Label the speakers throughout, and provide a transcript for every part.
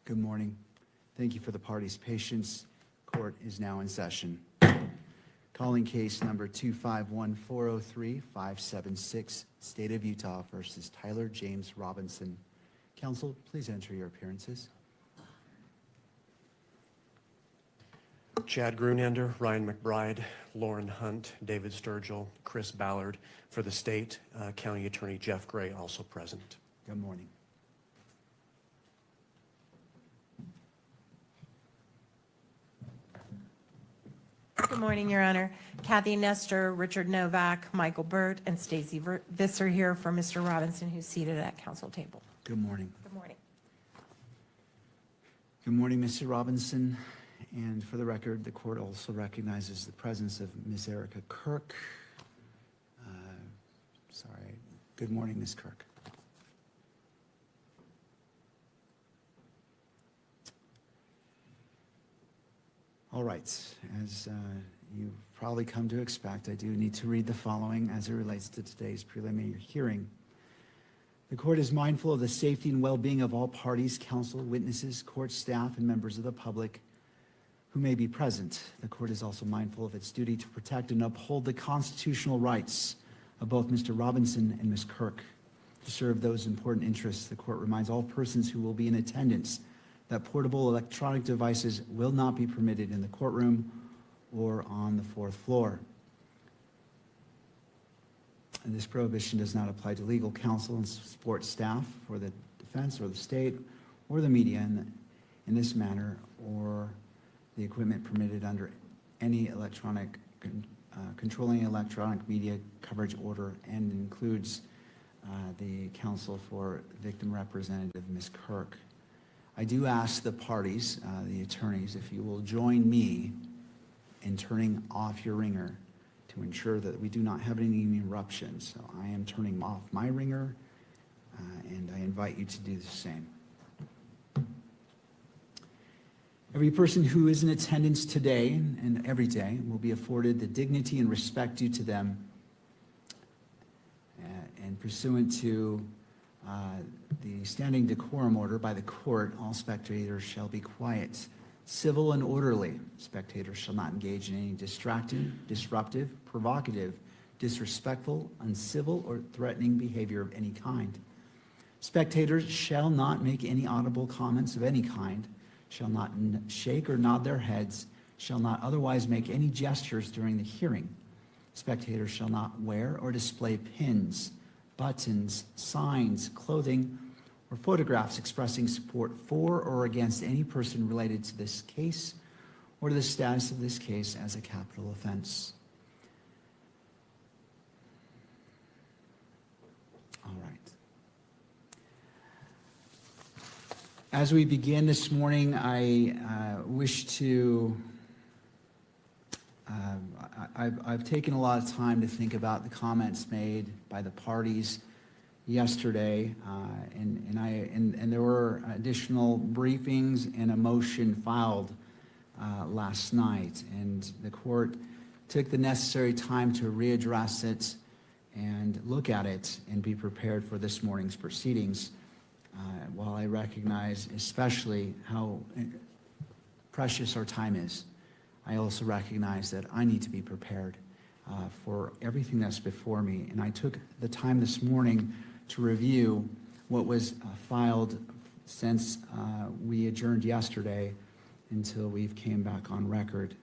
Speaker 1: Good morning. Thank you for the party's patience. Court is now in session. Calling case number 251-403-576, State of Utah versus Tyler James Robinson. Counsel, please enter your appearances.
Speaker 2: Chad Grunender, Ryan McBride, Lauren Hunt, David Sturgill, Chris Ballard. For the state, County Attorney Jeff Gray also present.
Speaker 1: Good morning.
Speaker 3: Good morning, Your Honor. Kathy Nestor, Richard Novak, Michael Burt, and Stacy Visser here for Mr. Robinson, who's seated at council table.
Speaker 1: Good morning.
Speaker 3: Good morning.
Speaker 1: Good morning, Mr. Robinson. And for the record, the court also recognizes the presence of Ms. Erica Kirk. Good morning, Ms. Kirk. All right, as you've probably come to expect, I do need to read the following as it relates to today's preliminary hearing. The court is mindful of the safety and well-being of all parties, counsel, witnesses, court staff, and members of the public who may be present. The court is also mindful of its duty to protect and uphold the constitutional rights of both Mr. Robinson and Ms. Kirk. To serve those important interests, the court reminds all persons who will be in attendance that portable electronic devices will not be permitted in the courtroom or on the fourth floor. And this prohibition does not apply to legal counsel and support staff for the defense or the state or the media in this manner, or the equipment permitted under any electronic controlling electronic media coverage order, and includes the counsel for victim representative Ms. Kirk. I do ask the parties, the attorneys, if you will join me in turning off your ringer to ensure that we do not have any interruptions. So I am turning off my ringer, and I invite you to do the same. Every person who is in attendance today and every day will be afforded the dignity and respect due to them, and pursuant to the standing decorum order by the court, all spectators shall be quiet, civil, and orderly. Spectators shall not engage in any distracting, disruptive, provocative, disrespectful, uncivil, or threatening behavior of any kind. Spectators shall not make any audible comments of any kind, shall not shake or nod their heads, shall not otherwise make any gestures during the hearing. Spectators shall not wear or display pins, buttons, signs, clothing, or photographs expressing support for or against any person related to this case or to the status of this case as a capital offense. All right. As we begin this morning, I wish to, I've taken a lot of time to think about the comments made by the parties yesterday, and there were additional briefings and a motion filed last night, and the court took the necessary time to readdress it and look at it and be prepared for this morning's proceedings. While I recognize especially how precious our time is, I also recognize that I need to be prepared for everything that's before me. And I took the time this morning to review what was filed since we adjourned yesterday until we came back on record.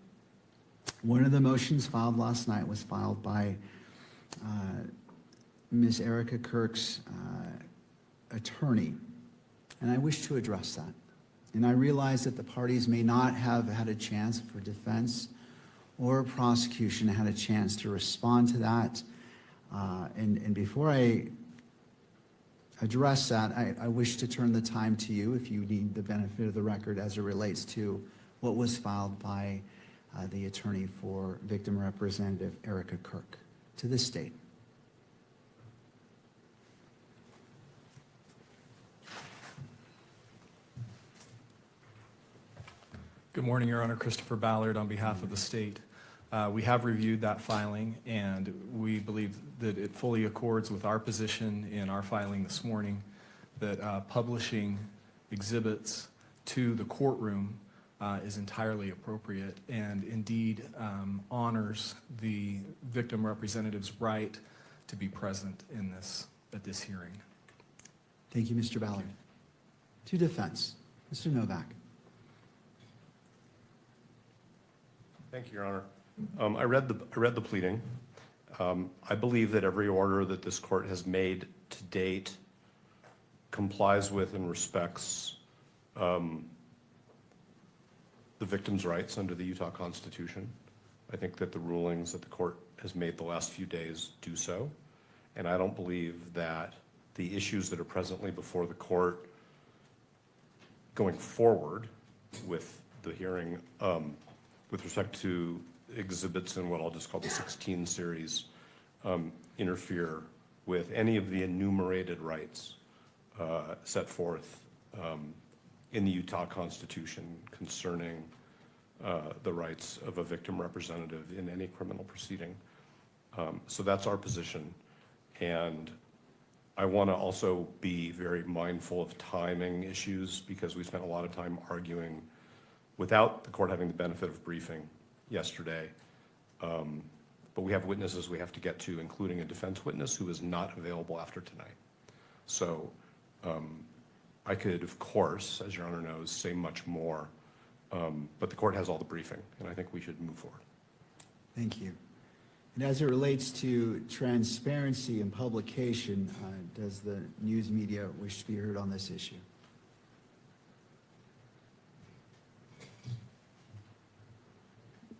Speaker 1: One of the motions filed last night was filed by Ms. Erica Kirk's attorney, and I wish to address that. And I realize that the parties may not have had a chance for defense or prosecution had a chance to respond to that. And before I address that, I wish to turn the time to you if you need the benefit of the record as it relates to what was filed by the attorney for victim representative Erica Kirk to this state.
Speaker 4: Good morning, Your Honor. Christopher Ballard on behalf of the state. We have reviewed that filing, and we believe that it fully accords with our position in our filing this morning that publishing exhibits to the courtroom is entirely appropriate and indeed honors the victim representative's right to be present at this hearing.
Speaker 1: Thank you, Mr. Ballard. To defense, Mr. Novak.
Speaker 2: Thank you, Your Honor. I read the pleading. I believe that every order that this court has made to date complies with and respects the victim's rights under the Utah Constitution. I think that the rulings that the court has made the last few days do so. And I don't believe that the issues that are presently before the court going forward with the hearing with respect to exhibits in what I'll just call the 16 series interfere with any of the enumerated rights set forth in the Utah Constitution concerning the rights of a victim representative in any criminal proceeding. So that's our position. And I want to also be very mindful of timing issues because we spent a lot of time arguing without the court having the benefit of briefing yesterday. But we have witnesses we have to get to, including a defense witness who is not available after tonight. So I could, of course, as Your Honor knows, say much more, but the court has all the briefing, and I think we should move forward.
Speaker 1: Thank you. And as it relates to transparency and publication, does the news media wish to be heard on this issue?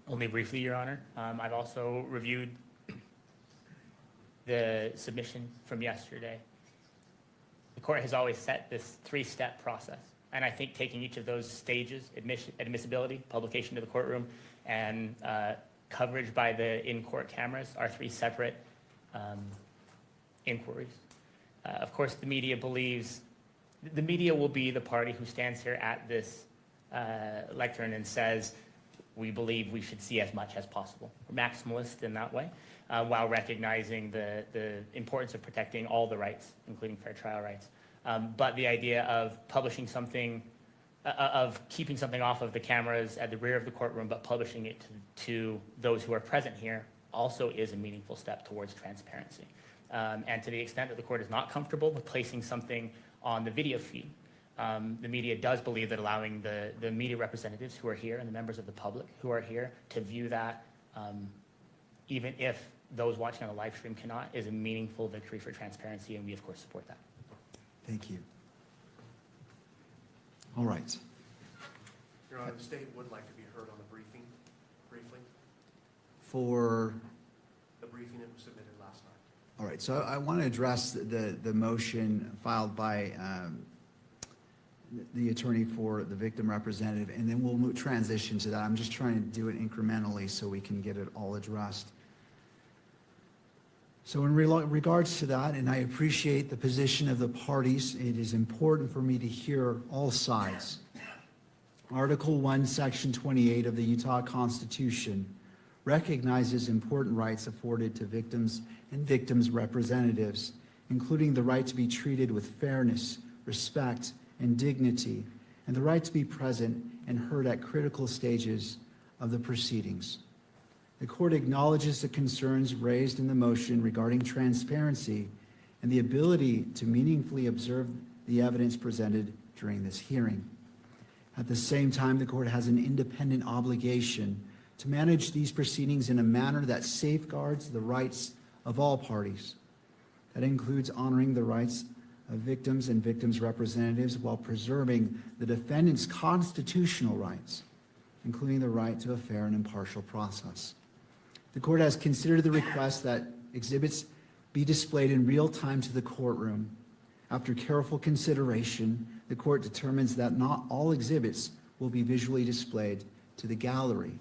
Speaker 5: Only briefly, Your Honor. I've also reviewed the submission from yesterday. The court has always set this three-step process, and I think taking each of those stages, admissibility, publication to the courtroom, and coverage by the in-court cameras are three separate inquiries. Of course, the media believes, the media will be the party who stands here at this lectern and says, we believe we should see as much as possible. We're maximalist in that way, while recognizing the importance of protecting all the rights, including fair trial rights. But the idea of publishing something, of keeping something off of the cameras at the rear of the courtroom, but publishing it to those who are present here also is a meaningful step towards transparency. And to the extent that the court is not comfortable with placing something on the video feed, the media does believe that allowing the media representatives who are here and the members of the public who are here to view that, even if those watching on the live stream cannot, is a meaningful victory for transparency, and we of course support that.
Speaker 1: Thank you. All right.
Speaker 2: Your Honor, the state would like to be heard on the briefing, briefly.
Speaker 1: For,
Speaker 2: The briefing that was submitted last night.
Speaker 1: all right, so I want to address the motion filed by the attorney for the victim representative, and then we'll transition to that. I'm just trying to do it incrementally so we can get it all addressed. So in regards to that, and I appreciate the position of the parties, it is important for me to hear all sides. Article 1, Section 28 of the Utah Constitution recognizes important rights afforded to victims and victims' representatives, including the right to be treated with fairness, respect, and dignity, and the right to be present and heard at critical stages of the proceedings. The court acknowledges the concerns raised in the motion regarding transparency and the ability to meaningfully observe the evidence presented during this hearing. At the same time, the court has an independent obligation to manage these proceedings in a manner that safeguards the rights of all parties. That includes honoring the rights of victims and victims' representatives while preserving the defendant's constitutional rights, including the right to a fair and impartial process. The court has considered the request that exhibits be displayed in real time to the courtroom. After careful consideration, the court determines that not all exhibits will be visually displayed to the gallery,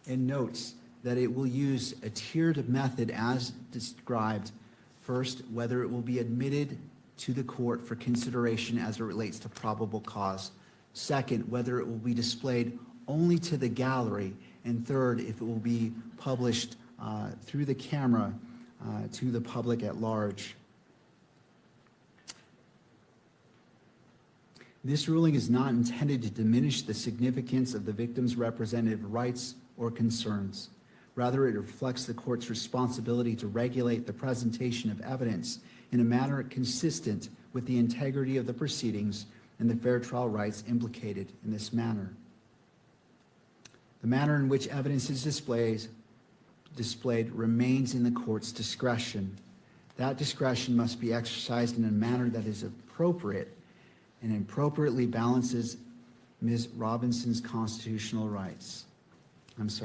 Speaker 1: and notes that it will use a tiered method as described. First, whether it will be admitted to the court for consideration as it relates to probable cause. Second, whether it will be displayed only to the gallery. And third, if it will be published through the camera to the public at large. This ruling is not intended to diminish the significance of the victim's representative rights or concerns. Rather, it reflects the court's responsibility to regulate the presentation of evidence in a manner consistent with the integrity of the proceedings and the fair trial rights implicated in this manner. The manner in which evidence is displayed remains in the court's discretion. That discretion must be exercised in a manner that is appropriate and appropriately balances Mr. Robinson's constitutional rights, Ms.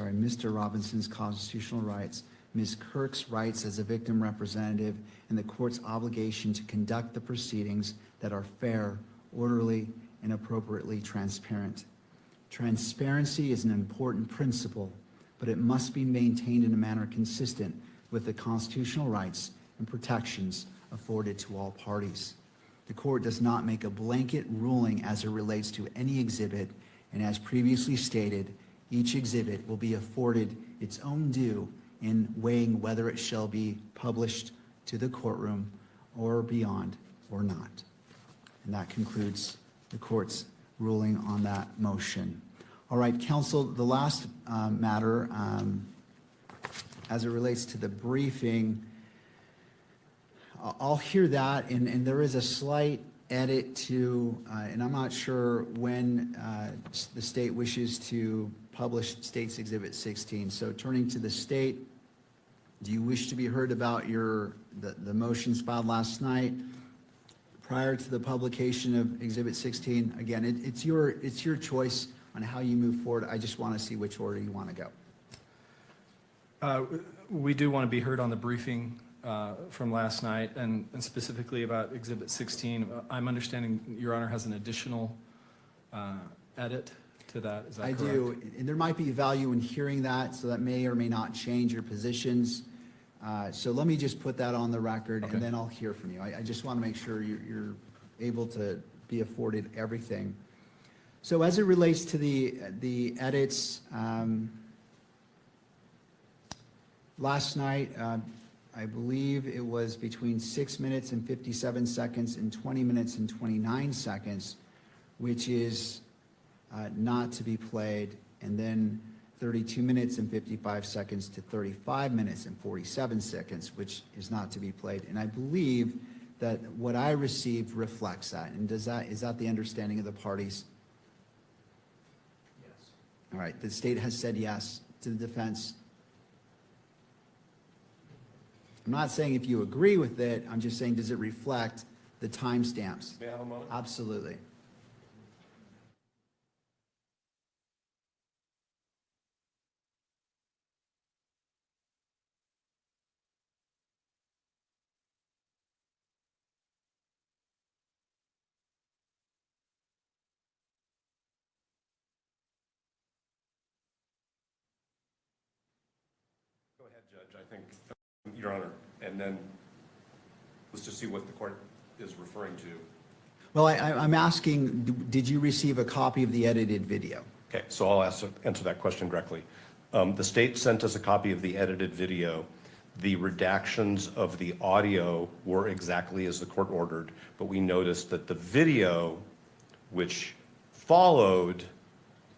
Speaker 1: Kirk's rights as a victim representative, and the court's obligation to conduct the proceedings that are fair, orderly, and appropriately transparent. Transparency is an important principle, but it must be maintained in a manner consistent with the constitutional rights and protections afforded to all parties. The court does not make a blanket ruling as it relates to any exhibit, and as previously stated, each exhibit will be afforded its own due in weighing whether it shall be published to the courtroom or beyond or not. And that concludes the court's ruling on that motion. All right, counsel, the last matter, as it relates to the briefing, I'll hear that, and there is a slight edit to, and I'm not sure when the state wishes to publish State's Exhibit 16. So turning to the state, do you wish to be heard about the motions filed last night prior to the publication of Exhibit 16? Again, it's your choice on how you move forward. I just want to see which order you want to go.
Speaker 4: We do want to be heard on the briefing from last night, and specifically about Exhibit 16. I'm understanding Your Honor has an additional edit to that. Is that correct? I
Speaker 1: do, and there might be value in hearing that, so that may or may not change your positions. So let me just put that on the record,
Speaker 4: Okay.
Speaker 1: and then I'll hear from you. I just want to make sure you're able to be afforded everything. So as it relates to the edits, last night, I believe it was between 6 minutes and 57 seconds and 20 minutes and 29 seconds, which is not to be played, and then 32 minutes and 55 seconds to 35 minutes and 47 seconds, which is not to be played. And I believe that what I received reflects that. And is that the understanding of the parties?
Speaker 2: Yes.
Speaker 1: All right, the state has said yes to the defense. I'm not saying if you agree with it, I'm just saying, does it reflect the timestamps?
Speaker 2: May I have a moment?
Speaker 1: Absolutely.
Speaker 2: Go ahead, Judge. I think, Your Honor, and then let's just see what the court is referring to.
Speaker 1: Well, I'm asking, did you receive a copy of the edited video?
Speaker 2: Okay, so I'll answer that question directly. The state sent us a copy of the edited video. The redactions of the audio were exactly as the court ordered, but we noticed that the video, which followed,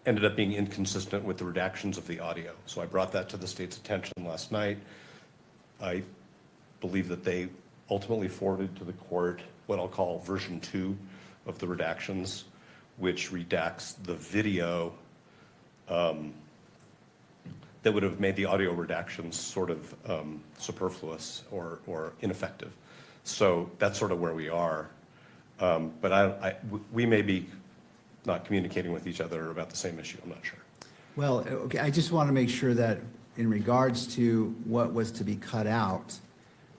Speaker 2: ended up being inconsistent with the redactions of the audio. So I brought that to the state's attention last night. I believe that they ultimately forwarded to the court what I'll call version 2 of the redactions, which redacts the video that would have made the audio redactions sort of superfluous or ineffective. So that's sort of where we are. But we may be not communicating with each other about the same issue. I'm not sure.
Speaker 1: Well, okay, I just want to make sure that in regards to what was to be cut out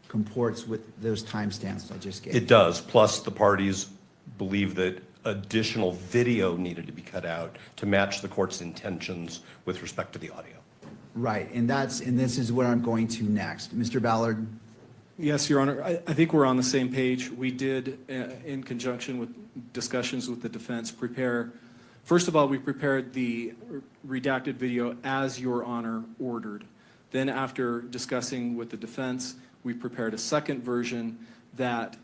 Speaker 1: comports with those timestamps I just gave.
Speaker 2: It does. Plus, the parties believe that additional video needed to be cut out to match the court's intentions with respect to the audio.
Speaker 1: Right, and this is where I'm going to next. Mr. Ballard?
Speaker 4: Yes, Your Honor. I think we're on the same page. We did, in conjunction with discussions with the defense, first of all, we prepared the redacted video as Your Honor ordered. Then after discussing with the defense, we prepared a second version that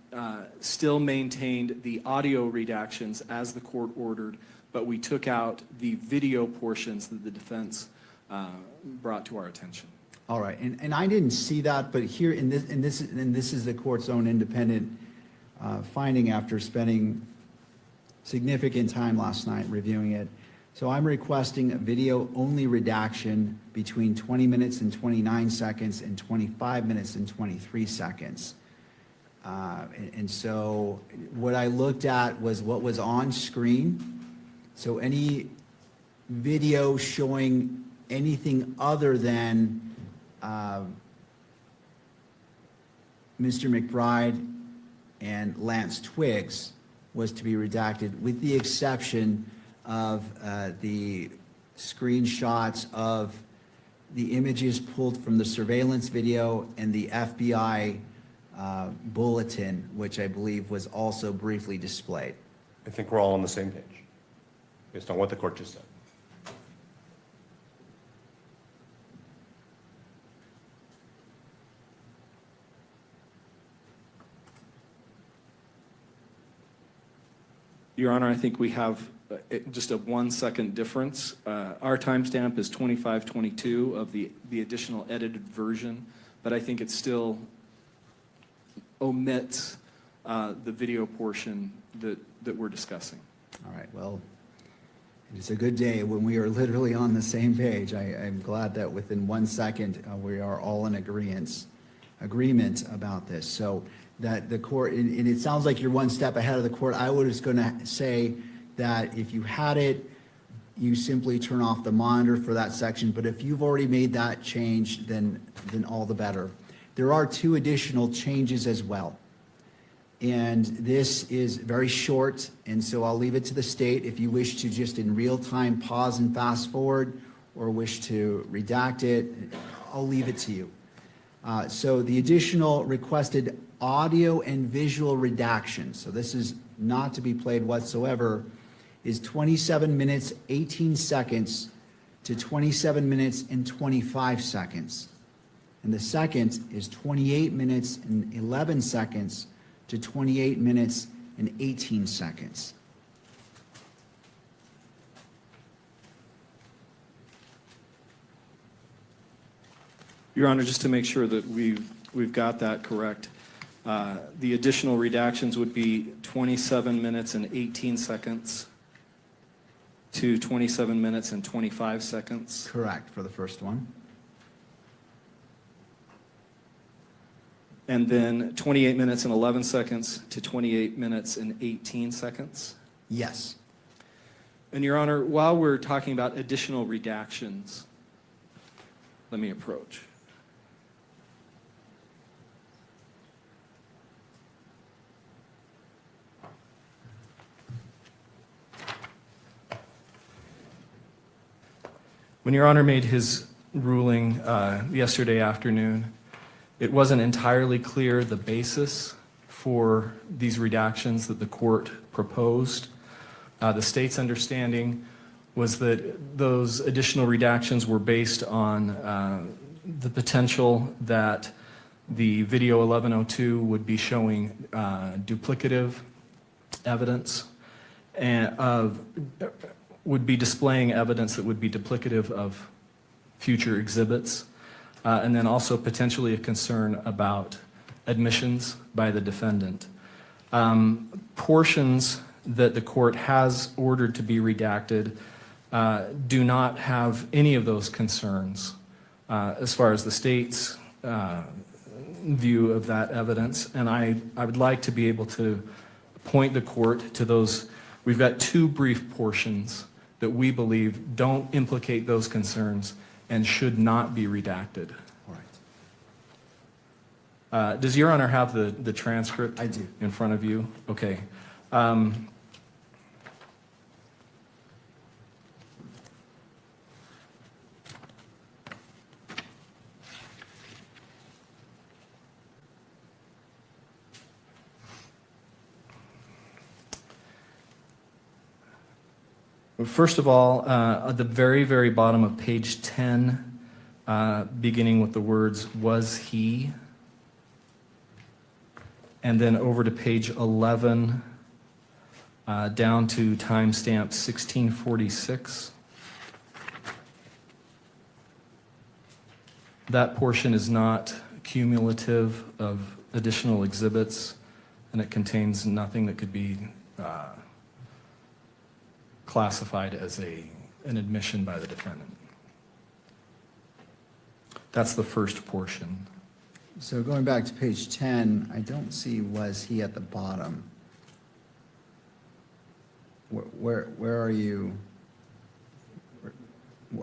Speaker 4: still maintained the audio redactions as the court ordered, but we took out the video portions that the defense brought to our attention.
Speaker 1: All right, and I didn't see that, but here, and this is the court's own independent finding after spending significant time last night reviewing it. So I'm requesting a video-only redaction between 20 minutes and 29 seconds and 25 minutes and 23 seconds. And so what I looked at was what was on screen. So any video showing anything other than Mr. McBride and Lance Twiggs was to be redacted, with the exception of the screenshots of the images pulled from the surveillance video and the FBI bulletin, which I believe was also briefly displayed.
Speaker 2: I think we're all on the same page, based on what the court just said.
Speaker 4: Your Honor, I think we have just a 1 second difference. Our timestamp is 25:22 of the additional edited version, but I think it still omits the video portion that we're discussing.
Speaker 1: All right, well, it's a good day when we are literally on the same page. I'm glad that within 1 second, we are all in agreement about this. So that the court, and it sounds like you're one step ahead of the court. I was going to say that if you had it, you simply turn off the monitor for that section. But if you've already made that change, then all the better. There are 2 additional changes as well. And this is very short, and so I'll leave it to the state if you wish to just in real time pause and fast forward, or wish to redact it. I'll leave it to you. So the additional requested audio and visual redaction, so this is not to be played whatsoever, is 27 minutes, 18 seconds to 27 minutes and 25 seconds. And the second is 28 minutes and 11 seconds to 28 minutes and 18 seconds.
Speaker 4: Your Honor, just to make sure that we've got that correct, the additional redactions would be 27 minutes and 18 seconds to 27 minutes and 25 seconds.
Speaker 1: Correct for the first one.
Speaker 4: And then 28 minutes and 11 seconds to 28 minutes and 18 seconds.
Speaker 1: Yes.
Speaker 4: And Your Honor, while we're talking about additional redactions, let me approach. When Your Honor made his ruling yesterday afternoon, it wasn't entirely clear the basis for these redactions that the court proposed. The state's understanding was that those additional redactions were based on the potential that the video 1102 would be showing duplicative evidence and would be displaying evidence that would be duplicative of future exhibits, and then also potentially a concern about admissions by the defendant. Portions that the court has ordered to be redacted do not have any of those concerns as far as the state's view of that evidence, and I would like to be able to point the court to those. We've got 2 brief portions that we believe don't implicate those concerns and should not be redacted.
Speaker 1: All right.
Speaker 4: Does Your Honor have the transcript?
Speaker 1: I do.
Speaker 4: In front of you? Okay. First of all, at the very, very bottom of page 10, beginning with the words, "was he?" and then over to page 11, down to timestamp 1646. That portion is not cumulative of additional exhibits, and it contains nothing that could be classified as an admission by the defendant. That's the first portion.
Speaker 1: So going back to page 10, I don't see "was he" at the bottom. Where are you?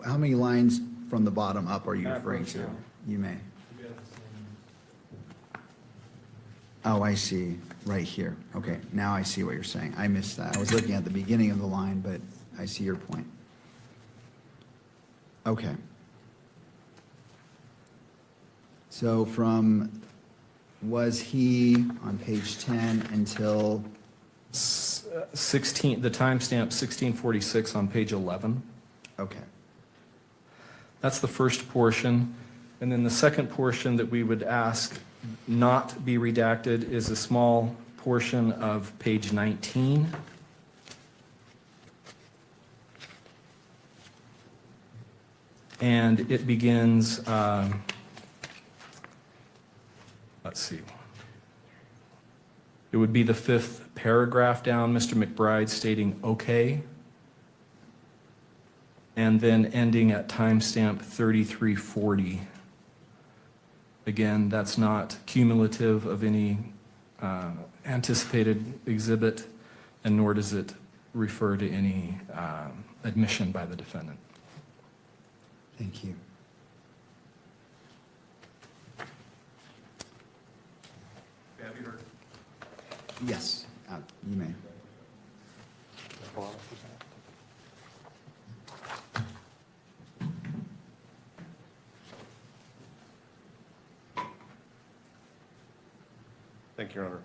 Speaker 1: How many lines from the bottom up are you referring to? You may. Oh, I see, right here. Okay, now I see what you're saying. I missed that. I was looking at the beginning of the line, but I see your point. Okay. So from "was he" on page 10 until,
Speaker 4: 16, the timestamp 1646 on page 11.
Speaker 1: okay.
Speaker 4: That's the first portion. And then the second portion that we would ask not be redacted is a small portion of page 19. And it begins, let's see. It would be the fifth paragraph down, Mr. McBride stating "okay," and then ending at timestamp 3340. Again, that's not cumulative of any anticipated exhibit, and nor does it refer to any admission by the defendant.
Speaker 1: Thank you. Yes, you may.
Speaker 2: Thank you, Your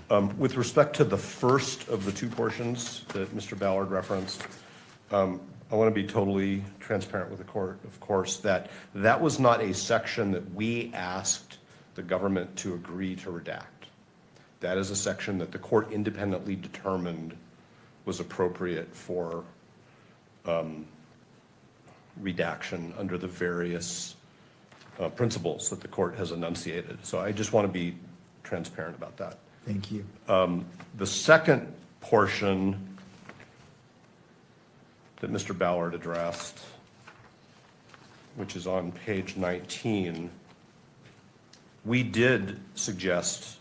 Speaker 2: Honor. With respect to the first of the two portions that Mr. Ballard referenced, I want to be totally transparent with the court, of course, that was not a section that we asked the government to agree to redact. That is a section that the court independently determined was appropriate for redaction under the various principles that the court has enunciated. So I just want to be transparent about that.
Speaker 1: Thank you.
Speaker 2: The second portion that Mr. Ballard addressed, which is on page 19, we did suggest,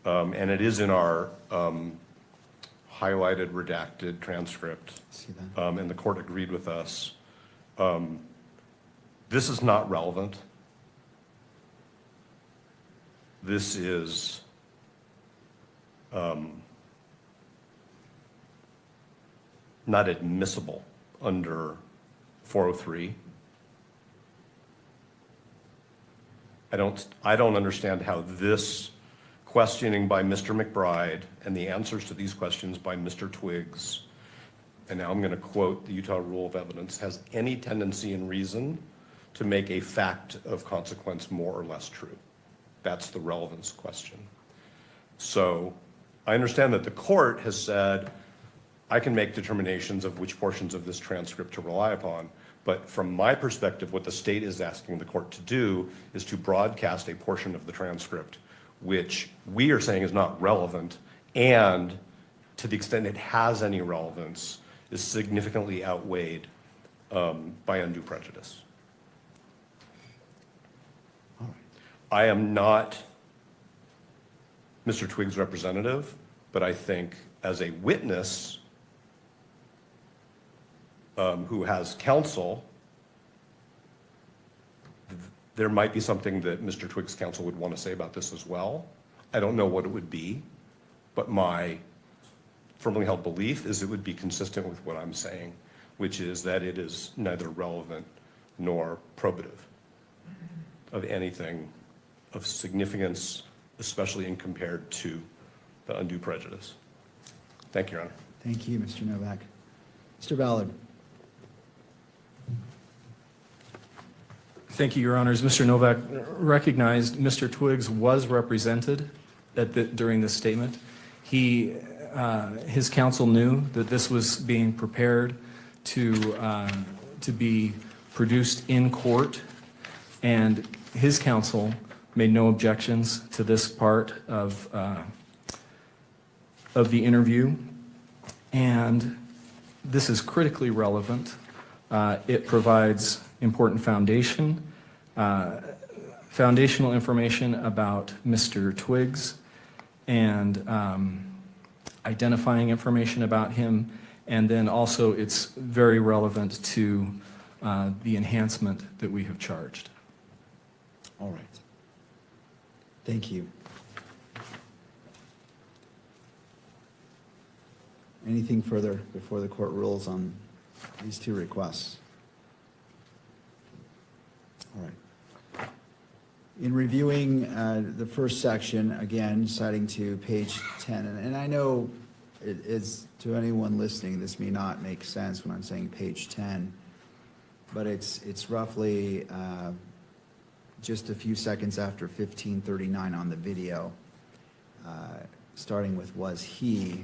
Speaker 2: and it is in our highlighted redacted transcript,
Speaker 1: See that?
Speaker 2: and the court agreed with us. This is not relevant. This is not admissible under 403. I don't understand how this questioning by Mr. McBride and the answers to these questions by Mr. Twiggs, and now I'm going to quote the Utah Rule of Evidence, has any tendency and reason to make a fact of consequence more or less true. That's the relevance question. So I understand that the court has said, I can make determinations of which portions of this transcript to rely upon, but from my perspective, what the state is asking the court to do is to broadcast a portion of the transcript which we are saying is not relevant, and to the extent it has any relevance, is significantly outweighed by undue prejudice. I am not Mr. Twiggs' representative, but I think as a witness who has counsel, there might be something that Mr. Twiggs' counsel would want to say about this as well. I don't know what it would be, but my firmly held belief is it would be consistent with what I'm saying, which is that it is neither relevant nor probative of anything of significance, especially in compared to the undue prejudice. Thank you, Your Honor.
Speaker 1: Thank you, Mr. Novak. Mr. Ballard.
Speaker 4: Thank you, Your Honors. Mr. Novak recognized Mr. Twiggs was represented during this statement. His counsel knew that this was being prepared to be produced in court, and his counsel made no objections to this part of the interview. And this is critically relevant. It provides important foundational information about Mr. Twiggs and identifying information about him. And then also it's very relevant to the enhancement that we have charged.
Speaker 1: All right. Thank you. Anything further before the court rules on these two requests? All right. In reviewing the first section, again, citing to page 10, and I know it is, to anyone listening, this may not make sense when I'm saying page 10, but it's roughly just a few seconds after 15:39 on the video, starting with "was he,"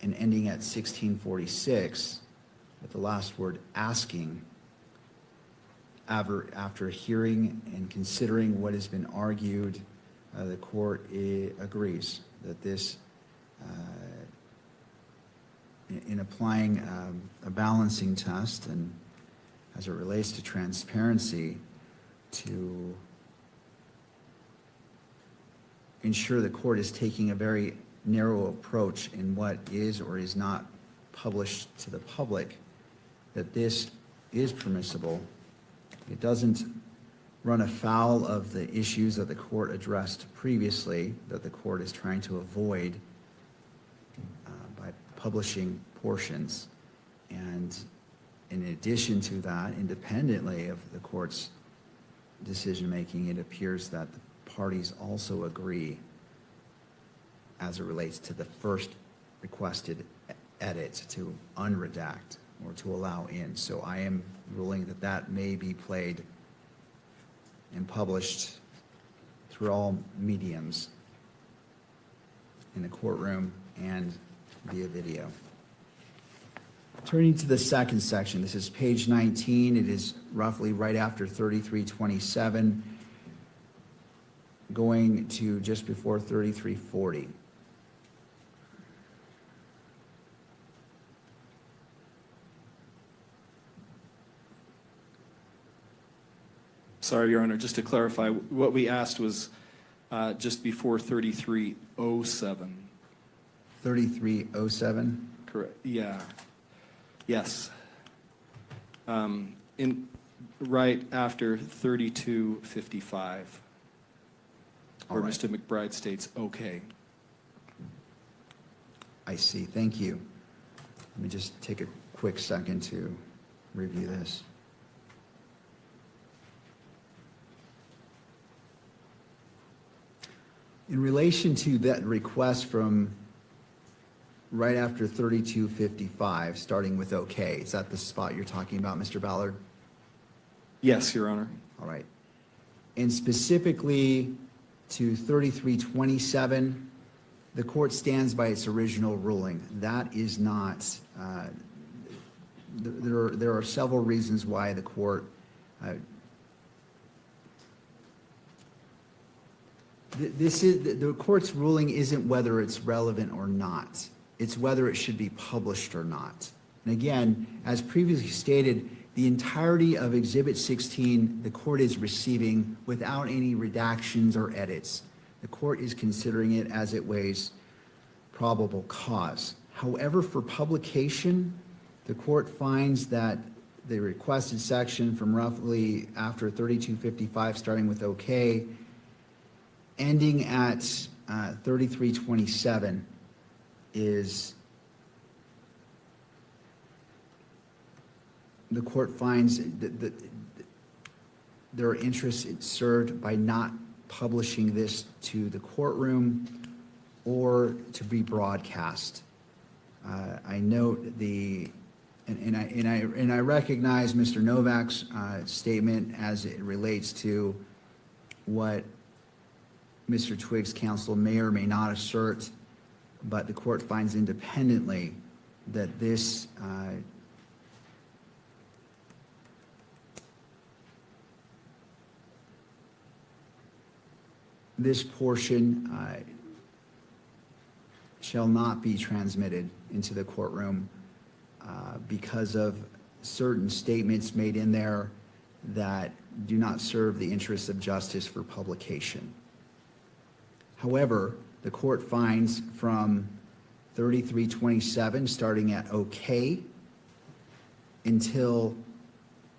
Speaker 1: and ending at 16:46 with the last word "asking." After hearing and considering what has been argued, the court agrees that this, in applying a balancing test and as it relates to transparency, to ensure the court is taking a very narrow approach in what is or is not published to the public, that this is permissible. It doesn't run afoul of the issues that the court addressed previously, that the court is trying to avoid by publishing portions. And in addition to that, independently of the court's decision-making, it appears that the parties also agree as it relates to the first requested edit to unredact or to allow in. So I am ruling that that may be played and published through all mediums in the courtroom and via video. Turning to the second section, this is page 19. It is roughly right after 3327, going to just before 3340.
Speaker 4: Sorry, Your Honor, just to clarify, what we asked was just before 3307.
Speaker 1: 3307?
Speaker 4: Correct, yeah. Yes. Right after 3255, where
Speaker 1: All right.
Speaker 4: Mr. McBride states, okay.
Speaker 1: I see, thank you. Let me just take a quick second to review this. In relation to that request from right after 3255, starting with okay, is that the spot you're talking about, Mr. Ballard?
Speaker 4: Yes, Your Honor.
Speaker 1: All right. And specifically to 3327, the court stands by its original ruling. That is not, there are several reasons why the court, the court's ruling isn't whether it's relevant or not. It's whether it should be published or not. And again, as previously stated, the entirety of Exhibit 16, the court is receiving without any redactions or edits. The court is considering it as it weighs probable cause. However, for publication, the court finds that the requested section from roughly after 3255, starting with okay, ending at 3327 is, the court finds that there are interests served by not publishing this to the courtroom or to be broadcast. I note the, and I recognize Mr. Novak's statement as it relates to what Mr. Twiggs' counsel may or may not assert, but the court finds independently that this this portion shall not be transmitted into the courtroom because of certain statements made in there that do not serve the interests of justice for publication. However, the court finds from 3327, starting at OK, until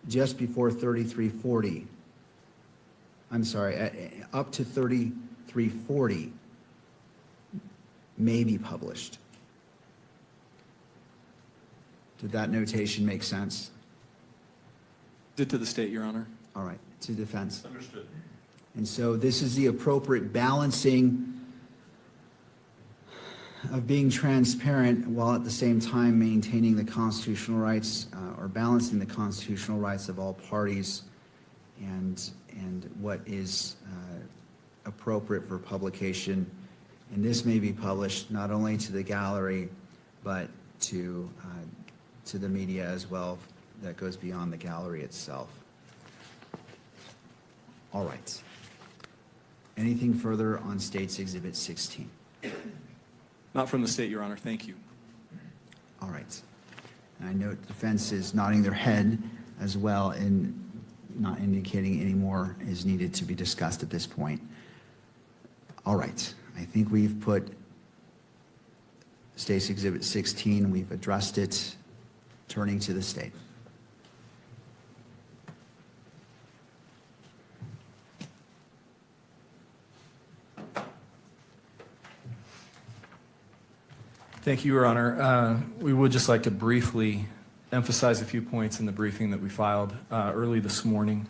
Speaker 1: just before 3340, I'm sorry, up to 3340 may be published. Did that notation make sense?
Speaker 4: Did to the state, Your Honor.
Speaker 1: All right, to defense.
Speaker 2: Understood.
Speaker 1: And so this is the appropriate balancing of being transparent while at the same time maintaining the constitutional rights or balancing the constitutional rights of all parties and what is appropriate for publication. And this may be published not only to the gallery, but to the media as well, that goes beyond the gallery itself. All right. Anything further on State's Exhibit 16?
Speaker 4: Not from the state, Your Honor. Thank you.
Speaker 1: All right. And I note defense is nodding their head as well and not indicating any more is needed to be discussed at this point. All right. I think we've put State's Exhibit 16, we've addressed it. Turning to the state.
Speaker 4: Thank you, Your Honor. We would just like to briefly emphasize a few points in the briefing that we filed early this morning.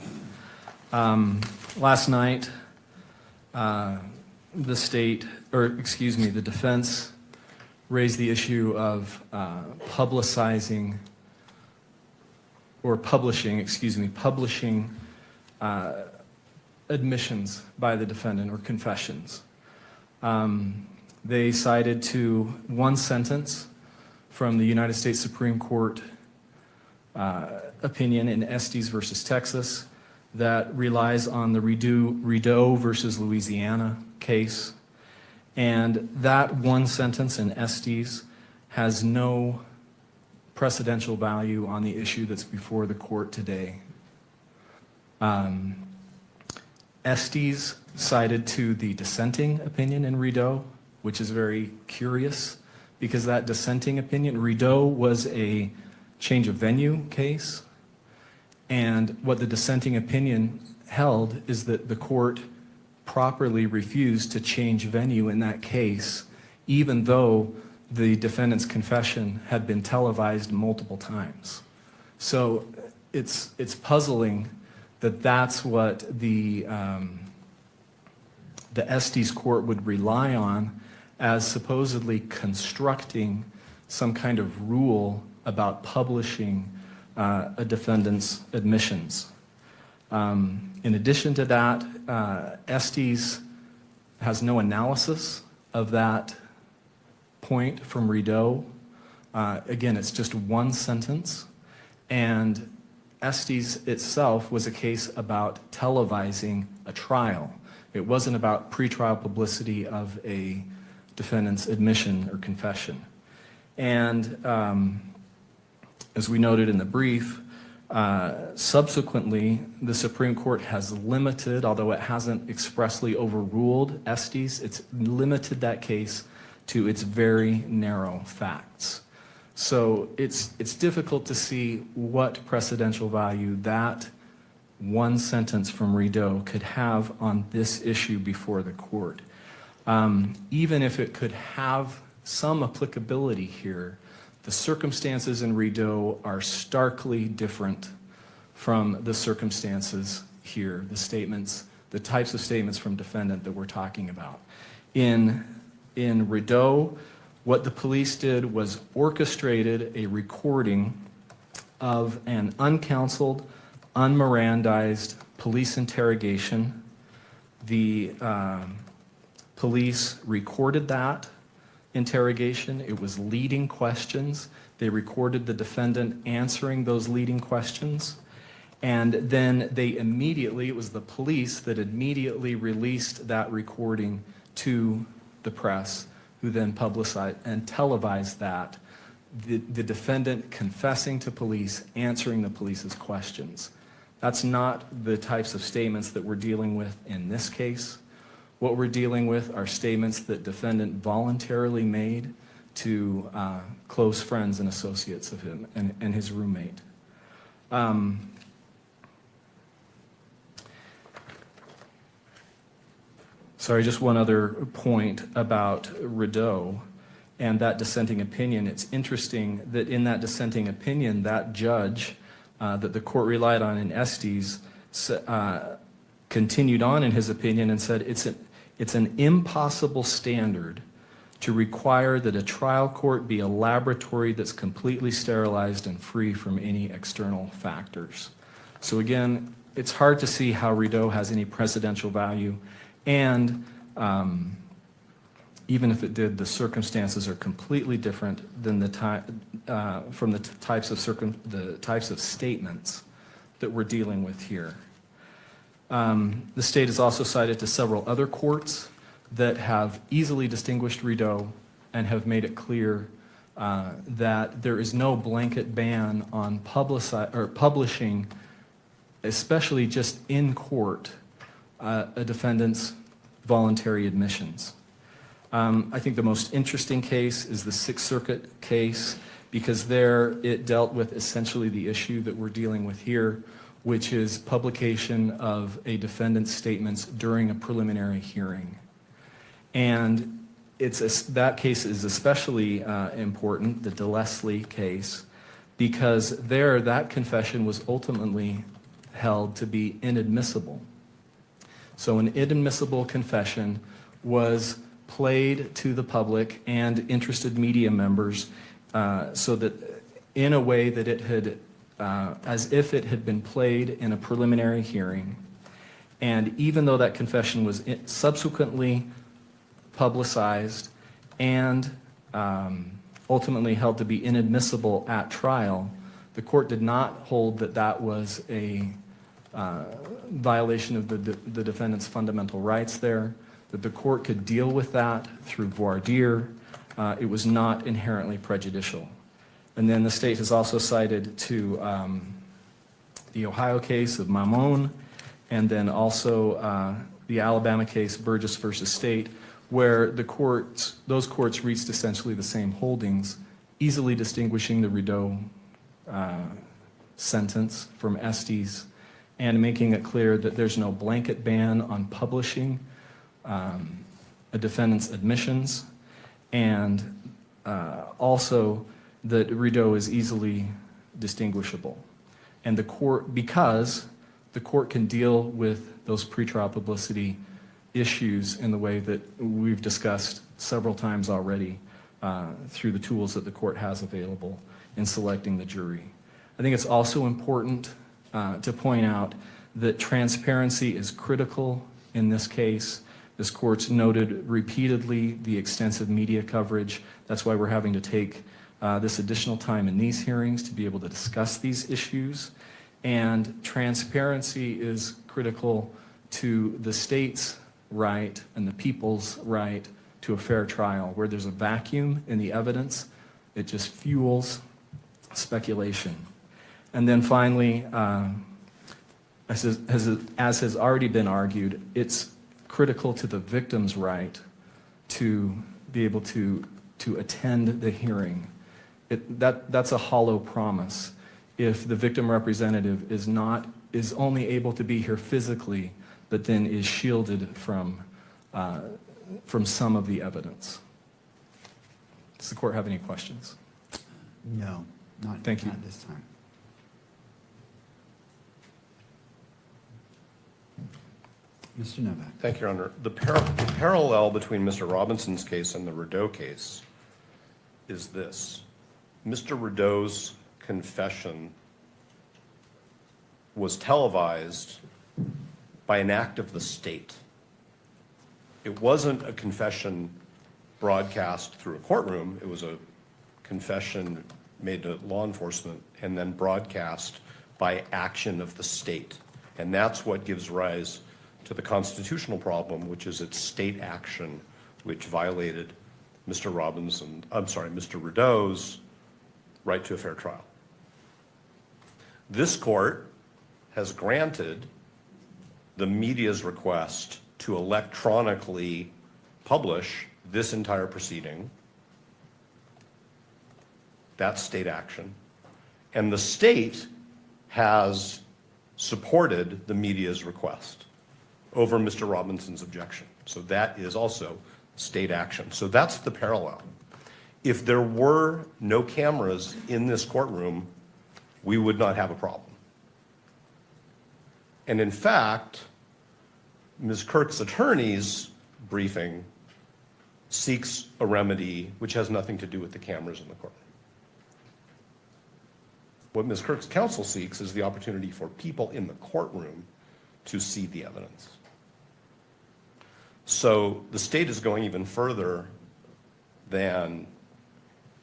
Speaker 4: Last night, the defense raised the issue of publishing admissions by the defendant or confessions. They cited to one sentence from the United States Supreme Court opinion in Estes versus Texas that relies on the Rideau versus Louisiana case. And that one sentence in Estes has no precedential value on the issue that's before the court today. Estes cited to the dissenting opinion in Rideau, which is very curious because that dissenting opinion, Rideau was a change of venue case. And what the dissenting opinion held is that the court properly refused to change venue in that case, even though the defendant's confession had been televised multiple times. So it's puzzling that that's what the Estes court would rely on as supposedly constructing some kind of rule about publishing a defendant's admissions. In addition to that, Estes has no analysis of that point from Rideau. Again, it's just one sentence. And Estes itself was a case about televising a trial. It wasn't about pretrial publicity of a defendant's admission or confession. And as we noted in the brief, subsequently, the Supreme Court has limited, although it hasn't expressly overruled Estes, it's limited that case to its very narrow facts. So it's difficult to see what precedential value that one sentence from Rideau could have on this issue before the court. Even if it could have some applicability here, the circumstances in Rideau are starkly different from the circumstances here, the statements, the types of statements from defendant that we're talking about. In Rideau, what the police did was orchestrated a recording of an uncounseled, unmirandized police interrogation. The Police recorded that interrogation. It was leading questions. They recorded the defendant answering those leading questions. And then they immediately, it was the police that immediately released that recording to the press, who then publicized and televised that. The defendant confessing to police, answering the police's questions. That's not the types of statements that we're dealing with in this case. What we're dealing with are statements that defendant voluntarily made to close friends and associates of him and his roommate. Sorry, just one other point about Rideau and that dissenting opinion. It's interesting that in that dissenting opinion, that judge that the court relied on in Estes continued on in his opinion and said it's an impossible standard to require that a trial court be a laboratory that's completely sterilized and free from any external factors. So again, it's hard to see how Rideau has any precedential value, and even if it did, the circumstances are completely different than from the types of statements that we're dealing with here. The state has also cited to several other courts that have easily distinguished Rideau and have made it clear that there is no blanket ban on publishing, especially just in court, a defendant's voluntary admissions. I think the most interesting case is the Sixth Circuit case, because there it dealt with essentially the issue that we're dealing with here, which is publication of a defendant's statements during a preliminary hearing. And that case is especially important, the DeLeslie case, because there that confession was ultimately held to be inadmissible. So an inadmissible confession was played to the public and interested media members so that in a way that it had, as if it had been played in a preliminary hearing. And even though that confession was subsequently publicized and ultimately held to be inadmissible at trial, the court did not hold that that was a violation of the defendant's fundamental rights there, that the court could deal with that through voir dire. It was not inherently prejudicial. And then the state has also cited to the Ohio case of Mamon, and then also the Alabama case, Burgess versus State, where those courts reached essentially the same holdings, easily distinguishing the Rideau sentence from Estes and making it clear that there's no blanket ban on publishing a defendant's admissions, and also that Rideau is easily distinguishable. And the court, because the court can deal with those pretrial publicity issues in the way that we've discussed several times already through the tools that the court has available in selecting the jury. I think it's also important to point out that transparency is critical in this case. This court's noted repeatedly the extensive media coverage. That's why we're having to take this additional time in these hearings to be able to discuss these issues. And transparency is critical to the state's right and the people's right to a fair trial. Where there's a vacuum in the evidence, it just fuels speculation. And then finally, as has already been argued, it's critical to the victim's right to be able to attend the hearing. That's a hollow promise if the victim representative is only able to be here physically, but then is shielded from some of the evidence. Does the court have any questions?
Speaker 1: No, not
Speaker 4: Thank you.
Speaker 1: at this time. Mr. Novak.
Speaker 2: Thank you, Your Honor. The parallel between Mr. Robinson's case and the Rideau case is this. Mr. Rideau's confession was televised by an act of the state. it wasn't a confession broadcast through a courtroom, it was a confession made to law enforcement and then broadcast by action of the state. And that's what gives rise to the constitutional problem, which is its state action, which violated Mr. Rideau's right to a fair trial. This court has granted the media's request to electronically publish this entire proceeding. That's state action. And the state has supported the media's request over Mr. Robinson's objection. So that is also state action. So that's the parallel. If there were no cameras in this courtroom, we would not have a problem. And in fact, Ms. Kirk's attorney's briefing seeks a remedy which has nothing to do with the cameras in the courtroom. What Ms. Kirk's counsel seeks is the opportunity for people in the courtroom to see the evidence. So the state is going even further than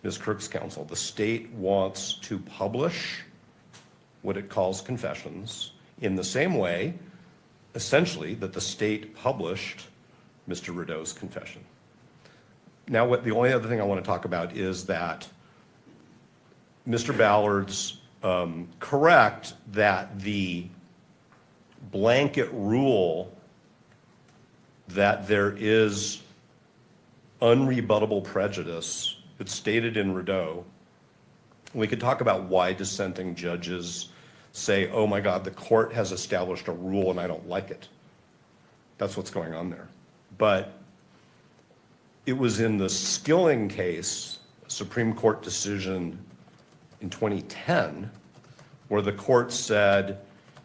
Speaker 2: Ms. Kirk's counsel. The state wants to publish what it calls confessions in the same way, essentially, that the state published Mr. Rideau's confession. Now, the only other thing I want to talk about is that Mr. Ballard's correct that the blanket rule that there is unrebuttable prejudice, it's stated in Rideau. We could talk about why dissenting judges say, oh my God, the court has established a rule and I don't like it. That's what's going on there. But it was in the Skilling case, Supreme Court decision in 2010, where the court said,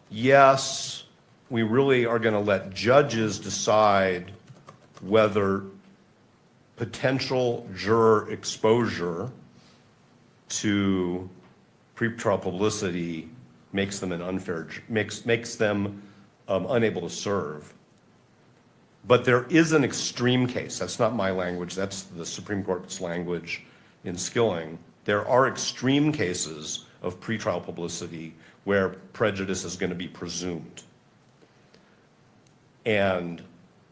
Speaker 2: yes, we really are going to let judges decide whether potential juror exposure to pretrial publicity makes them makes them unable to serve. But there is an extreme case. That's not my language. That's the Supreme Court's language in Skilling. There are extreme cases of pretrial publicity where prejudice is going to be presumed. And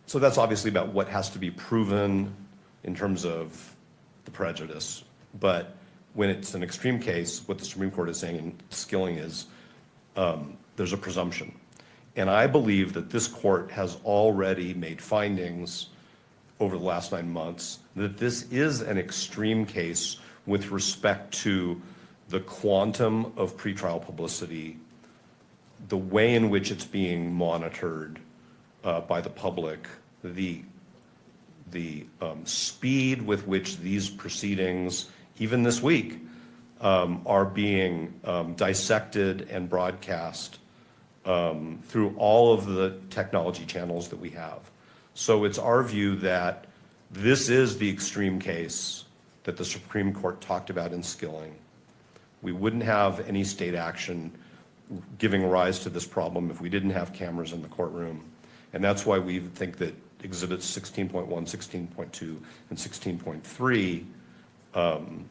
Speaker 2: so that's obviously about what has to be proven in terms of the prejudice. But when it's an extreme case, what the Supreme Court is saying in Skilling is there's a presumption. And I believe that this court has already made findings over the last 9 months that this is an extreme case with respect to the quantum of pretrial publicity, the way in which it's being monitored by the public, the speed with which these proceedings, even this week, are being dissected and broadcast through all of the technology channels that we have. So it's our view that this is the extreme case that the Supreme Court talked about in Skilling. We wouldn't have any state action giving rise to this problem if we didn't have cameras in the courtroom. And that's why we think that Exhibits 16.1, 16.2, and 16.3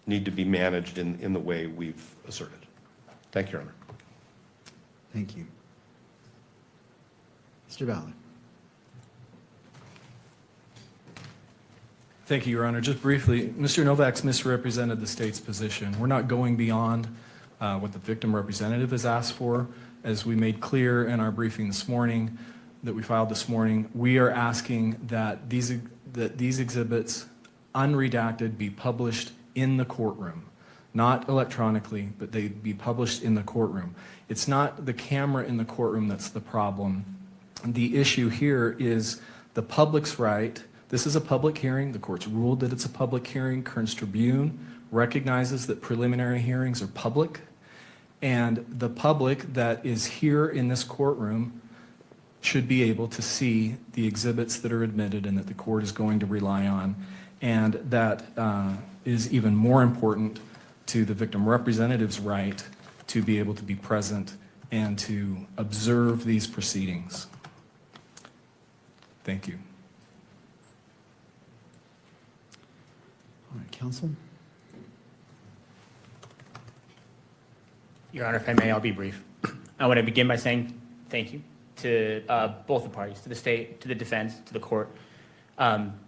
Speaker 2: need to be managed in the way we've asserted. Thank you, Your Honor.
Speaker 1: Thank you. Mr. Ballard.
Speaker 4: Thank you, Your Honor. Just briefly, Mr. Novak's misrepresented the state's position. We're not going beyond what the victim representative has asked for. As we made clear in our briefing this morning, that we filed this morning, we are asking that these exhibits, unredacted, be published in the courtroom. Not electronically, but they be published in the courtroom. It's not the camera in the courtroom that's the problem. The issue here is the public's right. This is a public hearing. The court's ruled that it's a public hearing. Kearns Tribune recognizes that preliminary hearings are public, and the public that is here in this courtroom should be able to see the exhibits that are admitted and that the court is going to rely on. And that is even more important to the victim representative's right to be able to be present and to observe these proceedings. Thank you.
Speaker 1: Counsel?
Speaker 5: Your Honor, if I may, I'll be brief. I want to begin by saying thank you to both the parties, to the state, to the defense, to the court.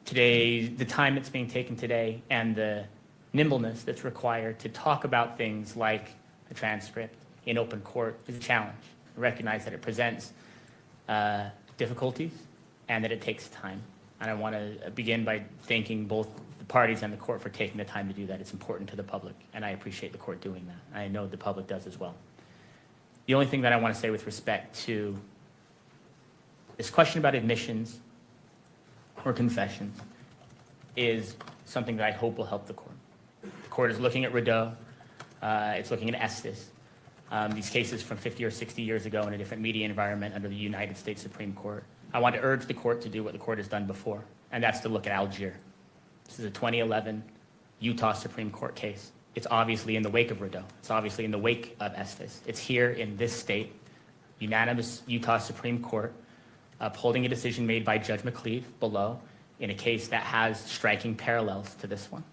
Speaker 5: Today, the time that's being taken today and the nimbleness that's required to talk about things like a transcript in open court is a challenge. I recognize that it presents difficulties and that it takes time. And I want to begin by thanking both the parties and the court for taking the time to do that. It's important to the public, and I appreciate the court doing that. I know the public does as well. The only thing that I want to say with respect to this question about admissions or confessions is something that I hope will help the court. The court is looking at Rideau. It's looking at Estes. These cases from 50 or 60 years ago in a different media environment under the United States Supreme Court. I want to urge the court to do what the court has done before, and that's to look at Algier. This is a 2011 Utah Supreme Court case. It's obviously in the wake of Rideau. It's obviously in the wake of Estes. It's here in this state, unanimous Utah Supreme Court, upholding a decision made by Judge McCleve below in a case that has striking parallels to this one.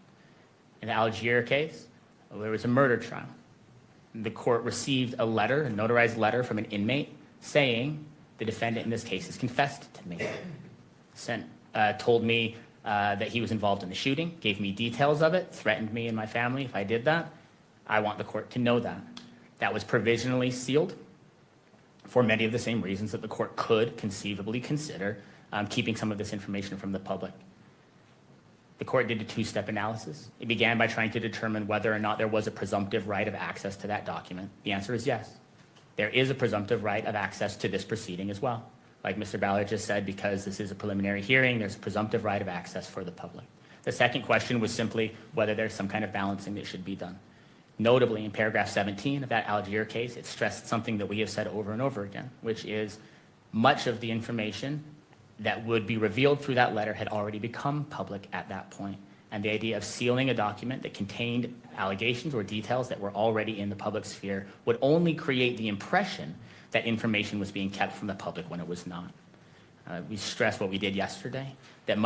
Speaker 5: In the Algier case, there was a murder trial. The court received a letter, a notarized letter from an inmate saying the defendant in this case has confessed to me. Told me that he was involved in the shooting, gave me details of it, threatened me and my family if I did that. I want the court to know that. That was provisionally sealed for many of the same reasons that the court could conceivably consider keeping some of this information from the public. The court did a two-step analysis. It began by trying to determine whether or not there was a presumptive right of access to that document. The answer is yes. There is a presumptive right of access to this proceeding as well. Like Mr. Ballard just said, because this is a preliminary hearing, there's a presumptive right of access for the public. The second question was simply whether there's some kind of balancing that should be done. Notably, in paragraph 17 of that Algier case, it stressed something that we have said over and over again, which is much of the information that would be revealed through that letter had already become public at that point. And the idea of sealing a document that contained allegations or details that were already in the public sphere would only create the impression that information was being kept from the public when it was not. We stress what we did yesterday, that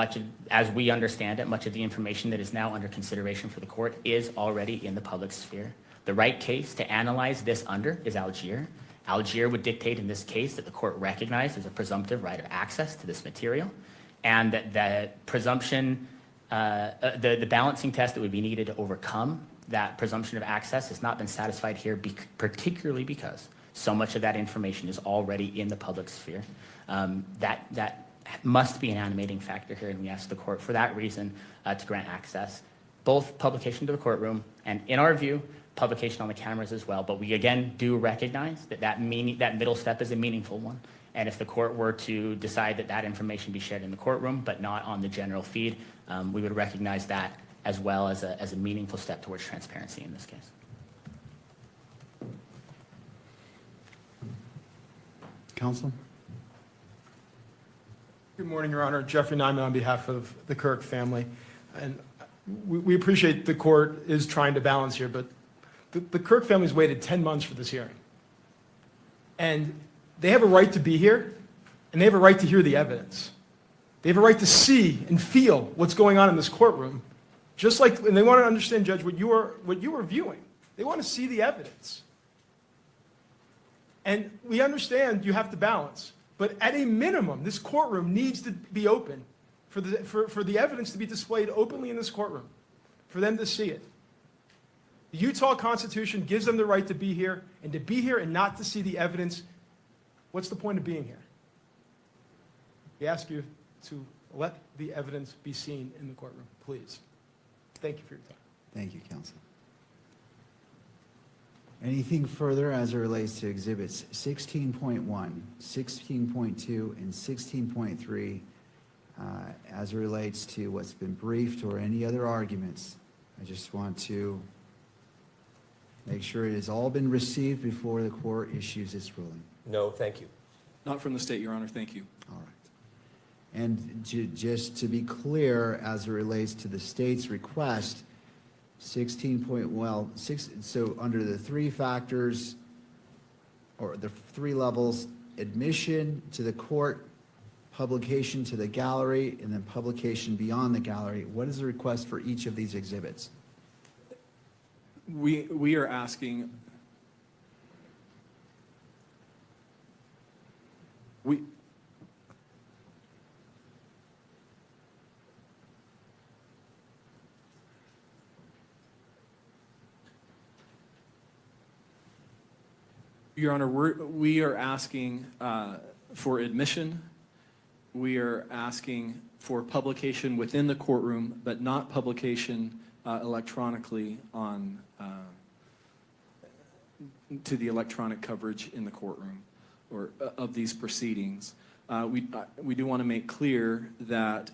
Speaker 5: as we understand it, much of the information that is now under consideration for the court is already in the public sphere. The right case to analyze this under is Algier. Algier would dictate in this case that the court recognized as a presumptive right of access to this material, and that the presumption, the balancing test that would be needed to overcome that presumption of access has not been satisfied here, particularly because so much of that information is already in the public sphere. That must be an animating factor here, and we ask the court for that reason to grant access, both publication to the courtroom and, in our view, publication on the cameras as well. But we again do recognize that middle step is a meaningful one. And if the court were to decide that that information be shared in the courtroom but not on the general feed, we would recognize that as well as a meaningful step towards transparency in this case.
Speaker 1: Counsel?
Speaker 6: Good morning, Your Honor. Jeffrey Nyman on behalf of the Kirk family. And we appreciate the court is trying to balance here, but the Kirk family's waited 10 months for this hearing. And they have a right to be here, and they have a right to hear the evidence. They have a right to see and feel what's going on in this courtroom, just like, and they want to understand, Judge, what you are viewing. They want to see the evidence. And we understand you have to balance, but at a minimum, this courtroom needs to be open for the evidence to be displayed openly in this courtroom, for them to see it. The Utah Constitution gives them the right to be here, and to be here and not to see the evidence, what's the point of being here? We ask you to let the evidence be seen in the courtroom, please. Thank you for your time.
Speaker 1: Thank you, counsel. Anything further as it relates to exhibits 16.1, 16.2, and 16.3 as it relates to what's been briefed or any other arguments? I just want to make sure it has all been received before the court issues its ruling.
Speaker 7: No, thank you.
Speaker 4: Not from the state, Your Honor. Thank you.
Speaker 1: All right. And just to be clear, as it relates to the state's request, 16 point, well, so under the three factors, or the three levels, admission to the court publication to the gallery, and then publication beyond the gallery. What is the request for each of these exhibits?
Speaker 4: We are asking, Your Honor, we are asking for admission. We are asking for publication within the courtroom, but not publication electronically on to the electronic coverage in the courtroom or of these proceedings. We do want to make clear that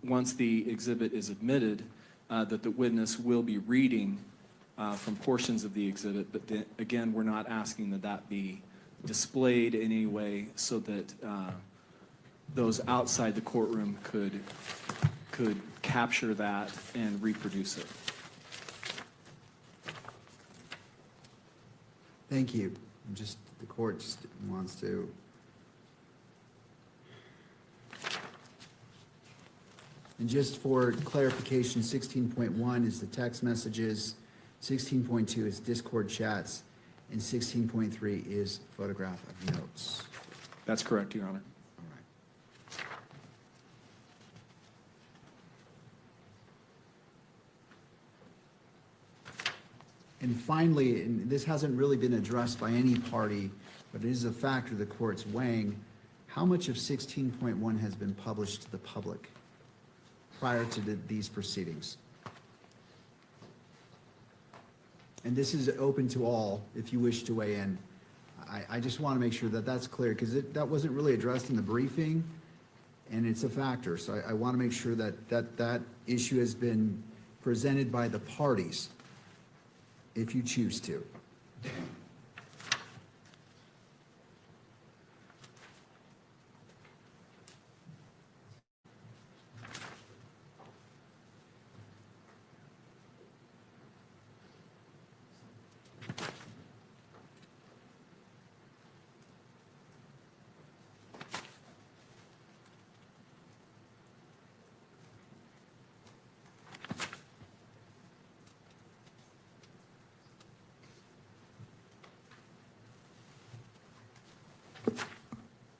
Speaker 4: once the exhibit is admitted, that the witness will be reading from portions of the exhibit, but again, we're not asking that that be displayed in any way so that those outside the courtroom could capture that and reproduce it.
Speaker 1: Thank you. The court just wants to. And just for clarification, 16.1 is the text messages, 16.2 is Discord chats, and 16.3 is photograph of notes.
Speaker 4: That's correct, Your Honor.
Speaker 1: All right. And finally, and this hasn't really been addressed by any party, but it is a factor the court's weighing, how much of 16.1 has been published to the public prior to these proceedings? And this is open to all if you wish to weigh in. I just want to make sure that that's clear because that wasn't really addressed in the briefing and it's a factor. So I want to make sure that issue has been presented by the parties if you choose to.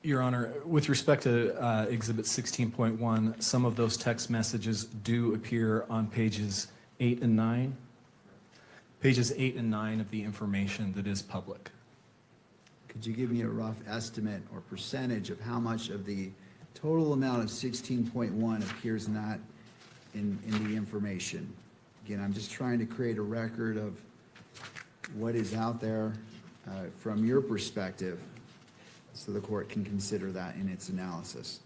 Speaker 7: Your Honor, with respect to Exhibit 16.1, some of those text messages do appear on pages 8 and 9. Pages 8 and 9 of the information that is public.
Speaker 1: Could you give me a rough estimate or percentage of how much of the total amount of 16.1 appears in that in the information? Again, I'm just trying to create a record of what is out there from your perspective so the court can consider that in its analysis.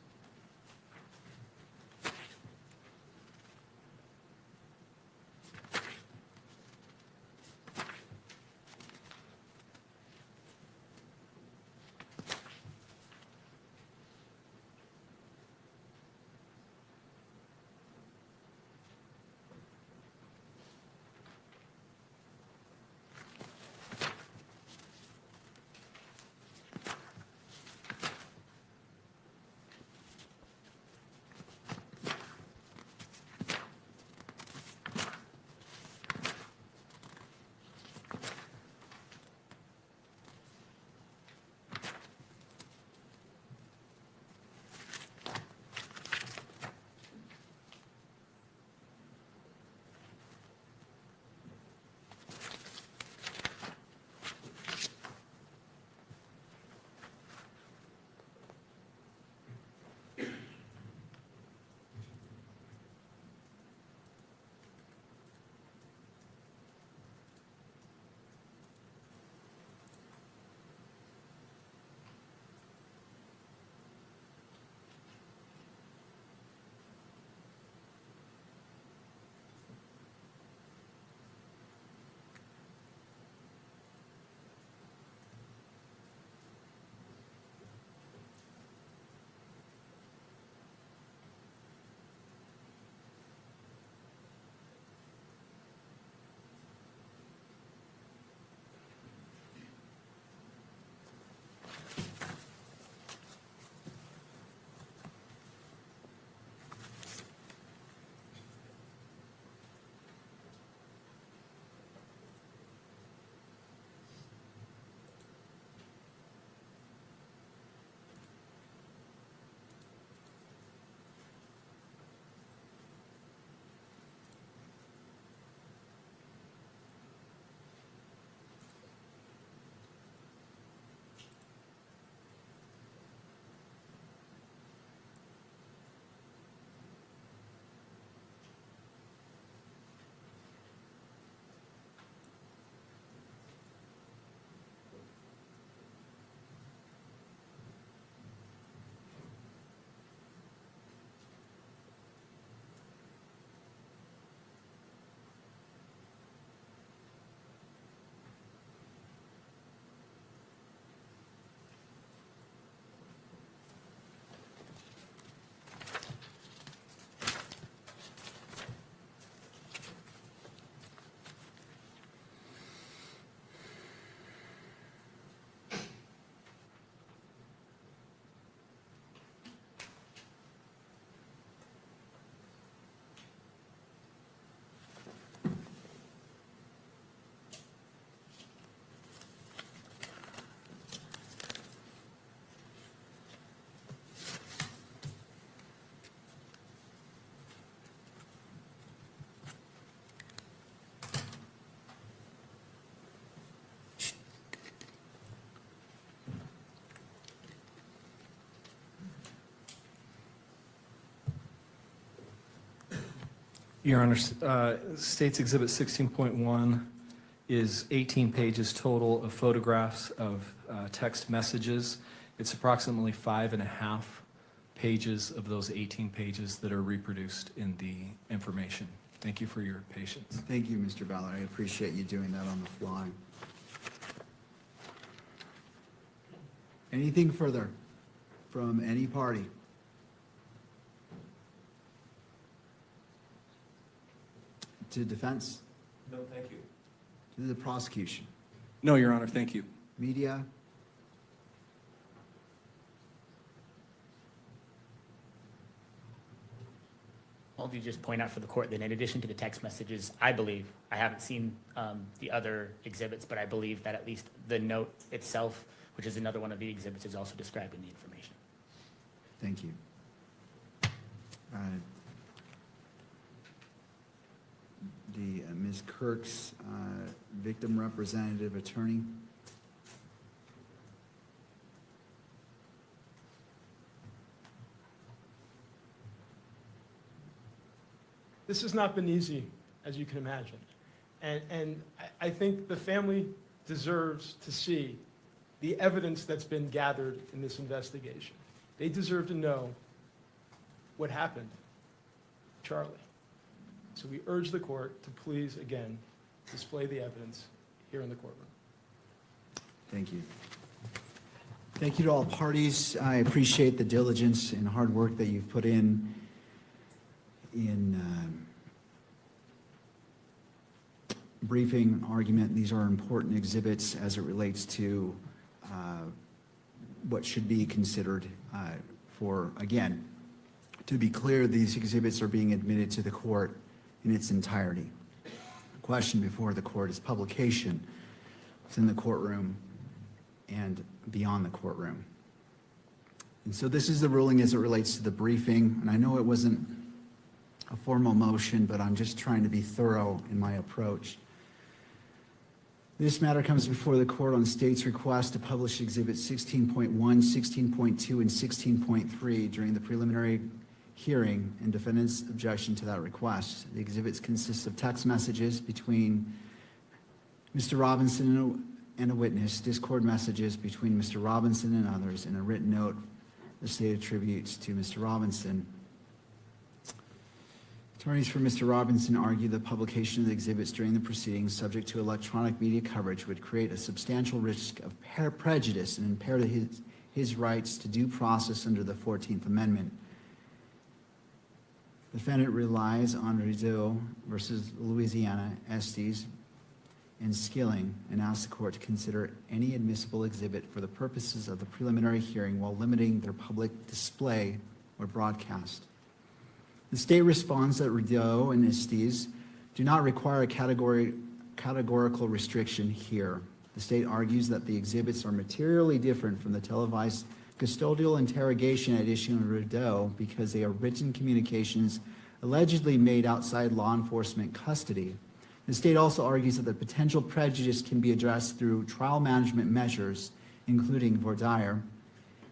Speaker 7: Your Honor, State's Exhibit 16.1 is 18 pages total of photographs of text messages. It's approximately 5.5 pages of those 18 pages that are reproduced in the information. Thank you for your patience.
Speaker 1: Thank you, Mr. Ballard. I appreciate you doing that on the fly. Anything further from any party? To defense?
Speaker 7: No, thank you.
Speaker 1: To the prosecution?
Speaker 4: No, Your Honor, thank you.
Speaker 1: Media?
Speaker 5: I'll just point out for the court that in addition to the text messages, I believe, I haven't seen the other exhibits, but I believe that at least the note itself, which is another one of the exhibits, is also described in the information.
Speaker 1: Thank you. Ms. Kirk's victim representative attorney.
Speaker 6: This has not been easy, as you can imagine. And I think the family deserves to see the evidence that's been gathered in this investigation. They deserve to know what happened to Charlie. So we urge the court to please, again, display the evidence here in the courtroom.
Speaker 1: Thank you. Thank you to all parties. I appreciate the diligence and hard work that you've put in briefing, argument. These are important exhibits as it relates to what should be considered for, again, to be clear, these exhibits are being admitted to the court in its entirety. The question before the court is publication within the courtroom and beyond the courtroom. And so this is the ruling as it relates to the briefing, and I know it wasn't a formal motion, but I'm just trying to be thorough in my approach. This matter comes before the court on the state's request to publish Exhibits 16.1, 16.2, and 16.3 during the preliminary hearing and defendant's objection to that request. The exhibits consist of text messages between Mr. Robinson and a witness, Discord messages between Mr. Robinson and others, and a written note the state attributes to Mr. Robinson. Attorneys for Mr. Robinson argue the publication of the exhibits during the proceedings subject to electronic media coverage would create a substantial risk of prejudice and impair his rights to due process under the 14th Amendment. The defendant relies on Rizzo versus Louisiana, Estes, and Skilling, and asks the court to consider any admissible exhibit for the purposes of the preliminary hearing while limiting their public display or broadcast. The state responds that Rizzo and Estes do not require a categorical restriction here. The state argues that the exhibits are materially different from the televised custodial interrogation at issue in Rizzo because they are written communications allegedly made outside law enforcement custody. The state also argues that the potential prejudice can be addressed through trial management measures, including voir dire,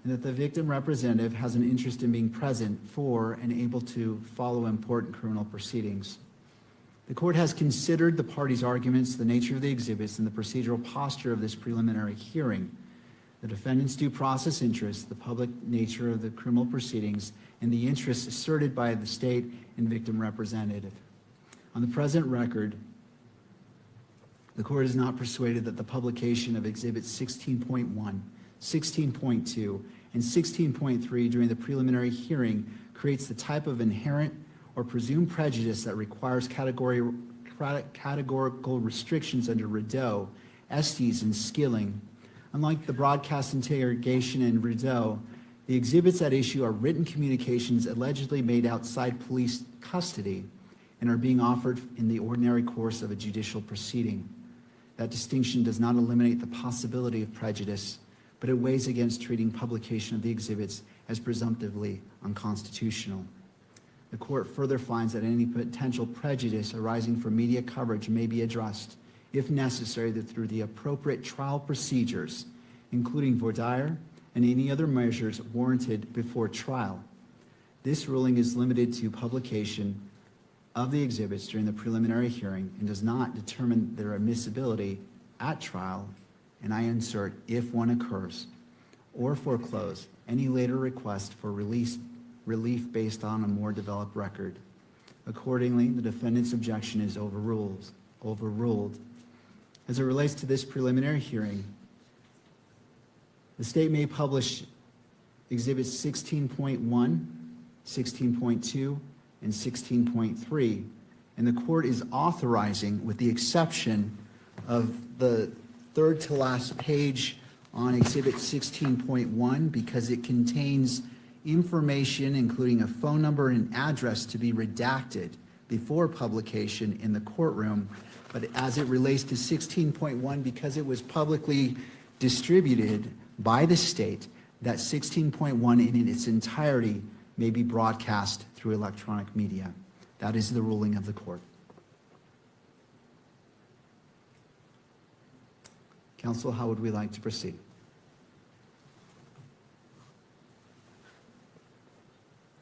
Speaker 1: and that the victim representative has an interest in being present for and able to follow important criminal proceedings. The court has considered the parties' arguments, the nature of the exhibits, and the procedural posture of this preliminary hearing, the defendant's due process interests, the public nature of the criminal proceedings, and the interests asserted by the state and victim representative. On the present record, the court is not persuaded that the publication of Exhibits 16.1, 16.2, and 16.3 during the preliminary hearing creates the type of inherent or presumed prejudice that requires categorical restrictions under Rizzo, Estes, and Skilling. Unlike the broadcast interrogation in Rizzo, the exhibits at issue are written communications allegedly made outside police custody and are being offered in the ordinary course of a judicial proceeding. That distinction does not eliminate the possibility of prejudice, but it weighs against treating publication of the exhibits as presumptively unconstitutional. The court further finds that any potential prejudice arising from media coverage may be addressed, if necessary, through the appropriate trial procedures, including voir dire and any other measures warranted before trial. This ruling is limited to publication of the exhibits during the preliminary hearing and does not determine their admissibility at trial, and I insert, if one occurs, or foreclose any later request for relief based on a more developed record. Accordingly, the defendant's objection is overruled. As it relates to this preliminary hearing, the state may publish Exhibits 16.1, 16.2, and 16.3, and the court is authorizing, with the exception of the third to last page on Exhibit 16.1, because it contains information including a phone number and address to be redacted before publication in the courtroom. But as it relates to 16.1, because it was publicly distributed by the state, that 16.1 in its entirety may be broadcast through electronic media. That is the ruling of the court. Counsel, how would we like to proceed?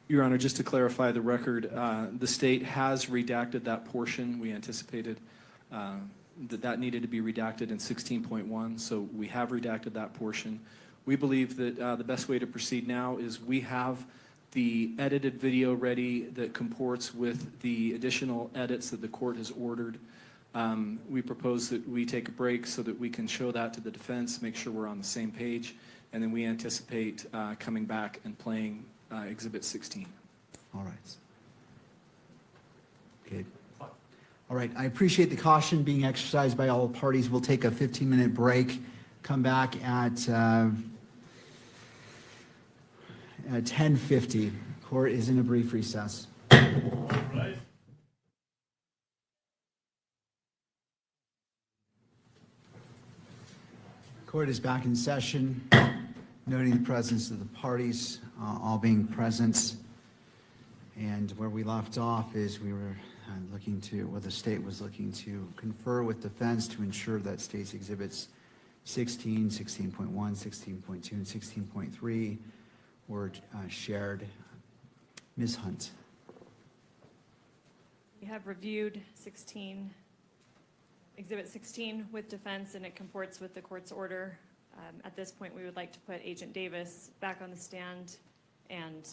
Speaker 4: Your Honor, just to clarify the record, the state has redacted that portion. We anticipated that needed to be redacted in 16.1, so we have redacted that portion. We believe that the best way to proceed now is we have the edited video ready that comports with the additional edits that the court has ordered. We propose that we take a break so that we can show that to the defense, make sure we're on the same page, and then we anticipate coming back and playing Exhibit 16.
Speaker 1: All right. Okay. All right, I appreciate the caution being exercised by all parties. We'll take a 15-minute break, come back at 10:50. Court is in a brief recess. Court is back in session, noting the presence of the parties, all being present. And where we left off is we were the state was looking to confer with defense to ensure that state's exhibits 16, 16.1, 16.2, and 16.3 were shared. Ms. Hunt.
Speaker 8: We have reviewed Exhibit 16 with defense, and it comports with the court's order. At this point, we would like to put Agent Davis back on the stand and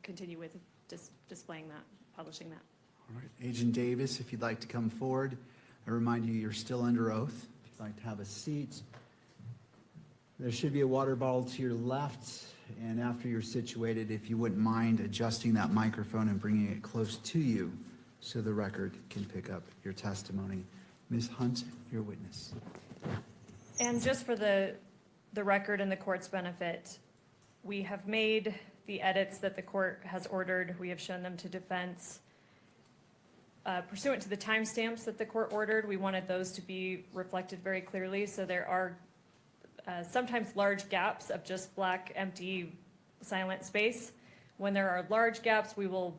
Speaker 8: continue with displaying that, publishing that.
Speaker 1: All right, Agent Davis, if you'd like to come forward. I remind you, you're still under oath. If you'd like to have a seat. There should be a water bottle to your left, and after you're situated, if you wouldn't mind adjusting that microphone and bringing it close to you so the record can pick up your testimony. Ms. Hunt, your witness.
Speaker 8: And just for the record and the court's benefit, we have made the edits that the court has ordered. We have shown them to defense. Pursuant to the timestamps that the court ordered, we wanted those to be reflected very clearly. So there are sometimes large gaps of just black, empty, silent space. When there are large gaps, we will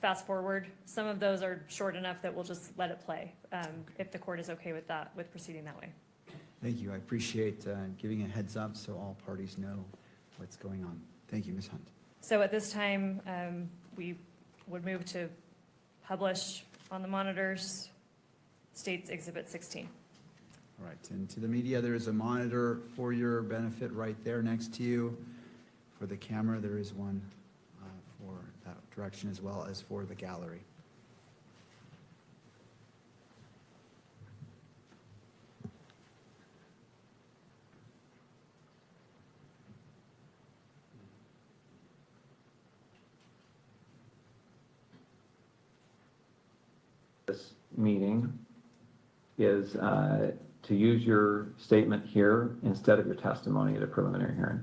Speaker 8: fast forward. Some of those are short enough that we'll just let it play, if the court is okay with that, with proceeding that way.
Speaker 1: Thank you. I appreciate giving a heads up so all parties know what's going on. Thank you, Ms. Hunt.
Speaker 8: So at this time, we would move to publish on the monitors State's Exhibit 16.
Speaker 1: All right, and to the media, there is a monitor for your benefit right there next to you. For the camera, there is one for that direction as well as for the gallery.
Speaker 9: This meeting is to use your statement here instead of your testimony at a preliminary hearing.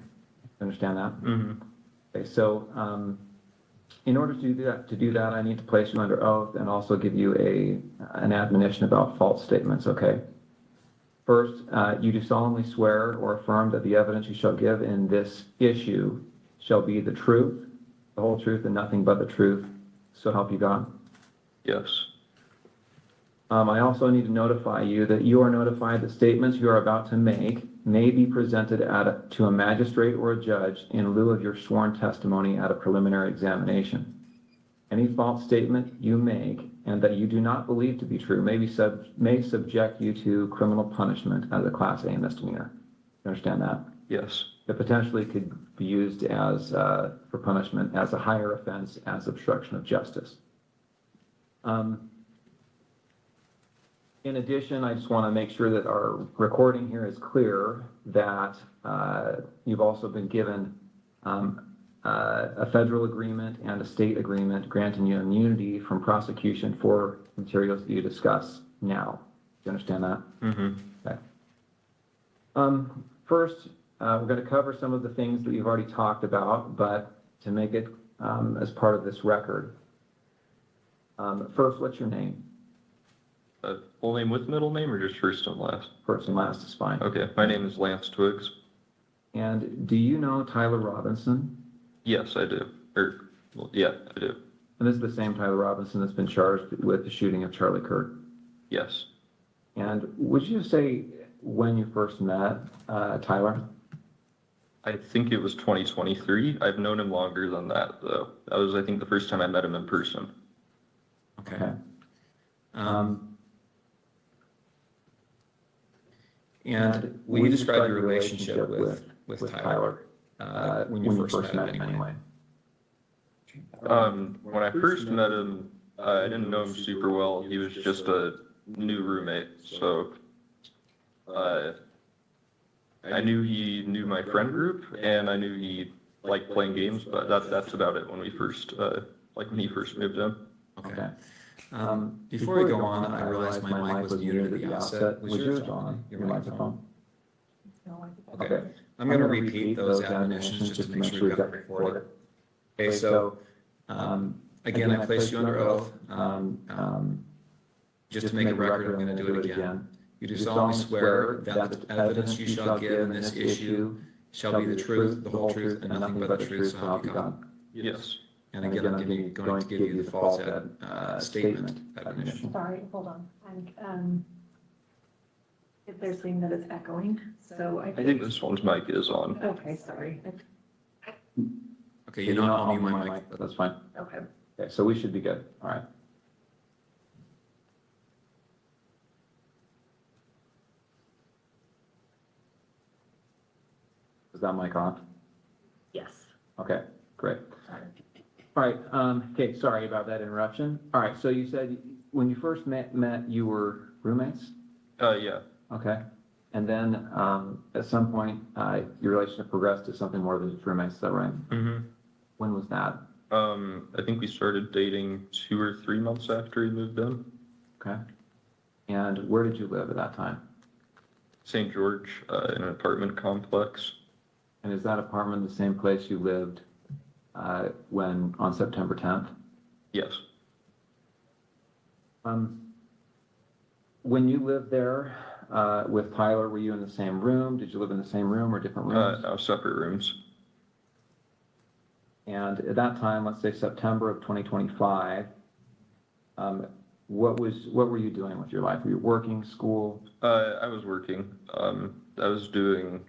Speaker 9: Understand that? Mm-hmm. Okay, so in order to do that, I need to place you under oath and also give you an admonition about false statements, okay? First, you do solemnly swear or affirm that the evidence you shall give in this issue shall be the truth, the whole truth, and nothing but the truth, so help you God?
Speaker 10: Yes.
Speaker 9: I also need to notify you that you are notified that statements you are about to make may be presented to a magistrate or a judge in lieu of your sworn testimony at a preliminary examination. Any false statement you make and that you do not believe to be true may subject you to criminal punishment as a Class A misdemeanor. You understand that?
Speaker 10: Yes.
Speaker 9: It potentially could be used as, for punishment as a higher offense as obstruction of justice. In addition, I just want to make sure that our recording here is clear that you've also been given a federal agreement and a state agreement granting you immunity from prosecution for materials that you discuss now. Do you understand that?
Speaker 10: Mm-hmm.
Speaker 9: Okay. First, we're going to cover some of the things that you've already talked about, but to make it as part of this record. First, what's your name?
Speaker 10: Full name with middle name or just first and last?
Speaker 9: First and last is fine.
Speaker 10: Okay, my name is Lance Twiggs.
Speaker 9: And do you know Tyler Robinson?
Speaker 10: Yes, I do. Well, yeah, I do.
Speaker 9: And this is the same Tyler Robinson that's been charged with the shooting of Charlie Kirk.
Speaker 10: Yes.
Speaker 9: And would you say when you first met Tyler?
Speaker 10: I think it was 2023. I've known him longer than that, though. That was, I think, the first time I met him in person.
Speaker 9: Okay.
Speaker 11: And we described your relationship with Tyler when you first met him anyway.
Speaker 10: When I first met him, I didn't know him super well. He was just a new roommate, so I knew he knew my friend group, and I knew he liked playing games, but that's about it when we first, when he first moved in.
Speaker 11: Okay. Before we go on, I realized my mic was muted at the outset. Was yours on, your microphone? Okay. I'm going to repeat those admonitions just to make sure we got recorded. Okay, so again, I placed you under oath. Just to make a record, I'm going to do it again. You do solemnly swear that the evidence you shall give in this issue shall be the truth, the whole truth, and nothing but the truth, so help you God.
Speaker 10: Yes.
Speaker 11: And again, I'm going to give you the false statement admonition.
Speaker 12: Sorry, hold on. If they're saying that it's echoing, so
Speaker 10: I think this one's mic is on.
Speaker 12: Okay, sorry.
Speaker 11: Okay, you know, I'll mute my mic.
Speaker 9: That's fine.
Speaker 12: Okay.
Speaker 9: Okay, so we should be good. All right. Is that mic on?
Speaker 12: Yes.
Speaker 9: Okay, great. All right, okay, sorry about that interruption. All right, so you said when you first met you were roommates?
Speaker 10: Yeah.
Speaker 9: Okay. And then at some point, your relationship progressed to something more than just roommates, is that right?
Speaker 10: Mm-hmm.
Speaker 9: When was that?
Speaker 10: I think we started dating 2 or 3 months after he moved in.
Speaker 9: Okay. And where did you live at that time?
Speaker 10: St. George, in an apartment complex.
Speaker 9: And is that apartment the same place you lived on September 10th?
Speaker 10: Yes.
Speaker 9: When you lived there with Tyler, were you in the same room? Did you live in the same room or different rooms?
Speaker 10: No, separate rooms.
Speaker 9: And at that time, let's say September of 2025, what were you doing with your life? Were you working, school?
Speaker 10: I was working. I was doing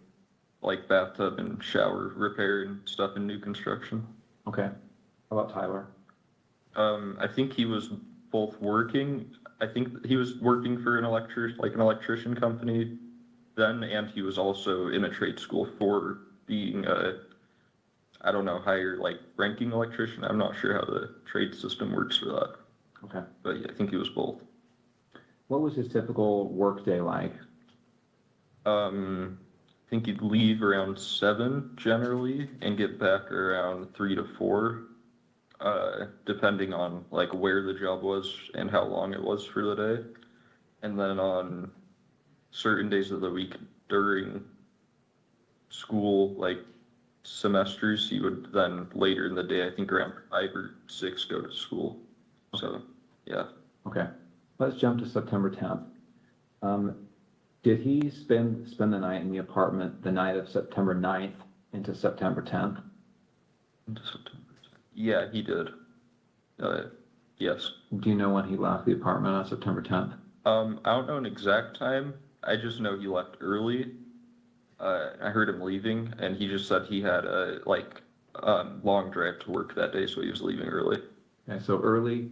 Speaker 10: like bathtub and shower repair and stuff in new construction.
Speaker 9: Okay. How about Tyler?
Speaker 10: I think he was both working. I think he was working for an electrician company then, and he was also in a trade school for being I don't know, higher ranking electrician. I'm not sure how the trade system works for that.
Speaker 9: Okay.
Speaker 10: But yeah, I think he was both.
Speaker 9: What was his typical work day like?
Speaker 10: I think he'd leave around 7 generally and get back around 3 to 4, depending on where the job was and how long it was for the day. And then on certain days of the week during school, semesters, he would then later in the day, I think around 5 or 6, go to school. So, yeah.
Speaker 9: Okay. Let's jump to September 10th. Did he spend the night in the apartment the night of September 9th into September 10th?
Speaker 10: Into September. Yeah, he did. Yes.
Speaker 9: Do you know when he left the apartment on September 10th?
Speaker 10: I don't know an exact time. I just know he left early. I heard him leaving, and he just said he had a long drive to work that day, so he was leaving early.
Speaker 9: Okay, so early,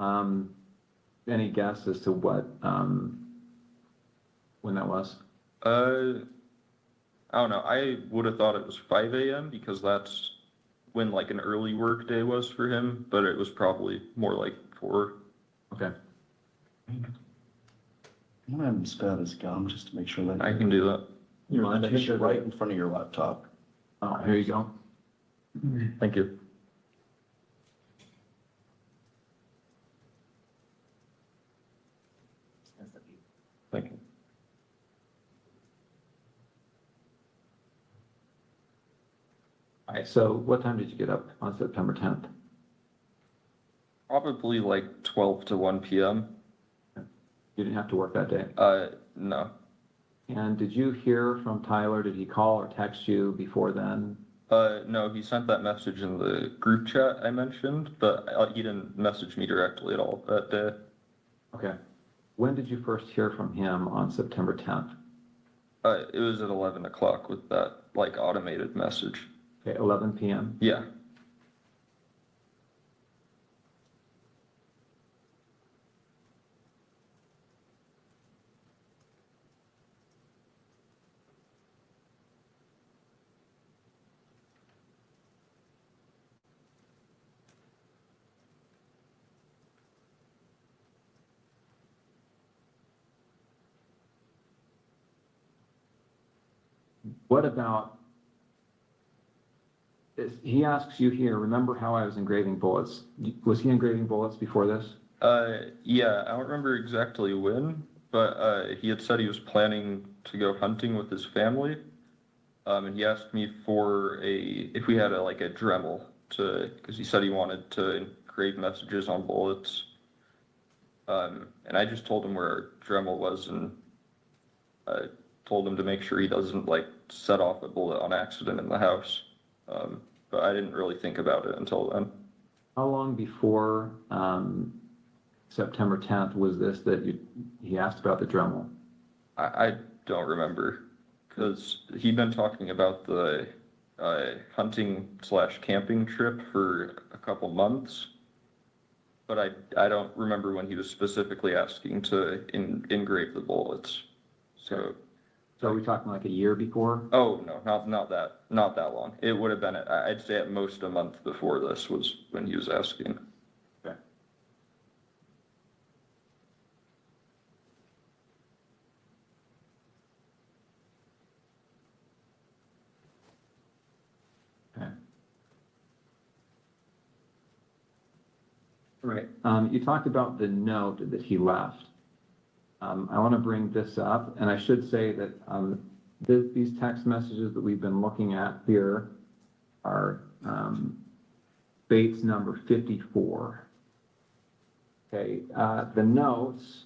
Speaker 9: any guess as to what, when that was?
Speaker 10: I don't know. I would have thought it was 5 a.m. because that's when like an early work day was for him, but it was probably more like 4.
Speaker 9: Okay.
Speaker 13: I'm gonna have him spit out his gum just to make sure that.
Speaker 10: I can do that.
Speaker 9: You mind? I think
Speaker 13: You're
Speaker 9: they're
Speaker 13: right in front of your laptop.
Speaker 9: Oh, here you go.
Speaker 10: Thank you. Thank you.
Speaker 9: All right, so what time did you get up on September 10th?
Speaker 10: Probably like 12 to 1 p.m.
Speaker 9: You didn't have to work that day?
Speaker 10: No.
Speaker 9: And did you hear from Tyler? Did he call or text you before then?
Speaker 10: No, he sent that message in the group chat I mentioned, but he didn't message me directly at all that day.
Speaker 9: Okay. When did you first hear from him on September 10th?
Speaker 10: It was at 11 o'clock with that like automated message.
Speaker 9: Okay, 11 p.m.
Speaker 10: Yeah.
Speaker 9: What about, he asks you here, remember how I was engraving bullets? Was he engraving bullets before this?
Speaker 10: Yeah, I don't remember exactly when, but he had said he was planning to go hunting with his family. And he asked me for if we had like a Dremel because he said he wanted to engrave messages on bullets. And I just told him where our Dremel was and told him to make sure he doesn't like set off a bullet on accident in the house. But I didn't really think about it until then.
Speaker 9: How long before September 10th was this that he asked about the Dremel?
Speaker 10: I don't remember because he'd been talking about the hunting/camping trip for a couple months, but I don't remember when he was specifically asking to engrave the bullets. So
Speaker 9: are we talking like a year before?
Speaker 10: Oh no, not that long. It would have been I'd say at most a month before this was when he was asking.
Speaker 9: Okay. Okay. All right. You talked about the note that he left. I want to bring this up, and I should say that these text messages that we've been looking at here are Bates number 54. Okay, the notes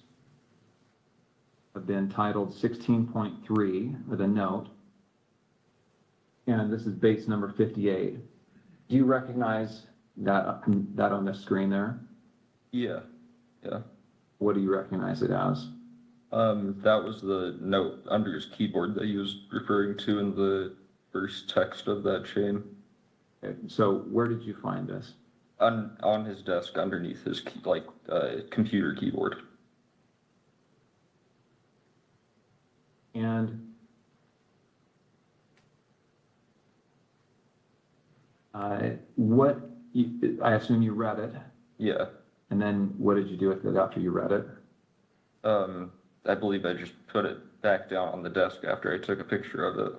Speaker 9: have been titled 16.3 with a note, and this is Bates number 58. Do you recognize that on the screen there?
Speaker 10: Yeah.
Speaker 9: What do you recognize it as?
Speaker 10: That was the note under his keyboard that he was referring to in the first text of that chain.
Speaker 9: Okay, so where did you find this?
Speaker 10: On his desk underneath his computer keyboard.
Speaker 9: And I assume you read it,
Speaker 10: Yeah.
Speaker 9: and then what did you do with it after you read it?
Speaker 10: I believe I just put it back down on the desk after I took a picture of it.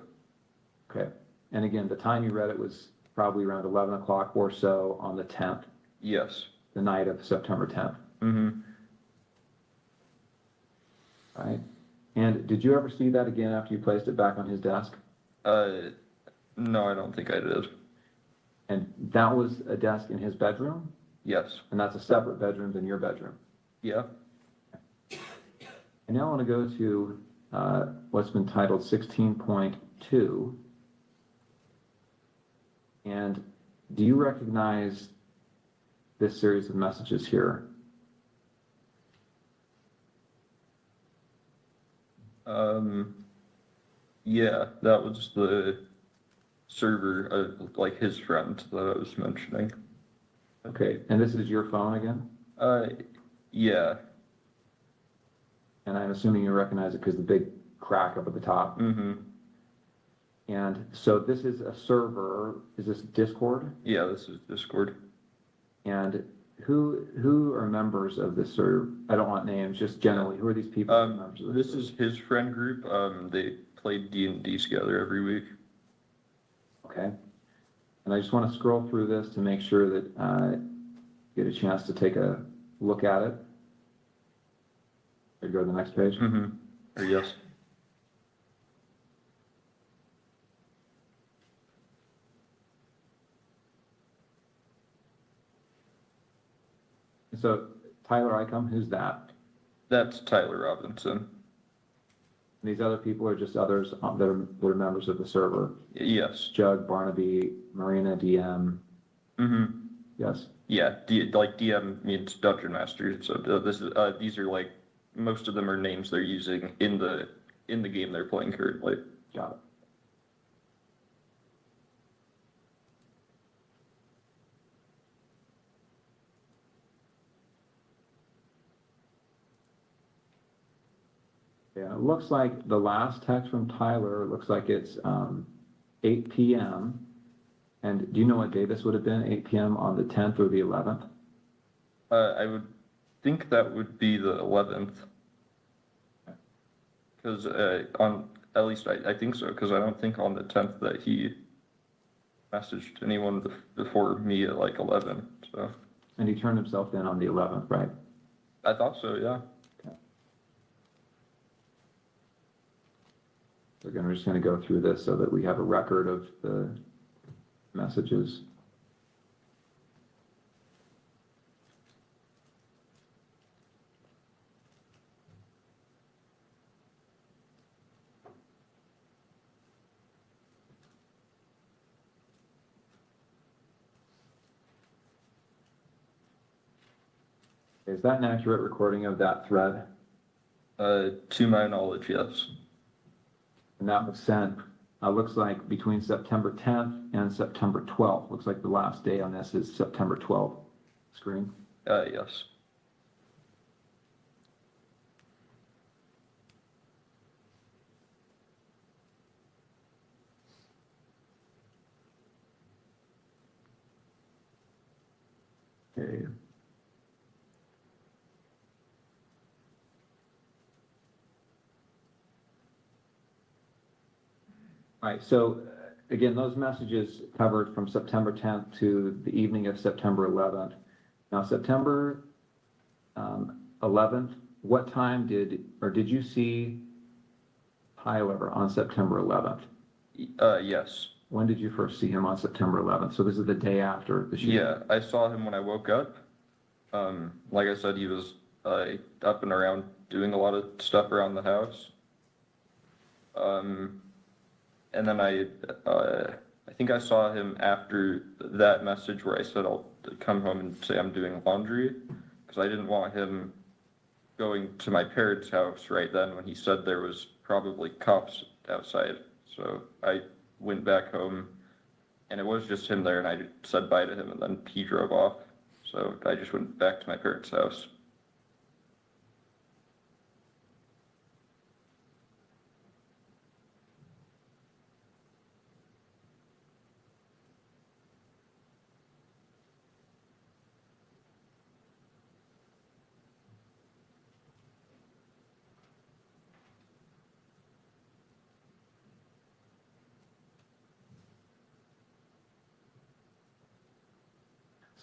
Speaker 9: Okay, and again, the time you read it was probably around 11 o'clock or so on the 10th,
Speaker 10: Yes.
Speaker 9: the night of September 10th,
Speaker 10: Mm-hmm.
Speaker 9: right? And did you ever see that again after you placed it back on his desk?
Speaker 10: No, I don't think I did.
Speaker 9: And that was a desk in his bedroom,
Speaker 10: Yes.
Speaker 9: and that's a separate bedroom than your bedroom.
Speaker 10: Yeah.
Speaker 9: And now I want to go to what's been titled 16.2. And do you recognize this series of messages here?
Speaker 10: Yeah, that was the server, like his friend that I was mentioning.
Speaker 9: Okay, and this is your phone again?
Speaker 10: Yeah.
Speaker 9: And I'm assuming you recognize it because the big crack up at the top.
Speaker 10: Mm-hmm.
Speaker 9: And so this is a server, is this Discord?
Speaker 10: Yeah, this is Discord.
Speaker 9: And who are members of this server? I don't want names, just generally, who are these people? Who are members of
Speaker 10: This is his friend group. They play D&D together every week.
Speaker 9: Okay. And I just want to scroll through this to make sure that you get a chance to take a look at it. Or go to the next page.
Speaker 10: Mm-hmm. Or yes.
Speaker 9: So Tyler Icom, who's that?
Speaker 10: That's Tyler Robinson.
Speaker 9: These other people are just others that are members of the server.
Speaker 10: Yes.
Speaker 9: Jug, Barnaby, Marina, DM.
Speaker 10: Mm-hmm.
Speaker 9: Yes.
Speaker 10: Yeah, like DM means Dungeon Master. So this is these are like most of them are names they're using in the game they're playing currently.
Speaker 9: Got it. Yeah, it looks like the last text from Tyler, looks like it's 8 p.m. And do you know what day this would have been, 8 p.m. on the 10th or the 11th?
Speaker 10: I would think that would be the 11th. Because at least I think so, because I don't think on the 10th that he messaged anyone before me at like 11, so.
Speaker 9: And he turned himself in on the 11th, right?
Speaker 10: I thought so, yeah.
Speaker 9: We're just going to go through this so that we have a record of the messages. Is that an accurate recording of that thread?
Speaker 10: To my knowledge, yes.
Speaker 9: And that was sent, looks like between September 10th and September 12th. Looks like the last day on this is September 12th. Screen?
Speaker 10: Yes.
Speaker 9: Okay. All right, so again, those messages covered from September 10th to the evening of September 11th. Now, September 11th, what time did you see Tyler on September 11th?
Speaker 10: Yes.
Speaker 9: When did you first see him on September 11th? So this is the day after the shooting?
Speaker 10: Yeah, I saw him when I woke up. Like I said, he was up and around doing a lot of stuff around the house. And then I think I saw him after that message where I said I'll come home and say I'm doing laundry, because I didn't want him going to my parents' house right then when he said there was probably cops outside. So I went back home, and it was just him there, and I said bye to him, and then he drove off. So I just went back to my parents' house.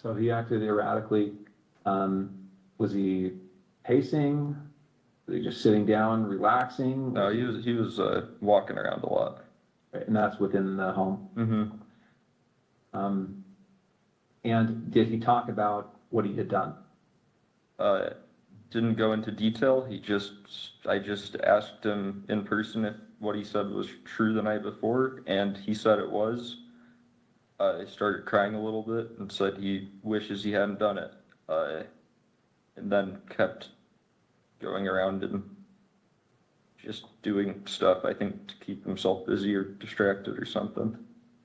Speaker 9: So he acted erratically. Was he pacing? Was he just sitting down, relaxing?
Speaker 10: No, he was walking around a lot.
Speaker 9: Right, and that's within the home?
Speaker 10: Mm-hmm.
Speaker 9: And did he talk about what he had done?
Speaker 10: Didn't go into detail. I just asked him in person if what he said was true the night before, and he said it was. I started crying a little bit and said he wishes he hadn't done it, and then kept going around and just doing stuff, I think, to keep himself busy or distracted or something.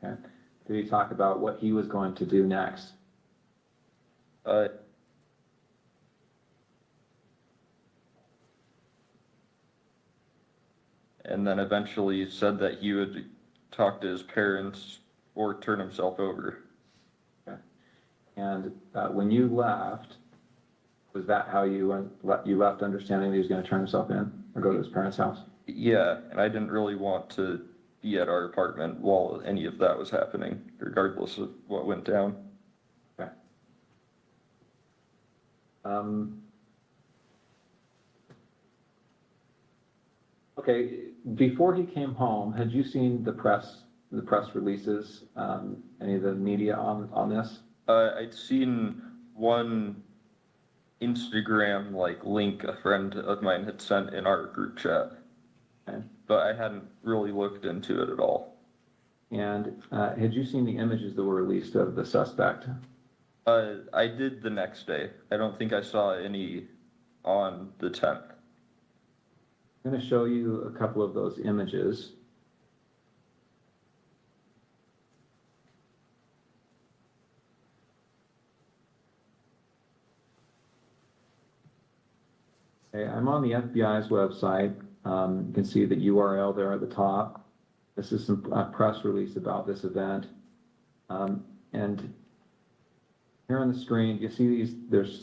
Speaker 9: Okay. Did he talk about what he was going to do next?
Speaker 10: Uh, and then eventually said that he would talk to his parents or turn himself over.
Speaker 9: And when you left, was that how you left, understanding that he was going to turn himself in or go to his parents' house?
Speaker 10: Yeah, and I didn't really want to be at our apartment while any of that was happening, regardless of what went down.
Speaker 9: Okay. Okay, before he came home, had you seen the press releases, any of the media on this?
Speaker 10: I'd seen one Instagram link a friend of mine had sent in our group chat,
Speaker 9: Okay.
Speaker 10: but I hadn't really looked into it at all.
Speaker 9: And had you seen the images that were released of the suspect?
Speaker 10: I did the next day. I don't think I saw any on the 10th.
Speaker 9: I'm going to show you a couple of those images. Okay, I'm on the FBI's website. You can see the URL there at the top. This is some press release about this event. And here on the screen, you see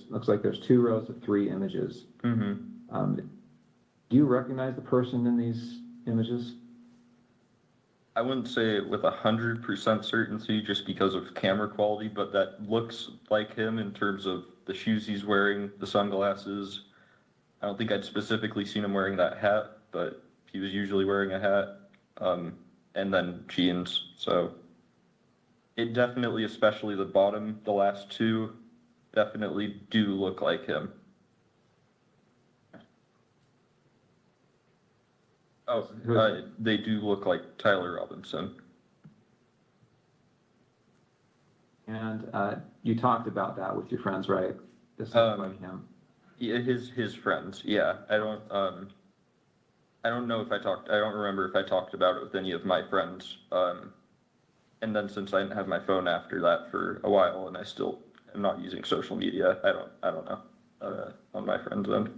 Speaker 9: looks like there's 2 rows of 3 images.
Speaker 10: Mm-hmm.
Speaker 9: Do you recognize the person in these images?
Speaker 10: I wouldn't say it with 100% certainty just because of camera quality, but that looks like him in terms of the shoes he's wearing, the sunglasses. I don't think I'd specifically seen him wearing that hat, but he was usually wearing a hat, and then jeans. So it definitely, especially the bottom, the last 2, definitely do look like him. Oh, they do look like Tyler Robinson.
Speaker 9: And you talked about that with your friends, right? This looks like him.
Speaker 10: Yeah, his friends. Yeah, I don't know if I don't remember if I talked about it with any of my friends. And then since I didn't have my phone after that for a while, and I still am not using social media, I don't know on my friends' end.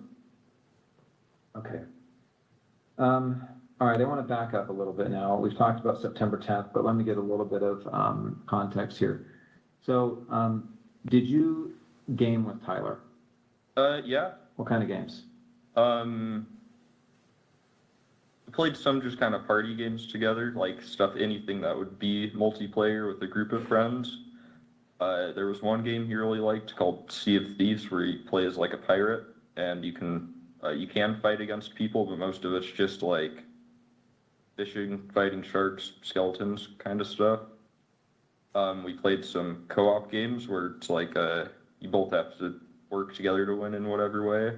Speaker 9: Okay. All right, I want to back up a little bit now. We've talked about September 10th, but let me get a little bit of context here. So, did you game with Tyler?
Speaker 10: Yeah.
Speaker 9: What kind of games?
Speaker 10: We played some just kind of party games together, like anything that would be multiplayer with a group of friends. There was one game he really liked called Sea of Thieves, where you play as like a pirate, and you can fight against people, but most of it's just like fishing, fighting sharks, skeletons kind of stuff. We played some co-op games where it's like you both have to work together to win in whatever way.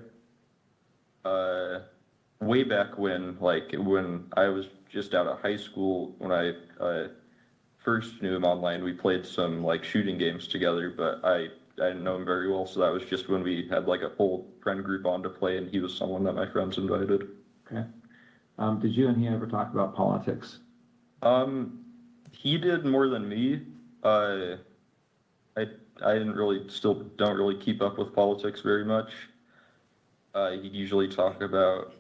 Speaker 10: Way back when I was just out of high school, when I first knew him online, we played some shooting games together, but I didn't know him very well, so that was just when we had a full friend group on to play, and he was someone that my friends invited.
Speaker 9: Okay. Did you and he ever talk about politics?
Speaker 10: He did more than me. I don't really keep up with politics very much. He'd usually talk about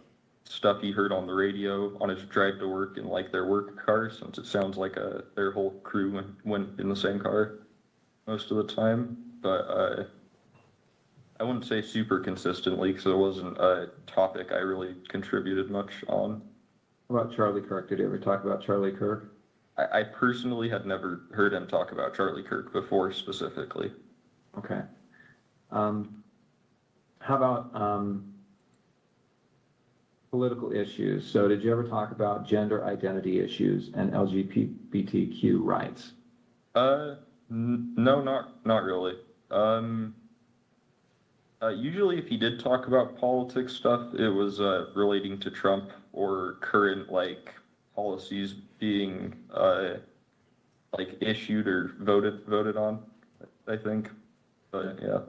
Speaker 10: stuff he heard on the radio on his drive to work in their work car, since it sounds like their whole crew went in the same car most of the time. But I wouldn't say super consistently, because it wasn't a topic I really contributed much on.
Speaker 9: What about Charlie Kirk? Did you ever talk about Charlie Kirk?
Speaker 10: I personally had never heard him talk about Charlie Kirk before specifically.
Speaker 9: Okay. How about political issues? So did you ever talk about gender identity issues and LGBTQ rights?
Speaker 10: No, not really. Usually if he did talk about politics stuff, it was relating to Trump or current policies being issued or voted on, I think. But yeah.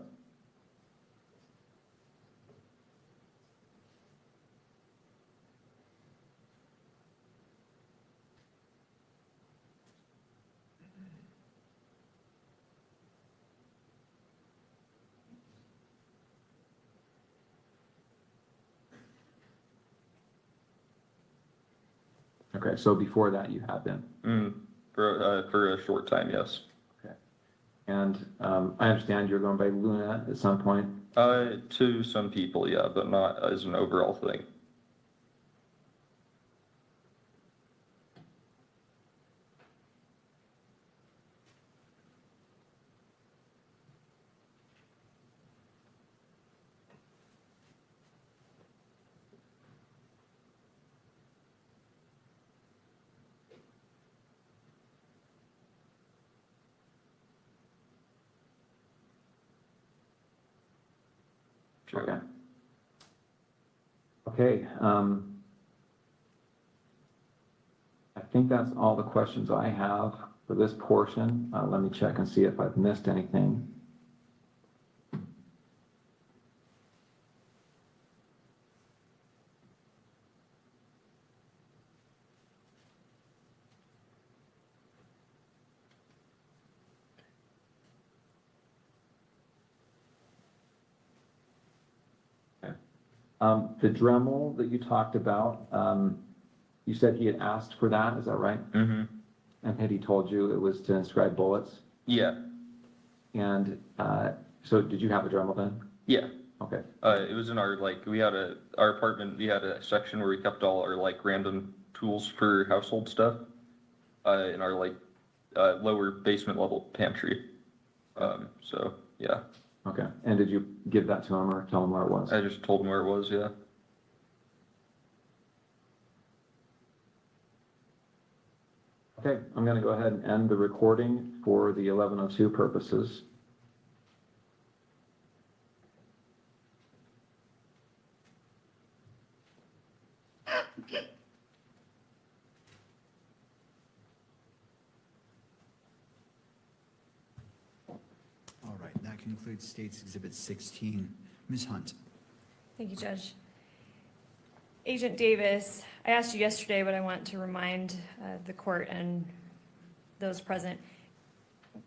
Speaker 9: Okay, so before that you had been?
Speaker 10: For a short time, yes.
Speaker 9: Okay. And I understand you're going by Luna at some point?
Speaker 10: To some people, yeah, but not as an overall thing. Sure.
Speaker 9: Okay. Okay, I think that's all the questions I have for this portion. Let me check and see if I've missed anything. The Dremel that you talked about, you said he had asked for that, is that right?
Speaker 10: Mm-hmm.
Speaker 9: And had he told you it was to inscribe bullets?
Speaker 10: Yeah.
Speaker 9: And so did you have a Dremel then?
Speaker 10: Yeah.
Speaker 9: Okay.
Speaker 10: It was in our, our apartment, we had a section where we kept all our, random tools for household stuff, in our, lower basement level pantry. So, yeah.
Speaker 9: Okay. And did you give that to him or tell him where it was?
Speaker 10: I just told him where it was, yeah.
Speaker 9: Okay, I'm going to go ahead and end the recording for the 11:02 purposes.
Speaker 1: All right, that concludes State's Exhibit 16. Ms. Hunt.
Speaker 8: Thank you, Judge. Agent Davis, I asked you yesterday, but I want to remind the court and those present.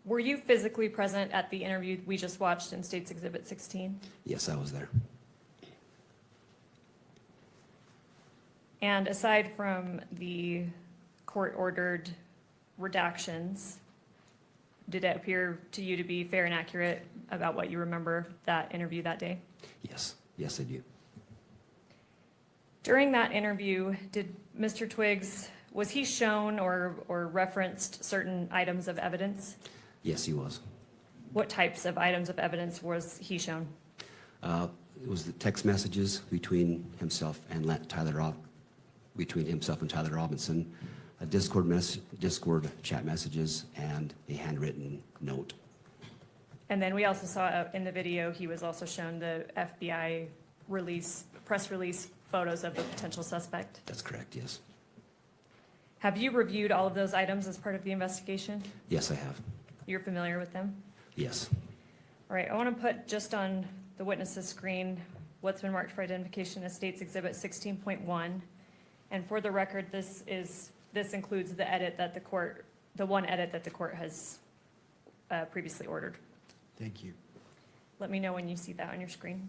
Speaker 8: Were you physically present at the interview we just watched in State's Exhibit 16?
Speaker 14: Yes, I was there.
Speaker 8: And aside from the court-ordered redactions, did it appear to you to be fair and accurate about what you remember that interview that day?
Speaker 14: Yes, yes, I do.
Speaker 8: During that interview, did Mr. Twiggs, was he shown or referenced certain items of evidence?
Speaker 14: Yes, he was.
Speaker 8: What types of items of evidence was he shown?
Speaker 14: It was the text messages between himself and Tyler Robinson, a Discord chat messages, and a handwritten note.
Speaker 8: And then we also saw in the video, he was also shown the FBI press release photos of the potential suspect.
Speaker 14: That's correct, yes.
Speaker 8: Have you reviewed all of those items as part of the investigation?
Speaker 14: Yes, I have.
Speaker 8: You're familiar with them?
Speaker 14: Yes.
Speaker 8: All right, I want to put just on the witness's screen what's been marked for identification as State's Exhibit 16.1. And for the record, this includes the edit that the one edit that the court has previously ordered.
Speaker 1: Thank you.
Speaker 8: Let me know when you see that on your screen.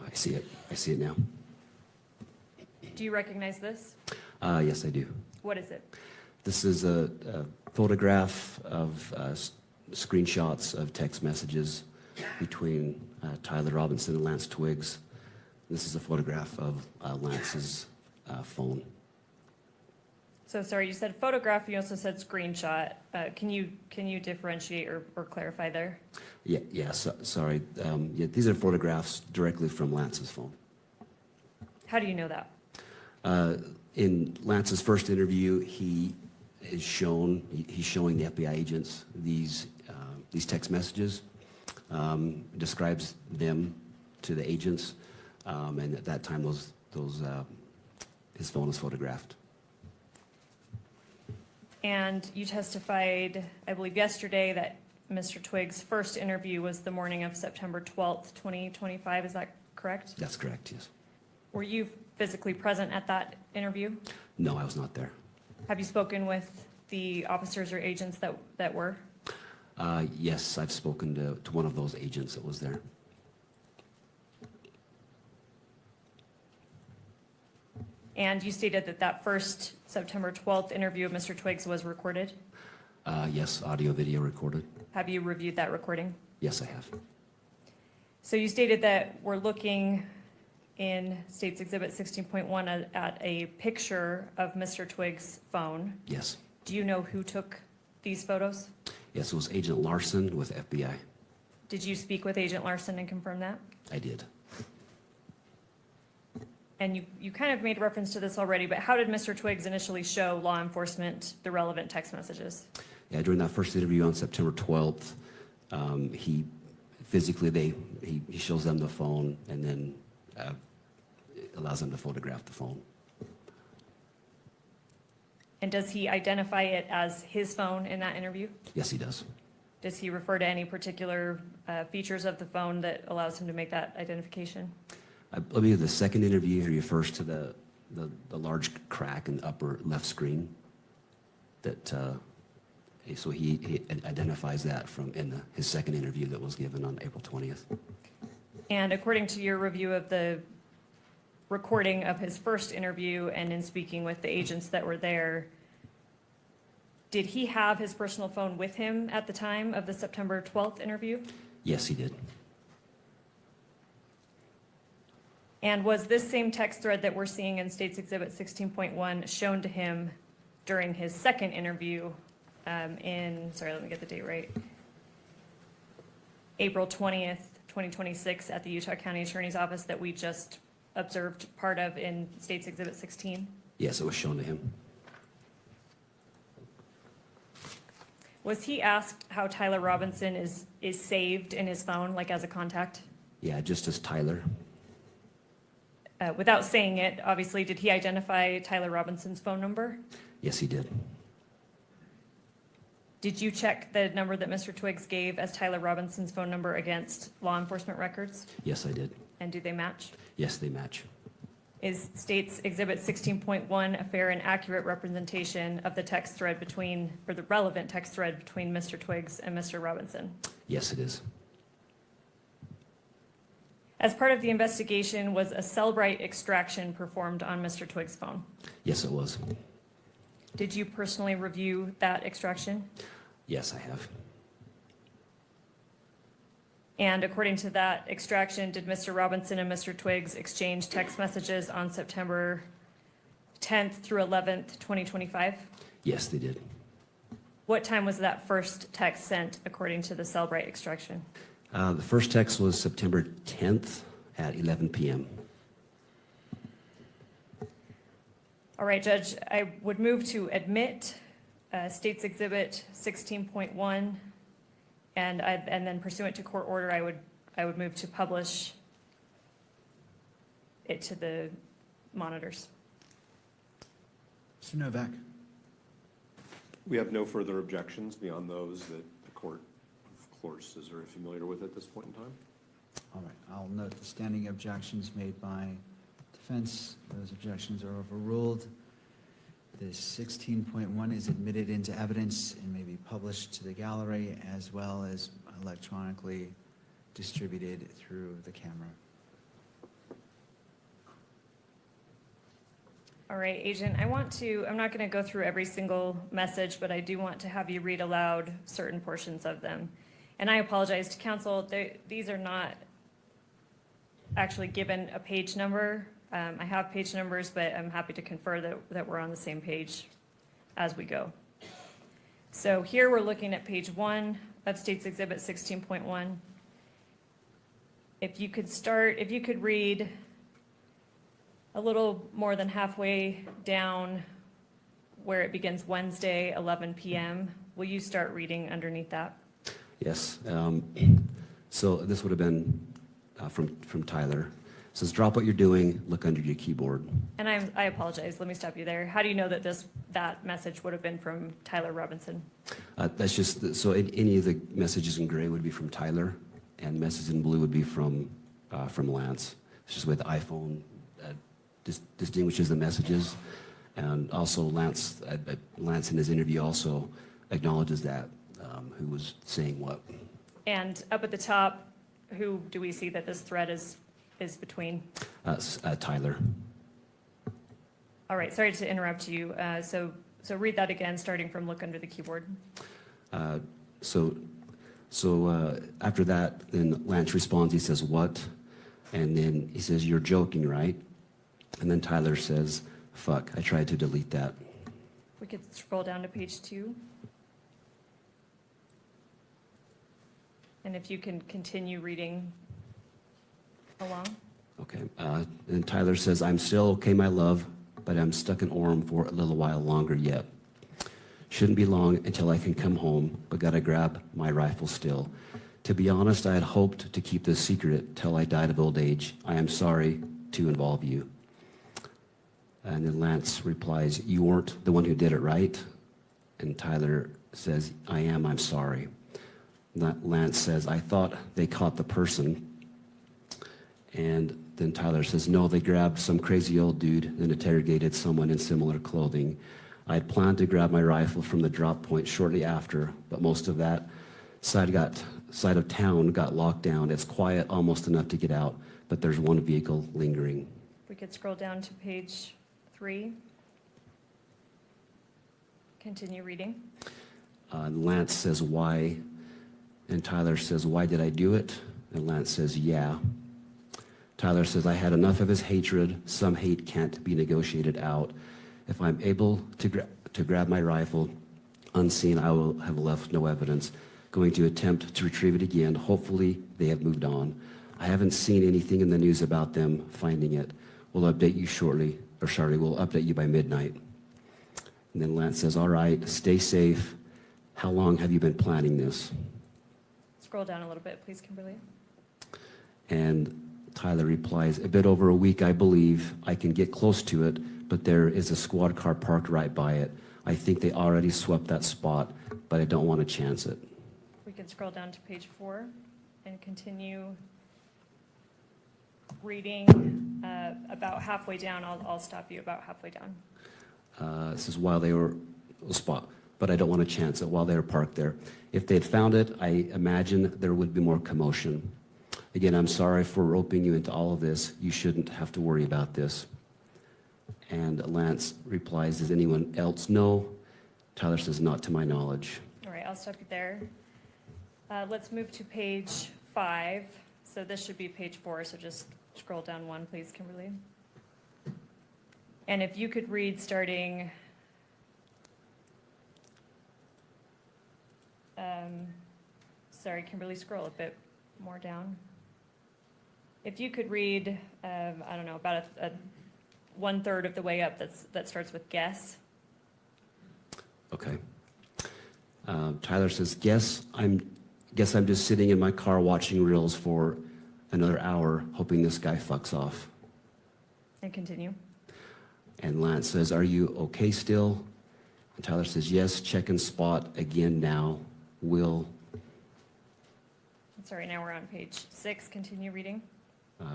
Speaker 14: I see it. I see it now.
Speaker 8: Do you recognize this?
Speaker 14: Yes, I do.
Speaker 8: What is it?
Speaker 14: This is a photograph of screenshots of text messages between Tyler Robinson and Lance Twiggs. This is a photograph of Lance's phone.
Speaker 8: So sorry, you said photograph, you also said screenshot. Can you differentiate or clarify there?
Speaker 14: Sorry. These are photographs directly from Lance's phone.
Speaker 8: How do you know that?
Speaker 14: In Lance's first interview, he's showing the FBI agents these text messages, describes them to the agents, and at that time, his phone was photographed.
Speaker 8: And you testified, I believe yesterday, that Mr. Twiggs' first interview was the morning of September 12th, 2025. Is that correct?
Speaker 14: That's correct, yes.
Speaker 8: Were you physically present at that interview?
Speaker 14: No, I was not there.
Speaker 8: Have you spoken with the officers or agents that were?
Speaker 14: Yes, I've spoken to one of those agents that was there.
Speaker 8: And you stated that that first September 12th interview of Mr. Twiggs was recorded?
Speaker 14: Yes, audio, video recorded.
Speaker 8: Have you reviewed that recording?
Speaker 14: Yes, I have.
Speaker 8: So you stated that we're looking in State's Exhibit 16.1 at a picture of Mr. Twiggs' phone.
Speaker 14: Yes.
Speaker 8: Do you know who took these photos?
Speaker 14: Yes, it was Agent Larson with FBI.
Speaker 8: Did you speak with Agent Larson and confirm that?
Speaker 14: I did.
Speaker 8: And you kind of made reference to this already, but how did Mr. Twiggs initially show law enforcement the relevant text messages?
Speaker 14: Yeah, during that first interview on September 12th, he physically, he shows them the phone and then allows them to photograph the phone.
Speaker 8: And does he identify it as his phone in that interview?
Speaker 14: Yes, he does.
Speaker 8: Does he refer to any particular features of the phone that allows him to make that identification?
Speaker 14: I believe the second interview, he refers to the large crack in the upper left screen. That so he identifies that from his second interview that was given on April 20th.
Speaker 8: And according to your review of the recording of his first interview and in speaking with the agents that were there, did he have his personal phone with him at the time of the September 12th interview?
Speaker 14: Yes, he did.
Speaker 8: And was this same text thread that we're seeing in State's Exhibit 16.1 shown to him during his second interview sorry, let me get the date right, April 20th, 2026 at the Utah County Attorney's Office that we just observed part of in State's Exhibit 16?
Speaker 14: Yes, it was shown to him.
Speaker 8: Was he asked how Tyler Robinson is saved in his phone, like as a contact?
Speaker 14: Yeah, just as Tyler.
Speaker 8: Without saying it, obviously, did he identify Tyler Robinson's phone number?
Speaker 14: Yes, he did.
Speaker 8: Did you check the number that Mr. Twiggs gave as Tyler Robinson's phone number against law enforcement records?
Speaker 14: Yes, I did.
Speaker 8: And do they match?
Speaker 14: Yes, they match.
Speaker 8: Is State's Exhibit 16.1 a fair and accurate representation of the text thread between, or the relevant text thread between Mr. Twiggs and Mr. Robinson?
Speaker 14: Yes, it is.
Speaker 8: As part of the investigation, was a Cellbrite extraction performed on Mr. Twiggs' phone?
Speaker 14: Yes, it was.
Speaker 8: Did you personally review that extraction?
Speaker 14: Yes, I have.
Speaker 8: And according to that extraction, did Mr. Robinson and Mr. Twiggs exchange text messages on September 10th through 11th, 2025?
Speaker 14: Yes, they did.
Speaker 8: What time was that first text sent according to the Cellbrite extraction?
Speaker 14: The first text was September 10th at 11 p.m.
Speaker 8: All right, Judge, I would move to admit State's Exhibit 16.1, and then pursuant to court order, I would move to publish it to the monitors.
Speaker 1: Mr. Novak.
Speaker 2: We have no further objections beyond those that the court, of course, is very familiar with at this point in time.
Speaker 1: All right, I'll note the standing objections made by defense. Those objections are overruled. This 16.1 is admitted into evidence and may be published to the gallery as well as electronically distributed through the camera.
Speaker 8: All right, Agent, I'm not going to go through every single message, but I do want to have you read aloud certain portions of them. And I apologize to counsel, these are not actually given a page number. I have page numbers, but I'm happy to confer that we're on the same page as we go. So here we're looking at page 1 of State's Exhibit 16.1. If you could read a little more than halfway down where it begins Wednesday, 11 p.m., will you start reading underneath that?
Speaker 14: Yes. So this would have been from Tyler. Says, drop what you're doing, look under your keyboard.
Speaker 8: And I apologize, let me stop you there. How do you know that that message would have been from Tyler Robinson?
Speaker 14: That's just, so any of the messages in gray would be from Tyler, and messages in blue would be from Lance. It's just the way the iPhone distinguishes the messages. And also Lance in his interview also acknowledges that, who was saying what.
Speaker 8: And up at the top, who do we see that this thread is between?
Speaker 14: Tyler.
Speaker 8: All right, sorry to interrupt you. So read that again, starting from look under the keyboard.
Speaker 14: So after that, then Lance responds, he says, what? And then he says, you're joking, right? And then Tyler says, fuck, I tried to delete that.
Speaker 8: We could scroll down to page 2. And if you can continue reading along.
Speaker 14: Okay, and Tyler says, I'm still okay, my love, but I'm stuck in Orem for a little while longer yet. Shouldn't be long until I can come home, but gotta grab my rifle still. To be honest, I had hoped to keep this secret till I died of old age. I am sorry to involve you. And then Lance replies, you weren't the one who did it, right? And Tyler says, I am, I'm sorry. Lance says, I thought they caught the person. And then Tyler says, no, they grabbed some crazy old dude and interrogated someone in similar clothing. I had planned to grab my rifle from the drop point shortly after, but most of that side of town got locked down. It's quiet, almost enough to get out, but there's one vehicle lingering.
Speaker 8: We could scroll down to page 3. Continue reading.
Speaker 14: Lance says, why? And Tyler says, why did I do it? And Lance says, yeah. Tyler says, I had enough of his hatred. Some hate can't be negotiated out. If I'm able to grab my rifle unseen, I will have left no evidence. Going to attempt to retrieve it again. Hopefully they have moved on. I haven't seen anything in the news about them finding it. We'll update you shortly, we'll update you by midnight. And then Lance says, all right, stay safe. How long have you been planning this?
Speaker 8: Scroll down a little bit, please, Kimberly.
Speaker 14: And Tyler replies, a bit over a week, I believe. I can get close to it, but there is a squad car parked right by it. I think they already swept that spot, but I don't want to chance it.
Speaker 8: We can scroll down to page 4 and continue reading about halfway down. I'll stop you about halfway down.
Speaker 14: This is while they were spot, but I don't want to chance it while they were parked there. If they'd found it, I imagine there would be more commotion. Again, I'm sorry for roping you into all of this. You shouldn't have to worry about this. And Lance replies, does anyone else know? Tyler says, not to my knowledge.
Speaker 8: All right, I'll stop you there. Let's move to page 5. So this should be page 4, so just scroll down 1, please, Kimberly. And if you could read starting, sorry, Kimberly, scroll a bit more down. If you could read, I don't know, about a 1/3 of the way up that starts with guess.
Speaker 14: Okay. Tyler says, guess I'm just sitting in my car watching reels for another hour, hoping this guy fucks off.
Speaker 8: And continue.
Speaker 14: And Lance says, are you okay still? And Tyler says, yes, check and spot again now. Will.
Speaker 8: Sorry, now we're on page 6. Continue reading.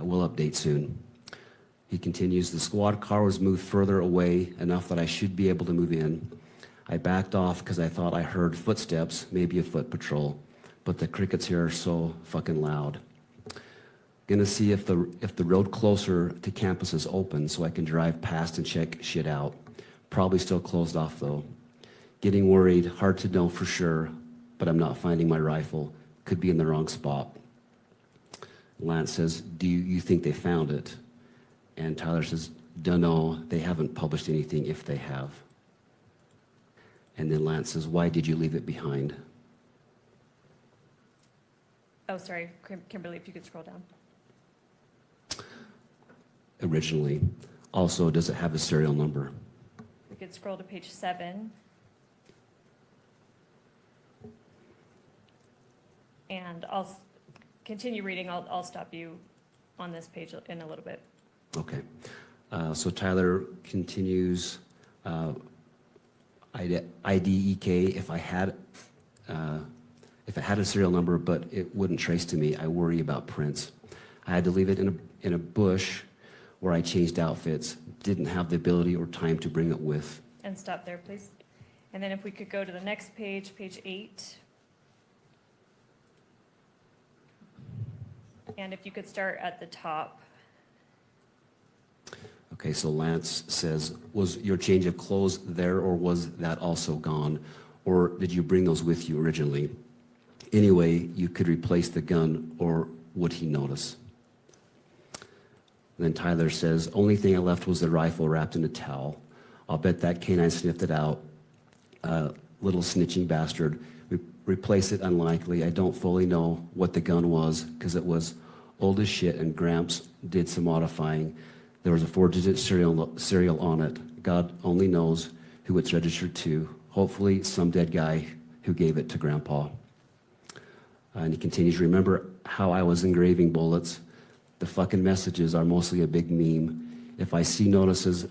Speaker 14: We'll update soon. He continues, the squad car was moved further away enough that I should be able to move in. I backed off because I thought I heard footsteps, maybe a foot patrol, but the crickets here are so fucking loud. Gonna see if the road closer to campus is open so I can drive past and check shit out. Probably still closed off though. Getting worried, hard to know for sure, but I'm not finding my rifle. Could be in the wrong spot. Lance says, do you think they found it? And Tyler says, dunno, they haven't published anything if they have. And then Lance says, why did you leave it behind?
Speaker 8: Oh, sorry, Kimberly, if you could scroll down.
Speaker 14: Originally. Also, does it have a serial number?
Speaker 8: We could scroll to page 7. And I'll continue reading. I'll stop you on this page in a little bit.
Speaker 14: Okay. So Tyler continues, IDEK, if it had a serial number, but it wouldn't trace to me, I worry about prints. I had to leave it in a bush where I changed outfits, didn't have the ability or time to bring it with.
Speaker 8: And stop there, please. And then if we could go to the next page, page 8. And if you could start at the top.
Speaker 14: Okay, so Lance says, was your change of clothes there, or was that also gone? Or did you bring those with you originally? Anyway, you could replace the gun, or would he notice? Then Tyler says, only thing I left was the rifle wrapped in a towel. I'll bet that canine sniffed it out. Little snitching bastard. Replace it unlikely. I don't fully know what the gun was because it was old as shit and Gramps did some modifying. There was a 4-digit serial on it. God only knows who it's registered to. Hopefully some dead guy who gave it to Grandpa. And he continues, remember how I was engraving bullets? The fucking messages are mostly a big meme. If I see notices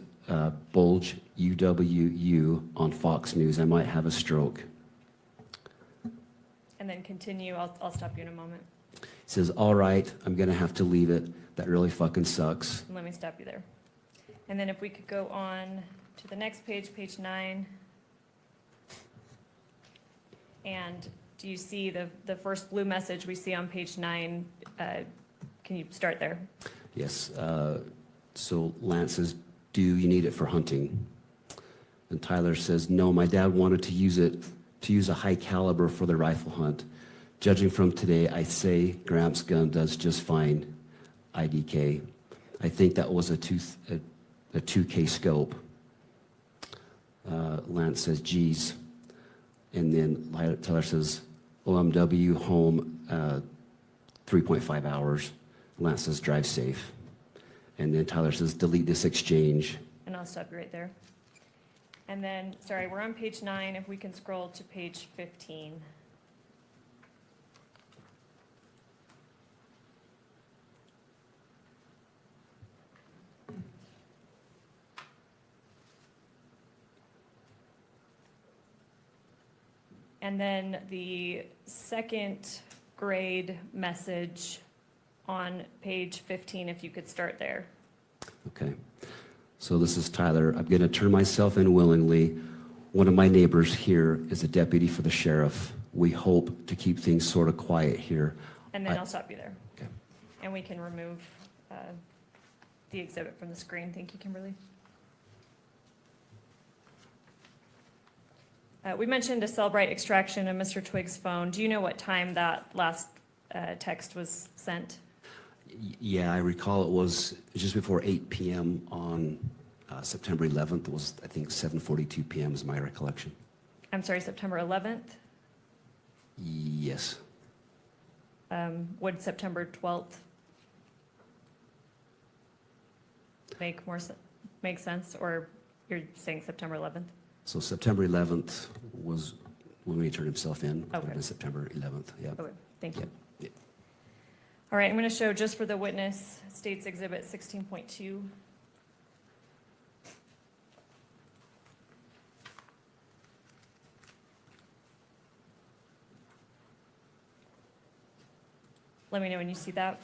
Speaker 14: bulge UWU on Fox News, I might have a stroke.
Speaker 8: And then continue. I'll stop you in a moment.
Speaker 14: He says, all right, I'm going to have to leave it. That really fucking sucks.
Speaker 8: And let me stop you there. And then if we could go on to the next page, page 9. And do you see the first blue message we see on page 9? Can you start there?
Speaker 14: Yes. So Lance says, do you need it for hunting? And Tyler says, no, my dad wanted to use a high caliber for the rifle hunt. Judging from today, I say Gramps' gun does just fine. IDK. I think that was a 2K scope. Lance says, geez. And then Tyler says, OMW home 3.5 hours. Lance says, drive safe. And then Tyler says, delete this exchange.
Speaker 8: And I'll stop you right there. And then, sorry, we're on page 9. If we can scroll to page 15. And then the second grade message on page 15, if you could start there.
Speaker 14: Okay. So this is Tyler. I'm going to turn myself in willingly. One of my neighbors here is a deputy for the sheriff. We hope to keep things sort of quiet here.
Speaker 8: And then I'll stop you there.
Speaker 14: Okay.
Speaker 8: And we can remove the exhibit from the screen. Thank you, Kimberly. We mentioned a Cellbrite extraction of Mr. Twiggs' phone. Do you know what time that last text was sent?
Speaker 14: Yeah, I recall it was just before 8 p.m. on September 11th. It was, I think, 7:42 p.m. is my recollection.
Speaker 8: I'm sorry, September 11th?
Speaker 14: Yes.
Speaker 8: Would September 12th make sense, or you're saying September 11th?
Speaker 14: So September 11th was when he turned himself in. It would have
Speaker 8: Okay.
Speaker 14: been September 11th, yeah.
Speaker 8: Okay, thank you.
Speaker 14: Yep. Yep.
Speaker 8: All right, I'm going to show just for the witness, State's Exhibit 16.2. Let me know when you see that.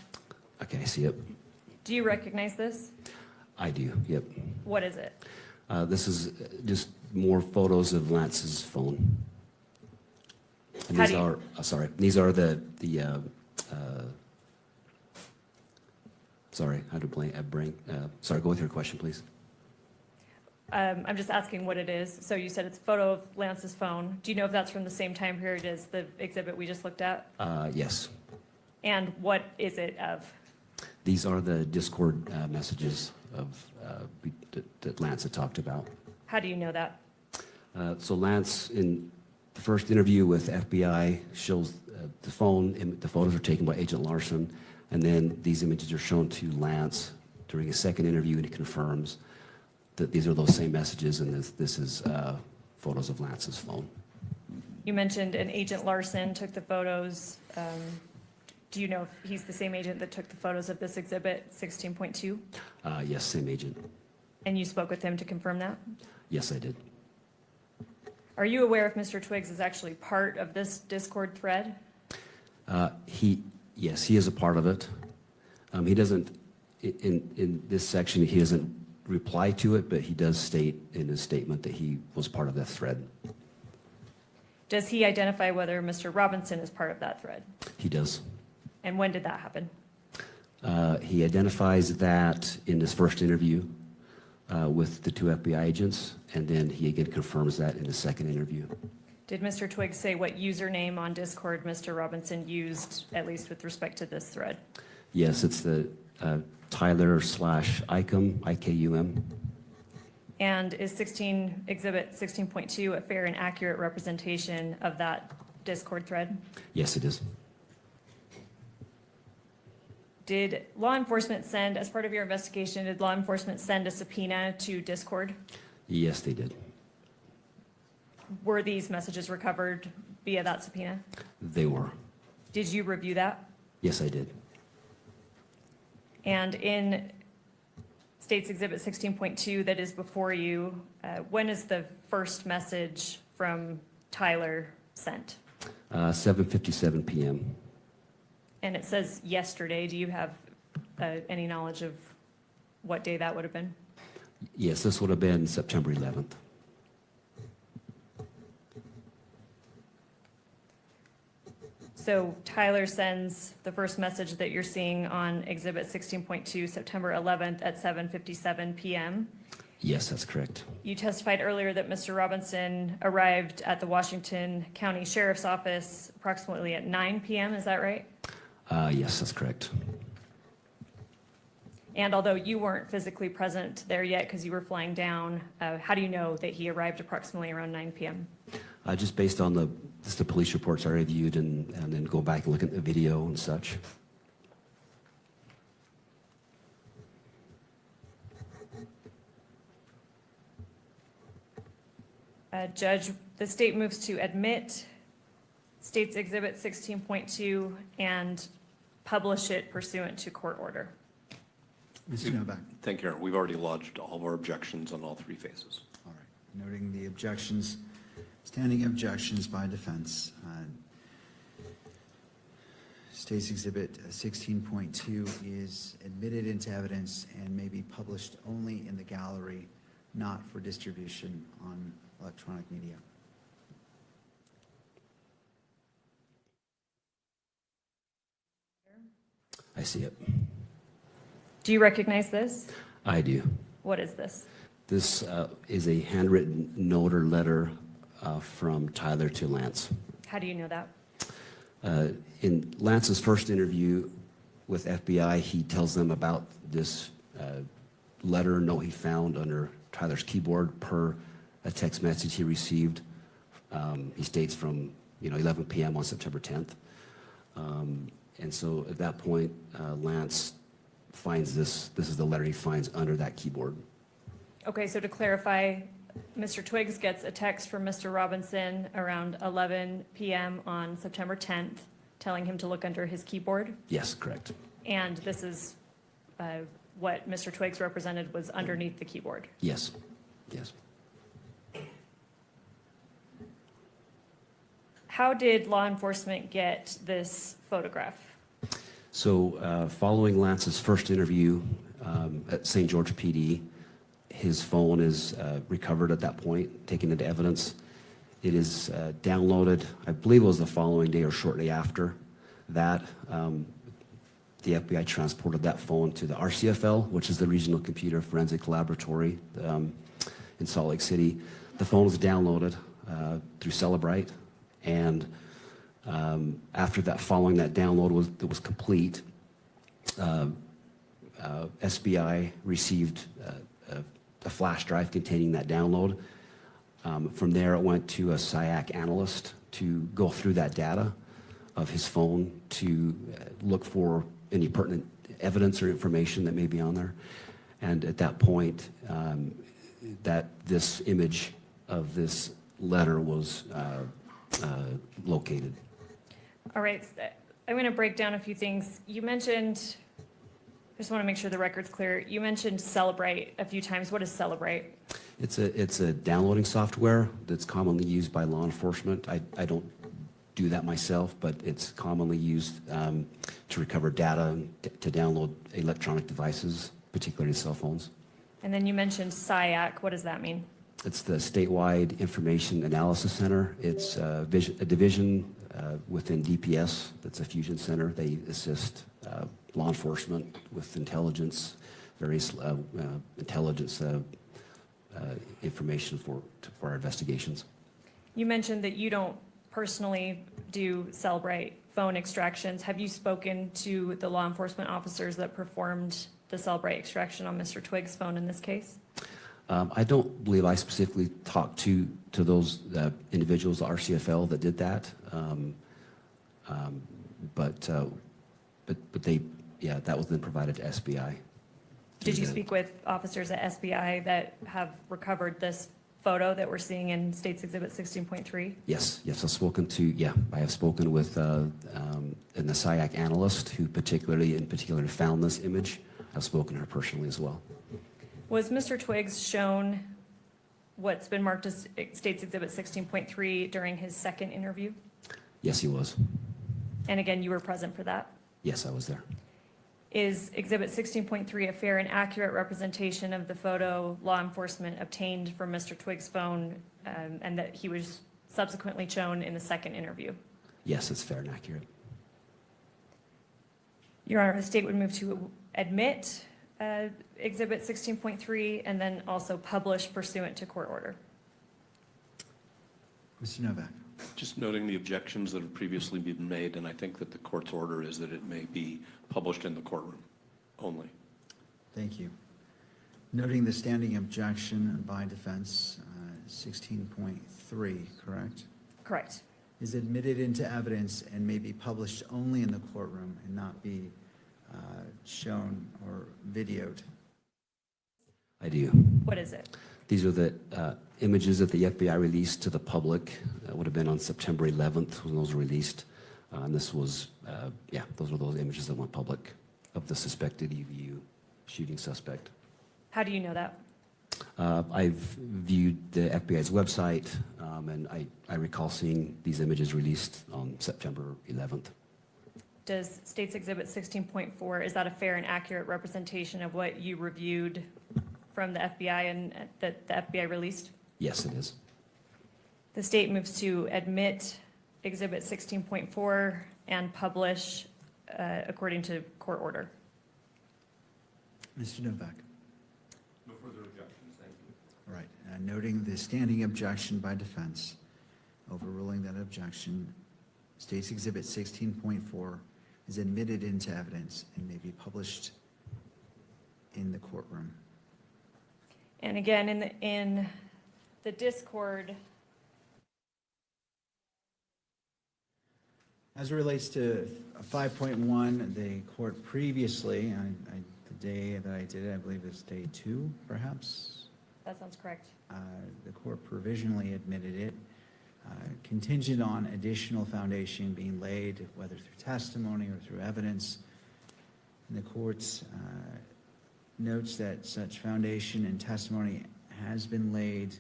Speaker 14: Okay, I see it.
Speaker 8: Do you recognize this?
Speaker 14: I do, yep.
Speaker 8: What is it?
Speaker 14: This is just more photos of Lance's phone. And
Speaker 8: How
Speaker 14: these
Speaker 8: do you-
Speaker 14: are, these are sorry, how to bring, sorry, go with your question, please.
Speaker 8: I'm just asking what it is. So you said it's a photo of Lance's phone. Do you know if that's from the same time period as the exhibit we just looked at?
Speaker 14: Yes.
Speaker 8: And what is it of?
Speaker 14: These are the Discord messages of, that Lance had talked about.
Speaker 8: How do you know that?
Speaker 14: So Lance, in the first interview with FBI, shows the phone, the photos are taken by Agent Larson, and then these images are shown to Lance during a second interview, and he confirms that these are those same messages, and this is photos of Lance's phone.
Speaker 8: You mentioned an Agent Larson took the photos. Do you know if he's the same agent that took the photos of this exhibit 16.2?
Speaker 14: Yes, same agent.
Speaker 8: And you spoke with him to confirm that?
Speaker 14: Yes, I did.
Speaker 8: Are you aware if Mr. Twiggs is actually part of this Discord thread?
Speaker 14: Yes, he is a part of it. He doesn't, in this section, he doesn't reply to it, but he does state in his statement that he was part of that thread.
Speaker 8: Does he identify whether Mr. Robinson is part of that thread?
Speaker 14: He does.
Speaker 8: And when did that happen?
Speaker 14: He identifies that in his first interview with the two FBI agents, and then he again confirms that in his second interview.
Speaker 8: Did Mr. Twiggs say what username on Discord Mr. Robinson used, at least with respect to this thread?
Speaker 14: Yes, it's the Tyler/Icum, IKUM.
Speaker 8: And is Exhibit 16.2 a fair and accurate representation of that Discord thread?
Speaker 14: Yes, it is.
Speaker 8: Did law enforcement send, as part of your investigation, did law enforcement send a subpoena to Discord?
Speaker 14: Yes, they did.
Speaker 8: Were these messages recovered via that subpoena?
Speaker 14: They were.
Speaker 8: Did you review that?
Speaker 14: Yes, I did.
Speaker 8: And in State's Exhibit 16.2 that is before you, when is the first message from Tyler sent?
Speaker 14: 7:57 p.m.
Speaker 8: And it says yesterday. Do you have any knowledge of what day that would have been?
Speaker 14: Yes, this would have been September 11th.
Speaker 8: So Tyler sends the first message that you're seeing on Exhibit 16.2, September 11th at 7:57 p.m.
Speaker 14: Yes, that's correct.
Speaker 8: You testified earlier that Mr. Robinson arrived at the Washington County Sheriff's Office approximately at 9 p.m., is that right?
Speaker 14: Yes, that's correct.
Speaker 8: And although you weren't physically present there yet because you were flying down, how do you know that he arrived approximately around 9 p.m.?
Speaker 14: Just based on the police reports I reviewed and then go back and look at the video and such.
Speaker 8: Judge, the state moves to admit State's Exhibit 16.2 and publish it pursuant to court order.
Speaker 1: Mr. Novak.
Speaker 2: Thank you, Your Honor. We've already lodged all of our objections on all three phases.
Speaker 1: All right. Noting the objections, standing objections by defense. State's Exhibit 16.2 is admitted into evidence and may be published only in the gallery, not for distribution on electronic media.
Speaker 14: I see it.
Speaker 8: Do you recognize this?
Speaker 14: I do.
Speaker 8: What is this?
Speaker 14: This is a handwritten note or letter from Tyler to Lance.
Speaker 8: How do you know that?
Speaker 14: In Lance's first interview with FBI, he tells them about this letter note he found under Tyler's keyboard per a text message he received. He states from 11 p.m. on September 10th. And so at that point, Lance finds this. This is the letter he finds under that keyboard.
Speaker 8: Okay, so to clarify, Mr. Twiggs gets a text from Mr. Robinson around 11 p.m. on September 10th, telling him to look under his keyboard.
Speaker 14: Yes, correct.
Speaker 8: And this is what Mr. Twiggs represented was underneath the keyboard.
Speaker 14: Yes, yes.
Speaker 8: How did law enforcement get this photograph?
Speaker 14: So following Lance's first interview at St. George PD, his phone is recovered at that point, taken into evidence. It is downloaded, I believe it was the following day or shortly after that. The FBI transported that phone to the RCFL, which is the Regional Computer Forensic Laboratory in Salt Lake City. The phone was downloaded through Celebrite, and after that, following that download was complete, SBI received a flash drive containing that download. From there, it went to a SIAC analyst to go through that data of his phone to look for any pertinent evidence or information that may be on there. And at that point, that this image of this letter was located.
Speaker 8: All right, I'm going to break down a few things. You mentioned, I just want to make sure the record's clear. You mentioned Celebrate a few times. What is Celebrate?
Speaker 14: It's a downloading software that's commonly used by law enforcement. I don't do that myself, but it's commonly used to recover data, to download electronic devices, particularly cell phones.
Speaker 8: And then you mentioned SIAC. What does that mean?
Speaker 14: It's the Statewide Information Analysis Center. It's a division within DPS. That's a fusion center. They assist law enforcement with intelligence, various intelligence information for our investigations.
Speaker 8: You mentioned that you don't personally do Celebrate phone extractions. Have you spoken to the law enforcement officers that performed the Celebrate extraction on Mr. Twiggs' phone in this case?
Speaker 14: I don't believe I specifically talked to those individuals, the RCFL, that did that. But they, yeah, that was then provided to SBI.
Speaker 8: Did you speak with officers at SBI that have recovered this photo that we're seeing in State's Exhibit 16.3?
Speaker 14: Yes, I've spoken to, I have spoken with an SIAC analyst who particularly found this image. I've spoken to her personally as well.
Speaker 8: Was Mr. Twiggs shown what's been marked as State's Exhibit 16.3 during his second interview?
Speaker 14: Yes, he was.
Speaker 8: And again, you were present for that?
Speaker 14: Yes, I was there.
Speaker 8: Is Exhibit 16.3 a fair and accurate representation of the photo law enforcement obtained from Mr. Twiggs' phone and that he was subsequently shown in the second interview?
Speaker 14: Yes, it's fair and accurate.
Speaker 8: Your Honor, the state would move to admit Exhibit 16.3 and then also publish pursuant to court order.
Speaker 1: Mr. Novak.
Speaker 2: Just noting the objections that have previously been made, and I think that the court's order is that it may be published in the courtroom only.
Speaker 1: Thank you. Noting the standing objection by defense, 16.3, correct?
Speaker 8: Correct.
Speaker 1: Is admitted into evidence and may be published only in the courtroom and not be shown or videoed.
Speaker 14: I do.
Speaker 8: What is it?
Speaker 14: These are the images that the FBI released to the public. That would have been on September 11th when those were released. And this was, those were those images that went public of the suspected EVU shooting suspect.
Speaker 8: How do you know that?
Speaker 14: I've viewed the FBI's website, and I recall seeing these images released on September 11th.
Speaker 8: Does State's Exhibit 16.4, is that a fair and accurate representation of what you reviewed from the FBI and that the FBI released?
Speaker 14: Yes, it is.
Speaker 8: The state moves to admit Exhibit 16.4 and publish according to court order.
Speaker 1: Mr. Novak.
Speaker 2: No further objections, thank you.
Speaker 1: All right. Noting the standing objection by defense, overruling that objection, State's Exhibit 16.4 is admitted into evidence and may be published in the courtroom.
Speaker 8: And again, in the Discord,
Speaker 1: As it relates to 5.1, the court previously, the day that I did it, I believe it was day 2, perhaps,
Speaker 8: that sounds correct.
Speaker 1: the court provisionally admitted it, contingent on additional foundation being laid, whether through testimony or through evidence. And the court notes that such foundation and testimony has been laid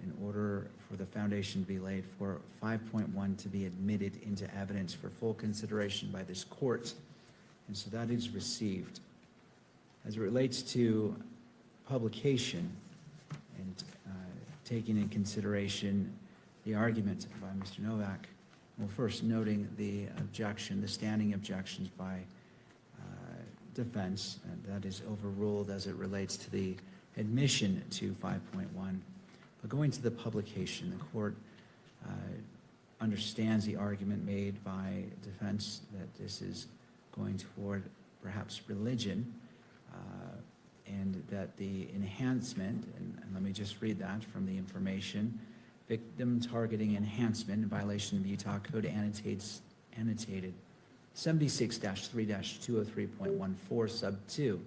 Speaker 1: in order for the foundation to be laid for 5.1 to be admitted into evidence for full consideration by this court. And so that is received. As it relates to publication and taking in consideration the argument by Mr. Novak, well, first noting the objection, the standing objections by defense, that is overruled as it relates to the admission to 5.1. But going to the publication, the court understands the argument made by defense that this is going toward perhaps religion, and that the enhancement, and let me just read that from the information, victim targeting enhancement in violation of Utah Code annotated 76-3-203.14 sub 2.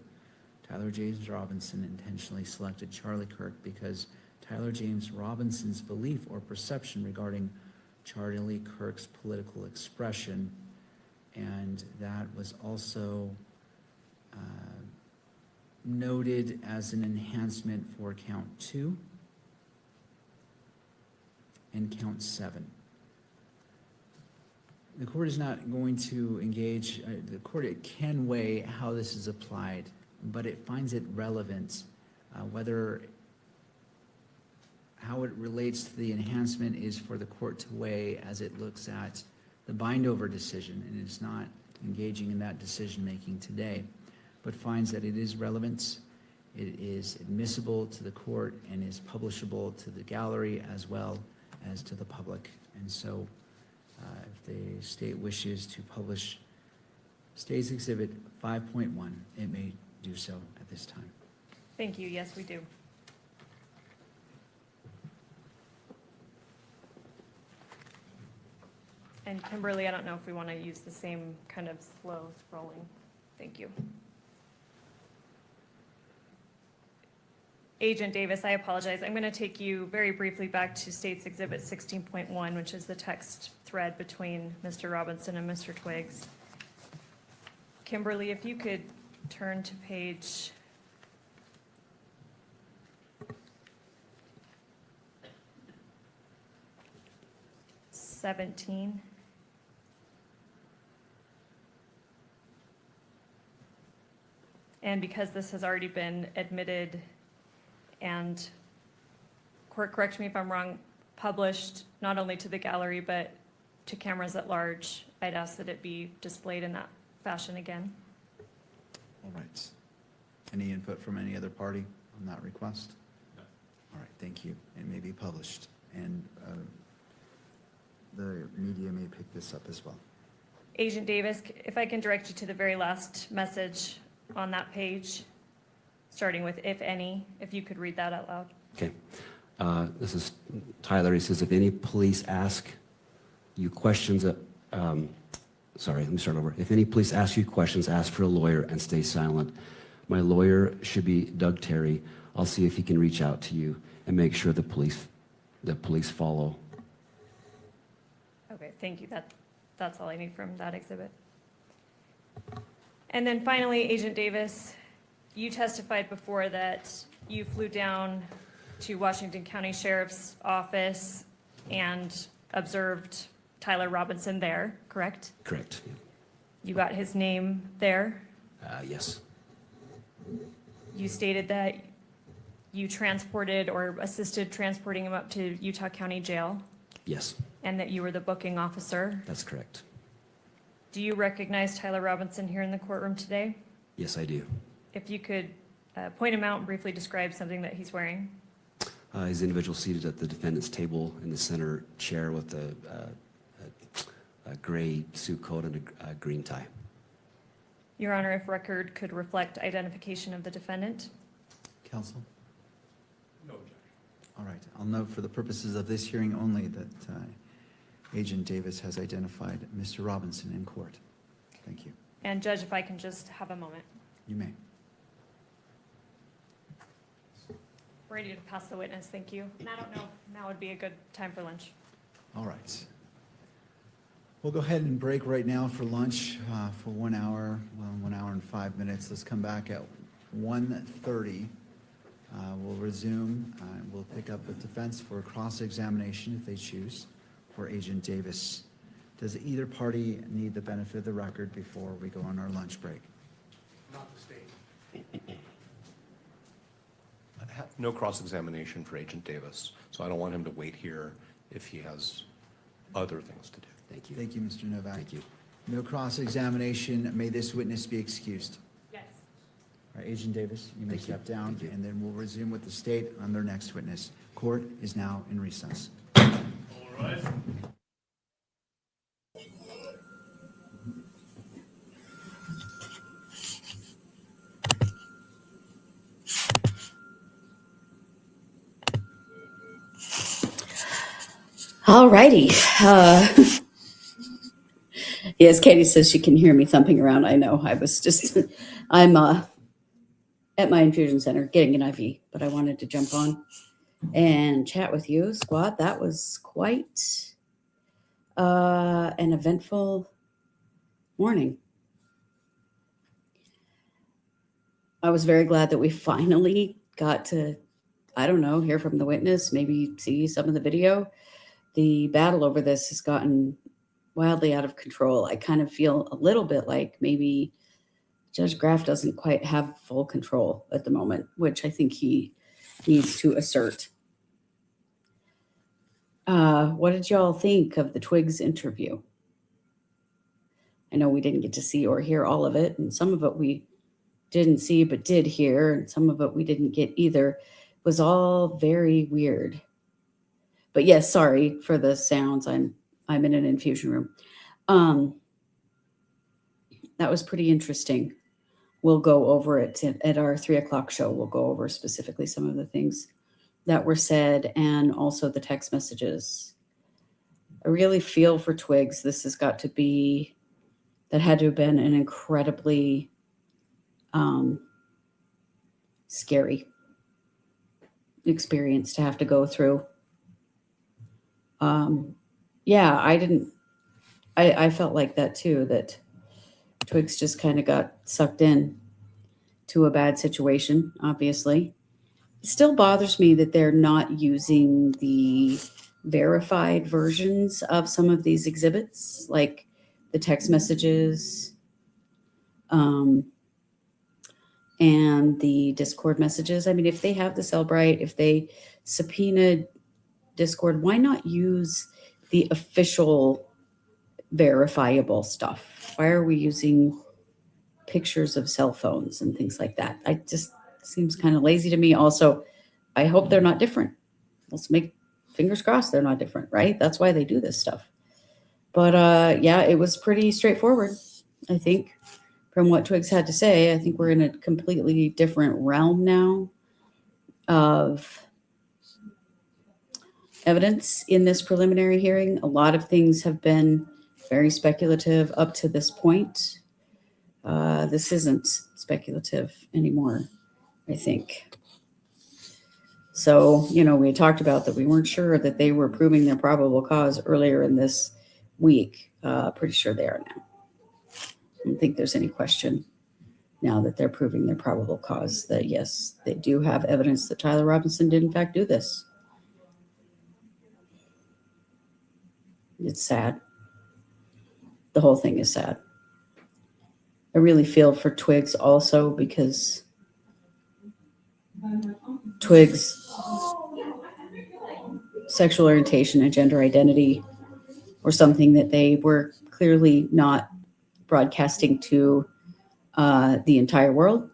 Speaker 1: Tyler James Robinson intentionally selected Charlie Kirk because Tyler James Robinson's belief or perception regarding Charlie Kirk's political expression And that was also noted as an enhancement for count 2 and count 7. The court is not going to engage, the court can weigh how this is applied, but it finds it relevant, how it relates to the enhancement is for the court to weigh as it looks at the bind-over decision, and it's not engaging in that decision-making today, but finds that it is relevant, it is admissible to the court, and is publishable to the gallery as well as to the public. And so if the state wishes to publish State's Exhibit 5.1, it may do so at this time.
Speaker 8: Thank you. Yes, we do. And Kimberly, I don't know if we want to use the same kind of slow scrolling. Thank you. Agent Davis, I apologize. I'm going to take you very briefly back to State's Exhibit 16.1, which is the text thread between Mr. Robinson and Mr. Twiggs. Kimberly, if you could turn to page 17. And because this has already been admitted and, court, correct me if I'm wrong, published not only to the gallery but to cameras at large, I'd ask that it be displayed in that fashion again.
Speaker 1: All right. Any input from any other party on that request? No. All right, thank you. It may be published, and the media may pick this up as well.
Speaker 8: Agent Davis, if I can direct you to the very last message on that page, starting with "if any," if you could read that out loud.
Speaker 14: Okay. This is Tyler. He says, if any police ask you questions, sorry, let me start over. If any police ask you questions, ask for a lawyer and stay silent. My lawyer should be Doug Terry. I'll see if he can reach out to you and make sure the police follow.
Speaker 8: Okay, thank you. That's all I need from that exhibit. And then finally, Agent Davis, you testified before that you flew down to Washington County Sheriff's Office and observed Tyler Robinson there, correct?
Speaker 14: Correct. Yeah.
Speaker 8: You got his name there?
Speaker 14: Yes.
Speaker 8: You stated that you transported or assisted transporting him up to Utah County Jail?
Speaker 14: Yes.
Speaker 8: And that you were the booking officer?
Speaker 14: That's correct.
Speaker 8: Do you recognize Tyler Robinson here in the courtroom today?
Speaker 14: Yes, I do.
Speaker 8: If you could point him out and briefly describe something that he's wearing.
Speaker 14: He's an individual seated at the defendant's table in the center chair with a gray suit coat and a green tie.
Speaker 8: Your Honor, if record could reflect identification of the defendant.
Speaker 1: Counsel? No objection. All right, I'll note for the purposes of this hearing only that Agent Davis has identified Mr. Robinson in court. Thank you.
Speaker 8: And Judge, if I can just have a moment.
Speaker 1: You may.
Speaker 8: Ready to pass the witness, thank you. And I don't know, now would be a good time for lunch.
Speaker 1: All right. We'll go ahead and break right now for lunch for 1 hour, 1 hour and 5 minutes. Let's come back at 1:30. We'll resume. We'll pick up with defense for a cross-examination if they choose for Agent Davis. Does either party need the benefit of the record before we go on our lunch break?
Speaker 6: Not the state.
Speaker 2: No cross-examination for Agent Davis, so I don't want him to wait here if he has other things to do.
Speaker 14: Thank you.
Speaker 1: Thank you, Mr. Novak.
Speaker 14: Thank you.
Speaker 1: No cross-examination. May this witness be excused.
Speaker 8: Yes.
Speaker 1: All right, Agent Davis, you may
Speaker 14: Thank you.
Speaker 1: step down,
Speaker 14: Thank you.
Speaker 1: and then we'll resume with the state on their next witness. Court is now in recess.
Speaker 6: All right.
Speaker 15: All righty. Yes, Katie says she can hear me thumping around. I know. I'm at my infusion center getting an IV, but I wanted to jump on and chat with you, squad. That was quite an eventful Morning. I was very glad that we finally got to, I don't know, hear from the witness, maybe see some of the video. The battle over this has gotten wildly out of control. I kind of feel a little bit like maybe Judge Graff doesn't quite have full control at the moment, which I think he needs to assert. What did y'all think of the Twiggs interview? I know we didn't get to see or hear all of it, and some of it we didn't see but did hear, and some of it we didn't get either. It was all very weird. But yes, sorry for the sounds. I'm in an infusion room. That was pretty interesting. We'll go over it at our 3:00 show. We'll go over specifically some of the things that were said and also the text messages. I really feel for Twiggs. This has got to be, that had to have been an incredibly scary experience to have to go through. Yeah, I felt like that too, that Twiggs just kind of got sucked in to a bad situation, obviously. It still bothers me that they're not using the verified versions of some of these exhibits, like the text messages and the Discord messages. I mean, if they have the Cellbrite, if they subpoenaed Discord, why not use the official verifiable stuff? Why are we using pictures of cell phones and things like that? I just seems kind of lazy to me. Also, I hope they're not different. Let's make fingers crossed they're not different, right? That's why they do this stuff. But yeah, it was pretty straightforward, I think, from what Twiggs had to say. I think we're in a completely different realm now of evidence in this preliminary hearing. A lot of things have been very speculative up to this point. This isn't speculative anymore, I think. So, we had talked about that we weren't sure that they were proving their probable cause earlier in this week. Pretty sure they are now. I don't think there's any question now that they're proving their probable cause that, yes, they do have evidence that Tyler Robinson did in fact do this. It's sad. The whole thing is sad. I really feel for Twiggs also, because Twiggs' sexual orientation and gender identity were something that they were clearly not broadcasting to the entire world.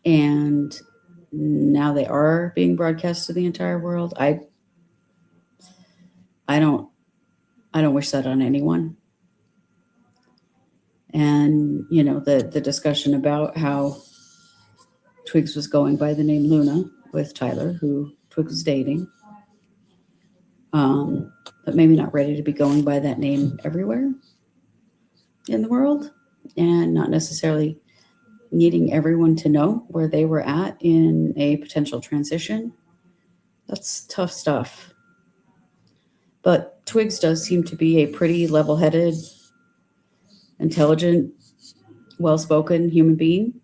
Speaker 15: And now they are being broadcast to the entire world. I don't wish that on anyone. And, the discussion about how Twiggs was going by the name Luna with Tyler, who Twiggs was dating, but maybe not ready to be going by that name everywhere in the world, and not necessarily needing everyone to know where they were at in a potential transition. That's tough stuff. But Twiggs does seem to be a pretty level-headed, intelligent, well-spoken human being.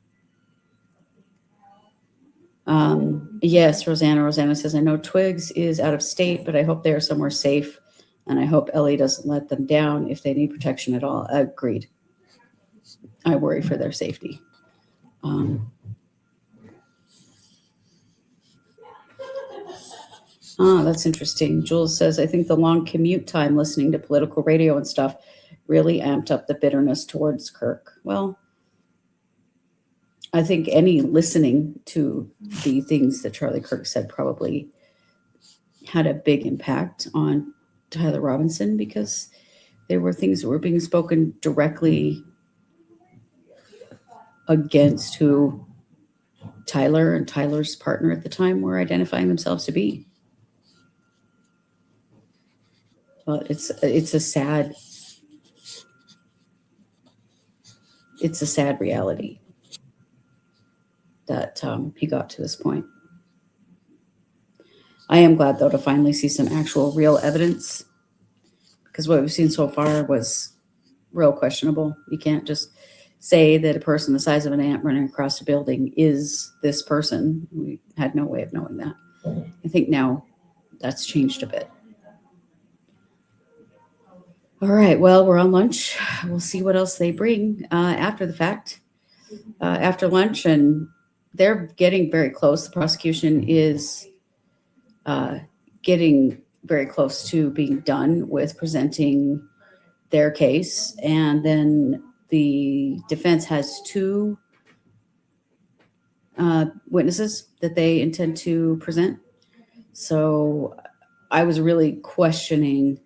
Speaker 15: Yes, Rosanna says, I know Twiggs is out of state, but I hope they are somewhere safe, and I hope Ellie doesn't let them down if they need protection at all. Agreed. I worry for their safety. That's interesting. Jules says, I think the long commute time listening to political radio and stuff really amped up the bitterness towards Kirk. Well, I think any listening to the things that Charlie Kirk said probably had a big impact on Tyler Robinson, because there were things that were being spoken directly against who Tyler and Tyler's partner at the time were identifying themselves to be. But it's a sad reality that he got to this point. I am glad, though, to finally see some actual real evidence, because what we've seen so far was real questionable. You can't just say that a person the size of an ant running across a building is this person. We had no way of knowing that. I think now that's changed a bit. All right, well, we're on lunch. We'll see what else they bring after the fact, after lunch, and they're getting very close. The prosecution is getting very close to being done with presenting their case, and then the defense has two witnesses that they intend to present. So I was really questioning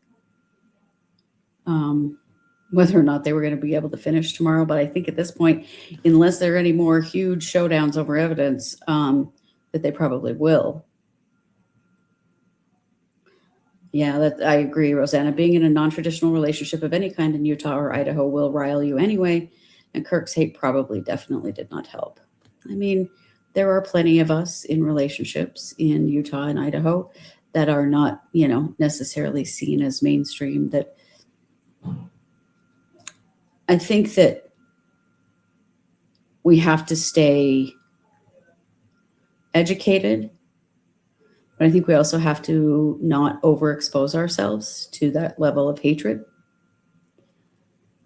Speaker 15: whether or not they were going to be able to finish tomorrow. But I think at this point, unless there are any more huge showdowns over evidence, that they probably will. Yeah, that I agree, Rosanna. Being in a non-traditional relationship of any kind in Utah or Idaho will rile you anyway, and Kirk's hate probably definitely did not help. I mean, there are plenty of us in relationships in Utah and Idaho that are not, necessarily seen as mainstream. That I think that we have to stay educated, but I think we also have to not overexpose ourselves to that level of hatred.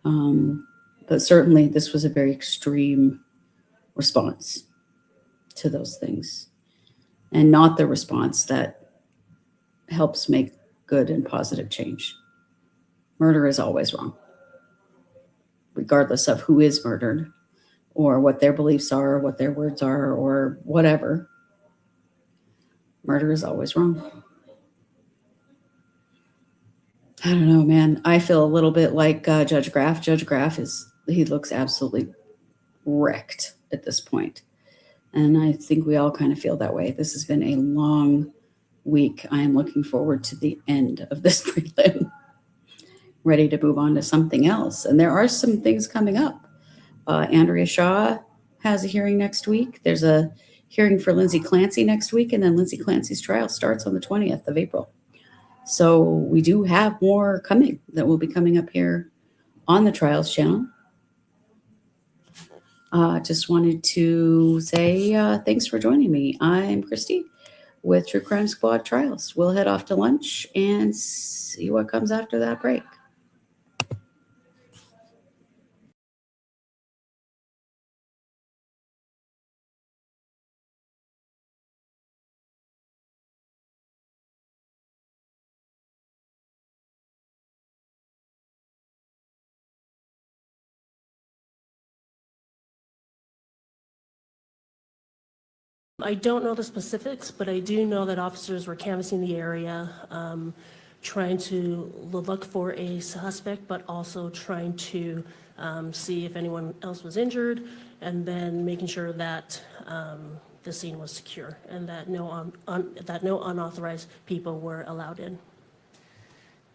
Speaker 15: But certainly this was a very extreme response to those things, and not the response that helps make good and positive change. Murder is always wrong, regardless of who is murdered or what their beliefs are, or what their words are, or whatever. Murder is always wrong. I don't know, man. I feel a little bit like Judge Graff. Judge Graff he looks absolutely wrecked at this point. And I think we all kind of feel that way. This has been a long week. I am looking forward to the end of this prelim. Ready to move on to something else. And there are some things coming up. Andrea Shaw has a hearing next week. There's a hearing for Lindsay Clancy next week, and then Lindsay Clancy's trial starts on the 20th of April. So we do have more coming that will be coming up here on the Trials channel. Just wanted to say thanks for joining me. I'm Kristi with True Crime Squad Trials. We'll head off to lunch and see what comes after that break.
Speaker 16: I don't know the specifics, but I do know that officers were canvassing the area, trying to look for a suspect, but also trying to see if anyone else was injured, and then making sure that the scene was secure and that no unauthorized people were allowed in.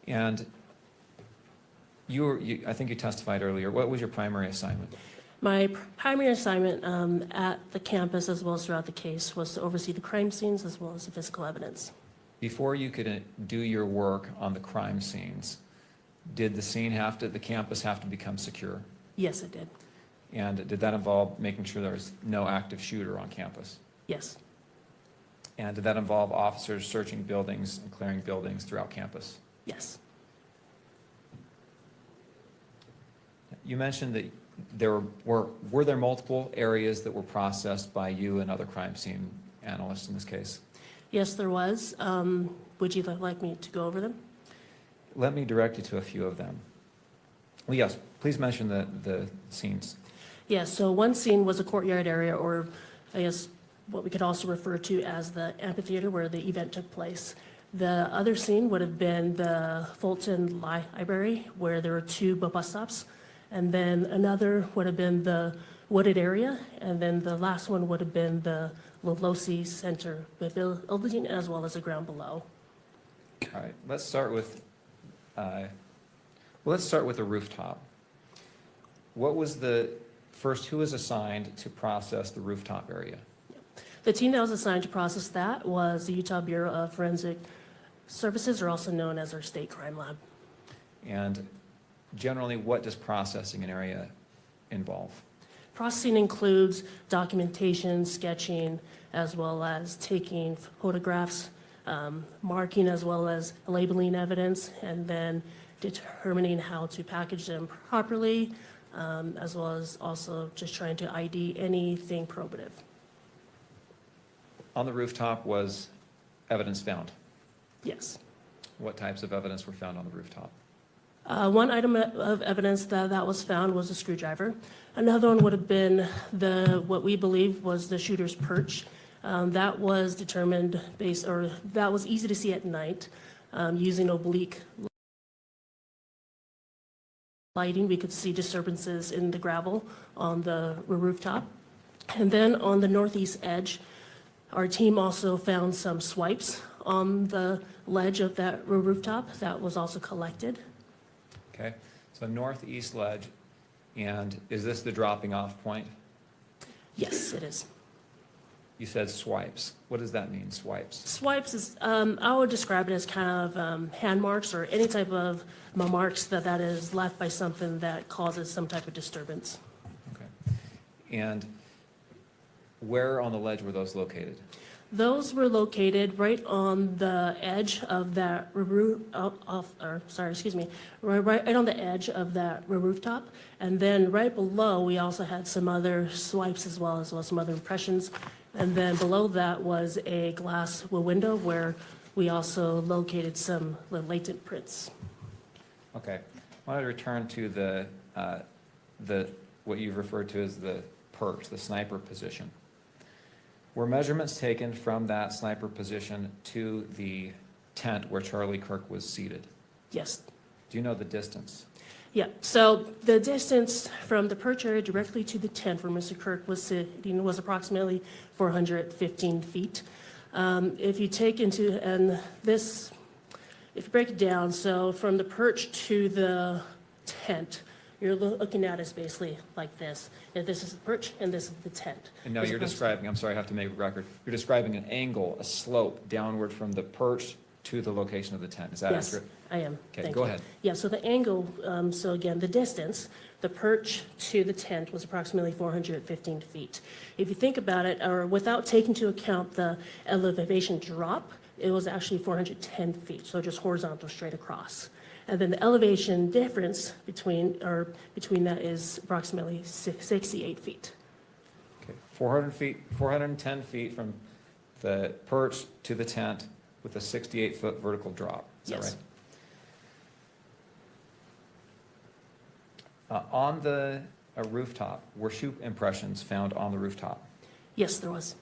Speaker 17: And I think you testified earlier. What was your primary assignment?
Speaker 16: My primary assignment at the campus, as well as throughout the case, was to oversee the crime scenes as well as the physical evidence.
Speaker 17: Before you could do your work on the crime scenes, did the campus have to become secure?
Speaker 16: Yes, it did.
Speaker 17: And did that involve making sure there was no active shooter on campus?
Speaker 16: Yes.
Speaker 17: And did that involve officers searching buildings and clearing buildings throughout campus?
Speaker 16: Yes.
Speaker 17: You mentioned that were there multiple areas that were processed by you and other crime scene analysts in this case?
Speaker 16: Yes, there was. Would you like me to go over them?
Speaker 17: Let me direct you to a few of them. Well, yes, please mention the scenes.
Speaker 16: Yes, so one scene was a courtyard area, or I guess what we could also refer to as the amphitheater where the event took place. The other scene would have been the Fulton Library, where there were two bus stops. And then another would have been the wooded area. And then the last one would have been the Lolosi Center building, as well as the ground below.
Speaker 17: All right, let's start with the rooftop. What was who was assigned to process the rooftop area?
Speaker 16: The team that was assigned to process that was the Utah Bureau of Forensic Services, or also known as our State Crime Lab.
Speaker 17: And generally, what does processing an area involve?
Speaker 16: Processing includes documentation, sketching, as well as taking photographs, marking, as well as labeling evidence, and then determining how to package them properly, as well as also just trying to ID anything probative.
Speaker 17: On the rooftop was evidence found?
Speaker 16: Yes.
Speaker 17: What types of evidence were found on the rooftop?
Speaker 16: One item of evidence that was found was a screwdriver. Another one would have been what we believe was the shooter's perch. That was determined that was easy to see at night using oblique lighting. We could see disturbances in the gravel on the rooftop. And then on the northeast edge, our team also found some swipes on the ledge of that rooftop that was also collected.
Speaker 17: Okay, so northeast ledge, and is this the dropping off point?
Speaker 16: Yes, it is.
Speaker 17: You said swipes. What does that mean, swipes?
Speaker 16: Swipes is, I would describe it as kind of hand marks or any type of marks that is left by something that causes some type of disturbance.
Speaker 17: Okay, and where on the ledge were those located?
Speaker 16: Those were located right on the edge of that right on the edge of that rooftop. And then right below, we also had some other swipes as well as some other impressions. And then below that was a glass window where we also located some latent prints.
Speaker 17: Okay, I want to return to the what you've referred to as the perch, the sniper position. Were measurements taken from that sniper position to the tent where Charlie Kirk was seated?
Speaker 16: Yes.
Speaker 17: Do you know the distance?
Speaker 16: Yeah, so the distance from the perch area directly to the tent where Mr. Kirk was sitting was approximately 415 feet. If you take if you break it down, so from the perch to the tent, you're looking at it basically like this. And this is the perch and this is the tent.
Speaker 17: And now you're describing, I'm sorry, I have to make a record. You're describing an angle, a slope downward from the perch to the location of the tent. Is that accurate?
Speaker 16: Yes, I am.
Speaker 17: Okay,
Speaker 16: Thank
Speaker 17: go
Speaker 16: you.
Speaker 17: ahead.
Speaker 16: Yeah, so the angle, so again, the distance, the perch to the tent was approximately 415 feet. If you think about it, or without taking into account the elevation drop, it was actually 410 feet, so just horizontal straight across. And then the elevation difference between that is approximately 68 feet.
Speaker 17: Okay, 410 feet from the perch to the tent with a 68-foot vertical drop. Is that
Speaker 16: Yes.
Speaker 17: right? On the rooftop, were shoe impressions found on the rooftop?
Speaker 16: Yes, there was.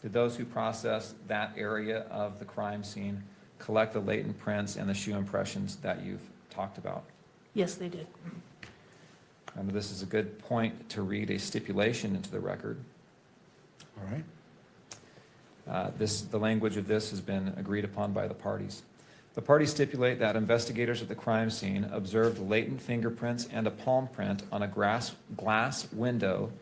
Speaker 17: Did those who processed that area of the crime scene collect the latent prints and the shoe impressions that you've talked about?
Speaker 16: Yes, they did.
Speaker 17: And this is a good point to read a stipulation into the record.
Speaker 1: All right.
Speaker 17: The language of this has been agreed upon by the parties. The parties stipulate that investigators at the crime scene observed latent fingerprints and a palm print on a glass window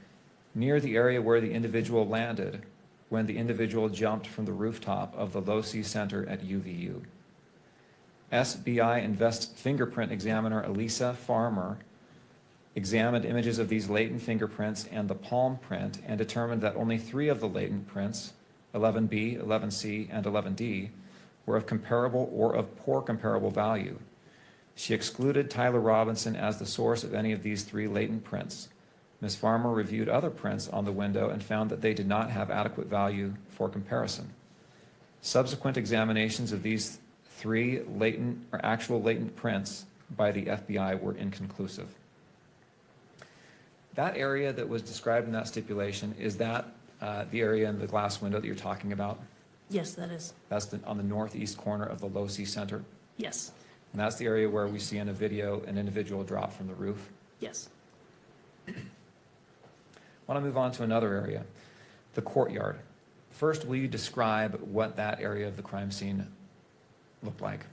Speaker 17: near the area where the individual landed when the individual jumped from the rooftop of the Low-C Center at UVU. SBI fingerprint examiner Elisa Farmer examined images of these latent fingerprints and the palm print and determined that only 3 of the latent prints, 11B, 11C, and 11D, were of comparable or of poor comparable value. She excluded Tyler Robinson as the source of any of these 3 latent prints. Ms. Farmer reviewed other prints on the window and found that they did not have adequate value for comparison. Subsequent examinations of these 3 latent or actual latent prints by the FBI were inconclusive. That area that was described in that stipulation, is that the area in the glass window that you're talking about?
Speaker 16: Yes, that is.
Speaker 17: That's on the northeast corner of the Low-C Center?
Speaker 16: Yes.
Speaker 17: And that's the area where we see in a video an individual drop from the roof?
Speaker 16: Yes.
Speaker 17: I want to move on to another area, the courtyard. First, will you describe what that area of the crime scene looked like?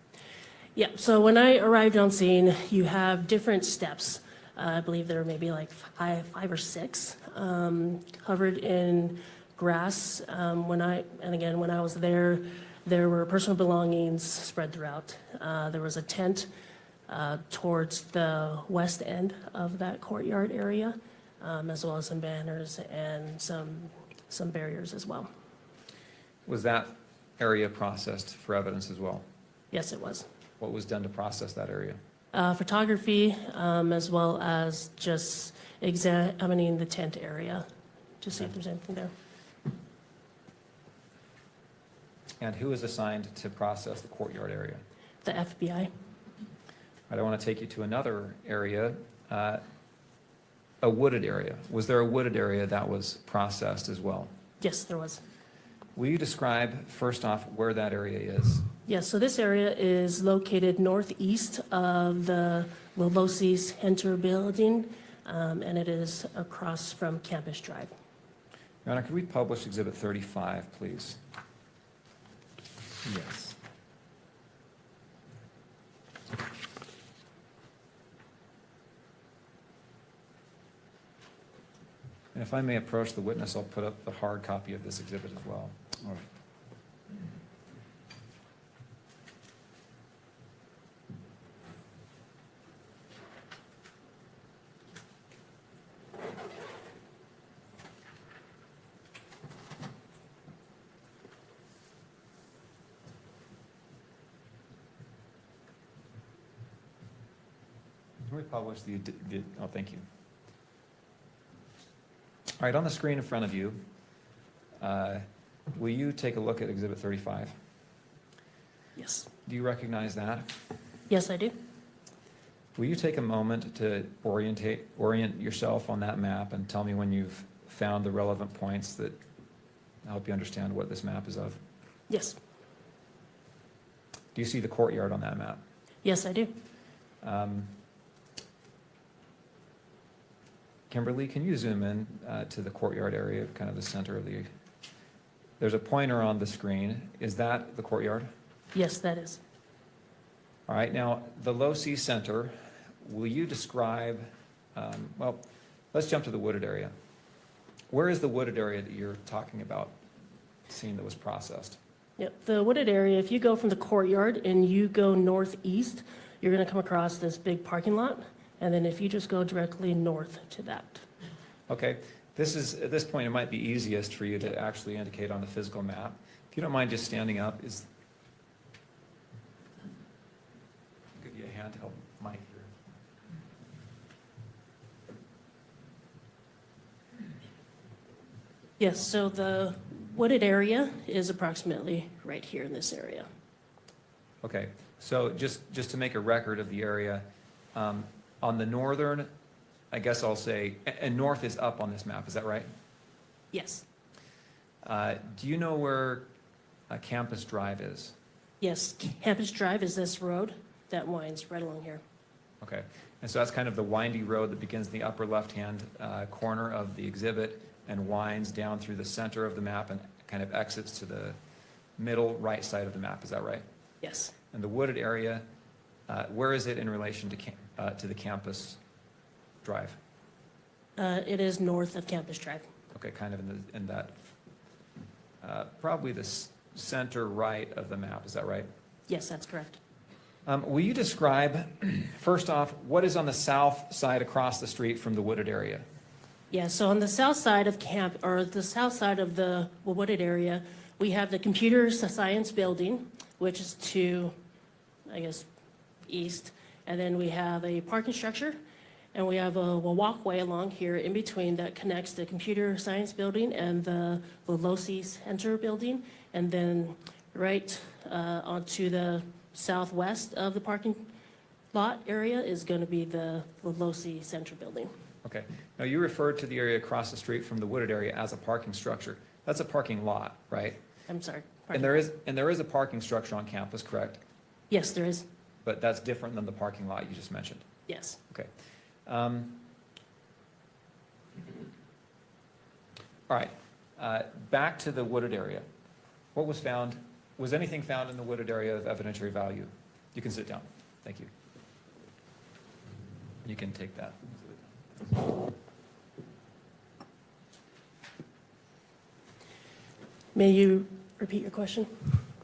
Speaker 16: Yeah, so when I arrived on scene, you have different steps. I believe there were maybe like five or six, covered in grass. When I was there, There were personal belongings spread throughout. There was a tent towards the west end of that courtyard area, as well as some banners and some barriers as well.
Speaker 17: Was that area processed for evidence as well?
Speaker 16: Yes, it was.
Speaker 17: What was done to process that area?
Speaker 16: Photography, as well as just examining the tent area to see if there's anything there.
Speaker 17: And who is assigned to process the courtyard area?
Speaker 16: The FBI.
Speaker 17: I want to take you to another area, a wooded area. Was there a wooded area that was processed as well?
Speaker 16: Yes, there was.
Speaker 17: Will you describe, first off, where that area is?
Speaker 16: Yes, so this area is located northeast of the Lilosi's Center building, and it is across from Campus Drive.
Speaker 17: Your Honor, could we publish Exhibit 35, please?
Speaker 7: Yes.
Speaker 17: And if I may approach the witness, I'll put up the hard copy of this exhibit as well.
Speaker 7: All right.
Speaker 17: Can we publish oh, thank you. All right, on the screen in front of you, will you take a look at Exhibit 35?
Speaker 16: Yes.
Speaker 17: Do you recognize that?
Speaker 16: Yes, I do.
Speaker 17: Will you take a moment to orient yourself on that map and tell me when you've found the relevant points that help you understand what this map is of?
Speaker 16: Yes.
Speaker 17: Do you see the courtyard on that map?
Speaker 16: Yes, I do.
Speaker 17: Kimberly, can you zoom in to the courtyard area, kind of the center of there's a pointer on the screen. Is that the courtyard?
Speaker 16: Yes, that is.
Speaker 17: All right, now, the Low-C Center, will you describe, well, let's jump to the wooded area. Where is the wooded area that you're talking about, seeing that was processed?
Speaker 16: Yep, the wooded area, if you go from the courtyard and you go northeast, you're going to come across this big parking lot. And then if you just go directly north to that.
Speaker 17: Okay, at this point, it might be easiest for you to actually indicate on the physical map. If you don't mind just standing up, give you a hand to help Mike here.
Speaker 16: Yes, so the wooded area is approximately right here in this area.
Speaker 17: Okay, so just to make a record of the area, on the northern, I guess I'll say, and north is up on this map, is that right?
Speaker 16: Yes.
Speaker 17: Do you know where Campus Drive is?
Speaker 16: Yes, Campus Drive is this road that winds right along here.
Speaker 17: Okay, and so that's kind of the windy road that begins in the upper left-hand corner of the exhibit and winds down through the center of the map and kind of exits to the middle right side of the map, is that right?
Speaker 16: Yes.
Speaker 17: And the wooded area, where is it in relation to the Campus Drive?
Speaker 16: It is north of Campus Drive.
Speaker 17: Okay, kind of in that, probably the center right of the map, is that right?
Speaker 16: Yes, that's correct.
Speaker 17: Will you describe, first off, what is on the south side across the street from the wooded area?
Speaker 16: Yeah, so on the south side of the south side of the wooded area, we have the computer science building, which is to, I guess, east. And then we have a parking structure, and we have a walkway along here in between that connects the computer science building and the Low-C Center building. And then right onto the southwest of the parking lot area is going to be the Low-C Center building.
Speaker 17: Okay. Now, you referred to the area across the street from the wooded area as a parking structure. That's a parking lot, right?
Speaker 16: I'm sorry.
Speaker 17: And there is a parking structure on campus, correct?
Speaker 16: Yes, there is.
Speaker 17: But that's different than the parking lot you just mentioned.
Speaker 16: Yes.
Speaker 17: Okay. All right. Back to the wooded area. What was found? Was anything found in the wooded area of evidentiary value? You can sit down. Thank you. You can take that.
Speaker 16: May you repeat your question?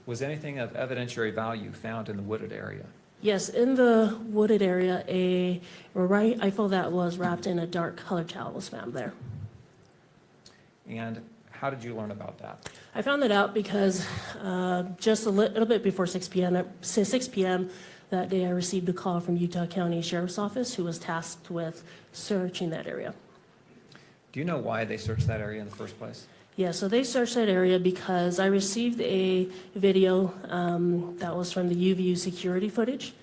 Speaker 17: Was anything of evidentiary value found in the wooded area?
Speaker 16: Yes, in the wooded area, a rifle that was wrapped in a dark colored towel was found there.
Speaker 17: And how did you learn about that?
Speaker 16: I found that out because just a little bit before 6 p.m. that day, I received a call from Utah County Sheriff's Office, who was tasked with searching that area.
Speaker 17: Do you know why they searched that area in the first place?
Speaker 16: Yeah, so they searched that area because I received a video that was from the UVU security footage.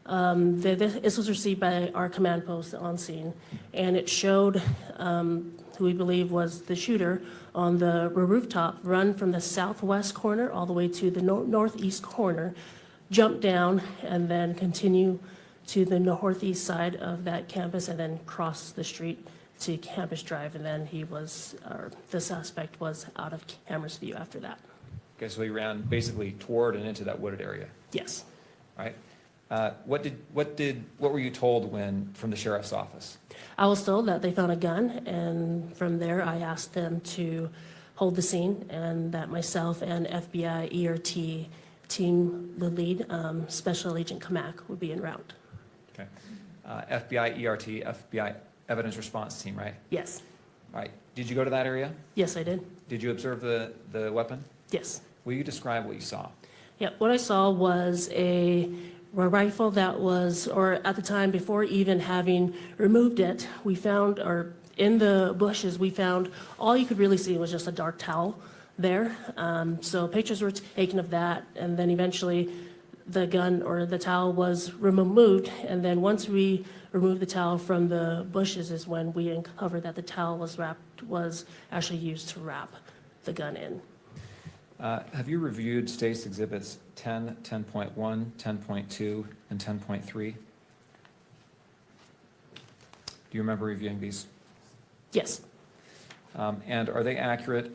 Speaker 16: This was received by our command post on scene, and it showed who we believe was the shooter on the rooftop run from the southwest corner all the way to the northeast corner, jump down, and then continue to the northeast side of that campus, and then cross the street to Campus Drive, and then the suspect was out of camera's view after that.
Speaker 17: Okay, so he ran basically toward and into that wooded area,
Speaker 16: Yes.
Speaker 17: right? What were you told from the sheriff's office?
Speaker 16: I was told that they found a gun, and from there I asked them to hold the scene, and that myself and FBI ERT team, the lead, Special Agent Kamak, would be en route.
Speaker 17: Okay. FBI ERT, FBI Evidence Response Team, right?
Speaker 16: Yes.
Speaker 17: All right. Did you go to that area?
Speaker 16: Yes, I did.
Speaker 17: Did you observe the weapon?
Speaker 16: Yes.
Speaker 17: Will you describe what you saw?
Speaker 16: Yeah, what I saw was a rifle that was, or at the time before even having removed it, we found, or in the bushes, we found, all you could really see was just a dark towel there. So pictures were taken of that, and then eventually the gun or the towel was removed, and then once we removed the towel from the bushes is when we uncovered that the towel was actually used to wrap the gun in.
Speaker 17: Have you reviewed State's Exhibits 10, 10.1, 10.2, and 10.3? Do you remember reviewing these?
Speaker 16: Yes.
Speaker 17: And are they accurate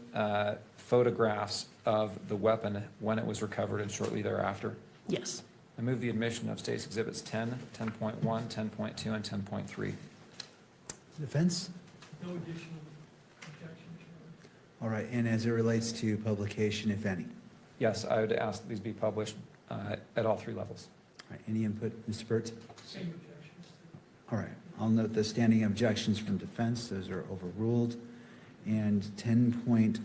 Speaker 17: photographs of the weapon when it was recovered and shortly thereafter?
Speaker 16: Yes.
Speaker 17: I move the admission of State's Exhibits 10, 10.1, 10.2, and 10.3.
Speaker 1: Defense?
Speaker 6: No additional objections.
Speaker 1: All right, and as it relates to publication, if any?
Speaker 17: Yes, I would ask that these be published at all three levels.
Speaker 1: All right, any input, Mr. Burt?
Speaker 6: Same objections.
Speaker 1: All right, I'll note the standing objections from defense, those are overruled. And 10.10,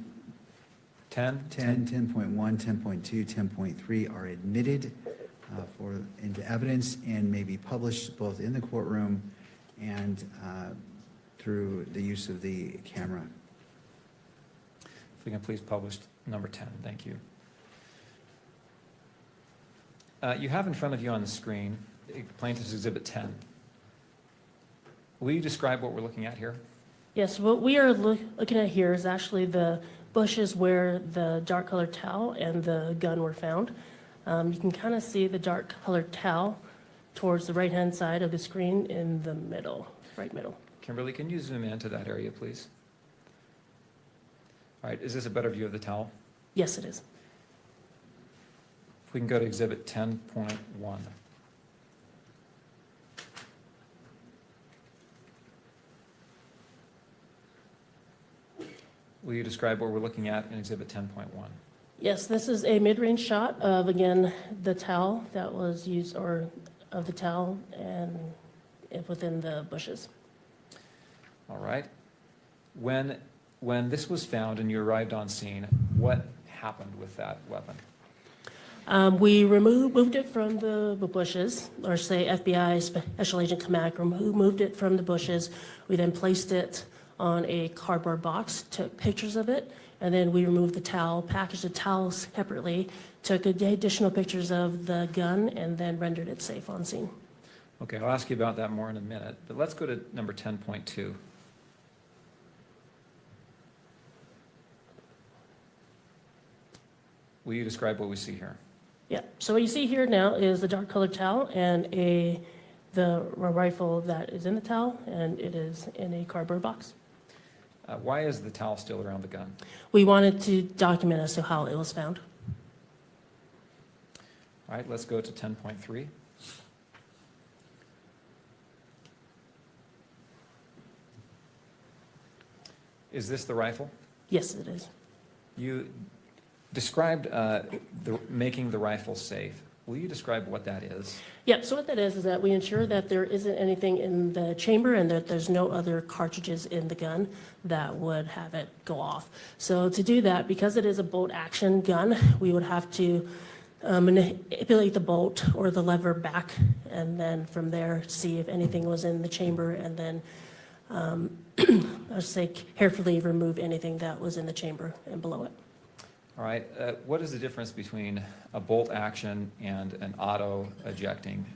Speaker 1: 10.1, 10.2, 10.3 are admitted into evidence and may be published both in the courtroom and through the use of the camera.
Speaker 17: If we can please publish number 10, thank you. You have in front of you on the screen Plaintiff's Exhibit 10. Will you describe what we're looking at here?
Speaker 16: Yes, what we are looking at here is actually the bushes where the dark colored towel and the gun were found. You can kind of see the dark colored towel towards the right-hand side of the screen in the middle, right middle.
Speaker 17: Kimberly, can you zoom into that area, please? All right, is this a better view of the towel?
Speaker 16: Yes, it is.
Speaker 17: If we can go to Exhibit 10.1. Will you describe what we're looking at in Exhibit 10.1?
Speaker 16: Yes, this is a mid-range shot of, again, the towel that was used, or of the towel and within the bushes.
Speaker 17: All right. When this was found and you arrived on scene, what happened with that weapon?
Speaker 16: We moved it from the bushes, or say FBI Special Agent Kamak moved it from the bushes. We then placed it on a cardboard box, took pictures of it, and then we removed the towel, packaged the towel separately, took additional pictures of the gun, and then rendered it safe on scene.
Speaker 17: Okay, I'll ask you about that more in a minute, but let's go to number 10.2. Will you describe what we see here?
Speaker 16: Yeah, so what you see here now is the dark colored towel and the rifle that is in the towel, and it is in a cardboard box.
Speaker 17: Why is the towel still around the gun?
Speaker 16: We wanted to document as to how it was found.
Speaker 17: All right, let's go to 10.3. Is this the rifle?
Speaker 16: Yes, it is.
Speaker 17: described making the rifle safe. Will you describe what that is?
Speaker 16: Yep, so what that is that we ensure that there isn't anything in the chamber and that there's no other cartridges in the gun that would have it go off. So to do that, because it is a bolt action gun, we would have to manipulate the bolt or the lever back, and then from there see if anything was in the chamber, and then I'll say carefully remove anything that was in the chamber and below it.
Speaker 17: All right, what is the difference between a bolt action and an auto ejecting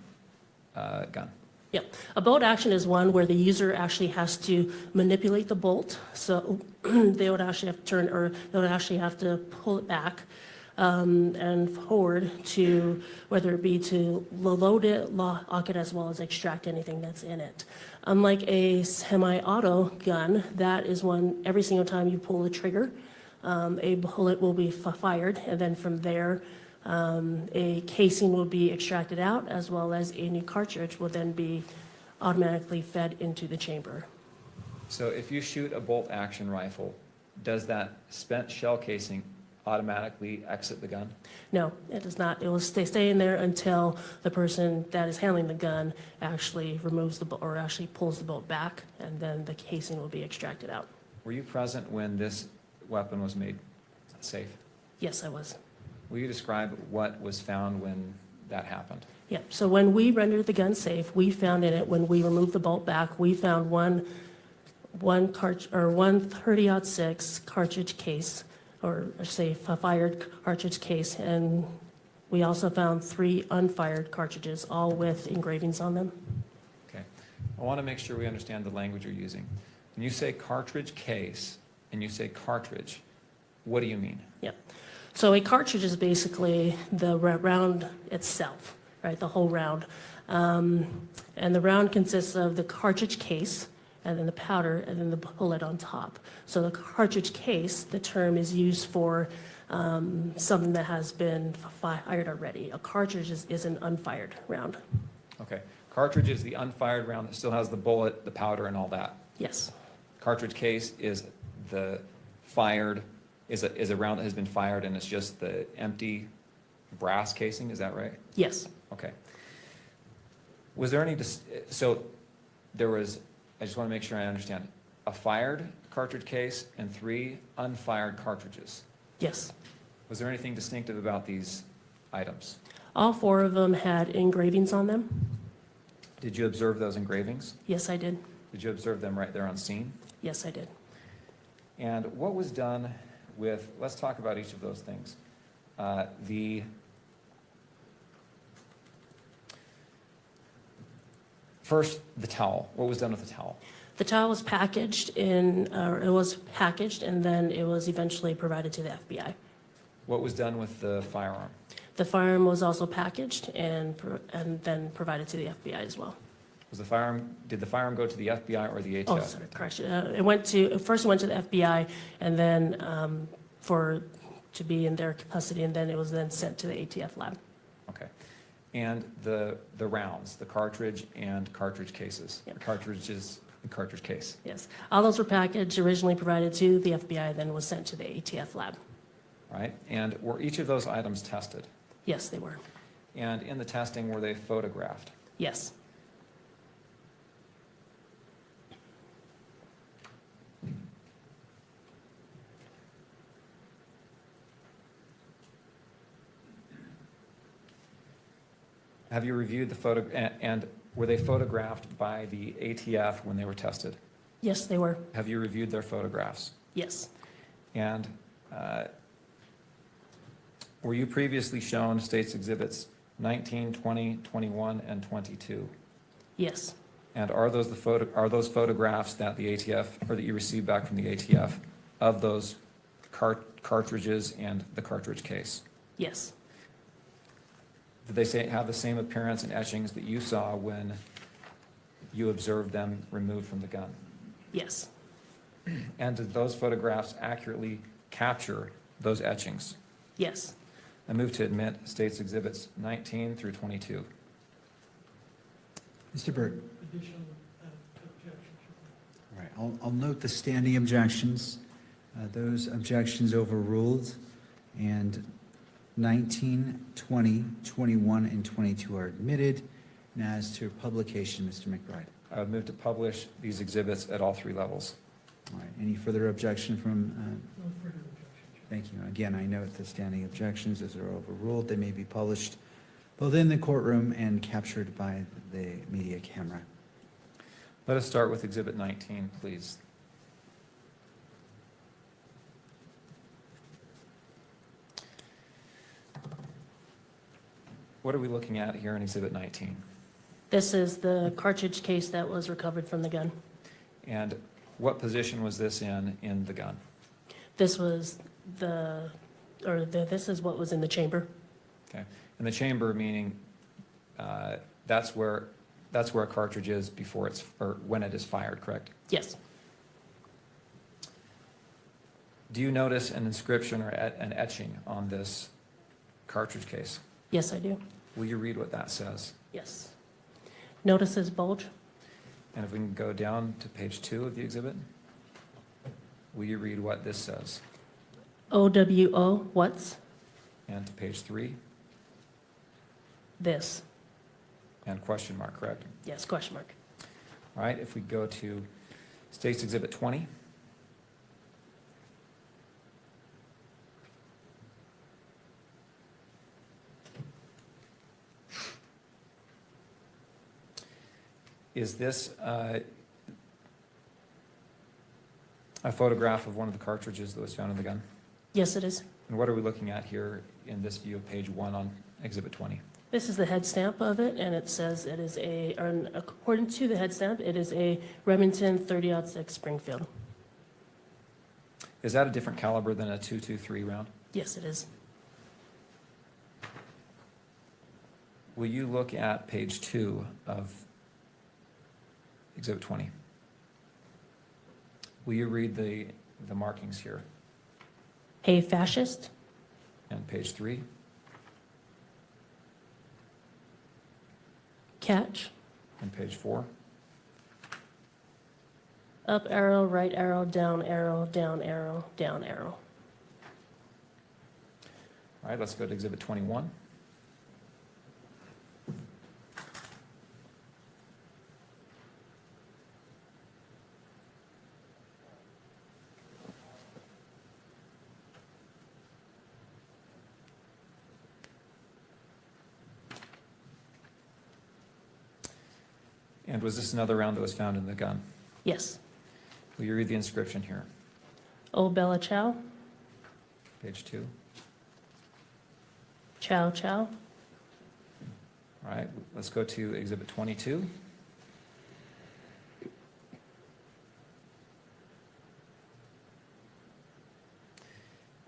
Speaker 17: gun?
Speaker 16: Yep. A bolt action is one where the user actually has to manipulate the bolt. So they would actually have to turn, or they would actually have to pull it back and forward to, whether it be to load it, lock it, as well as extract anything that's in it. Unlike a semi-auto gun, that is one, every single time you pull the trigger, a bullet will be fired, and then from there, a casing will be extracted out, as well as a new cartridge will then be automatically fed into the chamber.
Speaker 17: So if you shoot a bolt action rifle, does that spent shell casing automatically exit the gun?
Speaker 16: No, it does not. It will stay in there until the person that is handling the gun actually removes the bolt, or actually pulls the bolt back, and then the casing will be extracted out.
Speaker 17: Were you present when this weapon was made safe?
Speaker 16: Yes, I was.
Speaker 17: Will you describe what was found when that happened?
Speaker 16: Yeah, so when we rendered the gun safe, we found in it, when we removed the bolt back, we found one 30-06 cartridge case, or say a fired cartridge case, and we also found 3 unfired cartridges, all with engravings on them.
Speaker 17: Okay. I want to make sure we understand the language you're using. When you say cartridge case and you say cartridge, what do you mean?
Speaker 16: Yeah. So a cartridge is basically the round itself, right? The whole round. And the round consists of the cartridge case, and then the powder, and then the bullet on top. So the cartridge case, the term is used for something that has been fired already. A cartridge is an unfired round.
Speaker 17: Okay. Cartridge is the unfired round that still has the bullet, the powder, and all that.
Speaker 16: Yes.
Speaker 17: Cartridge case is the fired, is a round that has been fired, and it's just the empty brass casing, is that right?
Speaker 16: Yes.
Speaker 17: Okay. Was there any, so there was, I just want to make sure I understand, a fired cartridge case and 3 unfired cartridges?
Speaker 16: Yes.
Speaker 17: Was there anything distinctive about these items?
Speaker 16: All 4 of them had engravings on them.
Speaker 17: Did you observe those engravings?
Speaker 16: Yes, I did.
Speaker 17: Did you observe them right there on scene?
Speaker 16: Yes, I did.
Speaker 17: And what was done with, let's talk about each of those things. First, the towel. What was done with the towel?
Speaker 16: The towel was packaged and then it was eventually provided to the FBI.
Speaker 17: What was done with the firearm?
Speaker 16: The firearm was also packaged and then provided to the FBI as well.
Speaker 17: Did the firearm go to the FBI or the ATF?
Speaker 16: Oh, sorry, correction. First it went to the FBI, and then to be in their custody, and then it was then sent to the ATF lab.
Speaker 17: Okay. And the rounds, the cartridge and cartridge cases?
Speaker 16: Yep.
Speaker 17: The cartridges and cartridge case?
Speaker 16: Yes. All those were packaged, originally provided to the FBI, then was sent to the ATF lab.
Speaker 17: Right. And were each of those items tested?
Speaker 16: Yes, they were.
Speaker 17: And in the testing, were they photographed?
Speaker 16: Yes.
Speaker 17: Have you reviewed the photo, and were they photographed by the ATF when they were tested?
Speaker 16: Yes, they were.
Speaker 17: Have you reviewed their photographs?
Speaker 16: Yes.
Speaker 17: And were you previously shown States Exhibits 19, 20, 21, and 22?
Speaker 16: Yes.
Speaker 17: And are those photographs that the ATF, or that you received back from the ATF, of those cartridges and the cartridge case?
Speaker 16: Yes.
Speaker 17: Did they have the same appearance and etchings that you saw when you observed them removed from the gun?
Speaker 16: Yes.
Speaker 17: And did those photographs accurately capture those etchings?
Speaker 16: Yes.
Speaker 17: I move to admit States Exhibits 19 through 22.
Speaker 1: Mr. Burt. All right, I'll note the standing objections. Those objections overruled. And 19, 20, 21, and 22 are admitted. And as to publication, Mr. McBride.
Speaker 17: I would move to publish these exhibits at all 3 levels.
Speaker 1: All right, any further objection from? Thank you. Again, I note the standing objections as are overruled. They may be published both in the courtroom and captured by the media camera.
Speaker 17: Let us start with Exhibit 19, please. What are we looking at here in Exhibit 19?
Speaker 16: This is the cartridge case that was recovered from the gun.
Speaker 17: And what position was this in the gun?
Speaker 16: This was this is what was in the chamber.
Speaker 17: Okay. In the chamber, meaning that's where a cartridge is before it's, or when it is fired, correct?
Speaker 16: Yes.
Speaker 17: Do you notice an inscription or an etching on this cartridge case?
Speaker 16: Yes, I do.
Speaker 17: Will you read what that says?
Speaker 16: Yes. Notices bulge.
Speaker 17: And if we can go down to page 2 of the exhibit, will you read what this says?
Speaker 16: OWO, what's
Speaker 17: And to page 3,
Speaker 16: this?
Speaker 17: and question mark, correct?
Speaker 16: Yes, question mark.
Speaker 17: All right, if we go to State's Exhibit 20. Is this a photograph of one of the cartridges that was found in the gun?
Speaker 16: Yes, it is.
Speaker 17: And what are we looking at here in this view of page 1 on Exhibit 20?
Speaker 16: This is the head stamp of it, and it says it is according to the head stamp, it is a Remington 30-06 Springfield.
Speaker 17: Is that a different caliber than a .223 round?
Speaker 16: Yes, it is.
Speaker 17: Will you look at page 2 of Exhibit 20? Will you read the markings here?
Speaker 16: A fascist.
Speaker 17: And page 3?
Speaker 16: Catch.
Speaker 17: And page 4?
Speaker 16: Up arrow, right arrow, down arrow, down arrow, down arrow.
Speaker 17: All right, let's go to Exhibit 21. And was this another round that was found in the gun?
Speaker 16: Yes.
Speaker 17: Will you read the inscription here?
Speaker 16: O Bella Chow.
Speaker 17: Page 2.
Speaker 16: Chow chow.
Speaker 17: All right, let's go to Exhibit 22.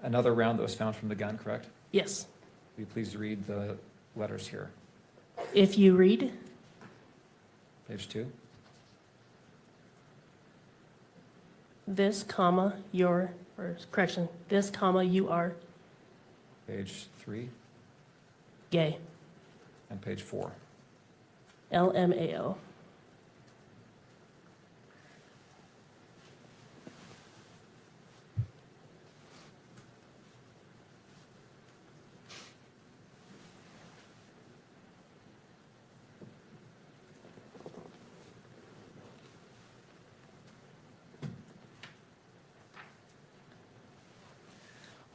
Speaker 17: Another round that was found from the gun, correct?
Speaker 16: Yes.
Speaker 17: Will you please read the letters here?
Speaker 16: If you read.
Speaker 17: Page 2.
Speaker 16: This comma your, or correction, this comma you are
Speaker 17: Page 3
Speaker 16: gay.
Speaker 17: and page 4.
Speaker 16: LMAO.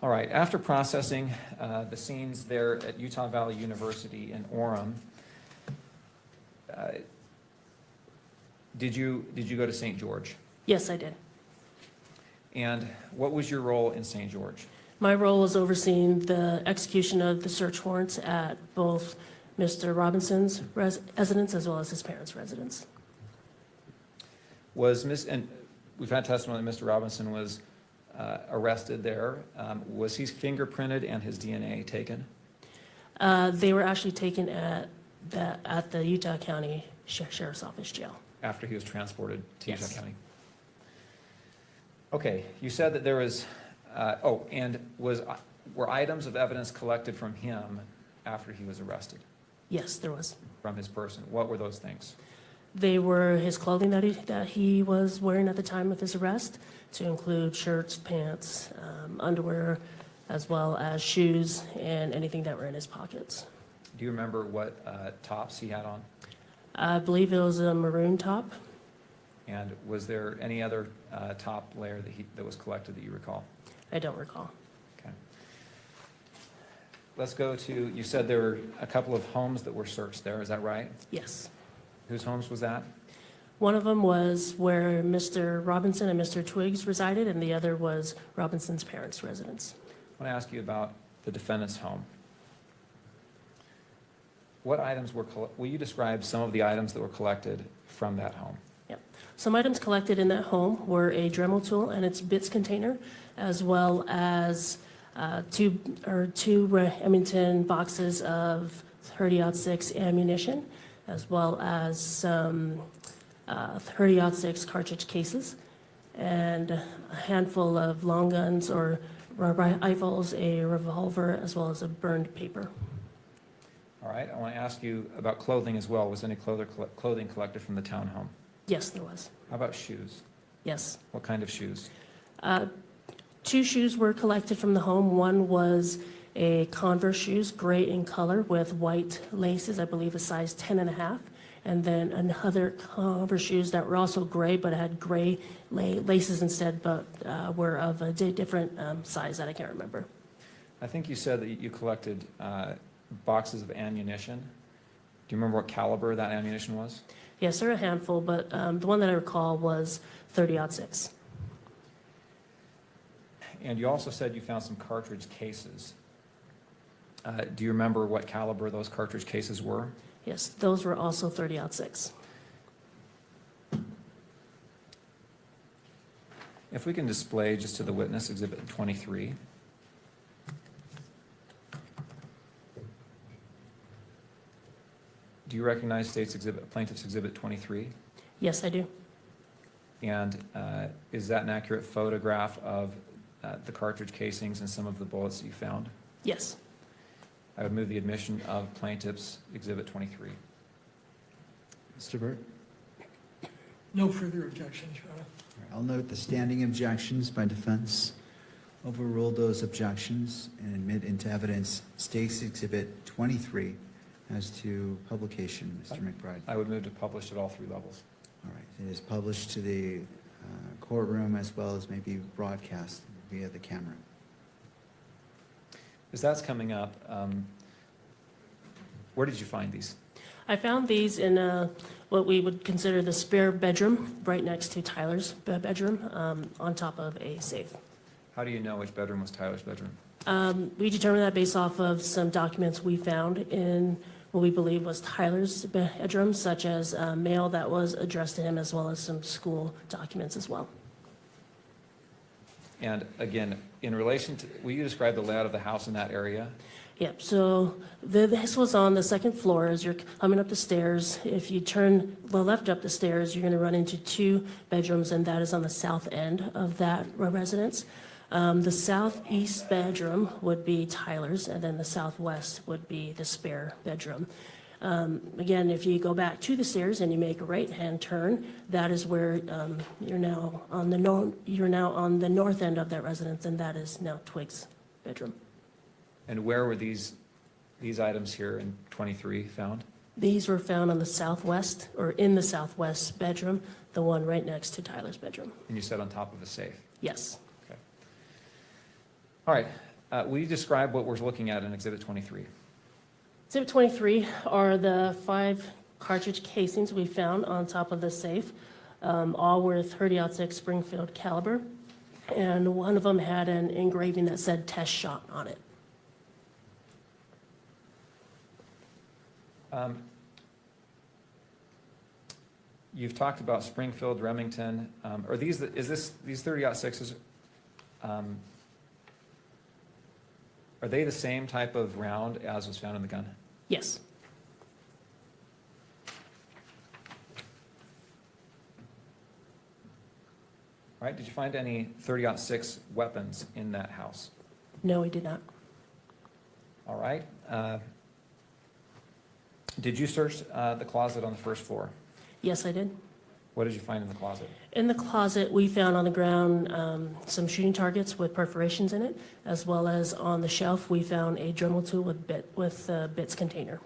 Speaker 17: All right, after processing the scenes there at Utah Valley University in Orem, did you go to St. George?
Speaker 16: Yes, I did.
Speaker 17: And what was your role in St. George?
Speaker 16: My role was overseeing the execution of the search warrants at both Mr. Robinson's residence as well as his parents' residence.
Speaker 17: And we've had testimony that Mr. Robinson was arrested there. Was he fingerprinted and his DNA taken?
Speaker 16: They were actually taken at the Utah County Sheriff's Office jail.
Speaker 17: After he was transported to
Speaker 16: Yes.
Speaker 17: Utah County? Okay, you said that there was, were items of evidence collected from him after he was arrested?
Speaker 16: Yes, there was.
Speaker 17: From his person? What were those things?
Speaker 16: They were his clothing that he was wearing at the time of his arrest, to include shirts, pants, underwear, as well as shoes and anything that were in his pockets.
Speaker 17: Do you remember what tops he had on?
Speaker 16: I believe it was a maroon top.
Speaker 17: And was there any other top layer that was collected that you recall?
Speaker 16: I don't recall.
Speaker 17: Okay. Let's go to, you said there were a couple of homes that were searched there, is that right?
Speaker 16: Yes.
Speaker 17: Whose homes was that?
Speaker 16: One of them was where Mr. Robinson and Mr. Twiggs resided, and the other was Robinson's parents' residence.
Speaker 17: I want to ask you about the defendant's home. What items will you describe some of the items that were collected from that home?
Speaker 16: Yep. Some items collected in that home were a Dremel tool and its bits container, as well as two Remington boxes of 30-06 ammunition, as well as some 30-06 cartridge cases, and a handful of long guns or rifles, a revolver, as well as a burned paper.
Speaker 17: All right, I want to ask you about clothing as well. Was any clothing collected from the townhome?
Speaker 16: Yes, there was.
Speaker 17: How about shoes?
Speaker 16: Yes.
Speaker 17: What kind of shoes?
Speaker 16: 2 shoes were collected from the home. One was a Converse shoes, gray in color with white laces, I believe a size 10.5. And then another Converse shoes that were also gray, but had gray laces instead, but were of a different size that I can't remember.
Speaker 17: I think you said that you collected boxes of ammunition. Do you remember what caliber that ammunition was?
Speaker 16: Yes, there are a handful, but the one that I recall was 30-06.
Speaker 17: And you also said you found some cartridge cases. Do you remember what caliber those cartridge cases were?
Speaker 16: Yes, those were also 30-06.
Speaker 17: If we can display just to the witness Exhibit 23. Do you recognize Plaintiff's Exhibit 23?
Speaker 16: Yes, I do.
Speaker 17: And is that an accurate photograph of the cartridge casings and some of the bullets that you found?
Speaker 16: Yes.
Speaker 17: I would move the admission of Plaintiff's Exhibit 23.
Speaker 1: Mr. Burt?
Speaker 6: No further objections, Your Honor.
Speaker 1: I'll note the standing objections by defense. Overrule those objections and admit into evidence State's Exhibit 23 as to publication. Mr. McBride.
Speaker 17: I would move to publish at all 3 levels.
Speaker 1: All right. It is published to the courtroom as well as maybe broadcast via the camera.
Speaker 17: As that's coming up, where did you find these?
Speaker 16: I found these in what we would consider the spare bedroom, right next to Tyler's bedroom, on top of a safe.
Speaker 17: How do you know which bedroom was Tyler's bedroom?
Speaker 16: We determined that based off of some documents we found in what we believe was Tyler's bedroom, such as mail that was addressed to him, as well as some school documents as well.
Speaker 17: And again, in relation to, will you describe the layout of the house in that area?
Speaker 16: Yep, so this was on the second floor. As you're coming up the stairs, if you turn the left up the stairs, you're going to run into 2 bedrooms, and that is on the south end of that residence. The southeast bedroom would be Tyler's, and then the southwest would be the spare bedroom. Again, if you go back to the stairs and you make a right-hand turn, that is where you're now on the north end of that residence, and that is now Twig's bedroom.
Speaker 17: And where were these items here in 23 found?
Speaker 16: These were found on the southwest, or in the southwest bedroom, the one right next to Tyler's bedroom.
Speaker 17: And you said on top of a safe?
Speaker 16: Yes.
Speaker 17: Okay. All right. Will you describe what we're looking at in Exhibit 23?
Speaker 16: Exhibit 23 are the 5 cartridge casings we found on top of the safe. All were 30-06 Springfield caliber, and one of them had an engraving that said "test shot" on it.
Speaker 17: You've talked about Springfield, Remington. Are these 30-06s? Are they the same type of round as was found in the gun?
Speaker 16: Yes.
Speaker 17: All right. Did you find any 30-06 weapons in that house?
Speaker 16: No, we did not.
Speaker 17: All right. Did you search the closet on the first floor?
Speaker 16: Yes, I did.
Speaker 17: What did you find in the closet?
Speaker 16: In the closet, we found on the ground some shooting targets with perforations in it, as well as on the shelf, we found a Dremel tool with bits container.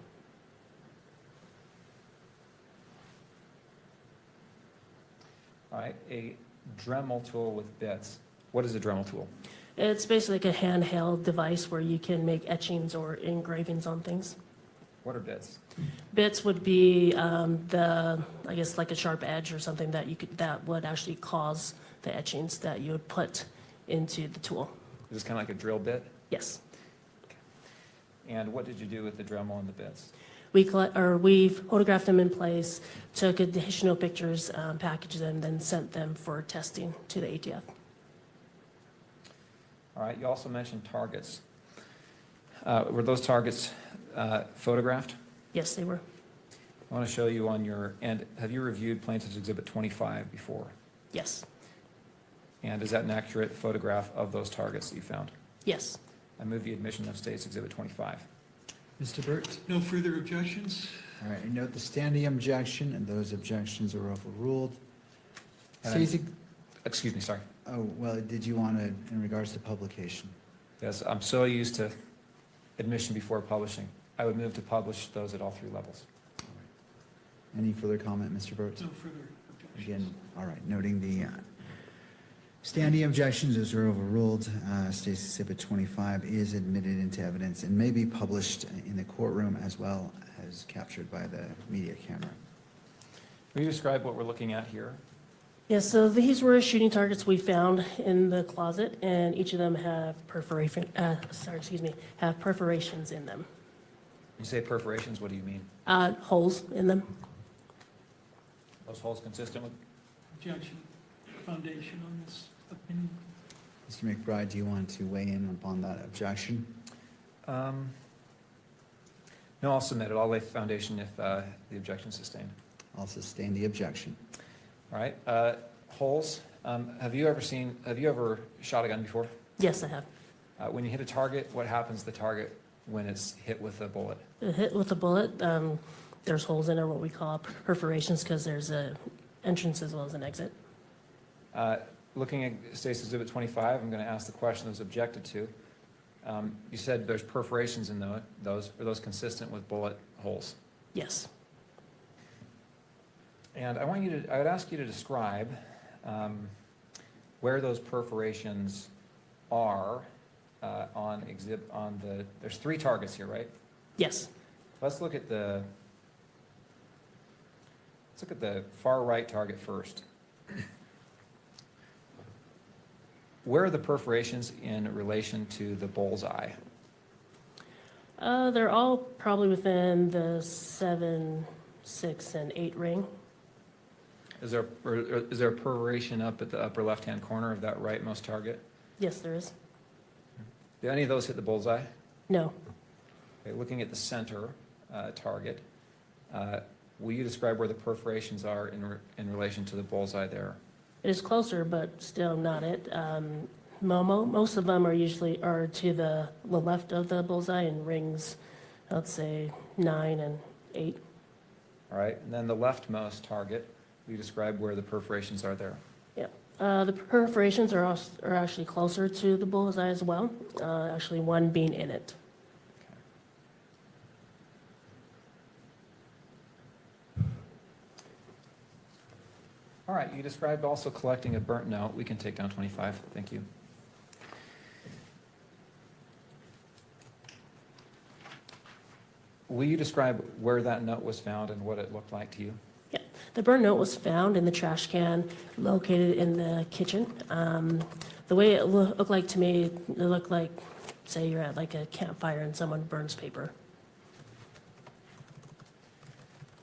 Speaker 17: All right, a Dremel tool with bits. What is a Dremel tool?
Speaker 16: It's basically like a handheld device where you can make etchings or engravings on things.
Speaker 17: What are bits?
Speaker 16: Bits would be I guess like a sharp edge or something that would actually cause the etchings that you would put into the tool.
Speaker 17: Is this kind of like a drill bit?
Speaker 16: Yes.
Speaker 17: And what did you do with the Dremel and the bits?
Speaker 16: We photographed them in place, took additional pictures, packaged them, then sent them for testing to the ATF.
Speaker 17: All right, you also mentioned targets. Were those targets photographed?
Speaker 16: Yes, they were.
Speaker 17: I want to show you on your, and have you reviewed Plaintiff's Exhibit 25 before?
Speaker 16: Yes.
Speaker 17: And is that an accurate photograph of those targets that you found?
Speaker 16: Yes.
Speaker 17: I move the admission of State's Exhibit 25.
Speaker 1: Mr. Burt?
Speaker 18: No further objections?
Speaker 1: All right, I note the standing objection, and those objections are overruled.
Speaker 17: And-
Speaker 1: Stacy,
Speaker 17: Excuse me, sorry.
Speaker 1: oh, well, did you want to, in regards to publication?
Speaker 17: Yes, I'm so used to admission before publishing. I would move to publish those at all three levels.
Speaker 1: Any further comment, Mr. Burt?
Speaker 18: No further objections.
Speaker 1: Again, all right, noting the standing objections, those are overruled. State's Exhibit 25 is admitted into evidence and may be published in the courtroom as well as captured by the media camera.
Speaker 17: Will you describe what we're looking at here?
Speaker 16: Yes, so these were shooting targets we found in the closet, and each of them have have perforations in them.
Speaker 17: You say perforations, what do you mean?
Speaker 16: Holes in them.
Speaker 17: Those holes consistent with?
Speaker 18: Objection, foundation on this opinion.
Speaker 1: Mr. McBride, do you want to weigh in upon that objection?
Speaker 17: No, I'll submit it. I'll lay foundation if the objection is sustained.
Speaker 1: I'll sustain the objection.
Speaker 17: All right, holes. Have you ever shot a gun before?
Speaker 16: Yes, I have.
Speaker 17: When you hit a target, what happens to the target when it's hit with a bullet?
Speaker 16: Hit with a bullet, there's holes in it, what we call perforations, because there's an entrance as well as an exit.
Speaker 17: Looking at State's Exhibit 25, I'm going to ask the question that was objected to. You said there's perforations in those. Are those consistent with bullet holes?
Speaker 16: Yes.
Speaker 17: And I would ask you to describe where those perforations are there's three targets here, right?
Speaker 16: Yes.
Speaker 17: Let's look at the far right target first. Where are the perforations in relation to the bullseye?
Speaker 16: They're all probably within the 7, 6, and 8 ring.
Speaker 17: Is there a perforation up at the upper left-hand corner of that rightmost target?
Speaker 16: Yes, there is.
Speaker 17: Do any of those hit the bullseye?
Speaker 16: No.
Speaker 17: Okay, looking at the center target, will you describe where the perforations are in relation to the bullseye there?
Speaker 16: It is closer, but still not it. Most of them are to the left of the bullseye in rings, let's say 9 and 8.
Speaker 17: All right, and then the leftmost target, will you describe where the perforations are there?
Speaker 16: Yeah. The perforations are actually closer to the bullseye as well, actually one being in it.
Speaker 17: All right, you described also collecting a burnt note. We can take down 25. Thank you. Will you describe where that note was found and what it looked like to you?
Speaker 16: Yeah. The burnt note was found in the trash can located in the kitchen. The way it looked like to me, it looked like, say you're at like a campfire and someone burns paper.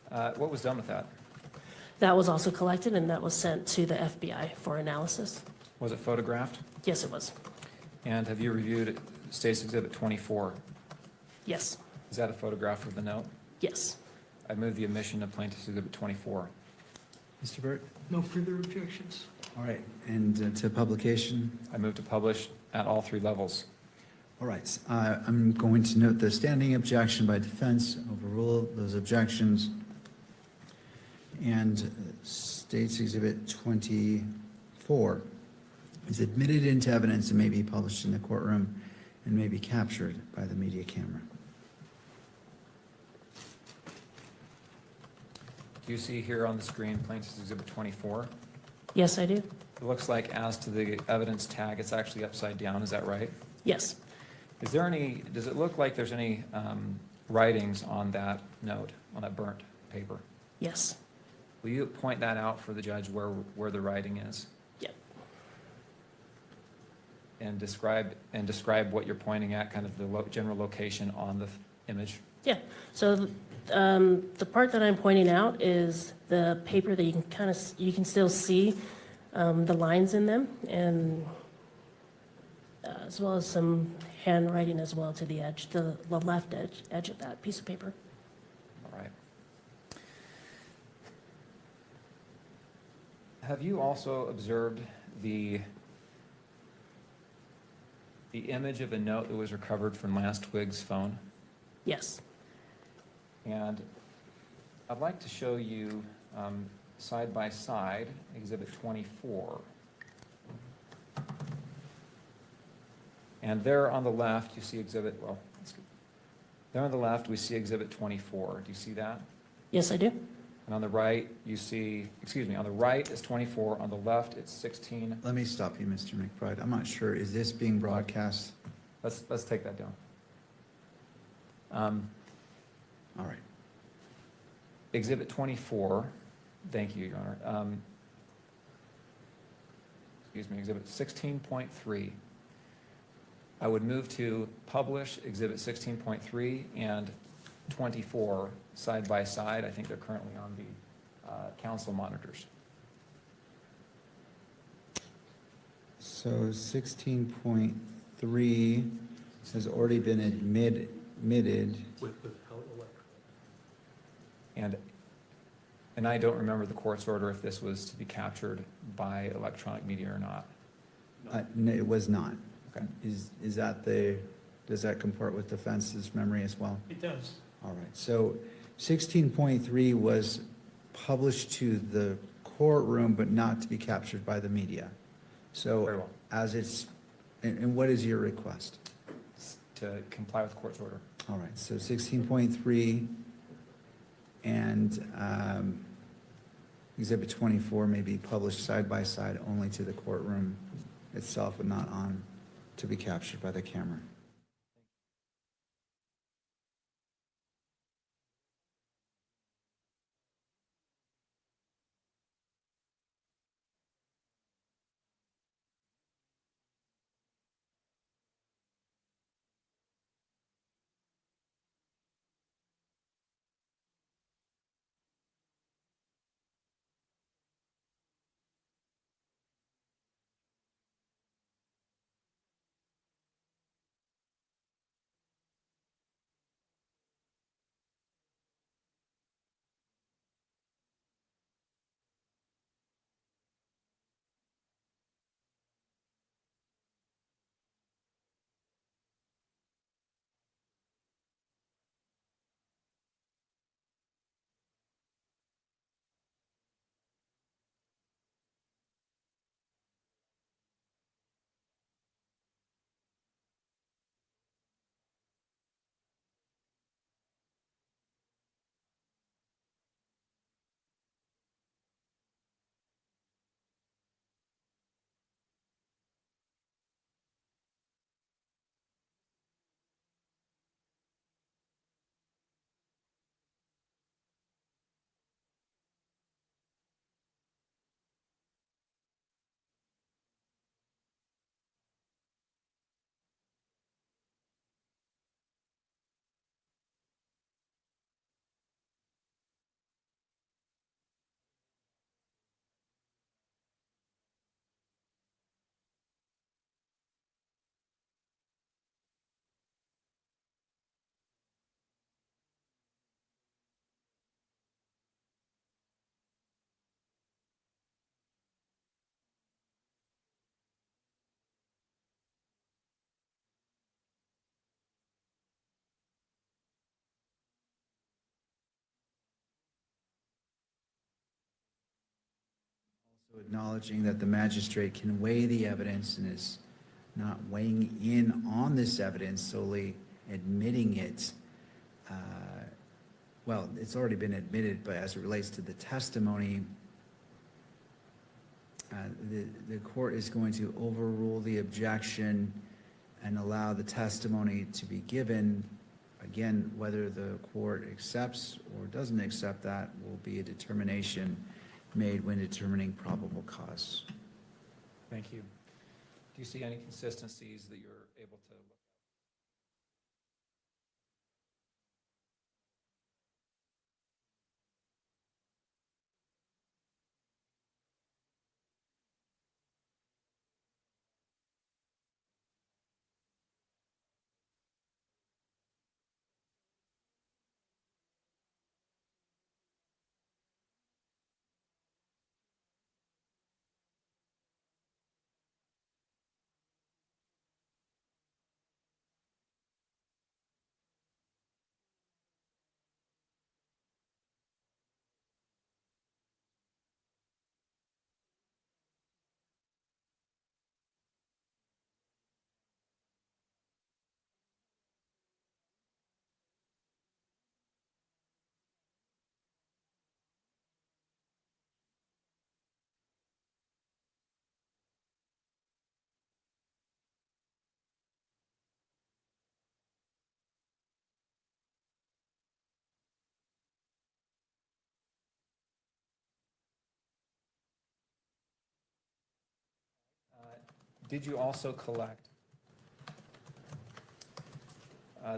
Speaker 17: What was done with that?
Speaker 16: That was also collected and that was sent to the FBI for analysis.
Speaker 17: Was it photographed?
Speaker 16: Yes, it was.
Speaker 17: And have you reviewed State's Exhibit 24?
Speaker 16: Yes.
Speaker 17: Is that a photograph of the note?
Speaker 16: Yes.
Speaker 17: I move the admission of Plaintiff's Exhibit 24.
Speaker 1: Mr. Burt?
Speaker 18: No further objections?
Speaker 1: All right, and to publication?
Speaker 17: I move to publish at all three levels.
Speaker 1: All right, I'm going to note the standing objection by defense, overrule those objections. and states Exhibit 24 is admitted into evidence and may be published in the courtroom and may be captured by the media camera.
Speaker 17: Do you see here on the screen Plaintiff's Exhibit 24?
Speaker 16: Yes, I do.
Speaker 17: It looks like as to the evidence tag, it's actually upside down, is that right?
Speaker 16: Yes.
Speaker 17: Is there any, does it look like there's any writings on that note, on that burnt paper?
Speaker 16: Yes.
Speaker 17: Will you point that out for the judge where the writing is?
Speaker 16: Yep.
Speaker 17: And describe what you're pointing at, kind of the general location on the image?
Speaker 16: Yeah. So the part that I'm pointing out is the paper that you can still see the lines in them, and as well as some handwriting as well to the edge, the left edge of that piece of paper.
Speaker 17: All right. Have you also observed the image of a note that was recovered from Lance Twiggs' phone?
Speaker 16: Yes.
Speaker 17: And I'd like to show you side by side Exhibit 24. And there on the left, you see there on the left, we see Exhibit 24. Do you see that?
Speaker 16: Yes, I do.
Speaker 17: And on the right, you see, on the right is 24, on the left, it's 16.
Speaker 1: Let me stop you, Mr. McBride. I'm not sure, is this being broadcast?
Speaker 17: Let's take that down.
Speaker 1: All right.
Speaker 17: Exhibit 24, thank you, Your Honor. Exhibit 16.3. I would move to publish Exhibit 16.3 and 24 side by side. I think they're currently on the council monitors.
Speaker 1: So 16.3 has already been admitted.
Speaker 17: And I don't remember the court's order if this was to be captured by electronic media or not.
Speaker 1: No, it was not.
Speaker 17: Okay.
Speaker 1: Is that does that comport with defense's memory as well?
Speaker 18: It does.
Speaker 1: All right, so 16.3 was published to the courtroom, but not to be captured by the media. So
Speaker 17: Very well.
Speaker 1: as it's, and what is your request?
Speaker 17: To comply with the court's order.
Speaker 1: All right, so 16.3 and Exhibit 24 may be published side by side only to the courtroom itself, but not on to be captured by the camera. Acknowledging that the magistrate can weigh the evidence and is not weighing in on this evidence, solely admitting it. Well, it's already been admitted, but as it relates to the testimony, the court is going to overrule the objection and allow the testimony to be given. Again, whether the court accepts or doesn't accept that will be a determination made when determining probable cause.
Speaker 17: Thank you. Do you see any consistencies that you're able to look Did you also collect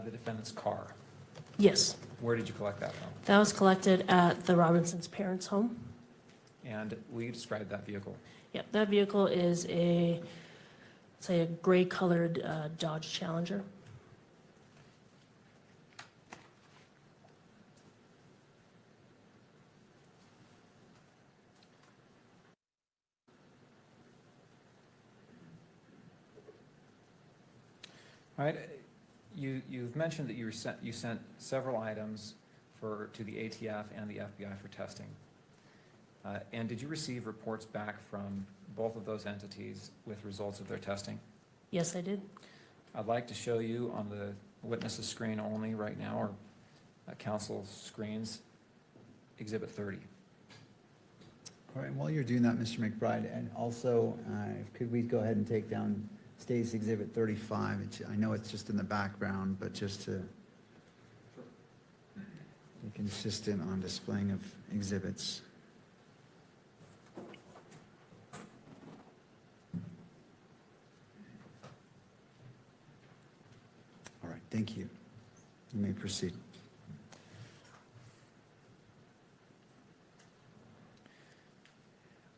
Speaker 17: the defendant's car?
Speaker 16: Yes,
Speaker 17: Where did you collect that from?
Speaker 16: that was collected at the Robinsons' parents' home.
Speaker 17: And will you describe that vehicle?
Speaker 16: Yep, that vehicle is say a gray-colored Dodge Challenger.
Speaker 17: All right, you've mentioned that you sent several items to the ATF and the FBI for testing. And did you receive reports back from both of those entities with results of their testing?
Speaker 16: Yes, I did.
Speaker 17: I'd like to show you on the witness's screen only right now, or counsel's screens, Exhibit 30.
Speaker 1: All right, while you're doing that, Mr. McBride, and also, could we go ahead and take down State's Exhibit 35? I know it's just in the background, but just to be consistent on displaying of exhibits. All right, thank you. You may proceed.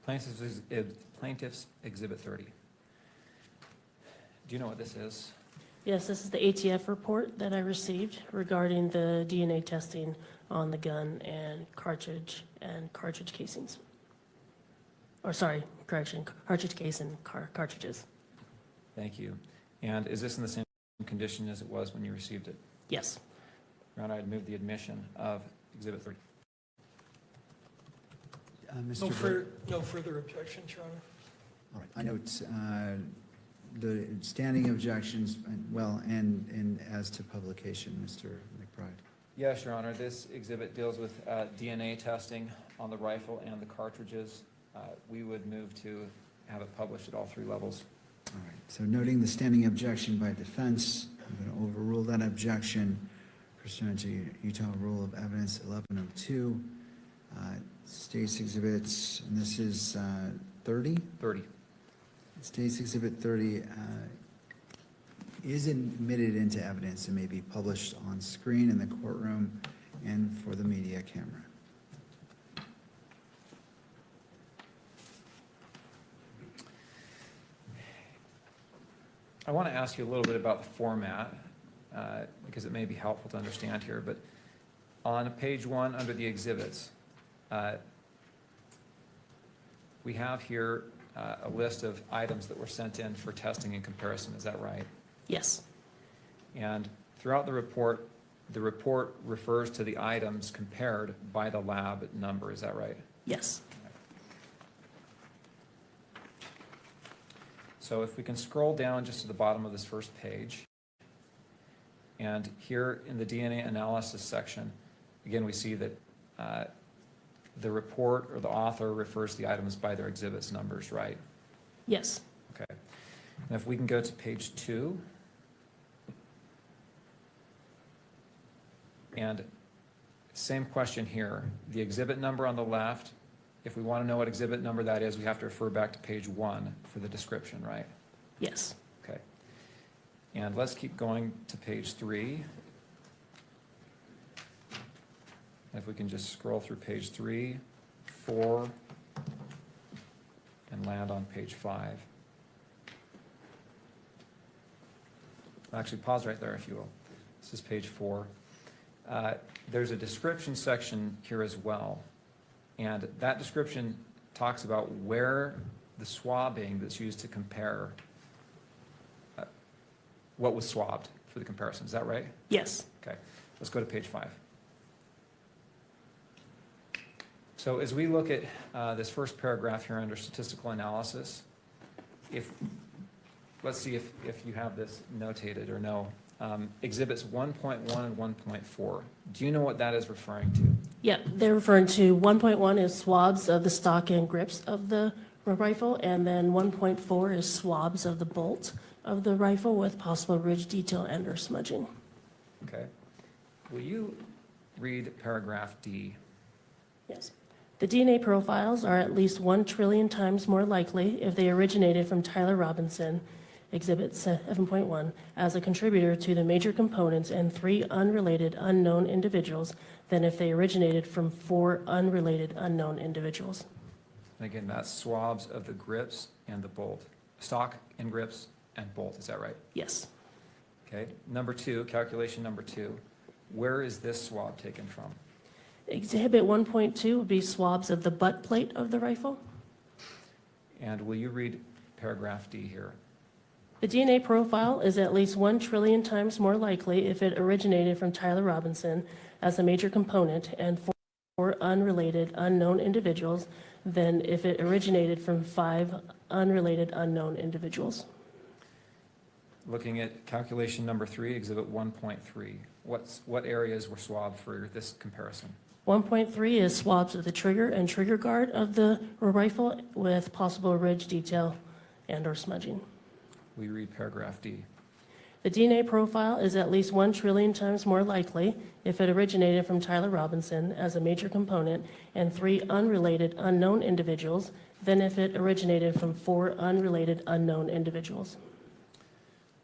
Speaker 17: Plaintiff's Exhibit 30. Do you know what this is?
Speaker 16: Yes, this is the ATF report that I received regarding the DNA testing on the gun and cartridge casings. Or sorry, correction, cartridge case and cartridges.
Speaker 17: Thank you. And is this in the same condition as it was when you received it?
Speaker 16: Yes.
Speaker 17: Your Honor, I'd move the admission of Exhibit 30.
Speaker 1: Mr. Bird?
Speaker 18: No further objections, Your Honor.
Speaker 1: All right, I note the standing objections, and as to publication, Mr. McBride.
Speaker 17: Yes, Your Honor, this exhibit deals with DNA testing on the rifle and the cartridges. We would move to have it published at all three levels.
Speaker 1: All right, so noting the standing objection by defense, I'm going to overrule that objection pursuant to Utah Rule of Evidence 1102. State's exhibits, and this is 30?
Speaker 17: 30.
Speaker 1: State's Exhibit 30 is admitted into evidence and may be published on screen in the courtroom and for the media camera.
Speaker 17: I want to ask you a little bit about the format, because it may be helpful to understand here, but on page 1 under the exhibits, we have here a list of items that were sent in for testing and comparison. Is that right?
Speaker 16: Yes.
Speaker 17: And throughout the report refers to the items compared by the lab number. Is that right?
Speaker 16: Yes.
Speaker 17: So if we can scroll down just to the bottom of this first page, and here in the DNA analysis section, again, we see that the report or the author refers to the items by their exhibits numbers, right?
Speaker 16: Yes.
Speaker 17: Okay. And if we can go to page 2. And same question here. The exhibit number on the left, if we want to know what exhibit number that is, we have to refer back to page 1 for the description, right?
Speaker 16: Yes.
Speaker 17: Okay. And let's keep going to page 3. If we can just scroll through page 3, 4, and land on page 5. Actually, pause right there if you will. This is page 4. There's a description section here as well. And that description talks about where the swabbing that's used to compare what was swabbed for the comparison. Is that right?
Speaker 16: Yes.
Speaker 17: Okay. Let's go to page 5. So as we look at this first paragraph here under statistical analysis, let's see if you have this notated or no. Exhibits 1.1 and 1.4. Do you know what that is referring to?
Speaker 16: Yeah, they're referring to 1.1 is swabs of the stock and grips of the rifle, and then 1.4 is swabs of the bolt of the rifle with possible ridge detail and or smudging.
Speaker 17: Okay. Will you read paragraph D?
Speaker 16: Yes. The DNA profiles are at least 1 trillion times more likely if they originated from Tyler Robinson, Exhibit 7.1, as a contributor to the major components and 3 unrelated unknown individuals than if they originated from 4 unrelated unknown individuals.
Speaker 17: And again, that's swabs of the grips and the bolt. Stock and grips and bolt, is that right?
Speaker 16: Yes.
Speaker 17: Okay. Number 2, calculation number 2. Where is this swab taken from?
Speaker 16: Exhibit 1.2 would be swabs of the butt plate of the rifle.
Speaker 17: And will you read paragraph D here?
Speaker 16: The DNA profile is at least 1 trillion times more likely if it originated from Tyler Robinson as a major component and 4 unrelated unknown individuals than if it originated from 5 unrelated unknown individuals.
Speaker 17: Looking at calculation number 3, exhibit 1.3. What areas were swabbed for this comparison?
Speaker 16: 1.3 is swabs of the trigger and trigger guard of the rifle with possible ridge detail and or smudging.
Speaker 17: We read paragraph D.
Speaker 16: The DNA profile is at least 1 trillion times more likely if it originated from Tyler Robinson as a major component and 3 unrelated unknown individuals than if it originated from 4 unrelated unknown individuals.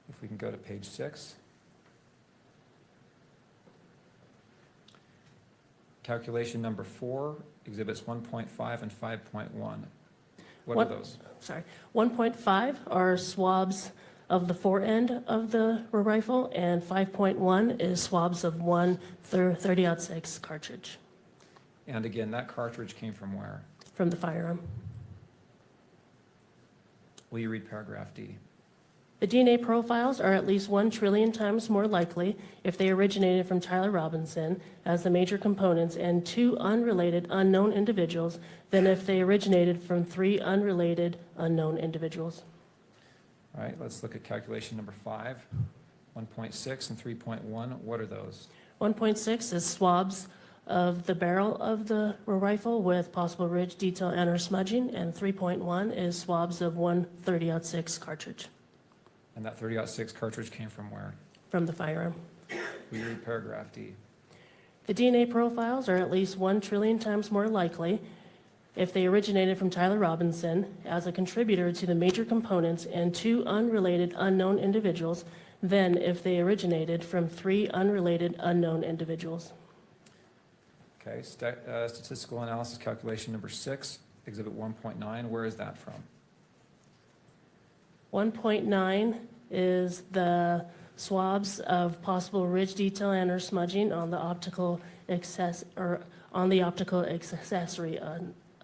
Speaker 17: If we can go to page 6. Calculation number 4, exhibits 1.5 and 5.1. What are those?
Speaker 16: 1.5 are swabs of the forend of the rifle, and 5.1 is swabs of one 30-06 cartridge
Speaker 17: And again, that cartridge came from where?
Speaker 16: from the firearm.
Speaker 17: Will you read paragraph D?
Speaker 16: The DNA profiles are at least 1 trillion times more likely if they originated from Tyler Robinson as the major components and 2 unrelated unknown individuals than if they originated from 3 unrelated unknown individuals.
Speaker 17: All right, let's look at calculation number 5, 1.6 and 3.1. What are those?
Speaker 16: 1.6 is swabs of the barrel of the rifle with possible ridge detail and or smudging, and 3.1 is swabs of one 30-06 cartridge
Speaker 17: And that 30-06 cartridge came from where?
Speaker 16: from the firearm.
Speaker 17: We read paragraph D.
Speaker 16: The DNA profiles are at least 1 trillion times more likely if they originated from Tyler Robinson as a contributor to the major components and 2 unrelated unknown individuals than if they originated from 3 unrelated unknown individuals.
Speaker 17: Okay, statistical analysis calculation number 6, exhibit 1.9. Where is that from?
Speaker 16: 1.9 is the swabs of possible ridge detail and or smudging on the optical accessory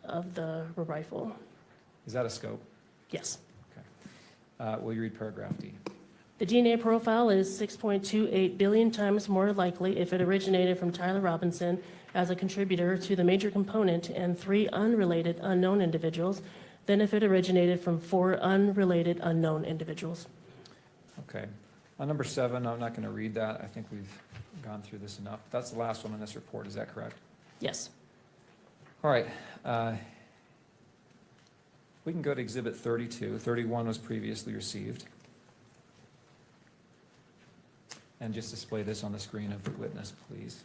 Speaker 16: of the rifle.
Speaker 17: Is that a scope?
Speaker 16: Yes.
Speaker 17: Okay. Will you read paragraph D?
Speaker 16: The DNA profile is 6.28 billion times more likely if it originated from Tyler Robinson as a contributor to the major component and 3 unrelated unknown individuals than if it originated from 4 unrelated unknown individuals.
Speaker 17: Okay. On number 7, I'm not going to read that. I think we've gone through this enough. That's the last one in this report. Is that correct?
Speaker 16: Yes.
Speaker 17: All right. We can go to Exhibit 32. 31 was previously received. And just display this on the screen of the witness, please.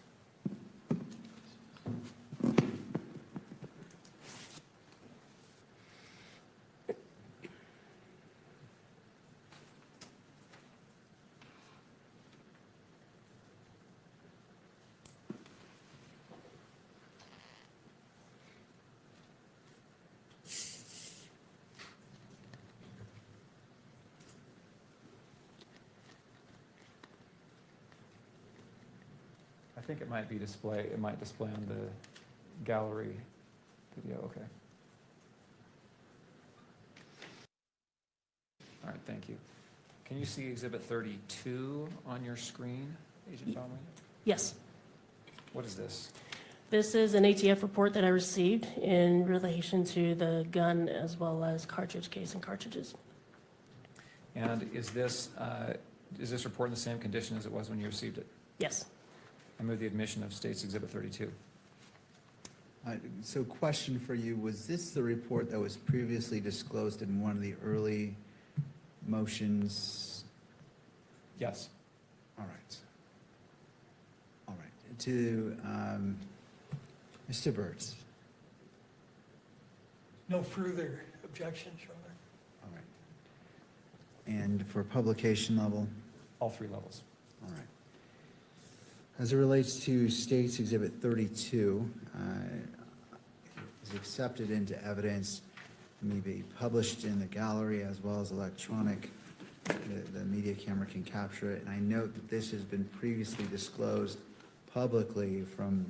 Speaker 17: I think it might display on the gallery video, okay. All right, thank you. Can you see Exhibit 32 on your screen, Agent Fomley?
Speaker 16: Yes.
Speaker 17: What is this?
Speaker 16: This is an ATF report that I received in relation to the gun as well as cartridge case and cartridges.
Speaker 17: And is this report in the same condition as it was when you received it?
Speaker 16: Yes.
Speaker 17: I move the admission of State's Exhibit 32.
Speaker 1: So question for you, was this the report that was previously disclosed in one of the early motions?
Speaker 17: Yes.
Speaker 1: All right. All right. To Mr. Burt's.
Speaker 18: No further objections, Your Honor.
Speaker 1: All right. And for publication level?
Speaker 17: All 3 levels.
Speaker 1: All right. As it relates to State's Exhibit 32, is accepted into evidence, may be published in the gallery as well as electronic. The media camera can capture it. And I note that this has been previously disclosed publicly from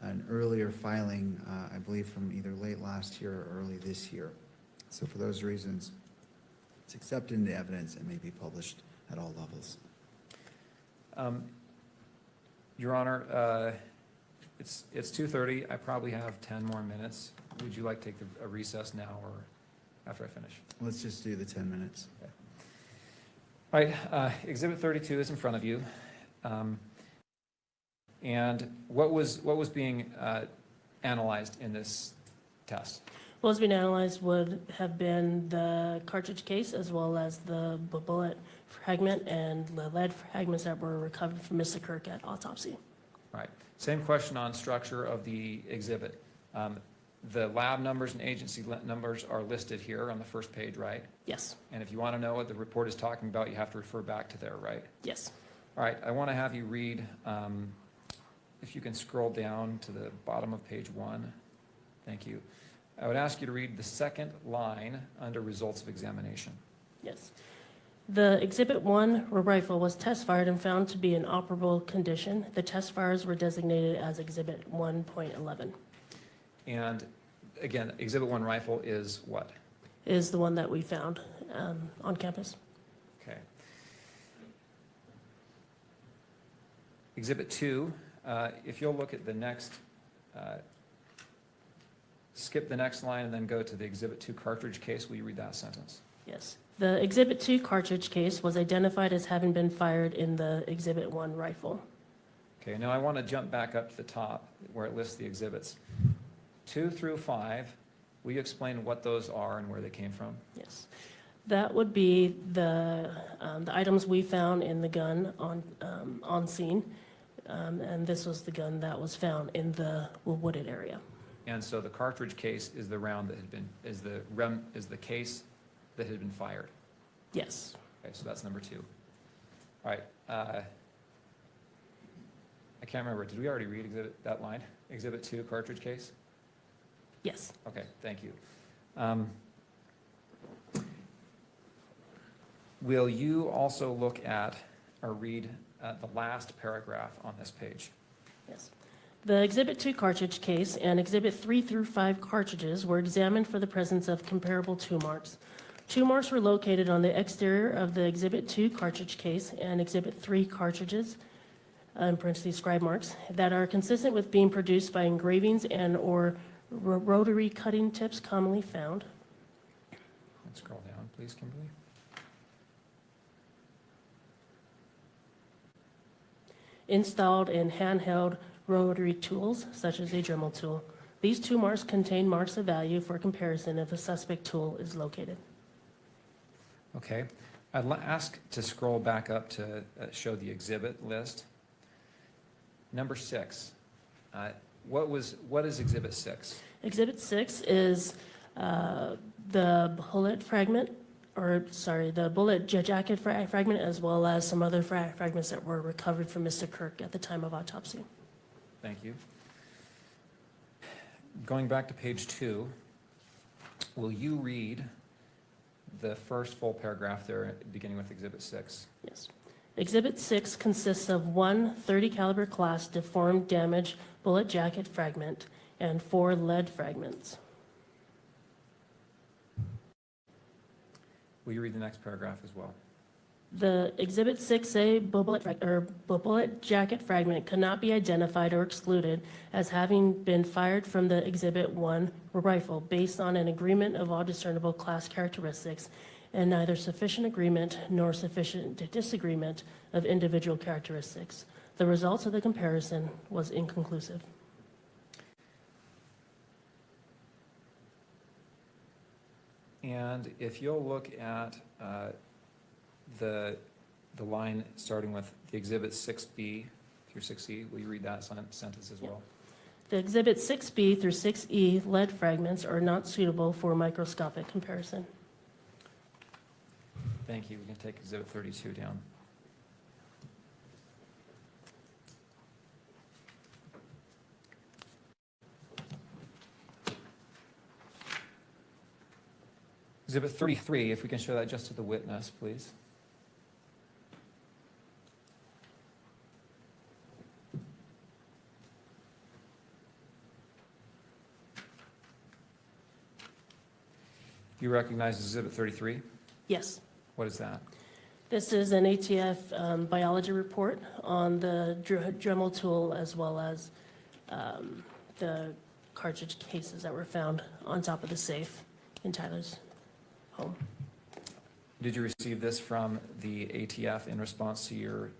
Speaker 1: an earlier filing, I believe from either late last year or early this year. So for those reasons, it's accepted into evidence and may be published at all levels.
Speaker 17: Your Honor, it's 2:30. I probably have 10 more minutes. Would you like to take a recess now or after I finish?
Speaker 1: Let's just do the 10 minutes.
Speaker 17: Okay. All right, Exhibit 32 is in front of you. And what was being analyzed in this test?
Speaker 16: What was being analyzed would have been the cartridge case as well as the bullet fragment and the lead fragments that were recovered from Mr. Kirk at autopsy.
Speaker 17: Right. Same question on structure of the exhibit. The lab numbers and agency numbers are listed here on the first page, right?
Speaker 16: Yes.
Speaker 17: And if you want to know what the report is talking about, you have to refer back to there, right?
Speaker 16: Yes.
Speaker 17: All right, I want to have you read, if you can scroll down to the bottom of page 1. Thank you. I would ask you to read the second line under results of examination.
Speaker 16: Yes. The Exhibit 1 rifle was test fired and found to be in operable condition. The test fires were designated as Exhibit 1.11.
Speaker 17: And again, Exhibit 1 rifle is what?
Speaker 16: Is the one that we found on campus.
Speaker 17: Okay. Exhibit 2, if you'll look at the next, skip the next line and then go to the Exhibit 2 cartridge case, will you read that sentence?
Speaker 16: Yes. The Exhibit 2 cartridge case was identified as having been fired in the Exhibit 1 rifle.
Speaker 17: Okay, now I want to jump back up to the top where it lists the exhibits. 2 through 5, will you explain what those are and where they came from?
Speaker 16: Yes. That would be the items we found in the gun on scene, and this was the gun that was found in the wooded area.
Speaker 17: And so the cartridge case is the round that had been, is the case that had been fired?
Speaker 16: Yes.
Speaker 17: Okay, so that's number 2. All right, I can't remember, did we already read that line? Exhibit 2 cartridge case?
Speaker 16: Yes.
Speaker 17: Okay, thank you. Will you also look at or read the last paragraph on this page?
Speaker 16: Yes. The Exhibit 2 cartridge case and Exhibit 3 through 5 cartridges were examined for the presence of comparable 2 marks. 2 marks were located on the exterior of the Exhibit 2 cartridge case and Exhibit 3 cartridges, in parentheses scribe marks, that are consistent with being produced by engravings and or rotary cutting tips commonly found.
Speaker 17: And scroll down, please, Kimberly.
Speaker 16: Installed in handheld rotary tools, such as a Dremel tool. These two marks contain marks of value for comparison if a suspect tool is located.
Speaker 17: Okay. I'd ask to scroll back up to show the exhibit list. Number 6. What is Exhibit 6?
Speaker 16: Exhibit 6 is the bullet fragment, the bullet jacket fragment, as well as some other fragments that were recovered from Mr. Kirk at the time of autopsy.
Speaker 17: Thank you. Going back to page 2, will you read the first full paragraph there, beginning with Exhibit 6?
Speaker 16: Yes. Exhibit 6 consists of one .30 caliber class deformed damaged bullet jacket fragment and 4 lead fragments.
Speaker 17: Will you read the next paragraph as well?
Speaker 16: The Exhibit 6A bullet jacket fragment cannot be identified or excluded as having been fired from the Exhibit 1 rifle based on an agreement of all discernible class characteristics and neither sufficient agreement nor sufficient disagreement of individual characteristics. The results of the comparison was inconclusive.
Speaker 17: And if you'll look at the line starting with the Exhibit 6B through 6E, will you read that sentence as well?
Speaker 16: The Exhibit 6B through 6E lead fragments are not suitable for microscopic comparison.
Speaker 17: Thank you. We can take Exhibit 32 down. Exhibit 33, if we can show that just to the witness, please. You recognize Exhibit 33?
Speaker 16: Yes.
Speaker 17: What is that?
Speaker 16: This is an ATF biology report on the Dremel tool as well as the cartridge cases that were found on top of the safe in Tyler's home.
Speaker 17: Did you receive this from the ATF in response to your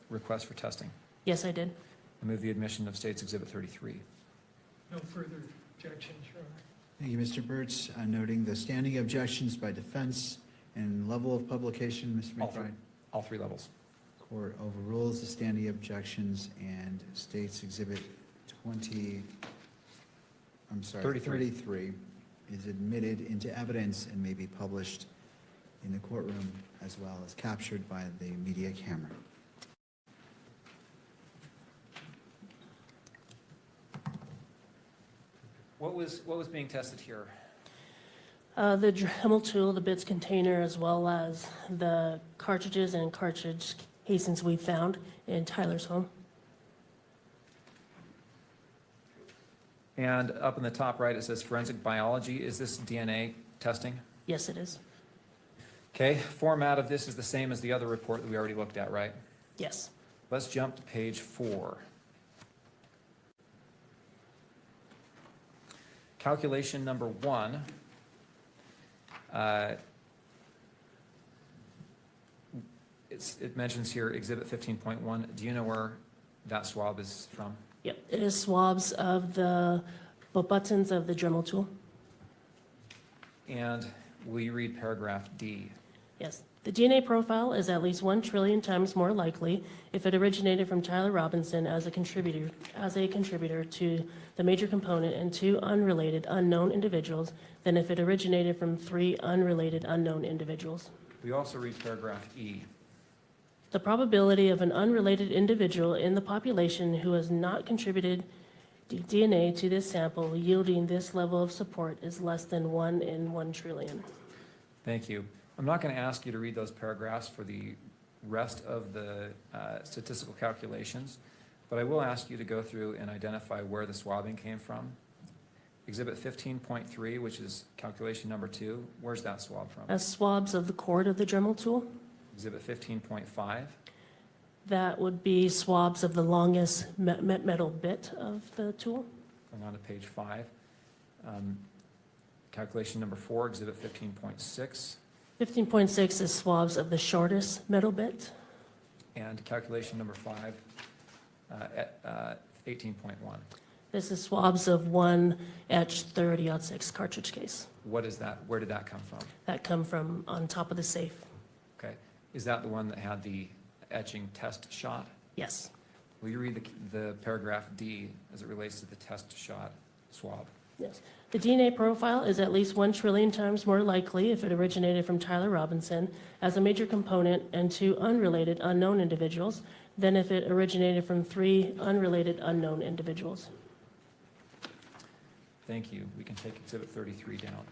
Speaker 17: request for testing?
Speaker 16: Yes, I did.
Speaker 17: I move the admission of State's Exhibit 33.
Speaker 18: No further objections, Your Honor.
Speaker 1: Thank you, Mr. Burtz. Noting the standing objections by defense and level of publication, Mr. McBride.
Speaker 17: All three levels.
Speaker 1: Court overrules the standing objections and states Exhibit 33 is admitted into evidence and may be published in the courtroom as well as captured by the media camera.
Speaker 17: What was being tested here?
Speaker 16: The Dremel tool, the bits container, as well as the cartridges and cartridge casings we found in Tyler's home.
Speaker 17: And up in the top right, it says forensic biology. Is this DNA testing?
Speaker 16: Yes, it is.
Speaker 17: Okay, format of this is the same as the other report that we already looked at, right?
Speaker 16: Yes.
Speaker 17: Let's jump to page 4. Calculation number 1. It mentions here Exhibit 15.1. Do you know where that swab is from?
Speaker 16: Yep, it is swabs of the buttons of the Dremel tool.
Speaker 17: And will you read paragraph D?
Speaker 16: Yes. The DNA profile is at least 1 trillion times more likely if it originated from Tyler Robinson as a contributor to the major component and 2 unrelated unknown individuals than if it originated from 3 unrelated unknown individuals.
Speaker 17: We also read paragraph E.
Speaker 16: The probability of an unrelated individual in the population who has not contributed DNA to this sample yielding this level of support is less than 1 in 1 trillion.
Speaker 17: Thank you. I'm not going to ask you to read those paragraphs for the rest of the statistical calculations, but I will ask you to go through and identify where the swabbing came from. Exhibit 15.3, which is calculation number 2, where's that swab from?
Speaker 16: As swabs of the cord of the Dremel tool.
Speaker 17: Exhibit 15.5.
Speaker 16: That would be swabs of the longest metal bit of the tool.
Speaker 17: Going on to page 5. Calculation number 4, Exhibit 15.6.
Speaker 16: 15.6 is swabs of the shortest metal bit.
Speaker 17: And calculation number 5, 18.1.
Speaker 16: This is swabs of one etched 30-06 cartridge case.
Speaker 17: What is that? Where did that come from?
Speaker 16: That come from on top of the safe.
Speaker 17: Okay. Is that the one that had the etching test shot?
Speaker 16: Yes.
Speaker 17: Will you read the paragraph D as it relates to the test shot swab?
Speaker 16: Yes. The DNA profile is at least 1 trillion times more likely if it originated from Tyler Robinson as a major component and 2 unrelated unknown individuals than if it originated from 3 unrelated unknown individuals.
Speaker 17: Thank you. We can take Exhibit 33 down.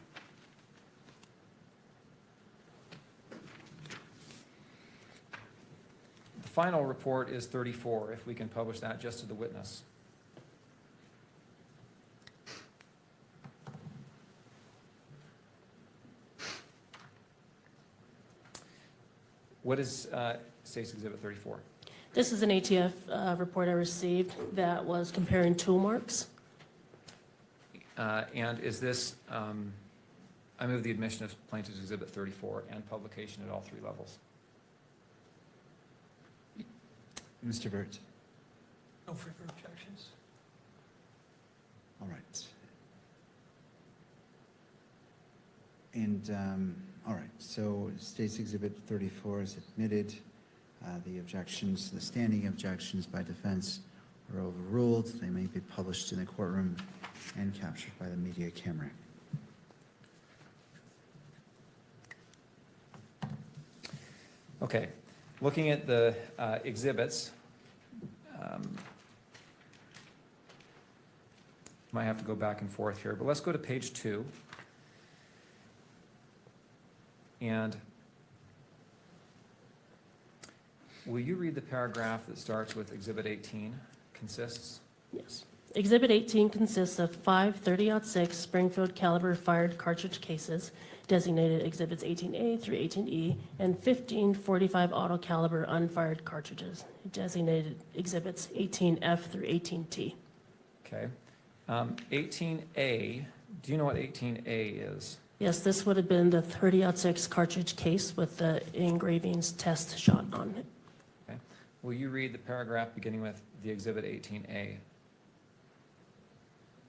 Speaker 17: The final report is 34, if we can publish that just to the witness. What is State's Exhibit 34?
Speaker 16: This is an ATF report I received that was comparing tool marks.
Speaker 17: And is this, I move the admission of Plaintiff's Exhibit 34 and publication at all 3 levels.
Speaker 1: Mr. Burt.
Speaker 18: No further objections.
Speaker 1: All right. And, all right, so State's Exhibit 34 is admitted. The objections, the standing objections by defense are overruled. They may be published in the courtroom and captured by the media camera.
Speaker 17: Okay, looking at the exhibits, might have to go back and forth here, but let's go to page 2. And will you read the paragraph that starts with Exhibit 18 consists?
Speaker 16: Yes. Exhibit 18 consists of 5 30-06 Springfield caliber fired cartridge cases designated Exhibits 18A through 18E and 15 45 auto caliber unfired cartridges designated Exhibits 18F through 18T.
Speaker 17: Okay. 18A, do you know what 18A is?
Speaker 16: Yes, this would have been the 30-06 cartridge case with the engravings test shot on it.
Speaker 17: Okay. Will you read the paragraph beginning with the Exhibit 18A?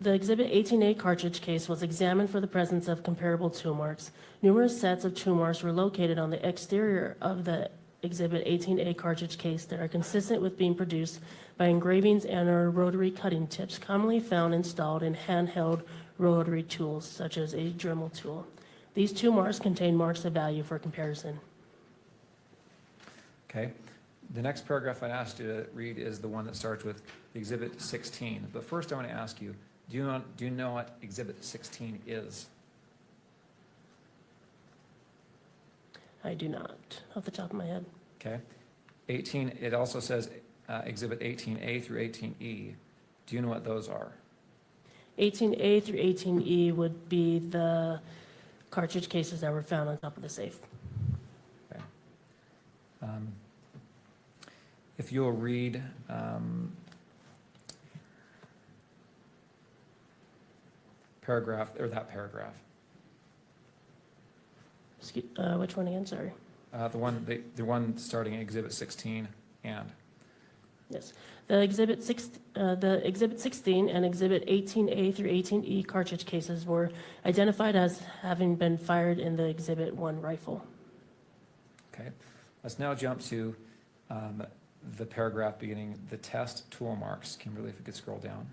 Speaker 16: The Exhibit 18A cartridge case was examined for the presence of comparable tool marks. Numerous sets of tool marks were located on the exterior of the Exhibit 18A cartridge case that are consistent with being produced by engravings and or rotary cutting tips commonly found installed in handheld rotary tools such as a Dremel tool. These tool marks contain marks of value for comparison.
Speaker 17: Okay. The next paragraph I asked you to read is the one that starts with Exhibit 16. But first I want to ask you, do you know what Exhibit 16 is?
Speaker 16: I do not, off the top of my head.
Speaker 17: Okay. 18, it also says Exhibit 18A through 18E. Do you know what those are?
Speaker 16: 18A through 18E would be the cartridge cases that were found on top of the safe.
Speaker 17: Okay. If you'll read paragraph, or that paragraph.
Speaker 16: Which one again, sorry?
Speaker 17: The one starting in Exhibit 16 and.
Speaker 16: Yes. The Exhibit 16 and Exhibit 18A through 18E cartridge cases were identified as having been fired in the Exhibit 1 rifle.
Speaker 17: Okay. Let's now jump to the paragraph beginning the test tool marks. Kimberly, if you could scroll down.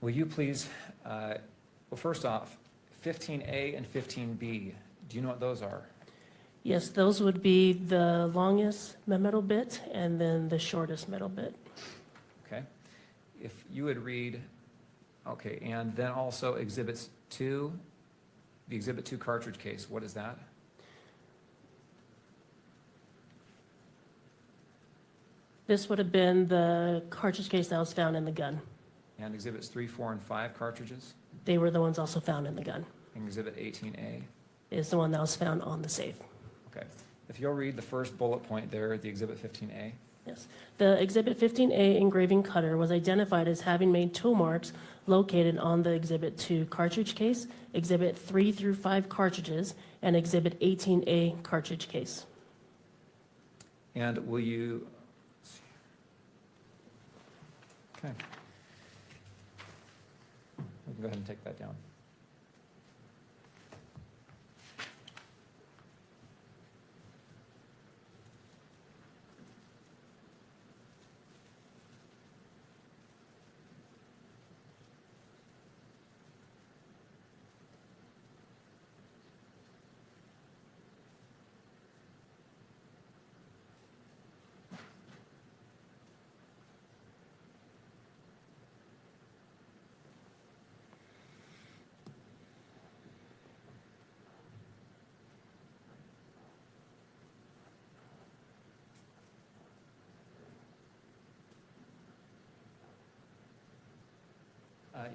Speaker 17: Will you please, well, first off, 15A and 15B, do you know what those are?
Speaker 16: Yes, those would be the longest metal bit and then the shortest metal bit.
Speaker 17: Okay. If you would read, okay, and then also Exhibits 2, the Exhibit 2 cartridge case, what is that?
Speaker 16: This would have been the cartridge case that was found in the gun.
Speaker 17: And Exhibits 3, 4, and 5 cartridges?
Speaker 16: They were the ones also found in the gun.
Speaker 17: And Exhibit 18A?
Speaker 16: Is the one that was found on the safe.
Speaker 17: Okay. If you'll read the first bullet point there, the Exhibit 15A.
Speaker 16: Yes. The Exhibit 15A engraving cutter was identified as having made tool marks located on the Exhibit 2 cartridge case, Exhibit 3 through 5 cartridges, and Exhibit 18A cartridge case.
Speaker 17: And will you, okay. We can go ahead and take that down.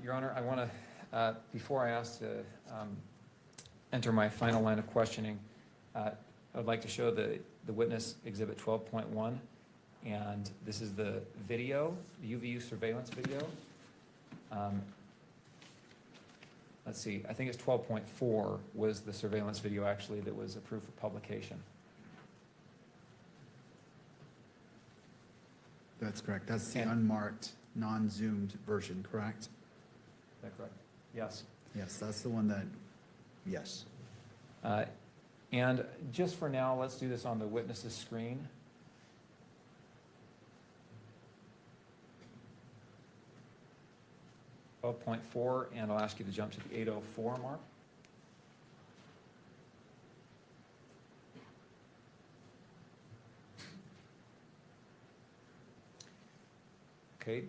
Speaker 17: Your Honor, I want to, before I ask to enter my final line of questioning, I would like to show the witness Exhibit 12.1, and this is the video, the UVU surveillance video. Let's see, I think it's 12.4 was the surveillance video actually that was approved for publication.
Speaker 1: That's correct. That's the unmarked, non-zoomed version, correct?
Speaker 17: Is that correct? Yes.
Speaker 1: Yes, that's the one that, yes.
Speaker 17: And just for now, let's do this on the witness's screen. .4, and I'll ask you to jump to the 804 mark. Okay.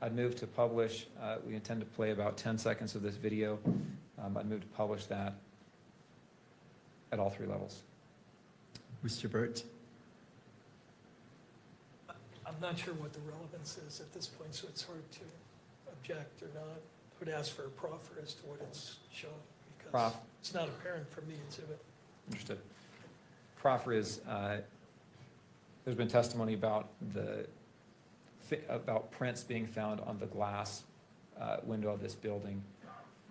Speaker 17: I'd move to publish, we intend to play about 10 seconds of this video. I'd move to publish that at all 3 levels.
Speaker 1: Mr. Burt?
Speaker 18: I'm not sure what the relevance is at this point, so it's hard to object or not. I would ask for a proffer as to what it's showing, because it's not apparent from the exhibit.
Speaker 17: Understood. Proffer is, there's been testimony about about prints being found on the glass window of this building.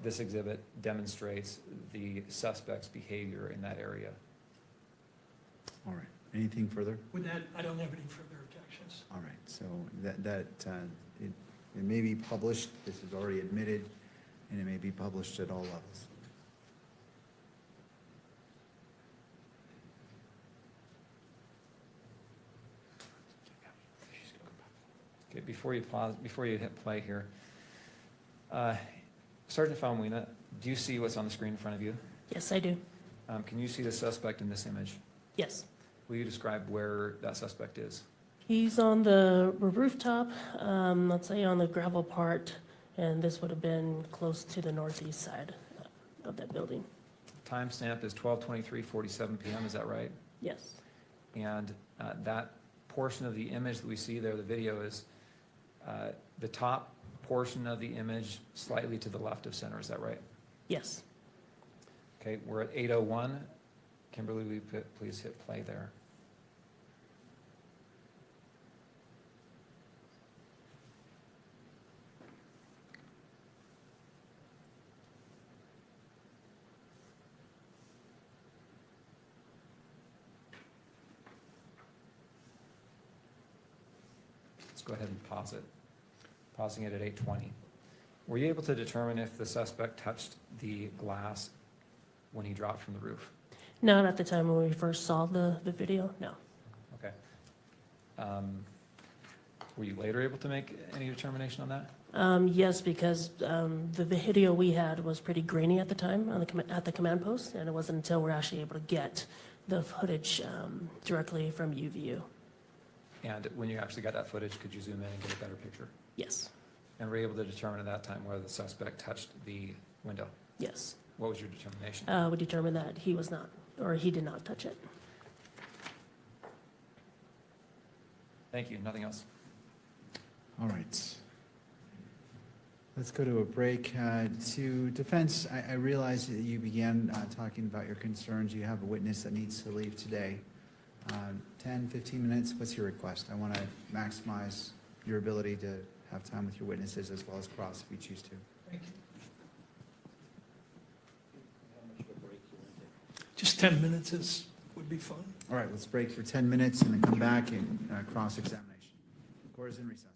Speaker 17: This exhibit demonstrates the suspect's behavior in that area.
Speaker 1: All right. Anything further?
Speaker 18: With that, I don't have any further objections.
Speaker 1: All right. So it may be published. This is already admitted, and it may be published at all levels.
Speaker 17: Okay, before you pause, before you hit play here, Sergeant Falmuina, do you see what's on the screen in front of you?
Speaker 16: Yes, I do.
Speaker 17: Can you see the suspect in this image?
Speaker 16: Yes.
Speaker 17: Will you describe where that suspect is?
Speaker 16: He's on the rooftop, let's say on the gravel part, and this would have been close to the northeast side of that building.
Speaker 17: Timestamp is 12:23:47 p.m., is that right?
Speaker 16: Yes.
Speaker 17: And that portion of the image that we see there, the video, is the top portion of the image slightly to the left of center, is that right?
Speaker 16: Yes.
Speaker 17: Okay, we're at 8:01. Kimberly, will you please hit play there? Let's go ahead and pause it. Pausing it at 8:20. Were you able to determine if the suspect touched the glass when he dropped from the roof?
Speaker 16: Not at the time when we first saw the video, no.
Speaker 17: Okay. Were you later able to make any determination on that?
Speaker 16: Yes, because the video we had was pretty grainy at the time at the command post, and it wasn't until we're actually able to get the footage directly from UVU.
Speaker 17: And when you actually got that footage, could you zoom in and get a better picture?
Speaker 16: Yes.
Speaker 17: And were you able to determine at that time whether the suspect touched the window?
Speaker 16: Yes.
Speaker 17: What was your determination?
Speaker 16: We determined that he was not, or he did not touch it.
Speaker 17: Thank you. Nothing else.
Speaker 1: All right. Let's go to a break. To defense, I realize that you began talking about your concerns. You have a witness that needs to leave today. 10, 15 minutes? What's your request? I want to maximize your ability to have time with your witnesses as well as cross if you choose to.
Speaker 18: Just 10 minutes would be fine.
Speaker 1: All right, let's break for 10 minutes and then come back and cross-examination. Court is in recess.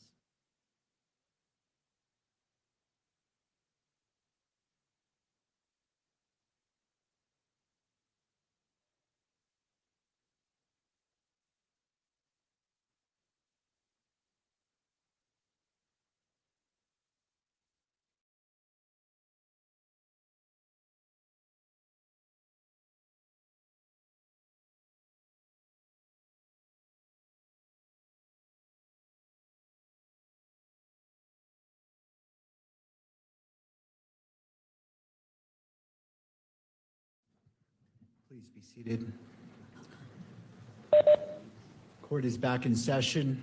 Speaker 1: Please be seated. Court is back in session.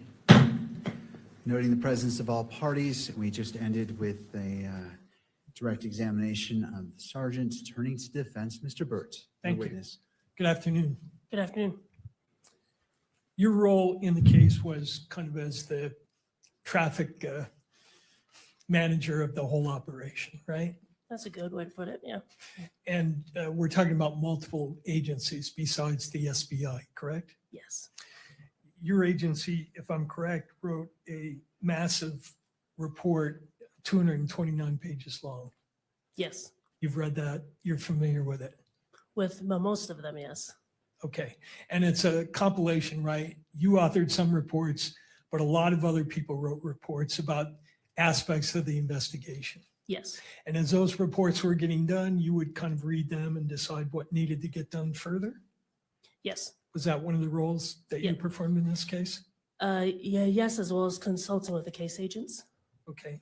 Speaker 1: Noting the presence of all parties, we just ended with a direct examination of the sergeant. Turning to defense, Mr. Burt,
Speaker 18: Thank
Speaker 1: your
Speaker 18: you.
Speaker 1: witness.
Speaker 18: Good afternoon.
Speaker 16: Good afternoon.
Speaker 18: Your role in the case was kind of as the traffic manager of the whole operation, right?
Speaker 16: That's a good way to put it, yeah.
Speaker 18: And we're talking about multiple agencies besides the SBI, correct?
Speaker 16: Yes.
Speaker 18: Your agency, if I'm correct, wrote a massive report, 229 pages long.
Speaker 16: Yes.
Speaker 18: You've read that, you're familiar with it.
Speaker 16: With most of them, yes.
Speaker 18: Okay, and it's a compilation, right? You authored some reports, but a lot of other people wrote reports about aspects of the investigation.
Speaker 16: Yes.
Speaker 18: And as those reports were getting done, you would kind of read them and decide what needed to get done further?
Speaker 16: Yes.
Speaker 18: Was that one of the roles that you
Speaker 16: Yeah.
Speaker 18: performed in this case?
Speaker 16: Yeah, yes, as well as consulting with the case agents.
Speaker 18: Okay.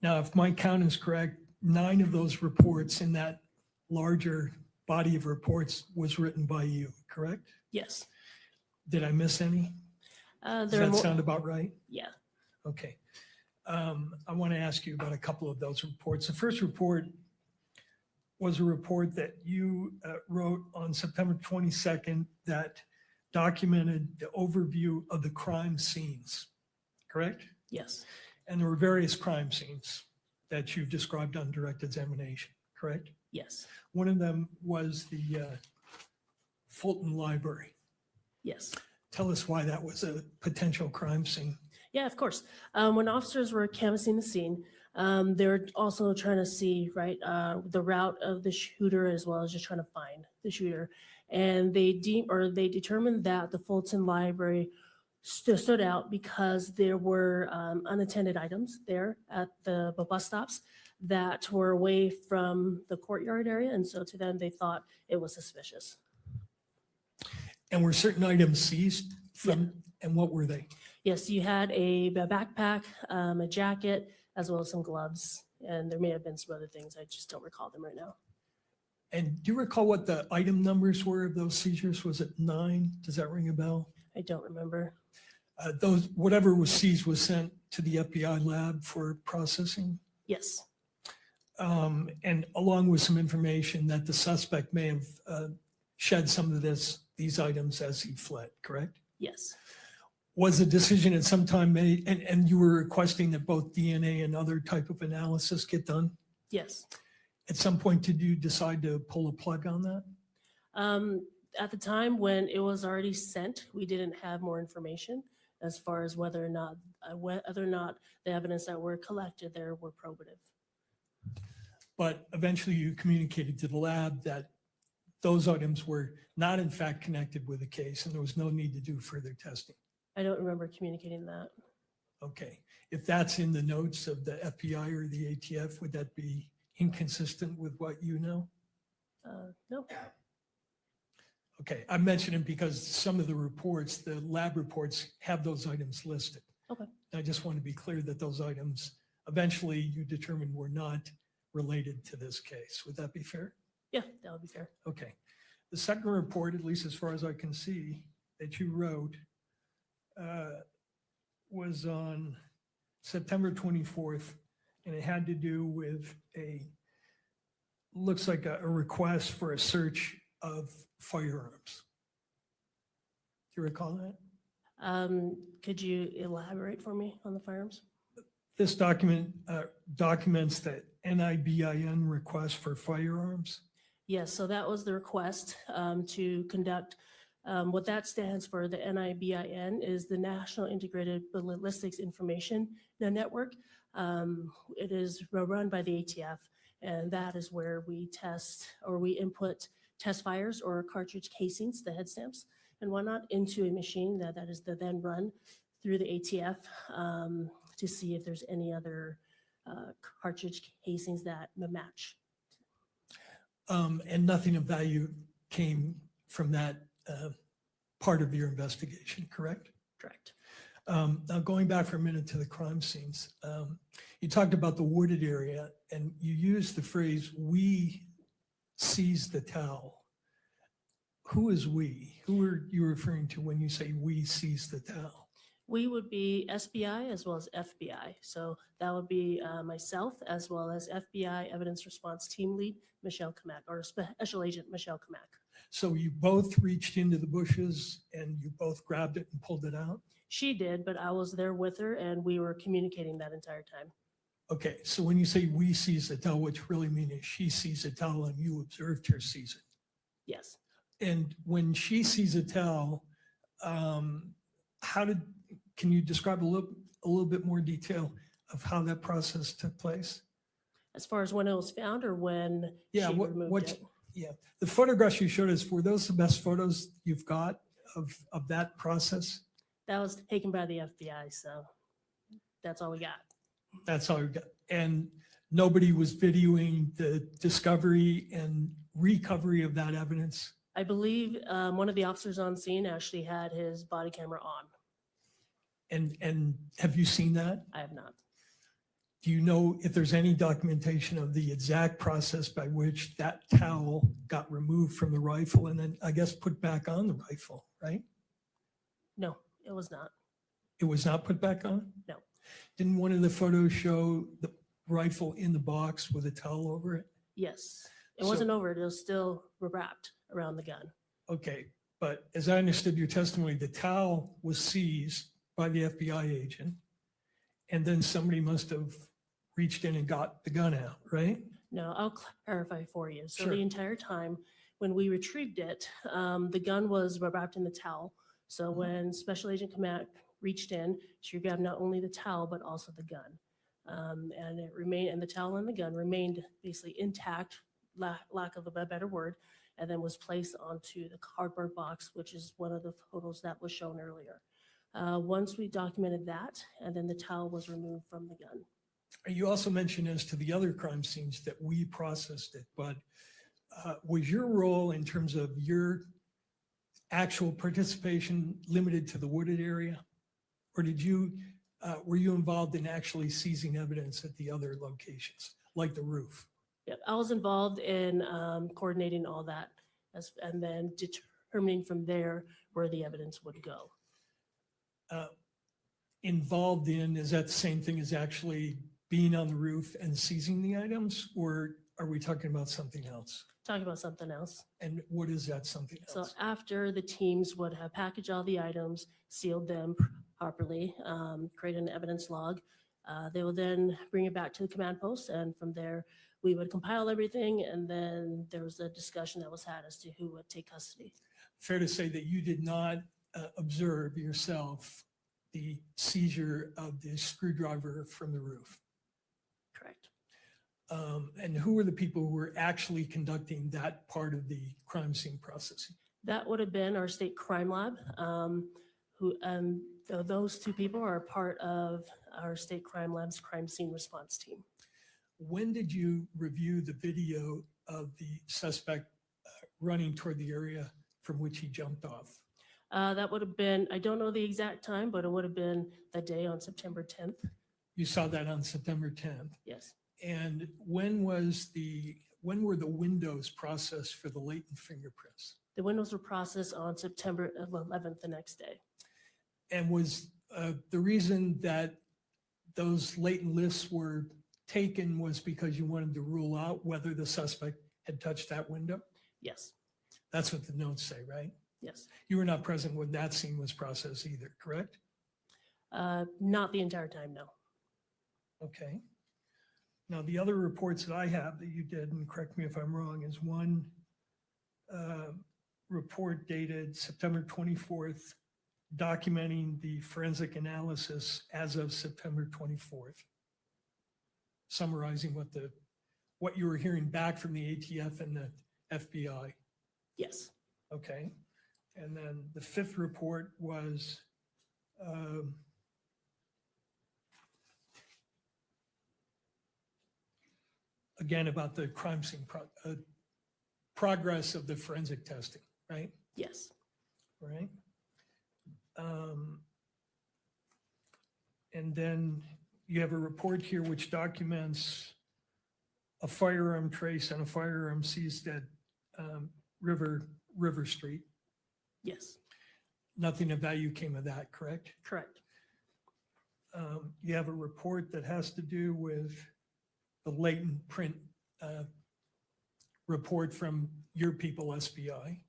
Speaker 18: Now, if my count is correct, 9 of those reports in that larger body of reports was written by you, correct?
Speaker 16: Yes.
Speaker 18: Did I miss any? Does
Speaker 16: There are
Speaker 18: that
Speaker 16: more.
Speaker 18: sound about right?
Speaker 16: Yeah.
Speaker 18: Okay. I want to ask you about a couple of those reports. The first report was a report that you wrote on September 22nd that documented the overview of the crime scenes, correct?
Speaker 16: Yes.
Speaker 18: And there were various crime scenes that you've described on direct examination, correct?
Speaker 16: Yes.
Speaker 18: One of them was the Fulton Library.
Speaker 16: Yes.
Speaker 18: Tell us why that was a potential crime scene.
Speaker 16: Yeah, of course. When officers were canvassing the scene, they were also trying to see, right, the route of the shooter as well as just trying to find the shooter. And they determined that the Fulton Library stood out because there were unattended items there at the bus stops that were away from the courtyard area. And so to them, they thought it was suspicious.
Speaker 18: And were certain items seized from, and what were they?
Speaker 16: Yes, you had a backpack, a jacket, as well as some gloves. And there may have been some other things. I just don't recall them right now.
Speaker 18: And do you recall what the item numbers were of those seizures? Was it 9? Does that ring a bell?
Speaker 16: I don't remember.
Speaker 18: Whatever was seized was sent to the FBI lab for processing?
Speaker 16: Yes.
Speaker 18: And along with some information that the suspect may have shed some of these items as he fled, correct?
Speaker 16: Yes.
Speaker 18: Was a decision at some time made, and you were requesting that both DNA and other type of analysis get done?
Speaker 16: Yes.
Speaker 18: At some point, did you decide to pull a plug on that?
Speaker 16: At the time when it was already sent, we didn't have more information as far as whether or not the evidence that were collected there were probative.
Speaker 18: But eventually you communicated to the lab that those items were not in fact connected with the case and there was no need to do further testing.
Speaker 16: I don't remember communicating that.
Speaker 18: Okay. If that's in the notes of the FBI or the ATF, would that be inconsistent with what you know?
Speaker 16: No.
Speaker 18: Okay. I mention it because some of the reports, the lab reports, have those items listed.
Speaker 16: Okay.
Speaker 18: I just want to be clear that those items eventually you determined were not related to this case. Would that be fair?
Speaker 16: Yeah, that would be fair.
Speaker 18: Okay. The second report, at least as far as I can see, that you wrote was on September 24th, and it had to do with looks like a request for a search of firearms. you recall that?
Speaker 16: Could you elaborate for me on the firearms?
Speaker 18: This document documents that NIBIN request for firearms.
Speaker 16: Yes, so that was the request to conduct, what that stands for, the NIBIN is the National Integrated Ballistics Information Network. It is run by the ATF, and that is where we test or we input test fires or cartridge casings, the head stamps and whatnot, into a machine that is then run through the ATF to see if there's any other cartridge casings that match.
Speaker 18: And nothing of value came from that part of your investigation, correct?
Speaker 16: Correct.
Speaker 18: Now, going back for a minute to the crime scenes, you talked about the wooded area and you used the phrase, "we seized the towel." Who is we? Who are you referring to when you say we seized the towel?
Speaker 16: We would be SBI as well as FBI. So that would be myself as well as FBI Evidence Response Team Lead, Michelle Kamak, or Special Agent Michelle Kamak.
Speaker 18: So you both reached into the bushes and you both grabbed it and pulled it out?
Speaker 16: She did, but I was there with her and we were communicating that entire time.
Speaker 18: Okay, so when you say we seized the towel, what you really mean is she seized the towel and you observed her seize it.
Speaker 16: Yes.
Speaker 18: And when she sees a towel, can you describe a little bit more detail of how that process took place?
Speaker 16: As far as when it was found or when she removed it?
Speaker 18: Yeah, the photographs you showed us, were those the best photos you've got of that process?
Speaker 16: That was taken by the FBI, so that's all we got.
Speaker 18: That's all you got. And nobody was videoing the discovery and recovery of that evidence?
Speaker 16: I believe one of the officers on scene actually had his body camera on.
Speaker 18: And have you seen that?
Speaker 16: I have not.
Speaker 18: Do you know if there's any documentation of the exact process by which that towel got removed from the rifle and then, I guess, put back on the rifle, right?
Speaker 16: No, it was not.
Speaker 18: It was not put back on?
Speaker 16: No.
Speaker 18: Didn't one of the photos show the rifle in the box with a towel over it?
Speaker 16: Yes. It wasn't over it. It was still wrapped around the gun.
Speaker 18: Okay, but as I understood your testimony, the towel was seized by the FBI agent, and then somebody must have reached in and got the gun out, right?
Speaker 16: No, I'll clarify for you. So
Speaker 18: Sure.
Speaker 16: the entire time when we retrieved it, the gun was wrapped in the towel. So when Special Agent Kamak reached in, she grabbed not only the towel, but also the gun. And it remained, and the towel and the gun remained basically intact, lack of a better word, and then was placed onto the cardboard box, which is one of the photos that was shown earlier. Once we documented that, and then the towel was removed from the gun.
Speaker 18: You also mentioned as to the other crime scenes that we processed it, but was your role in terms of your actual participation limited to the wooded area? Or were you involved in actually seizing evidence at the other locations, like the roof?
Speaker 16: Yep, I was involved in coordinating all that and then determining from there where the evidence would go.
Speaker 18: Involved in, is that the same thing as actually being on the roof and seizing the items? Or are we talking about something else?
Speaker 16: Talking about something else.
Speaker 18: And what is that something
Speaker 16: So
Speaker 18: else?
Speaker 16: after the teams would have packaged all the items, sealed them properly, create an evidence log, they will then bring it back to the command post, and from there we would compile everything, and then there was a discussion that was had as to who would take custody.
Speaker 18: Fair to say that you did not observe yourself the seizure of the screwdriver from the roof?
Speaker 16: Correct.
Speaker 18: And who were the people who were actually conducting that part of the crime scene processing?
Speaker 16: That would have been our state crime lab, those two people are part of our state crime lab's crime scene response team.
Speaker 18: When did you review the video of the suspect running toward the area from which he jumped off?
Speaker 16: That would have been, I don't know the exact time, but it would have been that day on September 10th.
Speaker 18: You saw that on September 10th.
Speaker 16: Yes.
Speaker 18: And when were the windows processed for the latent fingerprints?
Speaker 16: The windows were processed on September 11th, the next day.
Speaker 18: And was the reason that those latent lifts were taken was because you wanted to rule out whether the suspect had touched that window?
Speaker 16: Yes.
Speaker 18: That's what the notes say, right?
Speaker 16: Yes.
Speaker 18: You were not present when that scene was processed either, correct?
Speaker 16: Not the entire time, no.
Speaker 18: Okay. Now, the other reports that I have that you did, and correct me if I'm wrong, is one report dated September 24th, documenting the forensic analysis as of September 24th, summarizing what you were hearing back from the ATF and the FBI.
Speaker 16: Yes.
Speaker 18: Okay. And then the fifth report was again about the crime scene progress of the forensic testing, right?
Speaker 16: Yes.
Speaker 18: Right. And then you have a report here which documents a firearm trace and a firearm seized at River Street.
Speaker 16: Yes.
Speaker 18: Nothing of value came of that, correct?
Speaker 16: Correct.
Speaker 18: You have a report that has to do with the latent print report from your people, SBI.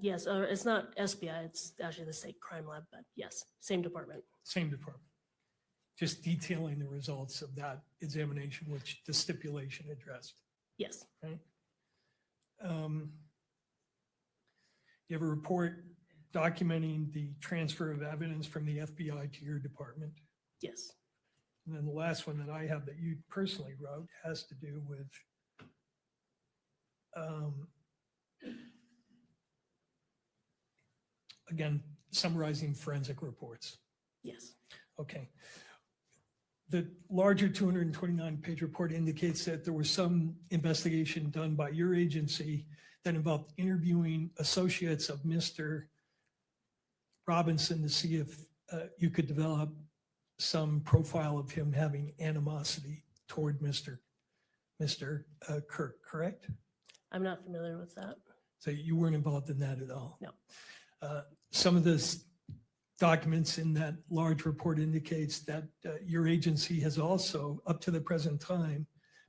Speaker 16: Yes, it's not SBI, it's actually the State Crime Lab, but yes, same department.
Speaker 18: Same department. Just detailing the results of that examination, which the stipulation addressed,
Speaker 16: Yes.
Speaker 18: right? You have a report documenting the transfer of evidence from the FBI to your department.
Speaker 16: Yes.
Speaker 18: And then the last one that I have that you personally wrote has to do with again, summarizing forensic reports.
Speaker 16: Yes.
Speaker 18: Okay. The larger 229-page report indicates that there was some investigation done by your agency that involved interviewing associates of Mr. Robinson to see if you could develop some profile of him having animosity toward Mr. Kirk, correct?
Speaker 16: I'm not familiar with that.
Speaker 18: So you weren't involved in that at all?
Speaker 16: No.
Speaker 18: Some of the documents in that large report indicates that your agency has also, up to the present time,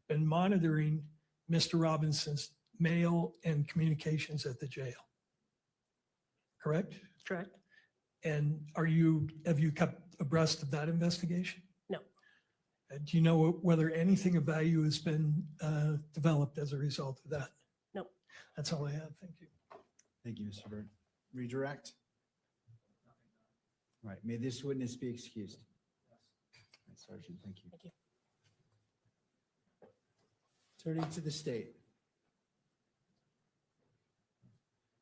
Speaker 18: been monitoring Mr. Robinson's mail and communications at the jail. Correct?
Speaker 16: Correct.
Speaker 18: And have you kept abreast of that investigation?
Speaker 16: No.
Speaker 18: Do you know whether anything of value has been developed as a result of that?
Speaker 16: No.
Speaker 18: That's all I have. Thank you.
Speaker 1: Thank you, Mr. Byrd. Redirect? All right, may this witness be excused? All right, Sergeant, thank you.
Speaker 16: Thank you.
Speaker 1: Turning to the state.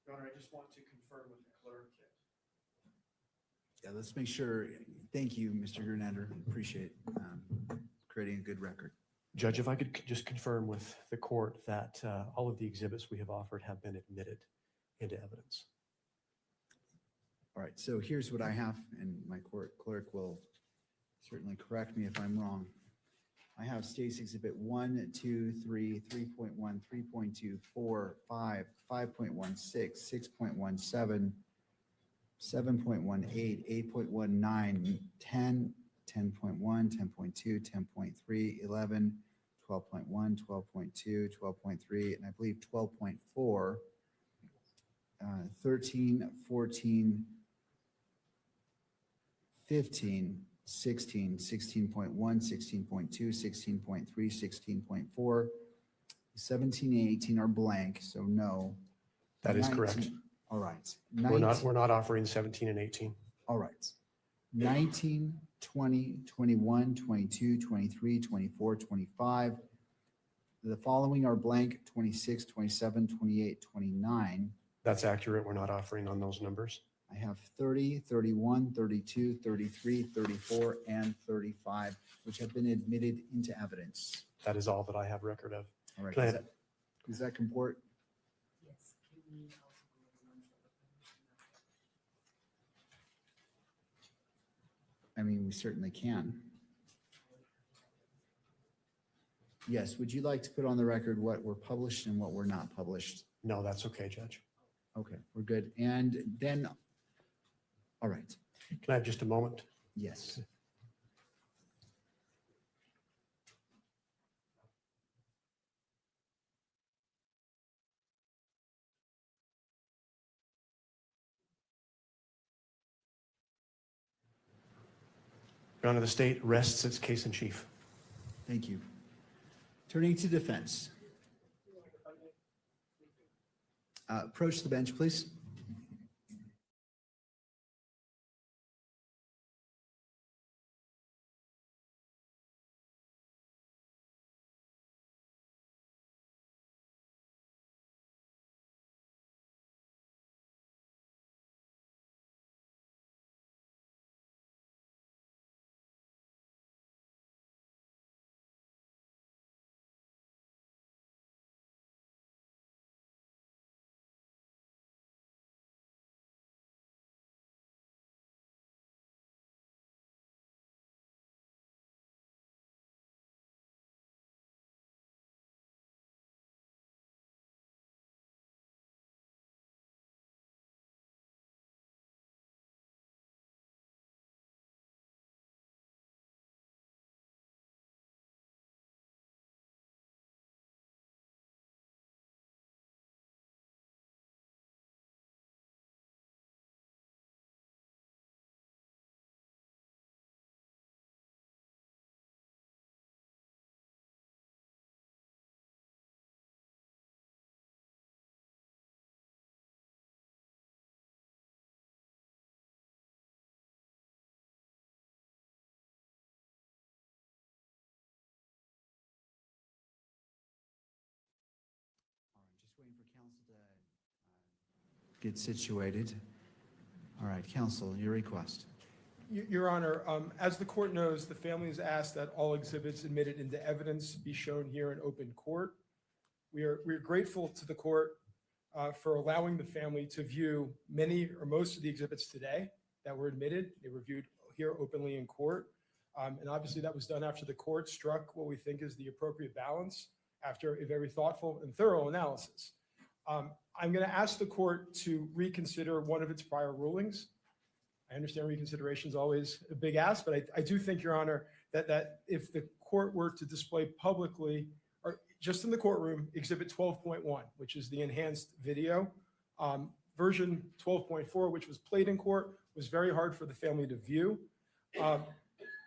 Speaker 6: Your Honor, I just want to confirm with the clerk.
Speaker 1: Yeah, let's make sure. Thank you, Mr. Gernander. Appreciate creating a good record.
Speaker 19: Judge, if I could just confirm with the court that all of the exhibits we have offered have been admitted into evidence.
Speaker 1: All right, so here's what I have, and my court clerk will certainly correct me if I'm wrong. I have State's Exhibit 1, 2, 3, 3.1, 3.2, 4, 5, 5.16, 6.17, 7.18, 8.19, 10, 10.1, 10.2, 10.3, 11, 12.1, 12.2, 12.3, and I believe 12.4, 13, 14, 15, 16, 16.1, 16.2, 16.3, 16.4, 17 and 18 are blank, so no.
Speaker 19: That is correct.
Speaker 1: All right.
Speaker 19: We're not offering 17 and 18.
Speaker 1: All right. 19, 20, 21, 22, 23, 24, 25. The following are blank, 26, 27, 28, 29.
Speaker 19: That's accurate. We're not offering on those numbers.
Speaker 1: I have 30, 31, 32, 33, 34, and 35, which have been admitted into evidence.
Speaker 19: That is all that I have record of.
Speaker 1: All right.
Speaker 19: Can I
Speaker 1: Does that comport?
Speaker 12: Yes.
Speaker 1: I mean, we certainly can. Yes, would you like to put on the record what were published and what were not published?
Speaker 19: No, that's okay, Judge.
Speaker 1: Okay, we're good. And then, all right,
Speaker 19: Can I have just a moment?
Speaker 1: yes.
Speaker 19: Your Honor, the state rests its case in chief.
Speaker 1: Thank you. Turning to defense. Approach the bench, please. Just waiting for counsel to get situated. All right, counsel, your request.
Speaker 6: Your Honor, as the court knows, the family has asked that all exhibits admitted into evidence be shown here in open court. We're grateful to the court for allowing the family to view many or most of the exhibits today that were admitted. They were viewed here openly in court. And obviously that was done after the court struck what we think is the appropriate balance after a very thoughtful and thorough analysis. I'm going to ask the court to reconsider one of its prior rulings. I understand reconsideration is always a big ask, but I do think, Your Honor, that if the court were to display publicly, or just in the courtroom, Exhibit 12.1, which is the enhanced video, version 12.4, which was played in court, was very hard for the family to view.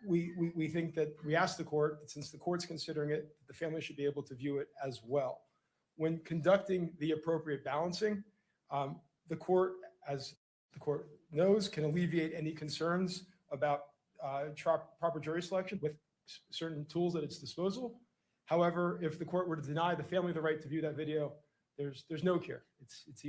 Speaker 6: We think that we asked the court that since the court's considering it, the family should be able to view it as well. When conducting the appropriate balancing, the court, as the court knows, can alleviate any concerns about proper jury selection with certain tools at its disposal. However, if the court were to deny the family the right to view that video, there's no cure. It's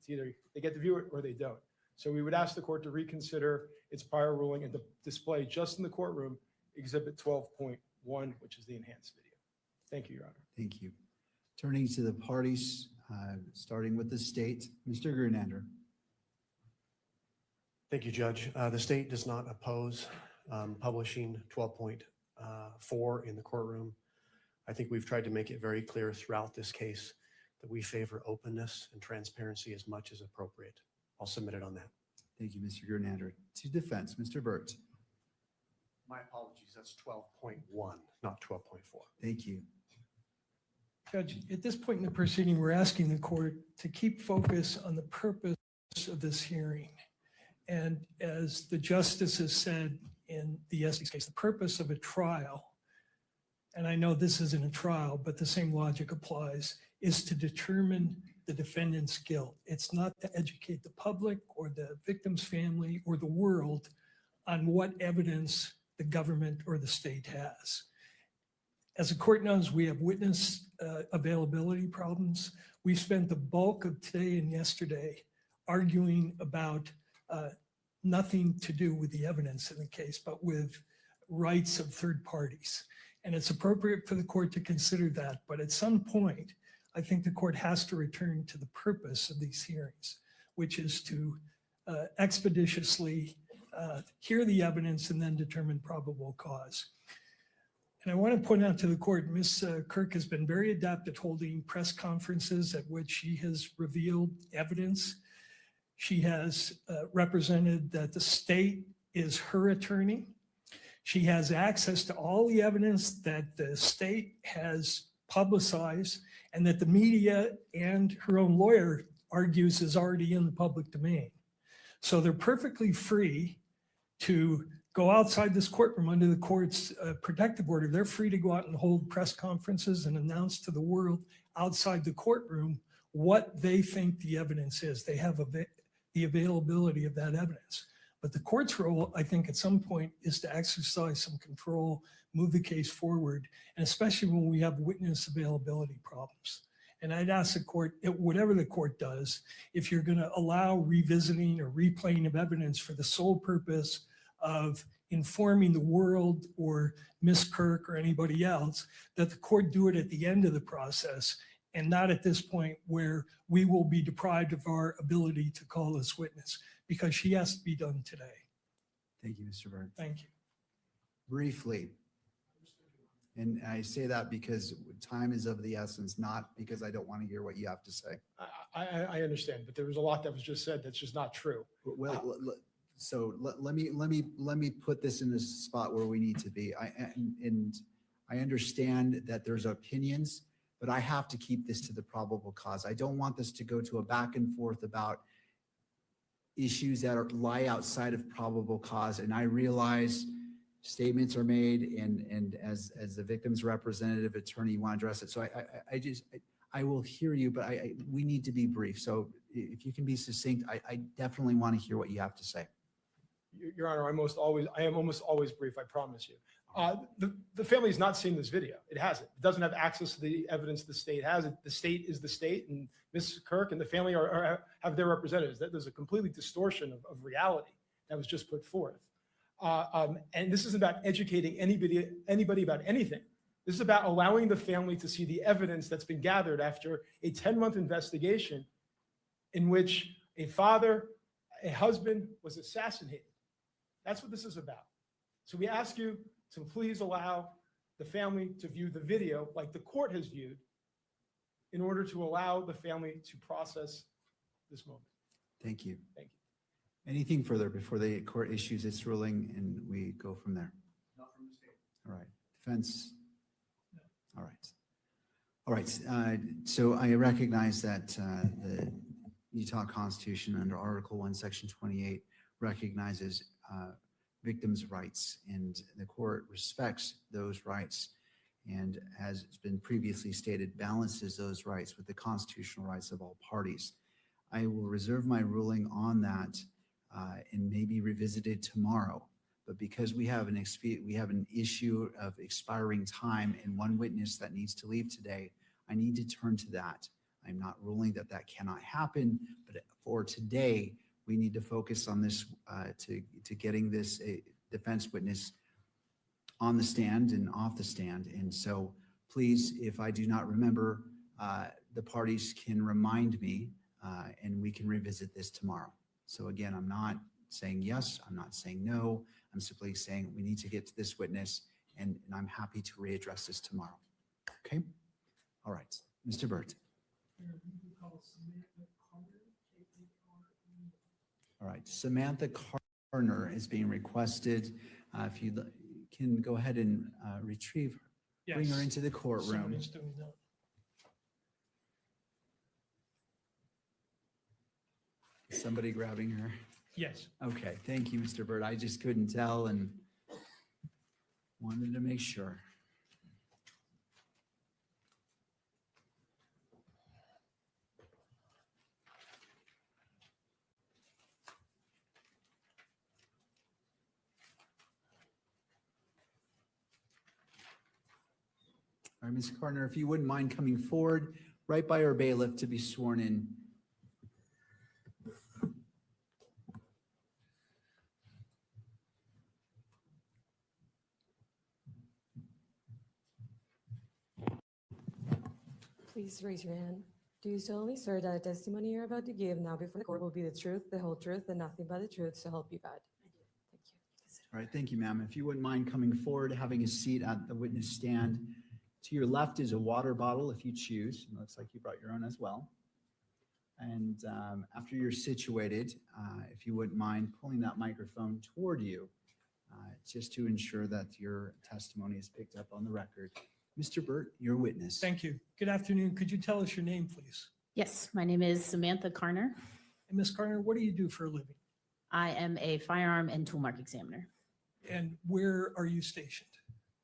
Speaker 6: either they get to view it or they don't. So we would ask the court to reconsider its prior ruling and to display just in the courtroom Exhibit 12.1, which is the enhanced video. Thank you, Your Honor.
Speaker 1: Thank you. Turning to the parties, starting with the state, Mr. Grunander.
Speaker 19: Thank you, Judge. The state does not oppose publishing 12.4 in the courtroom. I think we've tried to make it very clear throughout this case that we favor openness and transparency as much as appropriate. I'll submit it on that.
Speaker 1: Thank you, Mr. Grunander. To defense, Mr. Burt.
Speaker 19: My apologies, that's 12.1, not 12.4.
Speaker 1: Thank you.
Speaker 18: Judge, at this point in the proceeding, we're asking the court to keep focus on the purpose of this hearing. And as the justices said in the Essex case, the purpose of a trial, and I know this isn't a trial, but the same logic applies, is to determine the defendant's guilt. It's not to educate the public or the victim's family or the world on what evidence the government or the state has. As the court knows, we have witness availability problems. We spent the bulk of today and yesterday arguing about nothing to do with the evidence in the case, but with rights of third parties. And it's appropriate for the court to consider that. But at some point, I think the court has to return to the purpose of these hearings, which is to expeditiously hear the evidence and then determine probable cause. And I want to point out to the court, Ms. Kirk has been very adept at holding press conferences at which she has revealed evidence. She has represented that the state is her attorney. She has access to all the evidence that the state has publicized and that the media and her own lawyer argues is already in the public domain. So they're perfectly free to go outside this courtroom under the court's protective order. They're free to go out and hold press conferences and announce to the world outside the courtroom what they think the evidence is. They have the availability of that evidence. But the court's role, I think, at some point is to exercise some control, move the case forward, and especially when we have witness availability problems. And I'd ask the court, whatever the court does, if you're going to allow revisiting or replaying of evidence for the sole purpose of informing the world or Ms. Kirk or anybody else, that the court do it at the end of the process and not at this point where we will be deprived of our ability to call this witness, because she has to be done today.
Speaker 1: Thank you, Mr. Byrd.
Speaker 18: Thank you.
Speaker 1: Briefly, and I say that because time is of the essence, not because I don't want to hear what you have to say.
Speaker 6: I understand, but there was a lot that was just said that's just not true.
Speaker 1: Well, so let me put this in this spot where we need to be. I understand that there's opinions, but I have to keep this to the probable cause. I don't want this to go to a back and forth about issues that lie outside of probable cause. And I realize statements are made, and as the victim's representative attorney, you want to address it. So I will hear you, but we need to be brief. So if you can be succinct, I definitely want to hear what you have to say.
Speaker 6: Your Honor, I am almost always brief, I promise you. The family has not seen this video. It hasn't. It doesn't have access to the evidence the state has. The state is the state, and Mrs. Kirk and the family have their representatives. There's a completely distortion of reality that was just put forth. And this isn't about educating anybody about anything. This is about allowing the family to see the evidence that's been gathered after a 10-month investigation in which a father, a husband was assassinated. That's what this is about. So we ask you to please allow the family to view the video like the court has viewed in order to allow the family to process this moment.
Speaker 1: Thank you.
Speaker 6: Thank you.
Speaker 1: Anything further before the court issues its ruling and we go from there?
Speaker 18: Not from the state.
Speaker 1: All right. Defense? All right. All right. So I recognize that the Utah Constitution under Article 1, Section 28 recognizes victims' rights, and the court respects those rights, and as it's been previously stated, balances those rights with the constitutional rights of all parties. I will reserve my ruling on that and maybe revisit it tomorrow. But because we have an issue of expiring time and one witness that needs to leave today, I need to turn to that. I'm not ruling that that cannot happen, but for today, we need to focus on this to getting this defense witness on the stand and off the stand. And so please, if I do not remember, the parties can remind me and we can revisit this tomorrow. So again, I'm not saying yes, I'm not saying no. I'm simply saying we need to get to this witness, and I'm happy to readdress this tomorrow. Okay? All right. Mr. Burt. All right. Samantha Carner is being requested. If you can go ahead and retrieve her, bring her into the courtroom.
Speaker 18: Somebody's doing that.
Speaker 1: Is somebody grabbing her?
Speaker 18: Yes.
Speaker 1: Okay, thank you, Mr. Burt. I just couldn't tell and wanted to make sure. All right, Ms. Carter, if you wouldn't mind coming forward right by our bailiff to be sworn in.
Speaker 20: Please raise your hand. Do you solemnly swear that the testimony you're about to give now before the court will be the truth, the whole truth, and nothing but the truth, so help you God? Thank you.
Speaker 1: All right, thank you, ma'am. If you wouldn't mind coming forward, having a seat at the witness stand. To your left is a water bottle if you choose. It looks like you brought your own as well. And after you're situated, if you wouldn't mind pulling that microphone toward you, just to ensure that your testimony is picked up on the record. Mr. Burt, your witness.
Speaker 18: Thank you. Good afternoon. Could you tell us your name, please?
Speaker 21: Yes, my name is Samantha Carner.
Speaker 18: And Ms. Carner, what do you do for a living?
Speaker 21: I am a firearm and tool mark examiner.
Speaker 18: And where are you stationed?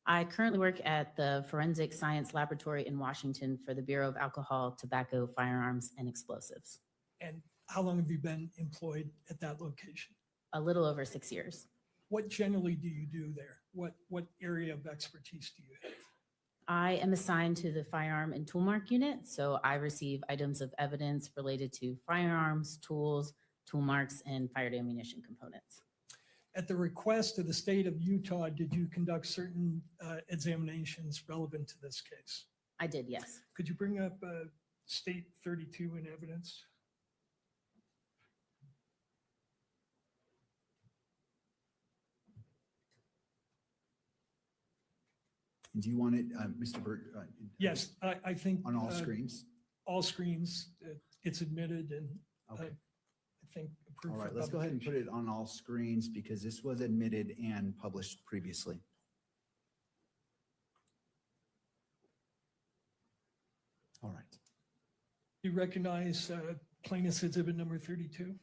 Speaker 21: I currently work at the Forensic Science Laboratory in Washington for the Bureau of Alcohol, Tobacco, Firearms, and Explosives.
Speaker 18: And how long have you been employed at that location?
Speaker 21: A little over 6 years.
Speaker 18: What generally do you do there? What area of expertise do you have?
Speaker 21: I am assigned to the Firearm and Tool Mark Unit, so I receive items of evidence related to firearms, tools, tool marks, and fired ammunition components.
Speaker 18: At the request of the state of Utah, did you conduct certain examinations relevant to this case?
Speaker 21: I did, yes.
Speaker 18: Could you bring up State 32 in evidence?
Speaker 1: Do you want it, Mr. Burt?
Speaker 18: Yes, I think.
Speaker 1: On all screens?
Speaker 18: All screens, it's admitted and
Speaker 1: Okay.
Speaker 18: I think approved.
Speaker 1: All
Speaker 18: for
Speaker 1: right, let's go ahead and put
Speaker 18: publication.
Speaker 1: it on all screens because this was admitted and published previously. All right.
Speaker 18: You recognize plaintiff's exhibit number 32?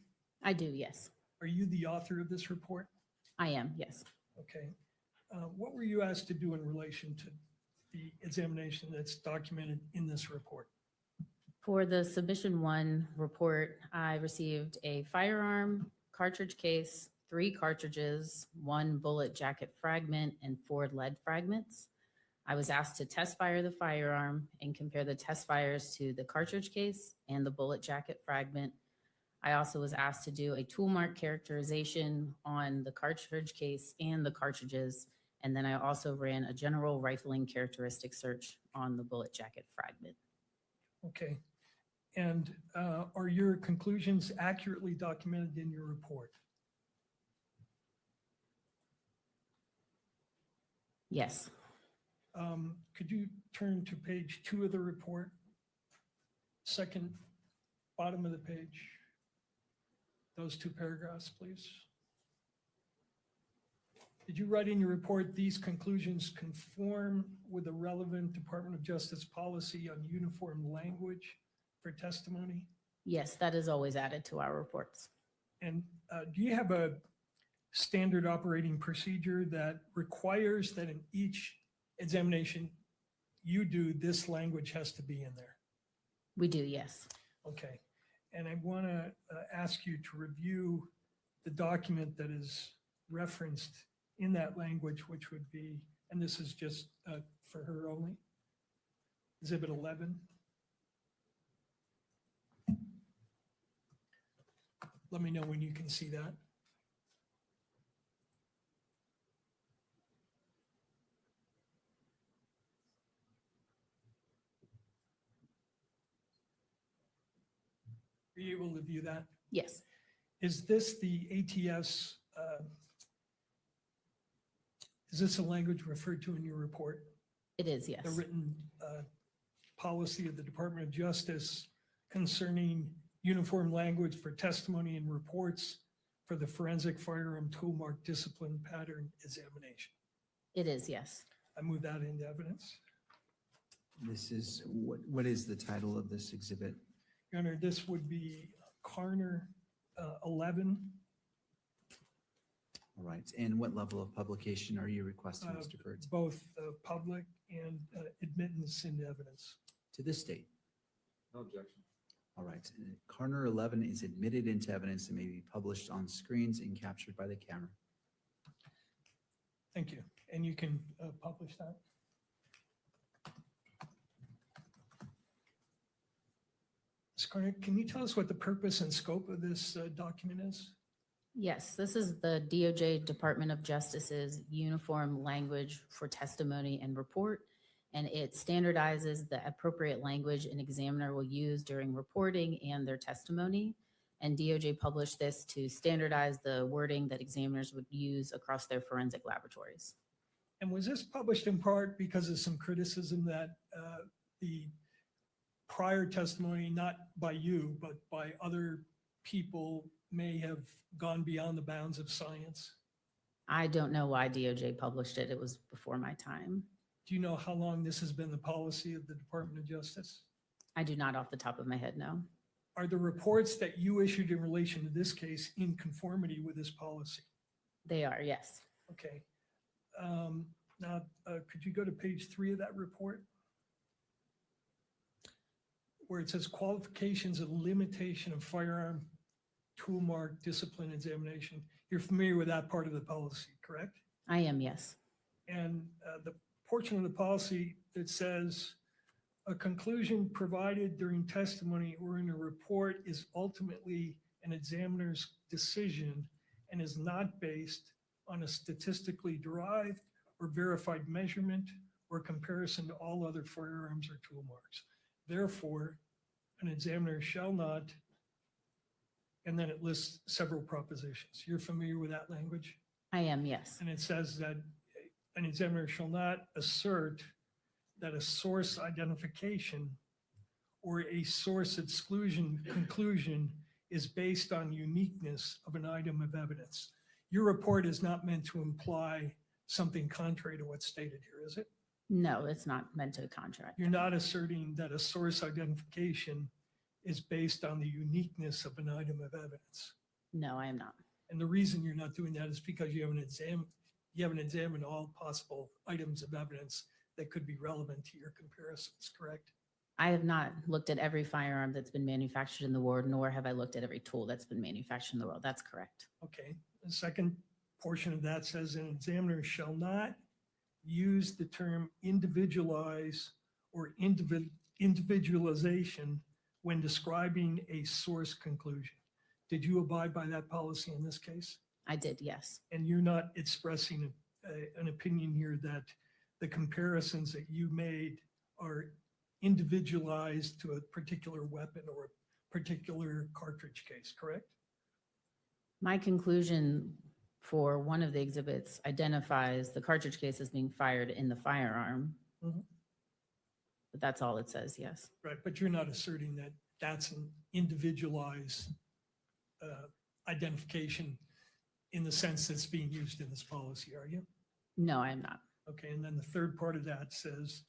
Speaker 21: I do, yes.
Speaker 18: Are you the author of this report?
Speaker 21: I am, yes.
Speaker 18: Okay. What were you asked to do in relation to the examination that's documented in this report?
Speaker 21: For the Submission 1 report, I received a firearm, cartridge case, 3 cartridges, 1 bullet jacket fragment, and 4 lead fragments. I was asked to test fire the firearm and compare the test fires to the cartridge case and the bullet jacket fragment. I also was asked to do a tool mark characterization on the cartridge case and the cartridges. And then I also ran a general rifling characteristic search on the bullet jacket fragment.
Speaker 18: Okay. And are your conclusions accurately documented in your report?
Speaker 21: Yes.
Speaker 18: Could you turn to page 2 of the report? Second, bottom of the page. Those 2 paragraphs, please. Did you write in your report, these conclusions conform with the relevant Department of Justice policy on uniform language for testimony?
Speaker 21: Yes, that is always added to our reports.
Speaker 18: And do you have a standard operating procedure that requires that in each examination you do, this language has to be in there?
Speaker 21: We do, yes.
Speaker 18: Okay. And I want to ask you to review the document that is referenced in that language, which would be, and this is just for her only, Exhibit 11. Let me know when you can see that. Are you able to view that?
Speaker 21: Yes.
Speaker 18: Is this the ATS, is this a language referred to in your report?
Speaker 21: It is, yes.
Speaker 18: The written policy of the Department of Justice concerning uniform language for testimony and reports for the forensic firearm tool mark discipline pattern examination.
Speaker 21: It is, yes.
Speaker 18: I move that into evidence.
Speaker 1: This is, what is the title of this exhibit?
Speaker 18: Your Honor, this would be Carner 11.
Speaker 1: All right, and what level of publication are you requesting, Mr. Kurtz?
Speaker 18: Both public and admittance into evidence.
Speaker 1: To this state?
Speaker 17: No objection.
Speaker 1: All right, Carner 11 is admitted into evidence and may be published on screens and captured by the camera.
Speaker 18: Thank you. And you can publish that. Ms. Carner, can you tell us what the purpose and scope of this document is?
Speaker 21: Yes, this is the DOJ Department of Justice's uniform language for testimony and report, and it standardizes the appropriate language an examiner will use during reporting and their testimony. And DOJ published this to standardize the wording that examiners would use across their forensic laboratories.
Speaker 18: And was this published in part because of some criticism that the prior testimony, not by you, but by other people, may have gone beyond the bounds of science?
Speaker 21: I don't know why DOJ published it. It was before my time.
Speaker 18: Do you know how long this has been the policy of the Department of Justice?
Speaker 21: I do not off the top of my head, no.
Speaker 18: Are the reports that you issued in relation to this case in conformity with this policy?
Speaker 21: They are, yes.
Speaker 18: Okay. Now, could you go to page 3 of that report? Where it says qualifications and limitation of firearm tool mark discipline examination. You're familiar with that part of the policy, correct?
Speaker 21: I am, yes.
Speaker 18: And the portion of the policy that says a conclusion provided during testimony or in a report is ultimately an examiner's decision and is not based on a statistically derived or verified measurement or comparison to all other firearms or tool marks. Therefore, an examiner shall not, and then it lists several propositions. You're familiar with that language?
Speaker 21: I am, yes.
Speaker 18: And it says that an examiner shall not assert that a source identification or a source exclusion conclusion is based on uniqueness of an item of evidence. Your report is not meant to imply something contrary to what's stated here, is it?
Speaker 21: No, it's not meant to contract.
Speaker 18: You're not asserting that a source identification is based on the uniqueness of an item of evidence.
Speaker 21: No, I am not.
Speaker 18: And the reason you're not doing that is because you haven't examined all possible items of evidence that could be relevant to your comparisons, correct?
Speaker 21: I have not looked at every firearm that's been manufactured in the world, nor have I looked at every tool that's been manufactured in the world. That's correct.
Speaker 18: Okay. The second portion of that says an examiner shall not use the term individualize or individualization when describing a source conclusion. Did you abide by that policy in this case?
Speaker 21: I did, yes.
Speaker 18: And you're not expressing an opinion here that the comparisons that you made are individualized to a particular weapon or a particular cartridge case, correct?
Speaker 21: My conclusion for one of the exhibits identifies the cartridge case as being fired in the firearm.
Speaker 18: Mhm.
Speaker 21: But that's all it says, yes.
Speaker 18: Right, but you're not asserting that that's an individualized identification in the sense that's being used in this policy, are you?
Speaker 21: No, I am not.
Speaker 18: Okay, and then the third part of that says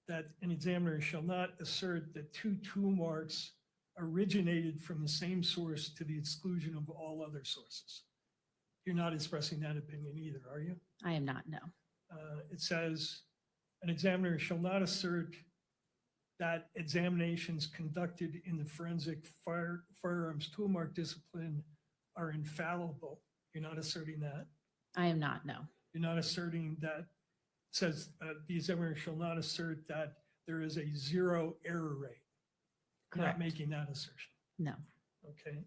Speaker 18: that an examiner shall not assert that two tool marks originated from the same source to the exclusion of all other sources. You're not expressing that opinion either, are you?
Speaker 21: I am not, no.
Speaker 18: It says an examiner shall not assert that examinations conducted in the forensic firearms tool mark discipline are infallible. You're not asserting that.
Speaker 21: I am not, no.
Speaker 18: You're not asserting that, says the examiner shall not assert that there is a zero error rate. You're not
Speaker 21: Correct.
Speaker 18: making that assertion,
Speaker 21: No.
Speaker 18: okay?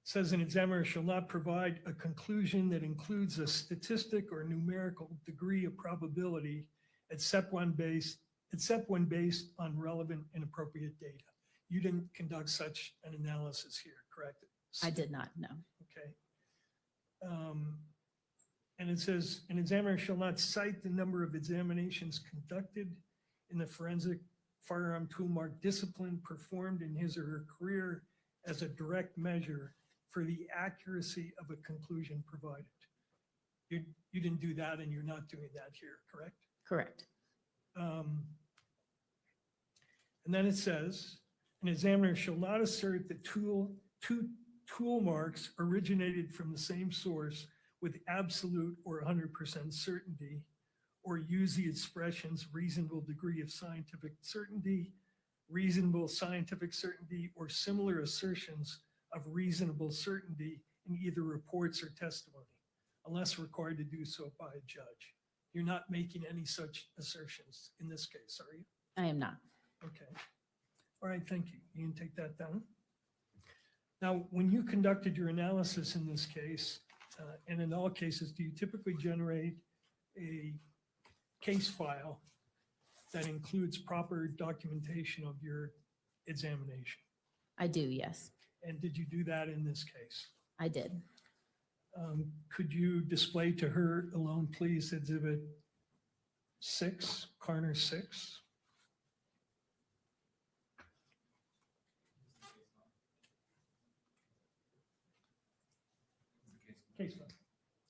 Speaker 18: Says an examiner shall not provide a conclusion that includes a statistic or numerical degree of probability except when based on relevant and appropriate data. You didn't conduct such an analysis here, correct?
Speaker 21: I did not, no.
Speaker 18: Okay. And it says, an examiner shall not cite the number of examinations conducted in the forensic firearm tool mark discipline performed in his or her career as a direct measure for the accuracy of a conclusion provided. You didn't do that and you're not doing that here, correct?
Speaker 21: Correct.
Speaker 18: And then it says, an examiner shall not assert that two tool marks originated from the same source with absolute or 100% certainty, or use the expressions reasonable degree of scientific certainty, reasonable scientific certainty, or similar assertions of reasonable certainty in either reports or testimony, unless required to do so by a judge. You're not making any such assertions in this case, are you?
Speaker 21: I am not.
Speaker 18: Okay. All right, thank you. You can take that down. Now, when you conducted your analysis in this case, and in all cases, do you typically generate a case file that includes proper documentation of your examination?
Speaker 21: I do, yes.
Speaker 18: And did you do that in this case?
Speaker 21: I did.
Speaker 18: Could you display to her alone, please, Exhibit 6, Carner 6? Case file.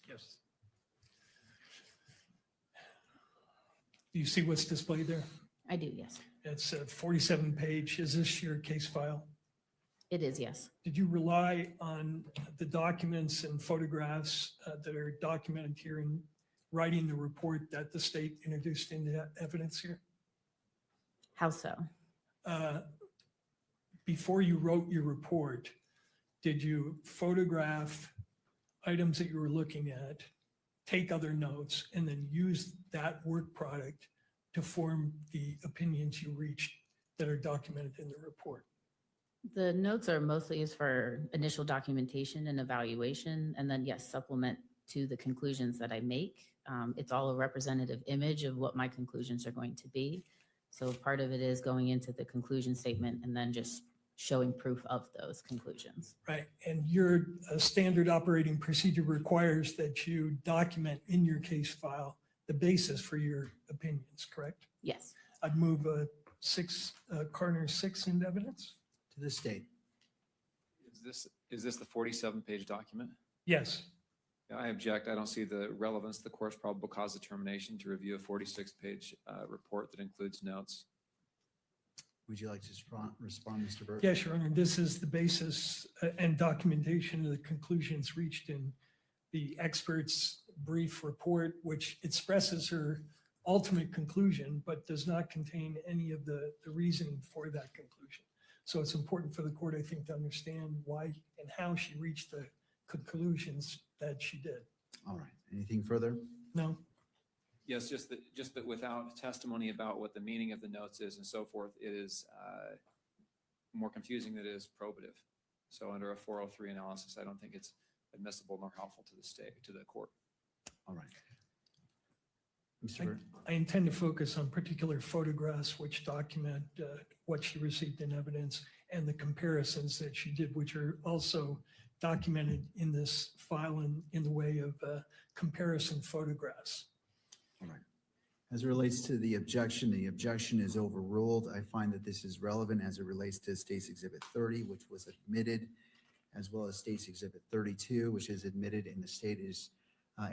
Speaker 18: Yes. Do you see what's displayed there?
Speaker 21: I do, yes.
Speaker 18: It's a 47 page. Is this your case file?
Speaker 21: It is, yes.
Speaker 18: Did you rely on the documents and photographs that are documented here in writing the report that the state introduced into evidence here?
Speaker 21: How so?
Speaker 18: Before you wrote your report, did you photograph items that you were looking at, take other notes, and then use that work product to form the opinions you reached that are documented in the report?
Speaker 21: The notes are mostly used for initial documentation and evaluation, and then yes, supplement to the conclusions that I make. It's all a representative image of what my conclusions are going to be. So part of it is going into the conclusion statement and then just showing proof of those conclusions.
Speaker 18: Right, and your standard operating procedure requires that you document in your case file the basis for your opinions, correct?
Speaker 21: Yes.
Speaker 18: I'd move Coroner 6 into evidence.
Speaker 1: To the state.
Speaker 17: Is this the 47-page document?
Speaker 18: Yes.
Speaker 17: Yeah, I object. I don't see the relevance of the court's probable cause determination to review a 46-page report that includes notes.
Speaker 1: Would you like to respond, Mr. Burke?
Speaker 18: Yes, Your Honor, this is the basis and documentation of the conclusions reached in the expert's brief report, which expresses her ultimate conclusion, but does not contain any of the reasoning for that conclusion. So it's important for the court, I think, to understand why and how she reached the conclusions that she did.
Speaker 1: All right. Anything further?
Speaker 18: No?
Speaker 17: Yes, just that without testimony about what the meaning of the notes is and so forth, it is more confusing than it is probative. So under a 403 analysis, I don't think it's admissible nor helpful to the state, to the court.
Speaker 1: All right. Mr. Burke?
Speaker 18: I intend to focus on particular photographs which document what she received in evidence and the comparisons that she did, which are also documented in this file in the way of comparison photographs.
Speaker 1: All right. As it relates to the objection is overruled. I find that this is relevant as it relates to State's Exhibit 30, which was admitted, as well as State's Exhibit 32, which is admitted, and the state is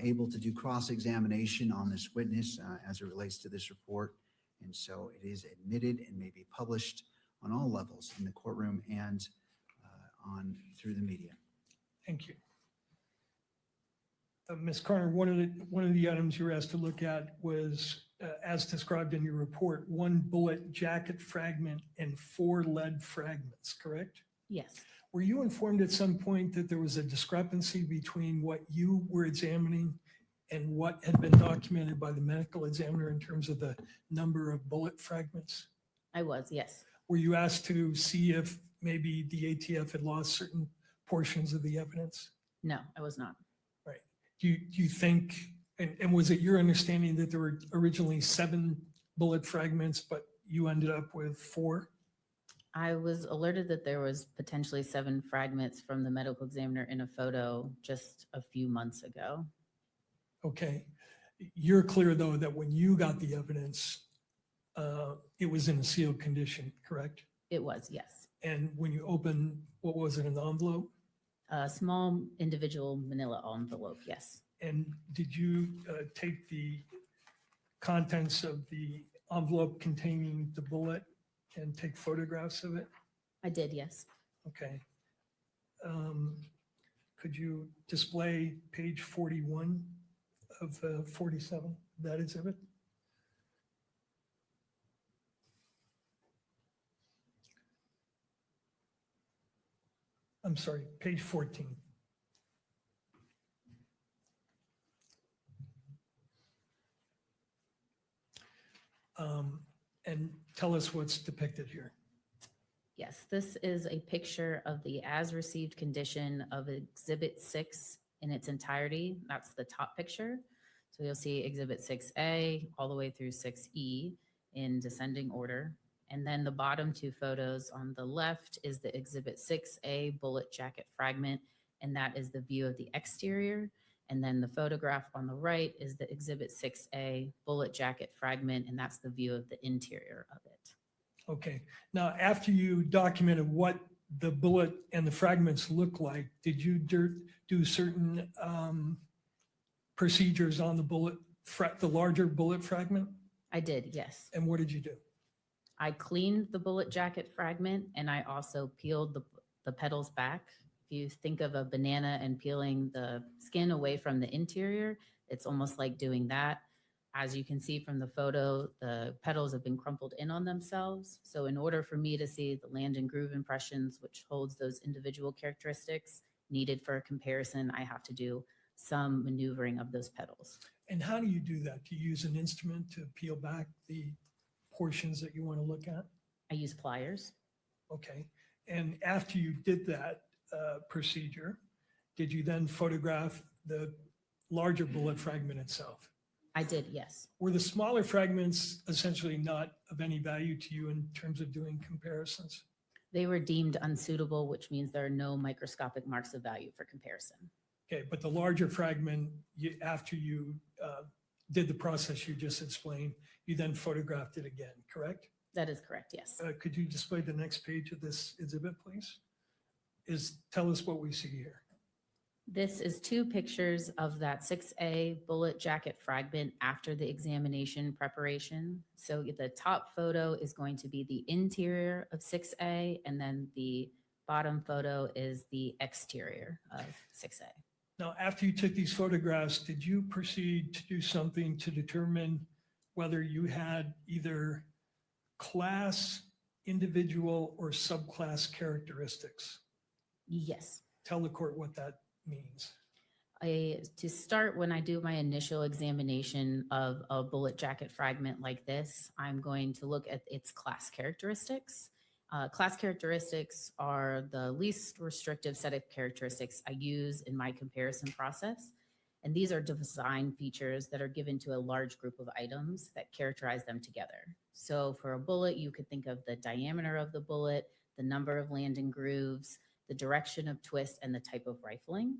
Speaker 1: able to do cross-examination on this witness as it relates to this report. And so it is admitted and may be published on all levels in the courtroom and through the media.
Speaker 18: Thank you. Ms. Carter, one of the items you were asked to look at was, as described in your report, 1 bullet jacket fragment and 4 lead fragments, correct?
Speaker 21: Yes.
Speaker 18: Were you informed at some point that there was a discrepancy between what you were examining and what had been documented by the medical examiner in terms of the number of bullet fragments?
Speaker 21: I was, yes.
Speaker 18: Were you asked to see if maybe the ATF had lost certain portions of the evidence?
Speaker 21: No, I was not.
Speaker 18: Right. Do you think, and was it your understanding that there were originally 7 bullet fragments, but you ended up with 4?
Speaker 21: I was alerted that there was potentially 7 fragments from the medical examiner in a photo just a few months ago.
Speaker 18: Okay. You're clear, though, that when you got the evidence, it was in a sealed condition, correct?
Speaker 21: It was, yes.
Speaker 18: And when you opened, what was it, an envelope?
Speaker 21: A small individual manila envelope, yes.
Speaker 18: And did you take the contents of the envelope containing the bullet and take photographs of it?
Speaker 21: I did, yes.
Speaker 18: Okay. Could you display page 41 of 47, that exhibit? I'm sorry, page 14. And tell us what's depicted here.
Speaker 21: Yes, this is a picture of the as-received condition of Exhibit 6 in its entirety. That's the top picture. So you'll see Exhibit 6A all the way through 6E in descending order. And then the bottom 2 photos on the left is the Exhibit 6A bullet jacket fragment, and that is the view of the exterior. And then the photograph on the right is the Exhibit 6A bullet jacket fragment, and that's the view of the interior of it.
Speaker 18: Okay. Now, after you documented what the bullet and the fragments look like, did you do certain procedures on the bullet, the larger bullet fragment?
Speaker 21: I did, yes.
Speaker 18: And what did you do?
Speaker 21: I cleaned the bullet jacket fragment, and I also peeled the petals back. If you think of a banana and peeling the skin away from the interior, it's almost like doing that. As you can see from the photo, the petals have been crumpled in on themselves. So in order for me to see the land and groove impressions, which holds those individual characteristics needed for a comparison, I have to do some maneuvering of those petals.
Speaker 18: And how do you do that? Do you use an instrument to peel back the portions that you want to look at?
Speaker 21: I use pliers.
Speaker 18: Okay. And after you did that procedure, did you then photograph the larger bullet fragment itself?
Speaker 21: I did, yes.
Speaker 18: Were the smaller fragments essentially not of any value to you in terms of doing comparisons?
Speaker 21: They were deemed unsuitable, which means there are no microscopic marks of value for comparison.
Speaker 18: Okay, but the larger fragment, after you did the process you just explained, you then photographed it again, correct?
Speaker 21: That is correct, yes.
Speaker 18: Could you display the next page of this exhibit, please? Tell us what we see here.
Speaker 21: This is 2 pictures of that 6A bullet jacket fragment after the examination preparation. So the top photo is going to be the interior of 6A, and then the bottom photo is the exterior of 6A.
Speaker 18: Now, after you took these photographs, did you proceed to do something to determine whether you had either class, individual, or subclass characteristics?
Speaker 21: Yes.
Speaker 18: Tell the court what that means.
Speaker 21: To start, when I do my initial examination of a bullet jacket fragment like this, I'm going to look at its class characteristics. Class characteristics are the least restrictive set of characteristics I use in my comparison process. And these are design features that are given to a large group of items that characterize them together. So for a bullet, you could think of the diameter of the bullet, the number of landing grooves, the direction of twist, and the type of rifling.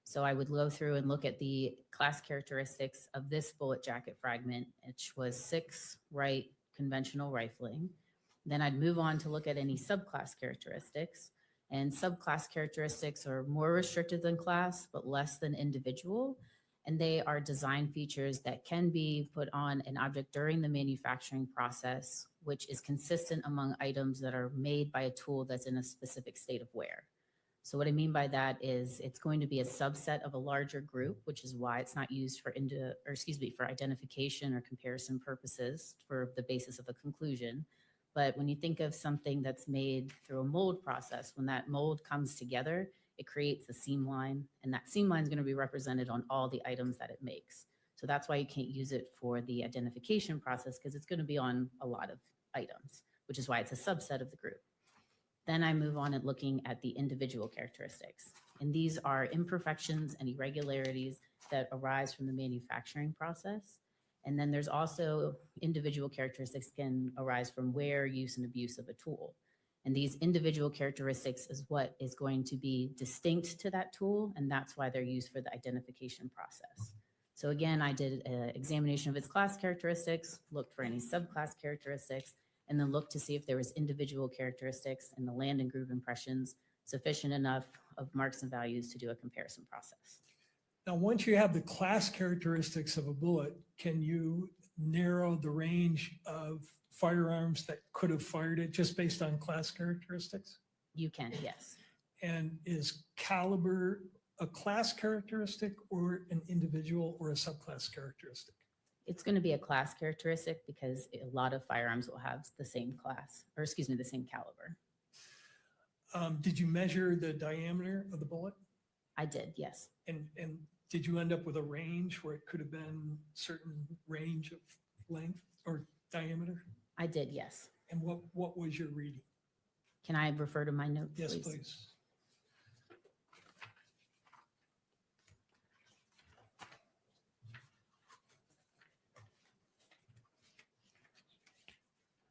Speaker 21: So I would go through and look at the class characteristics of this bullet jacket fragment, which was 6 right conventional rifling. Then I'd move on to look at any subclass characteristics. And subclass characteristics are more restricted than class, but less than individual. And they are design features that can be put on an object during the manufacturing process, which is consistent among items that are made by a tool that's in a specific state of wear. So what I mean by that is it's going to be a subset of a larger group, which is why it's not used for identification or comparison purposes for the basis of a conclusion. But when you think of something that's made through a mold process, when that mold comes together, it creates a seam line, and that seam line is going to be represented on all the items that it makes. So that's why you can't use it for the identification process, because it's going to be on a lot of items, which is why it's a subset of the group. Then I move on and looking at the individual characteristics. And these are imperfections and irregularities that arise from the manufacturing process. And then there's also individual characteristics can arise from wear, use, and abuse of a tool. And these individual characteristics is what is going to be distinct to that tool, and that's why they're used for the identification process. So again, I did an examination of its class characteristics, looked for any subclass characteristics, and then looked to see if there was individual characteristics in the land and groove impressions sufficient enough of marks and values to do a comparison process.
Speaker 18: Now, once you have the class characteristics of a bullet, can you narrow the range of firearms that could have fired it just based on class characteristics?
Speaker 21: You can, yes.
Speaker 18: And is caliber a class characteristic or an individual or a subclass characteristic?
Speaker 21: It's going to be a class characteristic because a lot of firearms will have the same class, or excuse me, the same caliber.
Speaker 18: Did you measure the diameter of the bullet?
Speaker 21: I did, yes.
Speaker 18: And did you end up with a range where it could have been certain range of length or diameter?
Speaker 21: I did, yes.
Speaker 18: And what was your reading?
Speaker 21: Can I refer to my notes,
Speaker 18: Yes,
Speaker 21: please?
Speaker 18: please.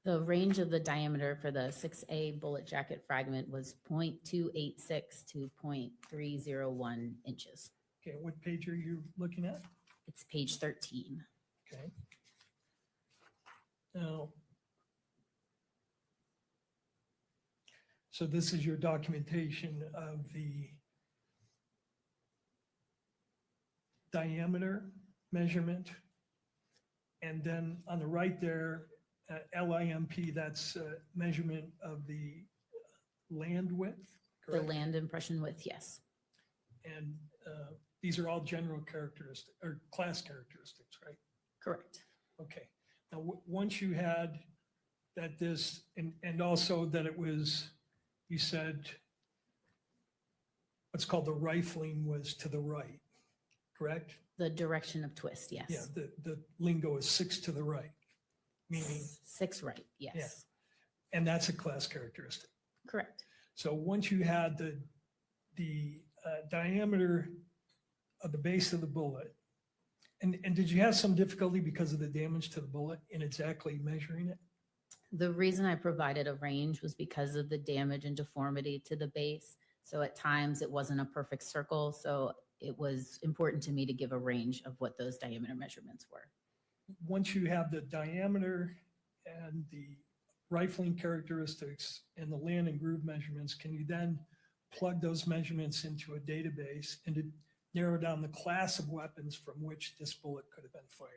Speaker 21: The range of the diameter for the 6A bullet jacket fragment was 0.286 to 0.301 inches.
Speaker 18: Okay, what page are you looking at?
Speaker 21: It's page 13.
Speaker 18: Okay. Now, so this is your documentation of the diameter measurement. And then on the right there, LIMP, that's measurement of the land width,
Speaker 21: The
Speaker 18: correct?
Speaker 21: land impression width, yes.
Speaker 18: And these are all general characteristics, or class characteristics, right?
Speaker 21: Correct.
Speaker 18: Okay. Now, once you had that this, and also that it was, you said, what's called the rifling was to the right, correct?
Speaker 21: The direction of twist, yes.
Speaker 18: Yeah, the lingo is 6 to the right, meaning,
Speaker 21: 6 right, yes.
Speaker 18: Yeah. And that's a class characteristic.
Speaker 21: Correct.
Speaker 18: So once you had the diameter of the base of the bullet, and did you have some difficulty because of the damage to the bullet in exactly measuring it?
Speaker 21: The reason I provided a range was because of the damage and deformity to the base. So at times it wasn't a perfect circle. So it was important to me to give a range of what those diameter measurements were.
Speaker 18: Once you have the diameter and the rifling characteristics and the land and groove measurements, can you then plug those measurements into a database and to narrow down the class of weapons from which this bullet could have been fired?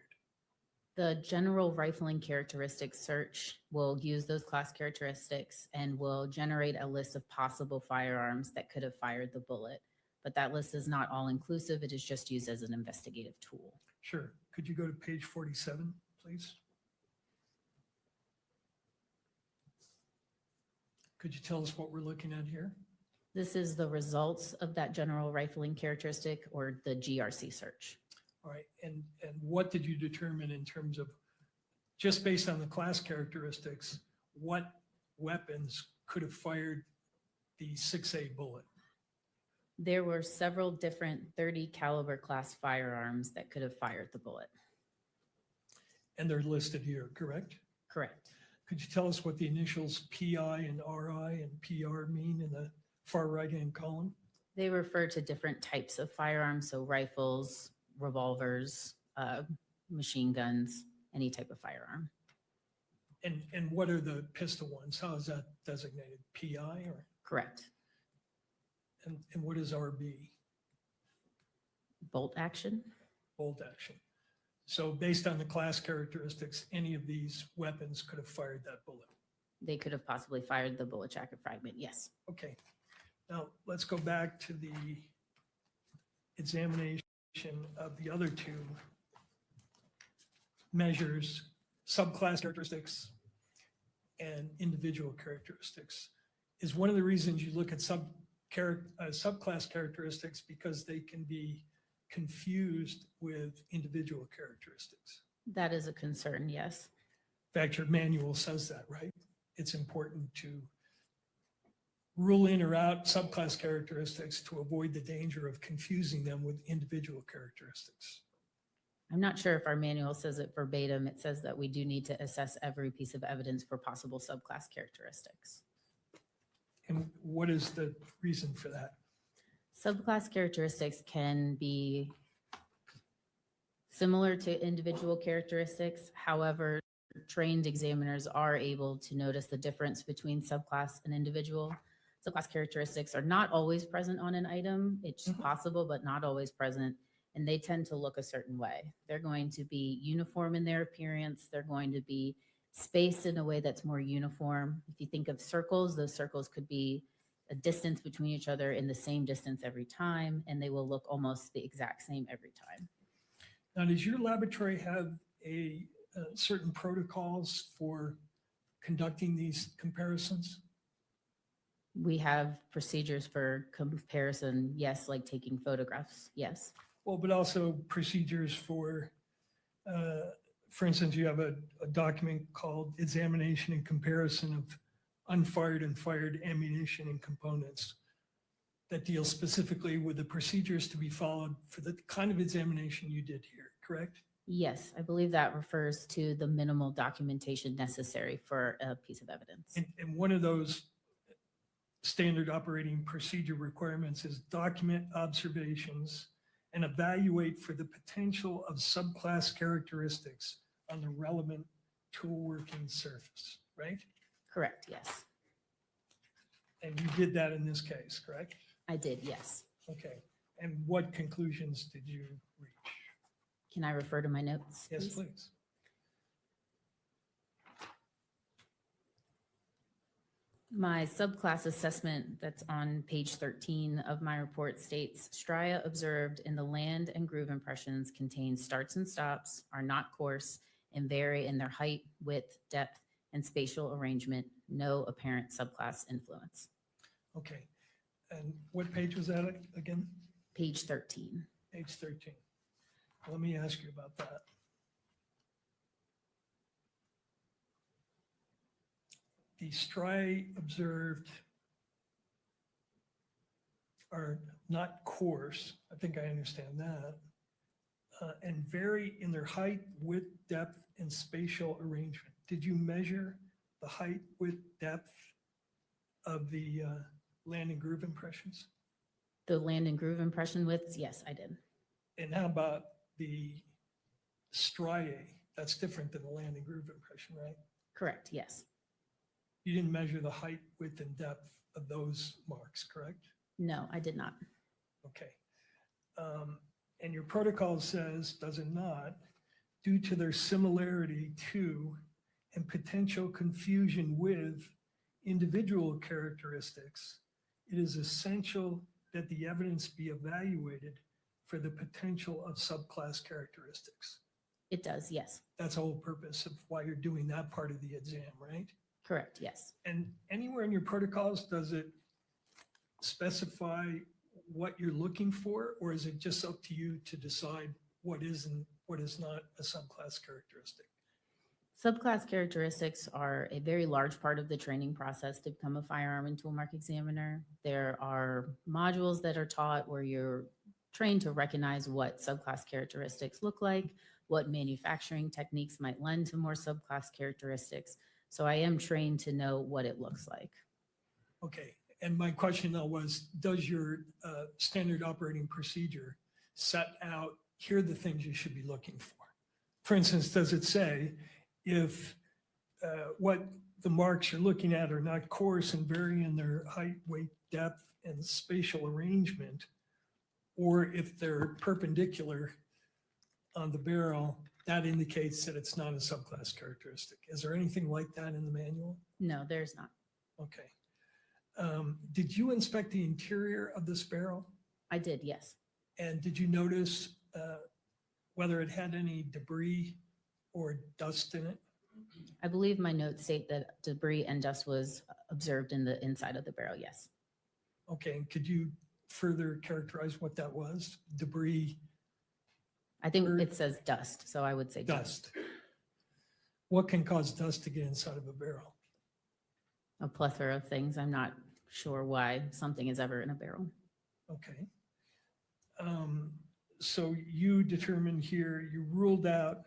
Speaker 21: The general rifling characteristics search will use those class characteristics and will generate a list of possible firearms that could have fired the bullet. But that list is not all inclusive. It is just used as an investigative tool.
Speaker 18: Sure. Could you go to page 47, please? Could you tell us what we're looking at here?
Speaker 21: This is the results of that general rifling characteristic, or the GRC search.
Speaker 18: All right, and what did you determine in terms of, just based on the class characteristics, what weapons could have fired the 6A bullet?
Speaker 21: There were several different 30 caliber class firearms that could have fired the bullet.
Speaker 18: And they're listed here, correct?
Speaker 21: Correct.
Speaker 18: Could you tell us what the initials PI and RI and PR mean in the far right-hand column?
Speaker 21: They refer to different types of firearms, so rifles, revolvers, machine guns, any type of firearm.
Speaker 18: And what are the pistol ones? How is that designated? PI or?
Speaker 21: Correct.
Speaker 18: And what is RB?
Speaker 21: Bolt action?
Speaker 18: Bolt action. So based on the class characteristics, any of these weapons could have fired that bullet?
Speaker 21: They could have possibly fired the bullet jacket fragment, yes.
Speaker 18: Okay. Now, let's go back to the examination of the other two measures, subclass characteristics and individual characteristics. Is one of the reasons you look at subclass characteristics because they can be confused with individual characteristics?
Speaker 21: That is a concern, yes.
Speaker 18: In fact, your manual says that, right? It's important to rule in or out subclass characteristics to avoid the danger of confusing them with individual characteristics.
Speaker 21: I'm not sure if our manual says it verbatim. It says that we do need to assess every piece of evidence for possible subclass characteristics.
Speaker 18: And what is the reason for that?
Speaker 21: Subclass characteristics can be similar to individual characteristics. However, trained examiners are able to notice the difference between subclass and individual. Subclass characteristics are not always present on an item. It's possible, but not always present. And they tend to look a certain way. They're going to be uniform in their appearance. They're going to be spaced in a way that's more uniform. If you think of circles, those circles could be a distance between each other in the same distance every time, and they will look almost the exact same every time.
Speaker 18: Now, does your laboratory have certain protocols for conducting these comparisons?
Speaker 21: We have procedures for comparison, yes, like taking photographs, yes.
Speaker 18: Well, but also procedures for instance, you have a document called Examination and Comparison of Unfired and Fired Ammunition and Components that deals specifically with the procedures to be followed for the kind of examination you did here, correct?
Speaker 21: Yes, I believe that refers to the minimal documentation necessary for a piece of evidence.
Speaker 18: And one of those standard operating procedure requirements is document observations and evaluate for the potential of subclass characteristics on the relevant tool working surface, right?
Speaker 21: Correct, yes.
Speaker 18: And you did that in this case, correct?
Speaker 21: I did, yes.
Speaker 18: Okay. And what conclusions did you reach?
Speaker 21: Can I refer to my notes?
Speaker 18: Yes, please.
Speaker 21: My subclass assessment that's on page 13 of my report states, stria observed in the land and groove impressions contain starts and stops, are not coarse, and vary in their height, width, depth, and spatial arrangement. No apparent subclass influence.
Speaker 18: Okay. And what page was that again?
Speaker 21: Page 13.
Speaker 18: Page 13. Let me ask you about that. The striae observed are not coarse. I think I understand that. And vary in their height, width, depth, and spatial arrangement. Did you measure the height, width, depth of the land and groove impressions?
Speaker 21: The land and groove impression widths, yes, I did.
Speaker 18: And how about the striae? That's different than the land and groove impression, right?
Speaker 21: Correct, yes.
Speaker 18: You didn't measure the height, width, and depth of those marks, correct?
Speaker 21: No, I did not.
Speaker 18: Okay. And your protocol says, does it not, due to their similarity to and potential confusion with individual characteristics, it is essential that the evidence be evaluated for the potential of subclass characteristics.
Speaker 21: It does, yes.
Speaker 18: That's the whole purpose of why you're doing that part of the exam, right?
Speaker 21: Correct, yes.
Speaker 18: And anywhere in your protocols, does it specify what you're looking for, or is it just up to you to decide what is and what is not a subclass characteristic?
Speaker 21: Subclass characteristics are a very large part of the training process to become a firearm and tool mark examiner. There are modules that are taught where you're trained to recognize what subclass characteristics look like, what manufacturing techniques might lend to more subclass characteristics. So I am trained to know what it looks like.
Speaker 18: Okay, and my question though was, does your standard operating procedure set out, here are the things you should be looking for? For instance, does it say if what the marks you're looking at are not coarse and vary in their height, weight, depth, and spatial arrangement, or if they're perpendicular on the barrel, that indicates that it's not a subclass characteristic? Is there anything like that in the manual?
Speaker 21: No, there's not.
Speaker 18: Okay. Did you inspect the interior of this barrel?
Speaker 21: I did, yes.
Speaker 18: And did you notice whether it had any debris or dust in it?
Speaker 21: I believe my notes state that debris and dust was observed in the inside of the barrel, yes.
Speaker 18: Okay, and could you further characterize what that was? Debris?
Speaker 21: I think it says dust, so I would say dust.
Speaker 18: What can cause dust to get inside of a barrel?
Speaker 21: A plethora of things. I'm not sure why something is ever in a barrel.
Speaker 18: Okay. So you determined here, you ruled out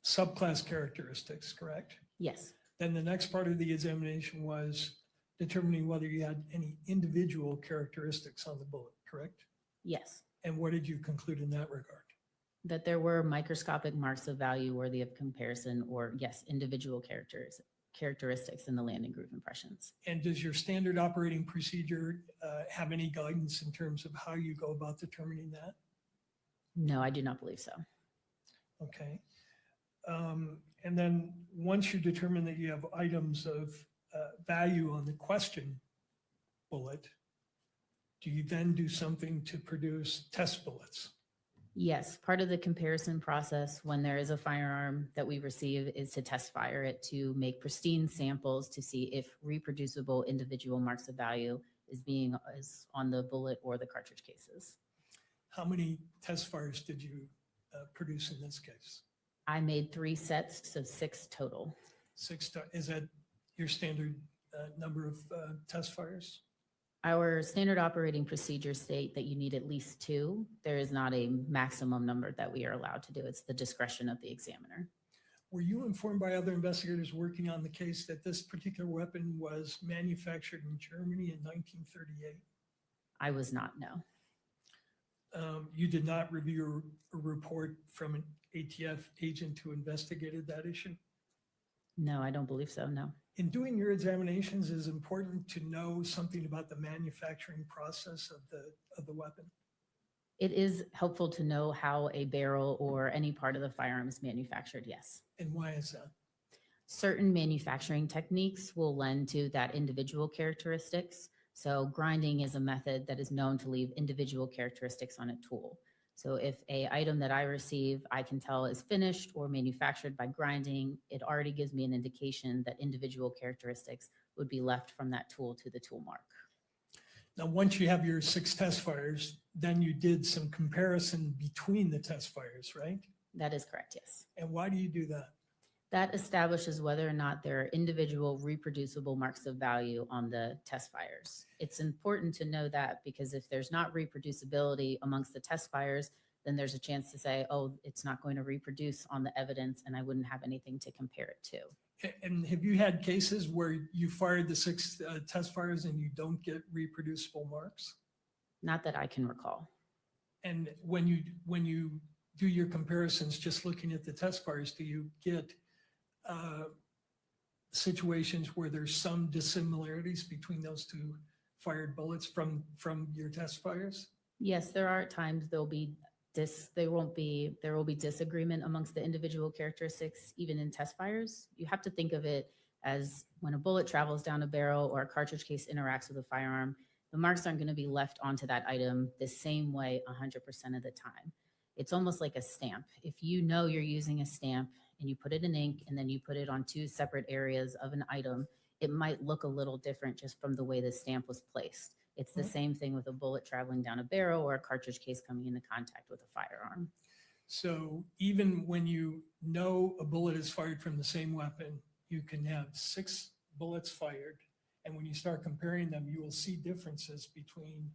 Speaker 18: subclass characteristics, correct?
Speaker 21: Yes.
Speaker 18: Then the next part of the examination was determining whether you had any individual characteristics on the bullet, correct?
Speaker 21: Yes.
Speaker 18: And what did you conclude in that regard?
Speaker 21: That there were microscopic marks of value worthy of comparison, or yes, individual characteristics in the land and groove impressions.
Speaker 18: And does your standard operating procedure have any guidance in terms of how you go about determining that?
Speaker 21: No, I do not believe so.
Speaker 18: Okay. And then once you determine that you have items of value on the question bullet, do you then do something to produce test bullets?
Speaker 21: Yes, part of the comparison process when there is a firearm that we receive is to test fire it to make pristine samples to see if reproducible individual marks of value is on the bullet or the cartridge cases.
Speaker 18: How many test fires did you produce in this case?
Speaker 21: I made 3 sets, so 6 total.
Speaker 18: 6, is that your standard number of test fires?
Speaker 21: Our standard operating procedures state that you need at least 2. There is not a maximum number that we are allowed to do. It's the discretion of the examiner.
Speaker 18: Were you informed by other investigators working on the case that this particular weapon was manufactured in Germany in 1938?
Speaker 21: I was not, no.
Speaker 18: You did not review a report from an ATF agent who investigated that issue?
Speaker 21: No, I don't believe so, no.
Speaker 18: In doing your examinations, is it important to know something about the manufacturing process of the weapon?
Speaker 21: It is helpful to know how a barrel or any part of the firearm is manufactured, yes.
Speaker 18: And why is that?
Speaker 21: Certain manufacturing techniques will lend to that individual characteristics. So grinding is a method that is known to leave individual characteristics on a tool. So if a item that I receive, I can tell is finished or manufactured by grinding, it already gives me an indication that individual characteristics would be left from that tool to the tool mark.
Speaker 18: Now, once you have your 6 test fires, then you did some comparison between the test fires, right?
Speaker 21: That is correct, yes.
Speaker 18: And why do you do that?
Speaker 21: That establishes whether or not there are individual reproducible marks of value on the test fires. It's important to know that because if there's not reproducibility amongst the test fires, then there's a chance to say, oh, it's not going to reproduce on the evidence and I wouldn't have anything to compare it to.
Speaker 18: And have you had cases where you fired the 6 test fires and you don't get reproducible marks?
Speaker 21: Not that I can recall.
Speaker 18: And when you do your comparisons, just looking at the test fires, do you get situations where there's some dissimilarities between those 2 fired bullets from your test fires?
Speaker 21: Yes, there are times there will be disagreement amongst the individual characteristics, even in test fires. You have to think of it as when a bullet travels down a barrel or a cartridge case interacts with a firearm, the marks aren't going to be left onto that item the same way 100% of the time. It's almost like a stamp. If you know you're using a stamp and you put it in ink and then you put it on 2 separate areas of an item, it might look a little different just from the way the stamp was placed. It's the same thing with a bullet traveling down a barrel or a cartridge case coming into contact with a firearm.
Speaker 18: So even when you know a bullet is fired from the same weapon, you can have 6 bullets fired, and when you start comparing them, you will see differences between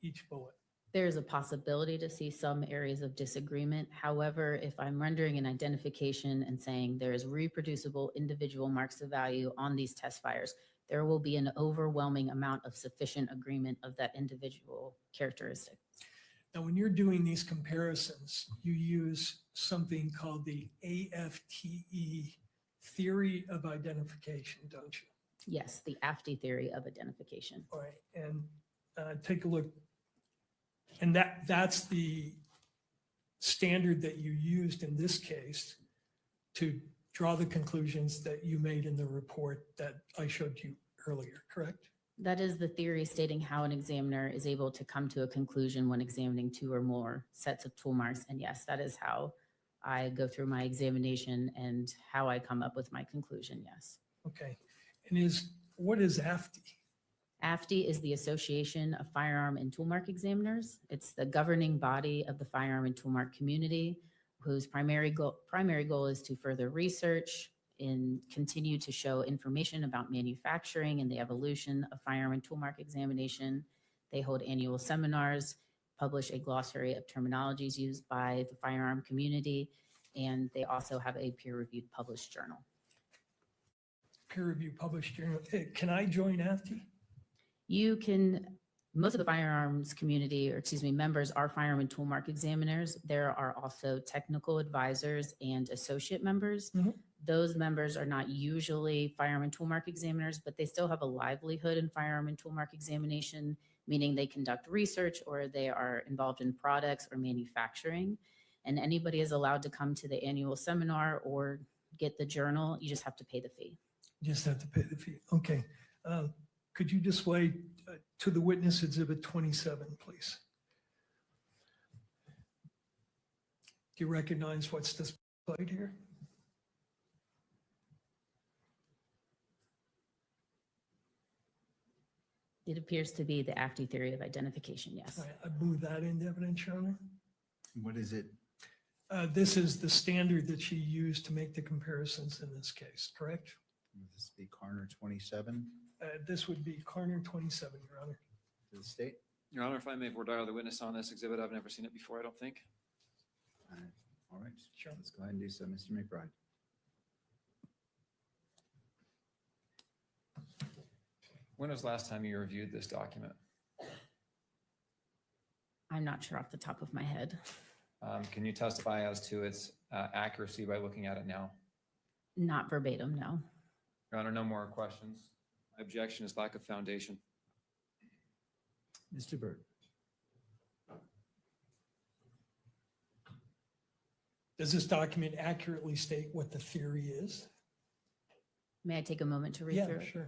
Speaker 18: each bullet.
Speaker 21: There's a possibility to see some areas of disagreement. However, if I'm rendering an identification and saying there is reproducible individual marks of value on these test fires, there will be an overwhelming amount of sufficient agreement of that individual characteristic.
Speaker 18: Now, when you're doing these comparisons, you use something called the AFTE theory of identification, don't you?
Speaker 21: Yes, the AFTE theory of identification.
Speaker 18: All right, and take a look. And that's the standard that you used in this case to draw the conclusions that you made in the report that I showed you earlier, correct?
Speaker 21: That is the theory stating how an examiner is able to come to a conclusion when examining 2 or more sets of tool marks. And yes, that is how I go through my examination and how I come up with my conclusion, yes.
Speaker 18: Okay, and what is AFTE?
Speaker 21: AFTE is the Association of Firearm and Toolmark Examiners. It's the governing body of the firearm and toolmark community, whose primary goal is to further research and continue to show information about manufacturing and the evolution of firearm and toolmark examination. They hold annual seminars, publish a glossary of terminologies used by the firearm community, and they also have a peer-reviewed published journal.
Speaker 18: Peer-reviewed published journal. Can I join AFTE?
Speaker 21: You can, most of the firearms community, or excuse me, members are firearm and toolmark examiners. There are also technical advisors and associate members. Those members are not usually firearm and toolmark examiners, but they still have a livelihood in firearm and toolmark examination, meaning they conduct research or they are involved in products or manufacturing. And anybody is allowed to come to the annual seminar or get the journal. You just have to pay the fee.
Speaker 18: You just have to pay the fee. Okay. Could you display to the witness Exhibit 27, please? Do you recognize what's displayed here?
Speaker 21: It appears to be the AFTE theory of identification, yes.
Speaker 18: All right, I move that into evidence, Your Honor.
Speaker 1: What is it?
Speaker 18: This is the standard that she used to make the comparisons in this case, correct?
Speaker 1: Would this be Carner 27
Speaker 18: This would be Carner 27, Your Honor.
Speaker 1: to the state?
Speaker 17: Your Honor, if I may voir dire the witness on this exhibit, I've never seen it before, I don't think.
Speaker 1: All right,
Speaker 18: Sure.
Speaker 1: let's go ahead and do so, Mr. McBride.
Speaker 17: When was the last time you reviewed this document?
Speaker 21: I'm not sure off the top of my head.
Speaker 17: Can you testify as to its accuracy by looking at it now?
Speaker 21: Not verbatim, no.
Speaker 17: Your Honor, no more questions. My objection is lack of foundation.
Speaker 1: Mr. Byrd.
Speaker 18: Does this document accurately state what the theory is?
Speaker 21: May I take a moment to read through
Speaker 18: Yeah,
Speaker 21: it?
Speaker 18: sure.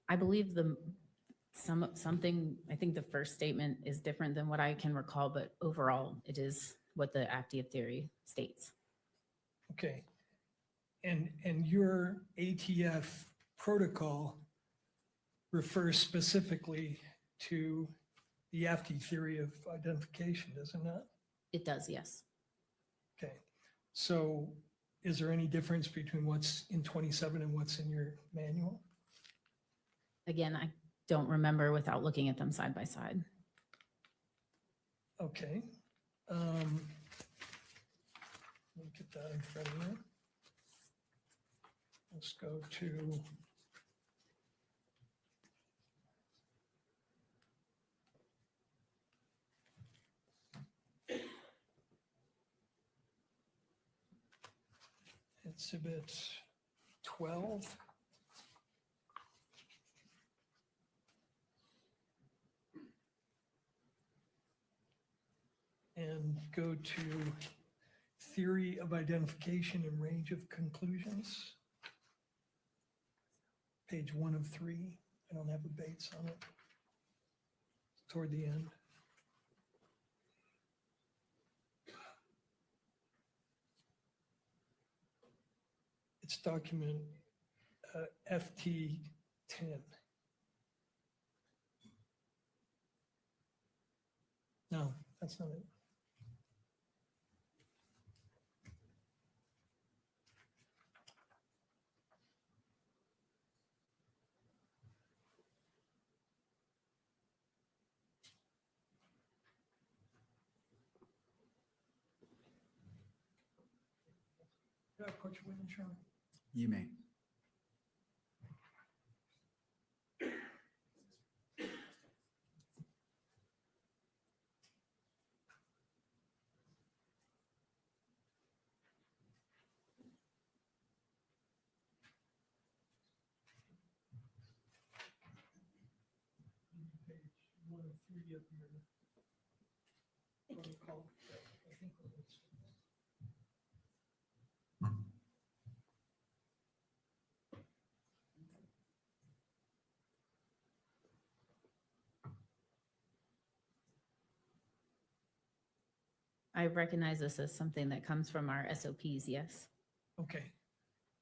Speaker 21: I believe something, I think the first statement is different than what I can recall, but overall it is what the active theory states.
Speaker 18: Okay. And your ATF protocol refers specifically to the AFTI theory of identification, does it not?
Speaker 21: It does, yes.
Speaker 18: Okay. So is there any difference between what's in 27 and what's in your manual?
Speaker 21: Again, I don't remember without looking at them side by side.
Speaker 18: Okay. Let me get that in front of you. Let's go to Exhibit 12. And go to theory of identification and range of conclusions. Page 1 of 3. I don't have the dates on it. Toward the end. It's document FT 10. No, that's not it. Did I put you in, Sean?
Speaker 1: You may.
Speaker 18: Page 1 of 3 of your protocol. I think it was.
Speaker 21: I recognize this as something that comes from our SOPs, yes.
Speaker 18: Okay.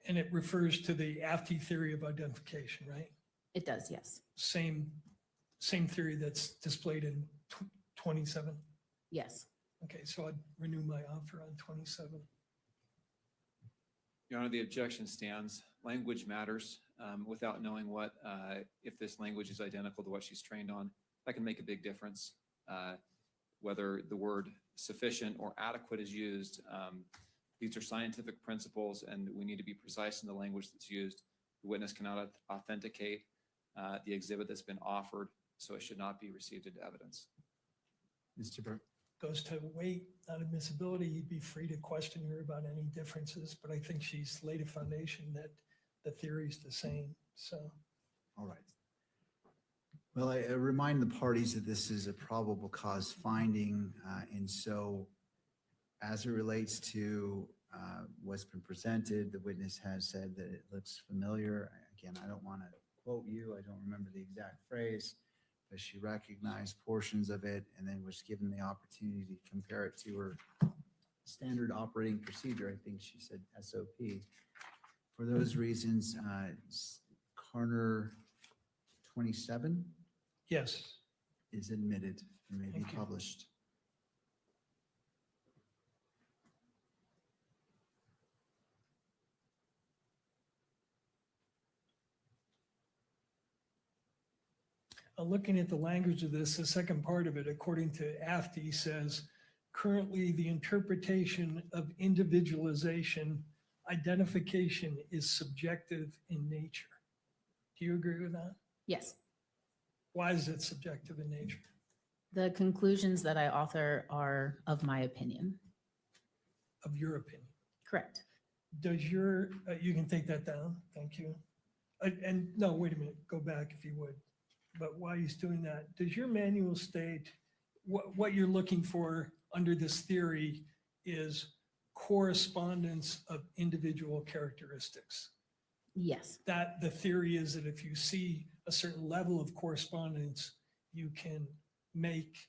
Speaker 18: And it refers to the AFTI theory of identification, right?
Speaker 21: It does, yes.
Speaker 18: Same theory that's displayed in 27?
Speaker 21: Yes.
Speaker 18: Okay, so I'd renew my offer on 27.
Speaker 17: Your Honor, the objection stands. Language matters. Without knowing what, if this language is identical to what she's trained on, that can make a big difference. Whether the word sufficient or adequate is used, these are scientific principles and we need to be precise in the language that's used. The witness cannot authenticate the exhibit that's been offered, so it should not be received into evidence.
Speaker 1: Mr. Burke.
Speaker 18: Goes to weight, not admissibility. You'd be free to question her about any differences, but I think she's laid a foundation that the theory's the same, so.
Speaker 1: All right. Well, I remind the parties that this is a probable cause finding, and so as it relates to what's been presented, the witness has said that it looks familiar. Again, I don't want to quote you. I don't remember the exact phrase, but she recognized portions of it and then was given the opportunity to compare it to her standard operating procedure. I think she said SOP. For those reasons, Carner 27?
Speaker 18: Yes.
Speaker 1: Is admitted and may be
Speaker 18: Thank you.
Speaker 1: published.
Speaker 18: Looking at the language of this, the second part of it, according to AFTI, says currently the interpretation of individualization, identification is subjective in nature. Do you agree with that?
Speaker 21: Yes.
Speaker 18: Why is it subjective in nature?
Speaker 21: The conclusions that I author are of my opinion.
Speaker 18: Of your opinion?
Speaker 21: Correct.
Speaker 18: Does your, you can take that down, thank you. And no, wait a minute, go back if you would. But while he's doing that, does your manual state what you're looking for under this theory is correspondence of individual characteristics?
Speaker 21: Yes.
Speaker 18: That the theory is that if you see a certain level of correspondence, you can make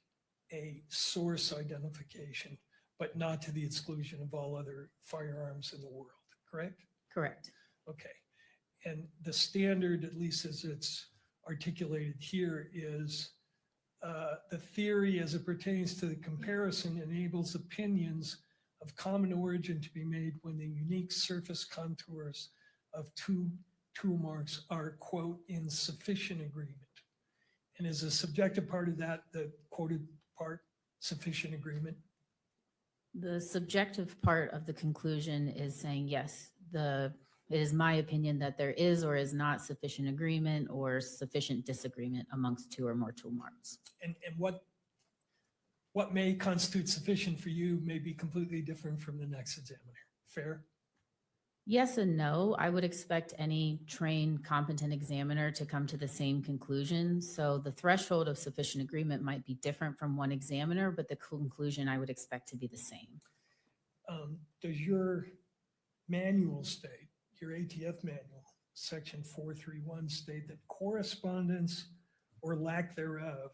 Speaker 18: a source identification, but not to the exclusion of all other firearms in the world, correct?
Speaker 21: Correct.
Speaker 18: Okay. And the standard, at least as it's articulated here, is the theory as it pertains to the comparison enables opinions of common origin to be made when the unique surface contours of two tool marks are, quote, in sufficient agreement. And is the subjective part of that, the quoted part, sufficient agreement?
Speaker 21: The subjective part of the conclusion is saying, yes, it is my opinion that there is or is not sufficient agreement or sufficient disagreement amongst two or more tool marks.
Speaker 18: And what may constitute sufficient for you may be completely different from the next examiner. Fair?
Speaker 21: Yes and no. I would expect any trained, competent examiner to come to the same conclusion. So the threshold of sufficient agreement might be different from one examiner, but the conclusion I would expect to be the same.
Speaker 18: Does your manual state, your ATF manual, section 431, state that correspondence or lack thereof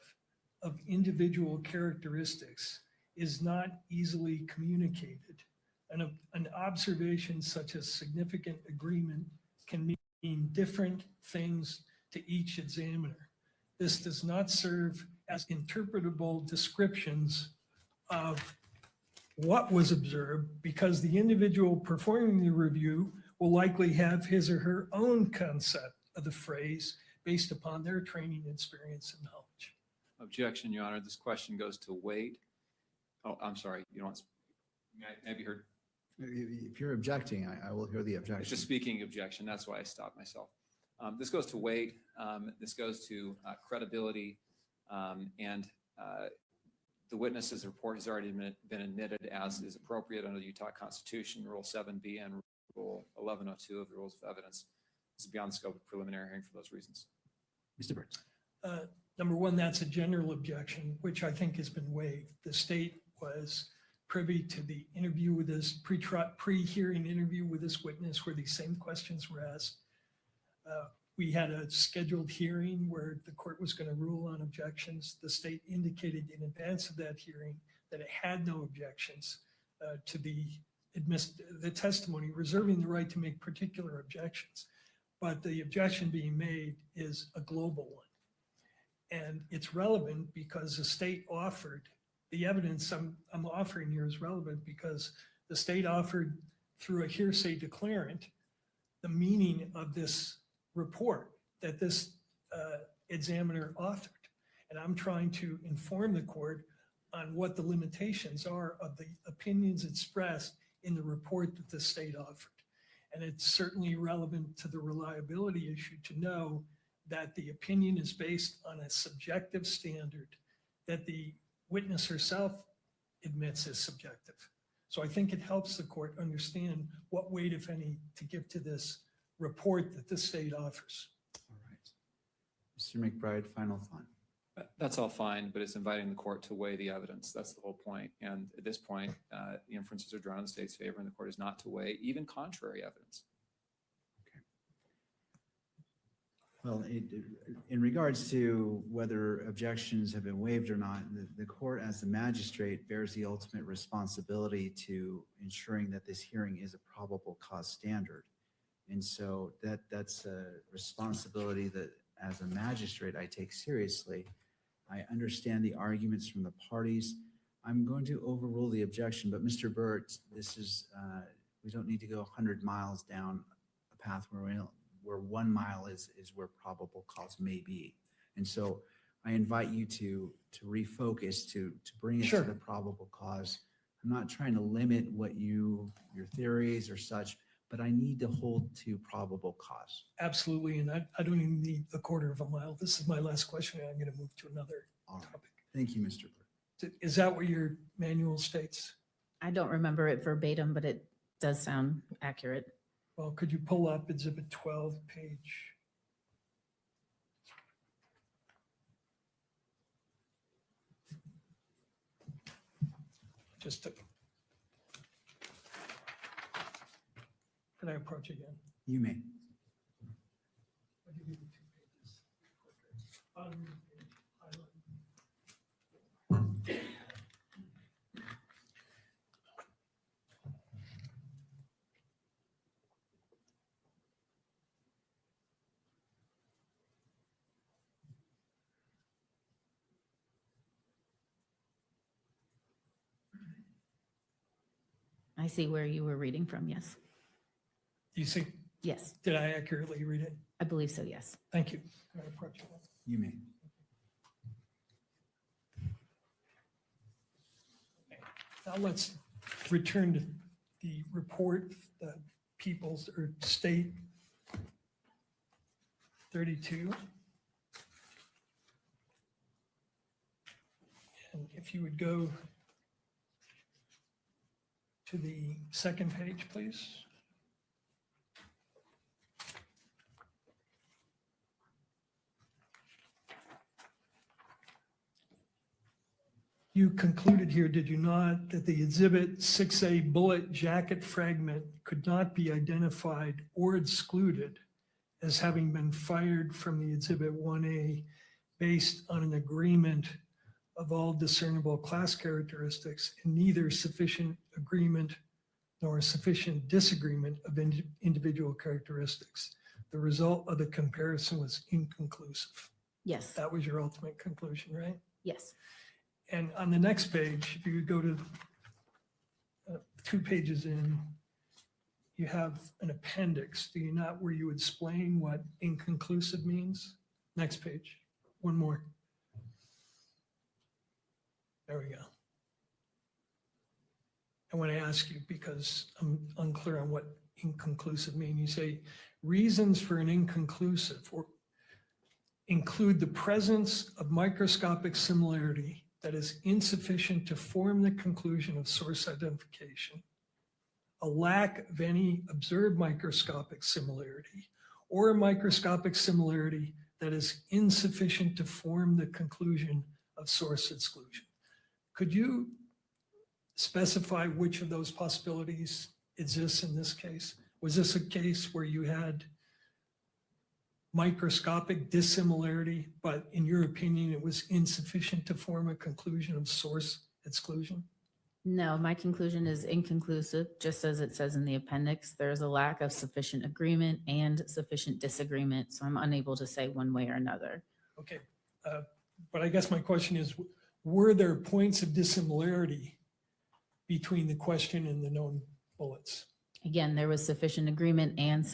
Speaker 18: of individual characteristics is not easily communicated? An observation such as significant agreement can mean different things to each examiner. This does not serve as interpretable descriptions of what was observed because the individual performing the review will likely have his or her own concept of the phrase based upon their training, experience, and knowledge.
Speaker 17: Objection, Your Honor. This question goes to weight. Oh, I'm sorry. You don't, may I be heard?
Speaker 1: If you're objecting, I will hear the objection.
Speaker 17: It's just speaking objection. That's why I stopped myself. This goes to weight. This goes to credibility. And the witness's report has already been admitted as is appropriate under the Utah Constitution, Rule 7B and Rule 1102 of the Rules of Evidence. This is beyond the scope of preliminary hearing for those reasons.
Speaker 1: Mr. Burns.
Speaker 18: Number one, that's a general objection, which I think has been waived. The state was privy to the interview with this pre-hearing interview with this witness where these same questions were asked. We had a scheduled hearing where the court was going to rule on objections. The state indicated in advance of that hearing that it had no objections to the testimony, reserving the right to make particular objections. But the objection being made is a global one. And it's relevant because the state offered, the evidence I'm offering here is relevant because the state offered through a hearsay declarant the meaning of this report that this examiner authored. And I'm trying to inform the court on what the limitations are of the opinions expressed in the report that the state offered. And it's certainly relevant to the reliability issue to know that the opinion is based on a subjective standard that the witness herself admits is subjective. So I think it helps the court understand what weight, if any, to give to this report that the state offers.
Speaker 1: All right. Mr. McBride, final thought.
Speaker 17: That's all fine, but it's inviting the court to weigh the evidence. That's the whole point. And at this point, the inferences are drawn in the state's favor, and the court is not to weigh even contrary evidence.
Speaker 1: Well, in regards to whether objections have been waived or not, the court as the magistrate bears the ultimate responsibility to ensuring that this hearing is a probable cause standard. And so that's a responsibility that as a magistrate I take seriously. I understand the arguments from the parties. I'm going to overrule the objection, but Mr. Burt, this is, we don't need to go 100 miles down a path where 1 mile is where probable cause may be. And so I invite you to refocus, to bring it
Speaker 18: Sure.
Speaker 1: to the probable cause. I'm not trying to limit what your theories or such, but I need to hold to probable cause.
Speaker 18: Absolutely, and I don't even need a quarter of a mile. This is my last question, and I'm going to move to another
Speaker 1: All right.
Speaker 18: topic.
Speaker 1: Thank you, Mr. Clerk.
Speaker 18: Is that what your manual states?
Speaker 21: I don't remember it verbatim, but it does sound accurate.
Speaker 18: Well, could you pull up Exhibit 12, page? Just to, can I approach again?
Speaker 1: You may.
Speaker 18: I'll give you the 2 pages. Bottom of the page, highlight.
Speaker 21: I see where you were reading from, yes.
Speaker 18: You see,
Speaker 21: Yes,
Speaker 18: did I accurately read it?
Speaker 21: I believe so, yes.
Speaker 18: Thank you. Can I approach again?
Speaker 1: You may.
Speaker 18: Now let's return to the report, the People's or State 32. And if you would go to the second page, please. You concluded here, did you not, that the Exhibit 6A bullet jacket fragment could not be identified or excluded as having been fired from the Exhibit 1A based on an agreement of all discernible class characteristics and neither sufficient agreement nor sufficient disagreement of individual characteristics. The result of the comparison was inconclusive.
Speaker 21: Yes,
Speaker 18: That was your ultimate conclusion, right?
Speaker 21: yes.
Speaker 18: And on the next page, if you go to 2 pages in, you have an appendix, do you not, where you explain what inconclusive means? Next page, one more. There we go. I want to ask you, because I'm unclear on what inconclusive mean. You say reasons for an inconclusive or include the presence of microscopic similarity that is insufficient to form the conclusion of source identification, a lack of any observed microscopic similarity, or a microscopic similarity that is insufficient to form the conclusion of source exclusion. Could you specify which of those possibilities exists in this case? Was this a case where you had microscopic dissimilarity, but in your opinion, it was insufficient to form a conclusion of source exclusion?
Speaker 21: No, my conclusion is inconclusive, just as it says in the appendix. There is a lack of sufficient agreement and sufficient disagreement, so I'm unable to say one way or another.
Speaker 18: Okay, but I guess my question is, were there points of dissimilarity between the question and the known bullets?
Speaker 21: Again, there was sufficient agreement and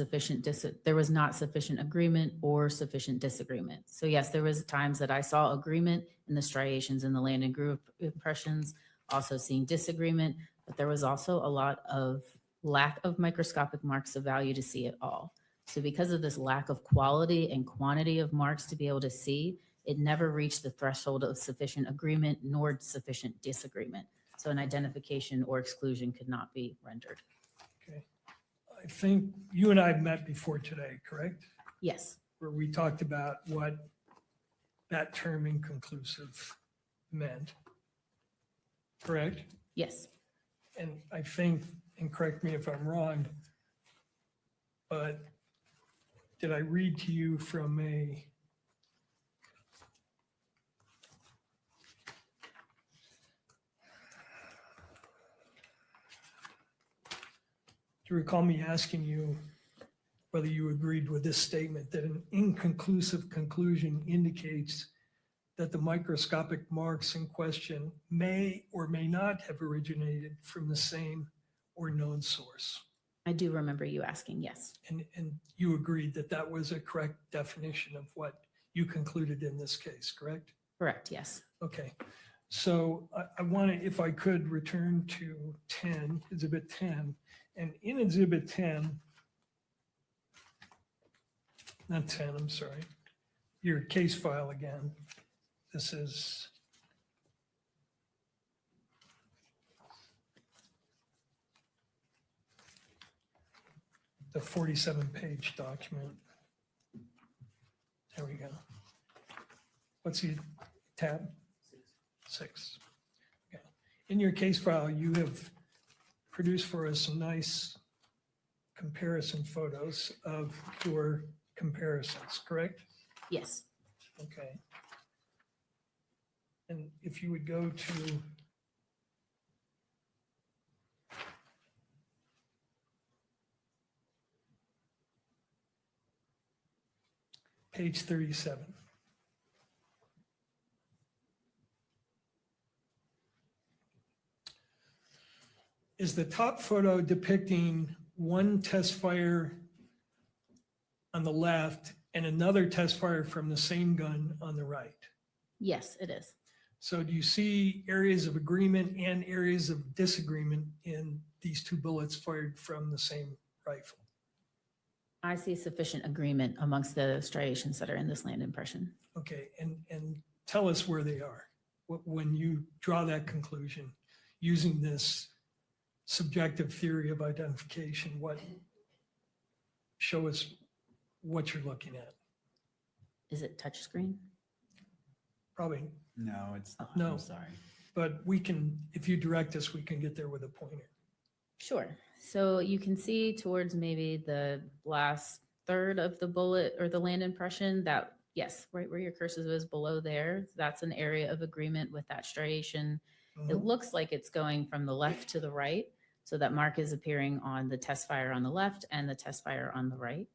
Speaker 21: there was not sufficient agreement or sufficient disagreement. So yes, there was times that I saw agreement in the striations in the landing group impressions, also seeing disagreement, but there was also a lot of lack of microscopic marks of value to see it all. So because of this lack of quality and quantity of marks to be able to see, it never reached the threshold of sufficient agreement nor sufficient disagreement. So an identification or exclusion could not be rendered.
Speaker 18: Okay, I think you and I have met before today, correct?
Speaker 21: Yes,
Speaker 18: Where we talked about what that term inconclusive meant, correct?
Speaker 21: yes.
Speaker 18: And I think, and correct me if I'm wrong, but did I read to you from a do you recall me asking you whether you agreed with this statement that an inconclusive conclusion indicates that the microscopic marks in question may or may not have originated from the same or known source?
Speaker 21: I do remember you asking, yes.
Speaker 18: And you agreed that that was a correct definition of what you concluded in this case, correct?
Speaker 21: Correct, yes.
Speaker 18: Okay, so I want to, if I could, return to 10, Exhibit 10. And in Exhibit 10, not 10, I'm sorry, your case file again. This is the 47-page document. There we go. What's the tab? 6. Okay. In your case file, you have produced for us some nice comparison photos of your comparisons, correct?
Speaker 21: Yes.
Speaker 18: Okay. And if you would go to page 37. Is the top photo depicting one test fire on the left and another test fire from the same gun on the right?
Speaker 21: Yes, it is.
Speaker 18: So do you see areas of agreement and areas of disagreement in these two bullets fired from the same rifle?
Speaker 21: I see sufficient agreement amongst the striations that are in this land impression.
Speaker 18: Okay, and tell us where they are. When you draw that conclusion, using this subjective theory of identification, show us what you're looking at.
Speaker 21: Is it touchscreen?
Speaker 18: Probably,
Speaker 1: No, it's not.
Speaker 18: No.
Speaker 1: I'm sorry.
Speaker 18: but we can, if you direct us, we can get there with a pointer.
Speaker 21: Sure. So you can see towards maybe the last third of the bullet or the land impression that, yes, right where your cursor is below there, that's an area of agreement with that striation. It looks like it's going from the left to the right. So that mark is appearing on the test fire on the left and the test fire on the right.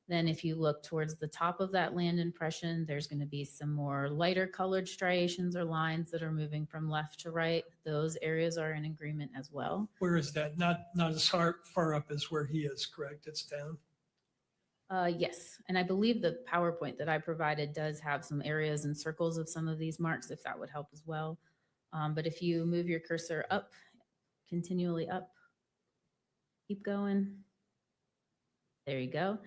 Speaker 21: Then if you look towards the top of that land impression, there's going to be some more lighter colored striations or lines that are moving from left to right. Those areas are in agreement as well.
Speaker 18: Where is that? Not as far up as where he is, correct? It's down?
Speaker 21: Yes, and I believe the PowerPoint that I provided does have some areas and circles of some of these marks, if that would help as well. But if you move your cursor up, continually up, keep going. There you go.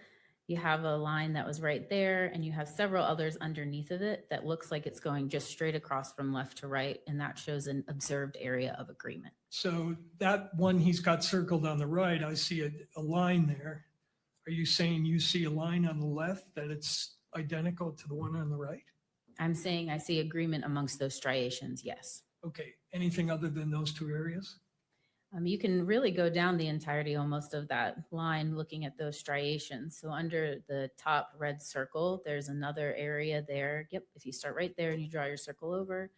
Speaker 21: You have a line that was right there, and you have several others underneath of it that looks like it's going just straight across from left to right, and that shows an observed area of agreement.
Speaker 18: So that one he's got circled on the right, I see a line there. Are you saying you see a line on the left that it's identical to the one on the right?
Speaker 21: I'm saying I see agreement amongst those striations, yes.
Speaker 18: Okay, anything other than those two areas?
Speaker 21: You can really go down the entirety almost of that line looking at those striations. So under the top red circle, there's another area there. Yep, if you start right there and you draw your circle over,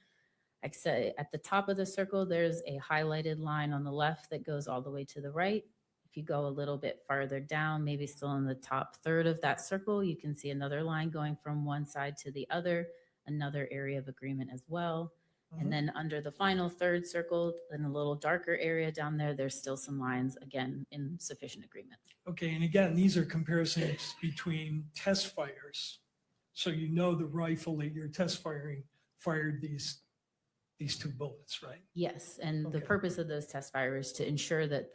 Speaker 21: like I said, at the top of the circle, there's a highlighted line on the left that goes all the way to the right. If you go a little bit farther down, maybe still in the top third of that circle, you can see another line going from one side to the other, another area of agreement as well. And then under the final third circle, in a little darker area down there, there's still some lines, again, in sufficient agreement.
Speaker 18: Okay, and again, these are comparisons between test fires. So you know the rifle that you're test firing fired these two bullets, right?
Speaker 21: Yes, and the
Speaker 18: Okay.
Speaker 21: purpose of those test fires is to ensure that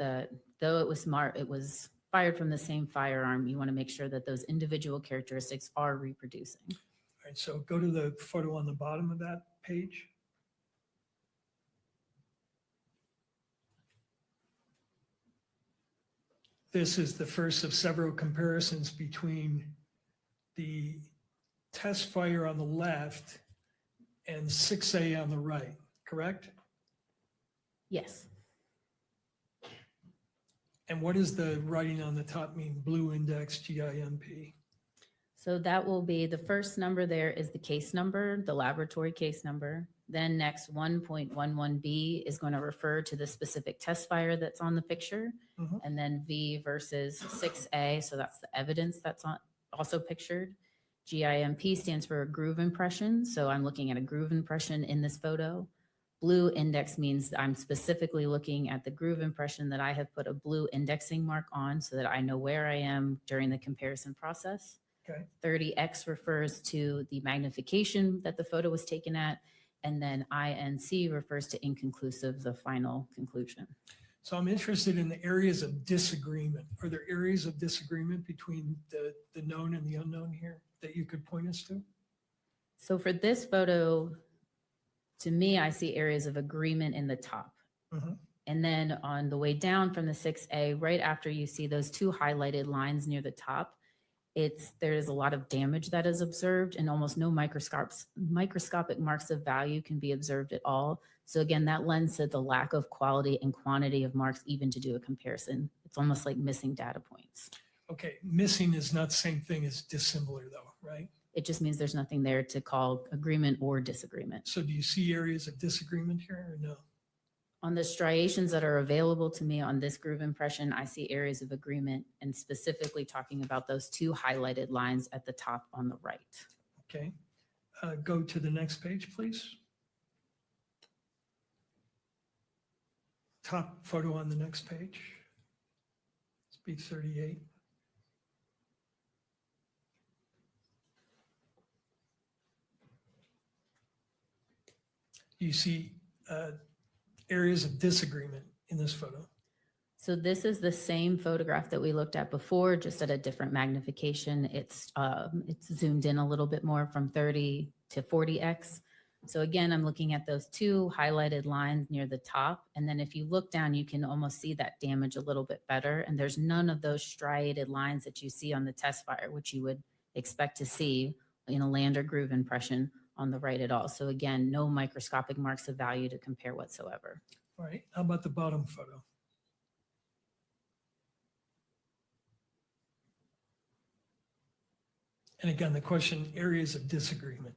Speaker 21: though it was fired from the same firearm, you want to make sure that those individual characteristics are reproducing.
Speaker 18: All right, so go to the photo on the bottom of that page. This is the first of several comparisons between the test fire on the left and 6A on the right, correct?
Speaker 21: Yes.
Speaker 18: And what does the writing on the top mean? Blue index, GIMP?
Speaker 21: So that will be, the first number there is the case number, the laboratory case number. Then next 1.11B is going to refer to the specific test fire that's on the picture. And then V versus 6A, so that's the evidence that's also pictured. GIMP stands for groove impression. So I'm looking at a groove impression in this photo. Blue index means I'm specifically looking at the groove impression that I have put a blue indexing mark on so that I know where I am during the comparison process.
Speaker 18: Okay.
Speaker 21: 30X refers to the magnification that the photo was taken at, and then INC refers to inconclusive, the final conclusion.
Speaker 18: So I'm interested in the areas of disagreement. Are there areas of disagreement between the known and the unknown here that you could point us to?
Speaker 21: So for this photo, to me, I see areas of agreement in the top.
Speaker 18: Mhm.
Speaker 21: And then on the way down from the 6A, right after you see those two highlighted lines near the top, there's a lot of damage that is observed, and almost no microscopic marks of value can be observed at all. So again, that lends to the lack of quality and quantity of marks even to do a comparison. It's almost like missing data points.
Speaker 18: Okay, missing is not the same thing as dissimilar though, right?
Speaker 21: It just means there's nothing there to call agreement or disagreement.
Speaker 18: So do you see areas of disagreement here or no?
Speaker 21: On the striations that are available to me on this groove impression, I see areas of agreement, and specifically talking about those two highlighted lines at the top on the right.
Speaker 18: Okay, go to the next page, please. Top photo on the next page. It's B38. You see areas of disagreement in this photo.
Speaker 21: So this is the same photograph that we looked at before, just at a different magnification. It's zoomed in a little bit more from 30 to 40X. So again, I'm looking at those two highlighted lines near the top. And then if you look down, you can almost see that damage a little bit better. And there's none of those striated lines that you see on the test fire, which you would expect to see in a land or groove impression on the right at all. So again, no microscopic marks of value to compare whatsoever.
Speaker 18: All right, how about the bottom photo? And again, the question, areas of disagreement.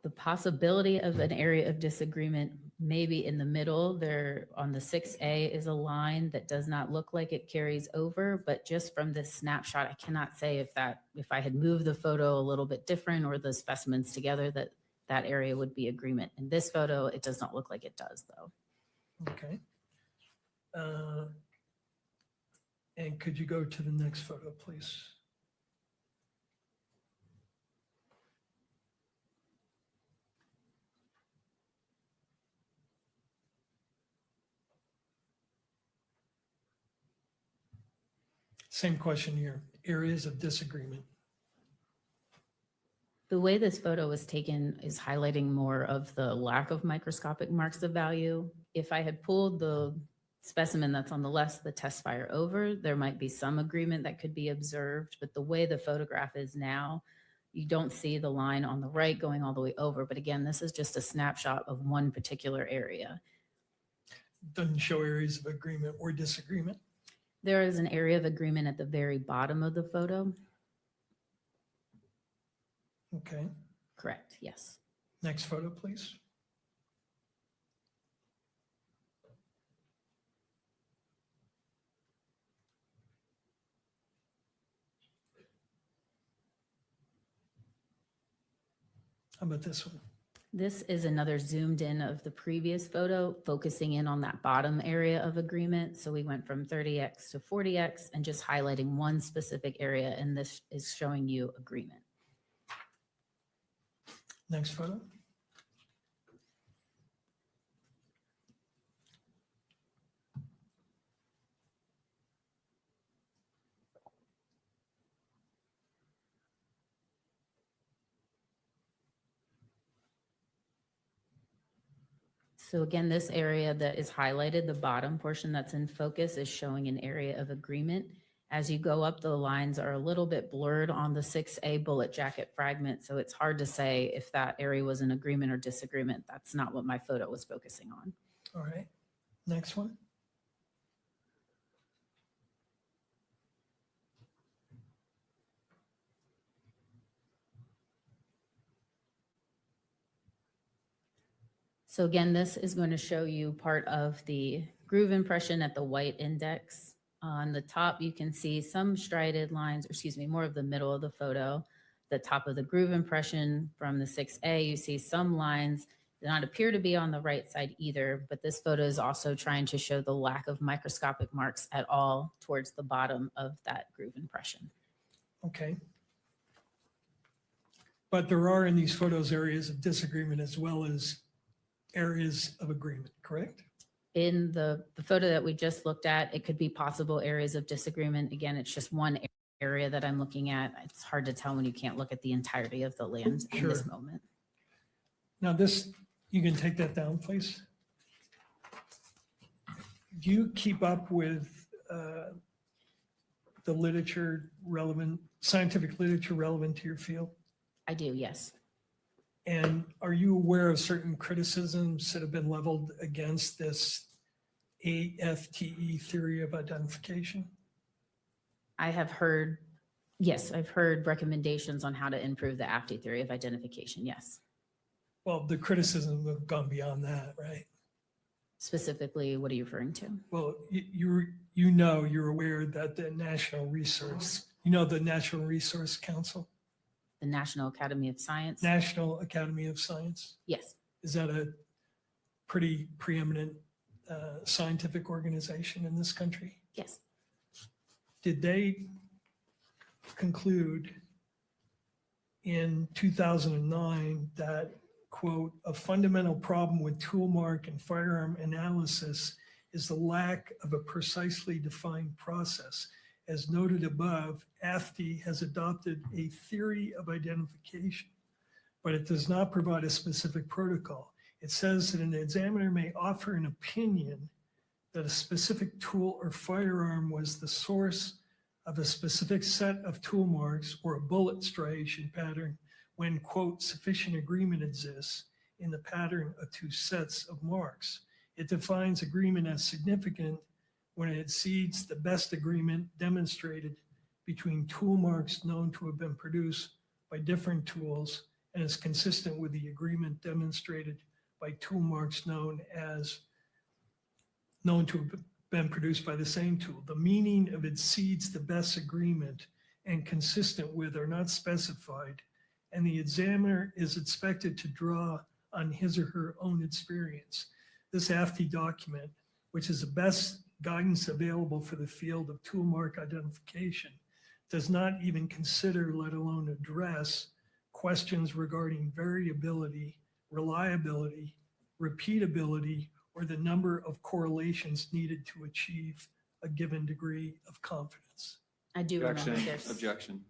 Speaker 21: The possibility of an area of disagreement maybe in the middle there on the 6A is a line that does not look like it carries over, but just from this snapshot, I cannot say if I had moved the photo a little bit different or the specimens together, that area would be agreement. In this photo, it does not look like it does though.
Speaker 18: Okay. And could you go to the next photo, please? Same question here, areas of disagreement.
Speaker 21: The way this photo was taken is highlighting more of the lack of microscopic marks of value. If I had pulled the specimen that's on the left, the test fire over, there might be some agreement that could be observed, but the way the photograph is now, you don't see the line on the right going all the way over. But again, this is just a snapshot of one particular area.
Speaker 18: Doesn't show areas of agreement or disagreement.
Speaker 21: There is an area of agreement at the very bottom of the photo.
Speaker 18: Okay,
Speaker 21: Correct, yes.
Speaker 18: next photo, please. How about this one?
Speaker 21: This is another zoomed in of the previous photo, focusing in on that bottom area of agreement. So we went from 30X to 40X and just highlighting one specific area, and this is showing you agreement.
Speaker 18: Next photo.
Speaker 21: So again, this area that is highlighted, the bottom portion that's in focus, is showing an area of agreement. As you go up, the lines are a little bit blurred on the 6A bullet jacket fragment, so it's hard to say if that area was an agreement or disagreement. That's not what my photo was focusing on.
Speaker 18: All right, next one.
Speaker 21: So again, this is going to show you part of the groove impression at the white index. On the top, you can see some striated lines, or excuse me, more of the middle of the photo. The top of the groove impression from the 6A, you see some lines, do not appear to be on the right side either, but this photo is also trying to show the lack of microscopic marks at all towards the bottom of that groove impression.
Speaker 18: Okay. But there are in these photos areas of disagreement as well as areas of agreement, correct?
Speaker 21: In the photo that we just looked at, it could be possible areas of disagreement. Again, it's just one area that I'm looking at. It's hard to tell when you can't look at the entirety of the land in this
Speaker 18: Sure.
Speaker 21: moment.
Speaker 18: Now this, you can take that down, please. Do you keep up with the literature relevant, scientific literature relevant to your field?
Speaker 21: I do, yes.
Speaker 18: And are you aware of certain criticisms that have been leveled against this AFTE theory of identification?
Speaker 21: I have heard, yes, I've heard recommendations on how to improve the AFTE theory of identification, yes.
Speaker 18: Well, the criticism have gone beyond that, right?
Speaker 21: Specifically, what are you referring to?
Speaker 18: Well, you're aware that the National Resource, the National Resource Council?
Speaker 21: The National Academy of Science?
Speaker 18: National Academy of Science?
Speaker 21: Yes.
Speaker 18: Is that a pretty preeminent scientific organization in this country?
Speaker 21: Yes.
Speaker 18: Did they conclude in 2009 that, quote, a fundamental problem with tool mark and firearm analysis is the lack of a precisely defined process? As noted above, AFTE has adopted a theory of identification, but it does not provide a specific protocol. It says that an examiner may offer an opinion that a specific tool or firearm was the source of a specific set of tool marks or a bullet striation pattern when, quote, sufficient agreement exists in the pattern of two sets of marks. It defines agreement as significant when it exceeds the best agreement demonstrated between tool marks known to have been produced by different tools and is consistent with the agreement demonstrated by tool marks known to have been produced by the same tool. The meaning of exceeds the best agreement and consistent with are not specified, and the examiner is expected to draw on his or her own experience. This AFTE document, which is the best guidance available for the field of tool mark identification, does not even consider, let alone address, questions regarding variability, reliability, repeatability, or the number of correlations needed to achieve a given degree of confidence.
Speaker 21: I do remember
Speaker 17: Objection,
Speaker 21: this.
Speaker 17: objection.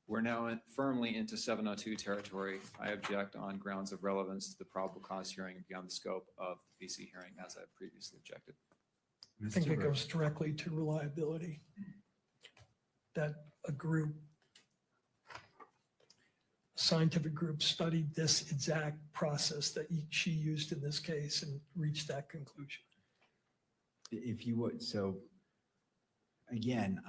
Speaker 17: We're now firmly into 702 territory. I object on grounds of relevance to the probable cause hearing beyond the scope of the PC hearing, as I previously objected.
Speaker 18: I think it goes directly to reliability. That a scientific group studied this exact process that she used in this case and reached that conclusion.
Speaker 1: If you would, so again,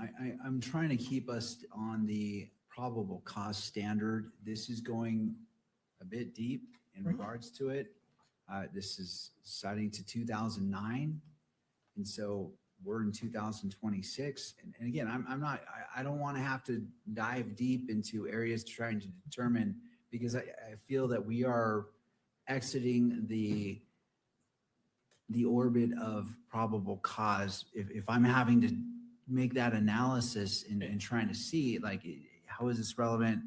Speaker 1: I'm trying to keep us on the probable cause standard. This is going a bit deep in regards to it. This is citing to 2009. And so we're in 2026. And again, I don't want to have to dive deep into areas trying to determine, because I feel that we are exiting the orbit of probable cause. If I'm having to make that analysis and trying to see, like, how is this relevant?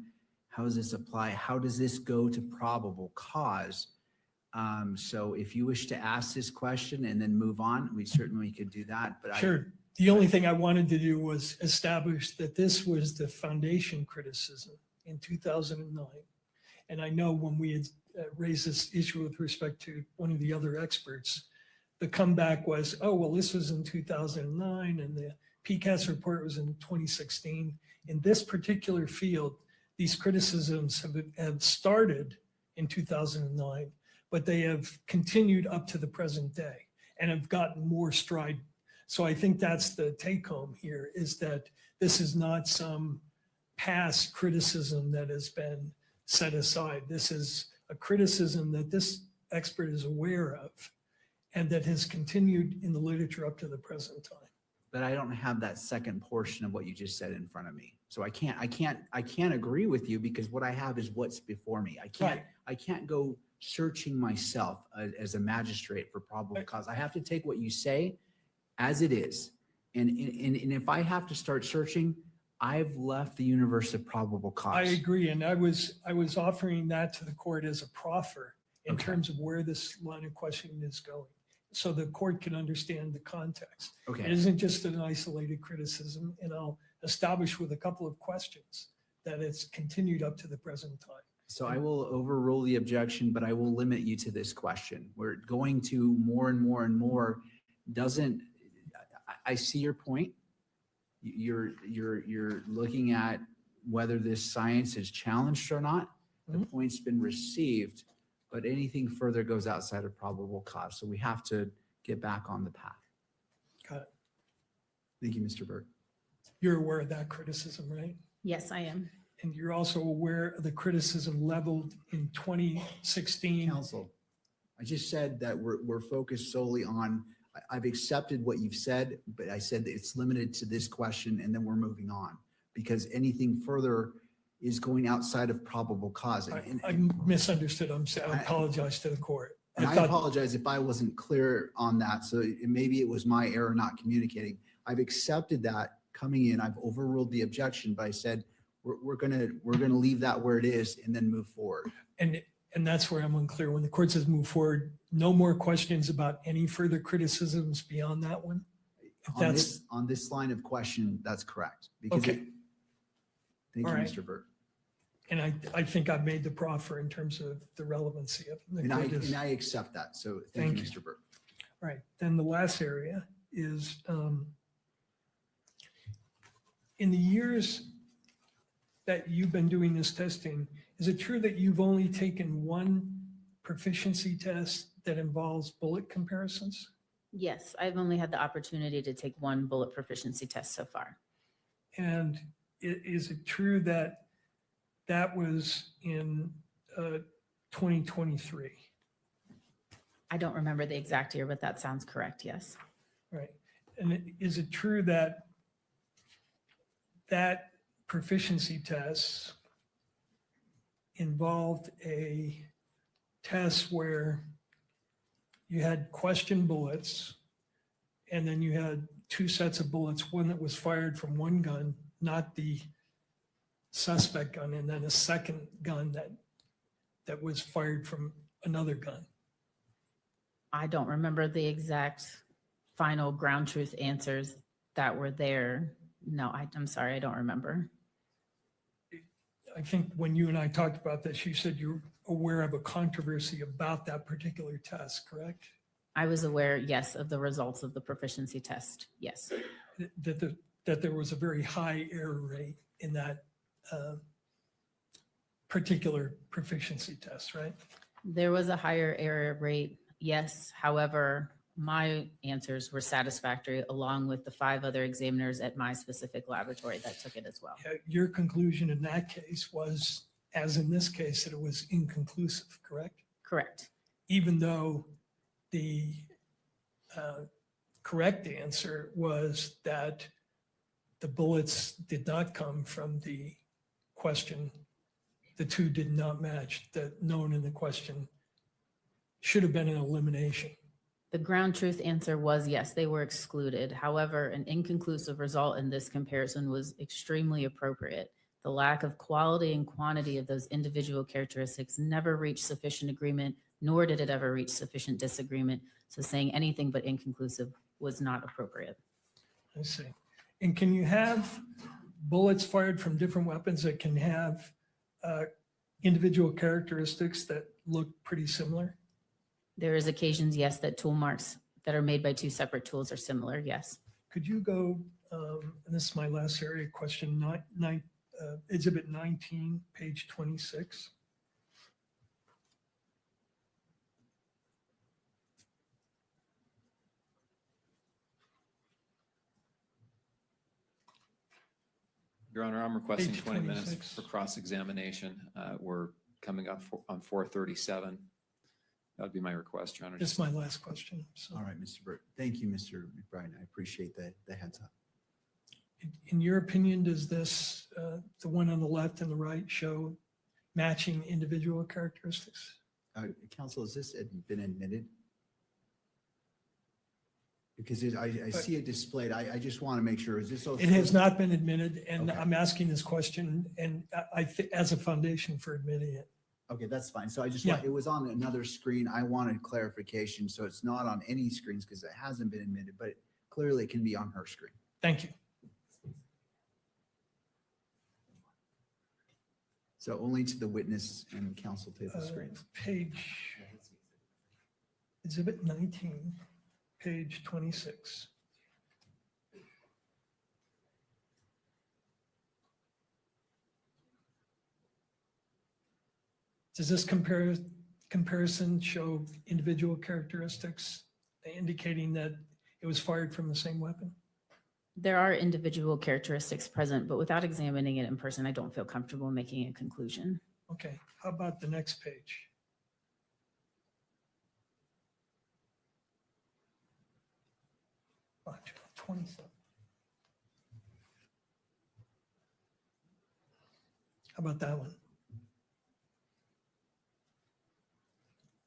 Speaker 1: How does this apply? How does this go to probable cause? So if you wish to ask this question and then move on, we certainly could do that. But
Speaker 18: sure. The only thing I wanted to do was establish that this was the foundation criticism in 2009. And I know when we had raised this issue with respect to one of the other experts, the comeback was, oh, well, this was in 2009 and the PCAST report was in 2016. In this particular field, these criticisms have started in 2009, but they have continued up to the present day and have gotten more strident. So I think that's the take home here, is that this is not some past criticism that has been set aside. This is a criticism that this expert is aware of and that has continued in the literature up to the present time.
Speaker 1: But I don't have that second portion of what you just said in front of me. So I can't agree with you because what I have is what's before me. I can't go searching myself as a magistrate for probable cause. I have to take what you say as it is. And if I have to start searching, I've left the universe of probable cause.
Speaker 18: I agree, and I was offering that to the court as a proffer in terms of where this line of questioning is going, so the court can understand the context.
Speaker 1: Okay.
Speaker 18: It isn't just an isolated criticism, and I'll establish with a couple of questions that it's continued up to the present time.
Speaker 1: So I will overrule the objection, but I will limit you to this question. We're going to more and more and more doesn't, I see your point. You're looking at whether this science is challenged or not. The point's been received, but anything further goes outside of probable cause. So we have to get back on the path.
Speaker 18: Got it.
Speaker 1: Thank you, Mr. Burke.
Speaker 18: You're aware of that criticism, right?
Speaker 21: Yes, I am.
Speaker 18: And you're also aware of the criticism leveled in 2016.
Speaker 1: Counsel, I just said that we're focused solely on, I've accepted what you've said, but I said that it's limited to this question and then we're moving on because anything further is going outside of probable cause.
Speaker 18: I misunderstood. I apologize to the court.
Speaker 1: And I apologize if I wasn't clear on that. So maybe it was my error not communicating. I've accepted that coming in. I've overruled the objection, but I said we're gonna leave that where it is and then move forward.
Speaker 18: And that's where I'm unclear. When the court says move forward, no more questions about any further criticisms beyond that one?
Speaker 1: On this line of question, that's correct.
Speaker 18: Okay.
Speaker 1: Thank you,
Speaker 18: All right.
Speaker 1: Mr. Burke.
Speaker 18: And I think I've made the proffer in terms of the relevancy of it.
Speaker 1: And I accept that. So thank you, Mr. Burke.
Speaker 18: All right. Then the last area is in the years that you've been doing this testing, is it true that you've only taken one proficiency test that involves bullet comparisons?
Speaker 21: Yes, I've only had the opportunity to take one bullet proficiency test so far.
Speaker 18: And is it true that that was in 2023?
Speaker 21: I don't remember the exact year, but that sounds correct, yes.
Speaker 18: Right. And is it true that that proficiency test involved a test where you had question bullets and then you had two sets of bullets, one that was fired from one gun, not the suspect gun, and then a second gun that was fired from another gun?
Speaker 21: I don't remember the exact final ground truth answers that were there. No, I'm sorry, I don't remember.
Speaker 18: I think when you and I talked about this, you said you're aware of a controversy about that particular test, correct?
Speaker 21: I was aware, yes, of the results of the proficiency test, yes.
Speaker 18: That there was a very high error rate in that particular proficiency test, right?
Speaker 21: There was a higher error rate, yes. However, my answers were satisfactory along with the 5 other examiners at my specific laboratory that took it as well.
Speaker 18: Your conclusion in that case was, as in this case, that it was inconclusive, correct?
Speaker 21: Correct.
Speaker 18: Even though the correct answer was that the bullets did not come from the question, the two did not match, the known in the question should have been an elimination.
Speaker 21: The ground truth answer was yes, they were excluded. However, an inconclusive result in this comparison was extremely appropriate. The lack of quality and quantity of those individual characteristics never reached sufficient agreement, nor did it ever reach sufficient disagreement. So saying anything but inconclusive was not appropriate.
Speaker 18: I see. And can you have bullets fired from different weapons that can have individual characteristics that look pretty similar?
Speaker 21: There is occasions, yes, that tool marks that are made by 2 separate tools are similar, yes.
Speaker 18: Could you go, and this is my last area question, Exhibit 19, page 26.
Speaker 17: Your Honor, I'm requesting
Speaker 18: Page
Speaker 17: 20 minutes
Speaker 18: 26.
Speaker 17: for cross-examination. We're coming up on 4:37. That would be my request, Your Honor.
Speaker 18: This is my last question. So
Speaker 1: All right, Mr. Burke. Thank you, Mr. McBride. I appreciate the heads up.
Speaker 18: In your opinion, does this, the one on the left and the right, show matching individual characteristics?
Speaker 1: Counsel, has this been admitted? Because I see it displayed. I just want to make sure, is this?
Speaker 18: It has not been admitted, and
Speaker 1: Okay.
Speaker 18: I'm asking this question and as a foundation for admitting it.
Speaker 1: Okay, that's fine. So I just,
Speaker 18: Yeah.
Speaker 1: it was on another screen. I wanted clarification. So it's not on any screens because it hasn't been admitted, but clearly it can be on her screen.
Speaker 18: Thank you.
Speaker 1: So only to the witness and counsel table screens.
Speaker 18: Page, Exhibit 19, page 26. Does this comparison show individual characteristics indicating that it was fired from the same weapon?
Speaker 21: There are individual characteristics present, but without examining it in person, I don't feel comfortable making a conclusion.
Speaker 18: Okay, how about the next page? Watch, 27. How about that one?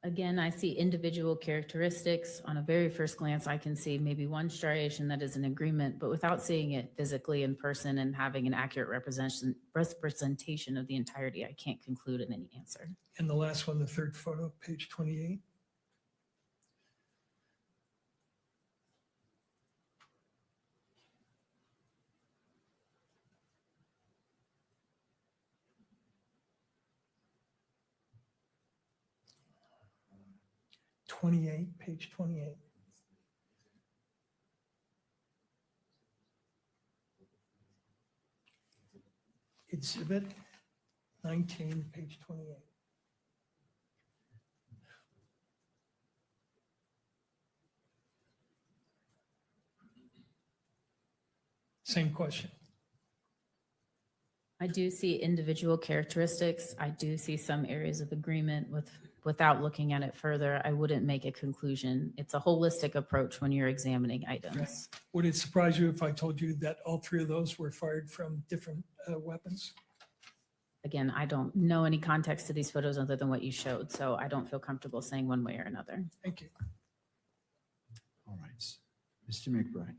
Speaker 21: Again, I see individual characteristics. On a very first glance, I can see maybe one striation that is an agreement, but without seeing it physically in person and having an accurate representation of the entirety, I can't conclude in any answer.
Speaker 18: And the last one, the third photo, page 28. Page 28. Exhibit 19, page 28. Same question.
Speaker 21: I do see individual characteristics. I do see some areas of agreement without looking at it further. I wouldn't make a conclusion. It's a holistic approach when you're examining items.
Speaker 18: Would it surprise you if I told you that all three of those were fired from different weapons?
Speaker 21: Again, I don't know any context to these photos other than what you showed, so I don't feel comfortable saying one way or another.
Speaker 18: Thank you.
Speaker 1: All right. Mr. McBride.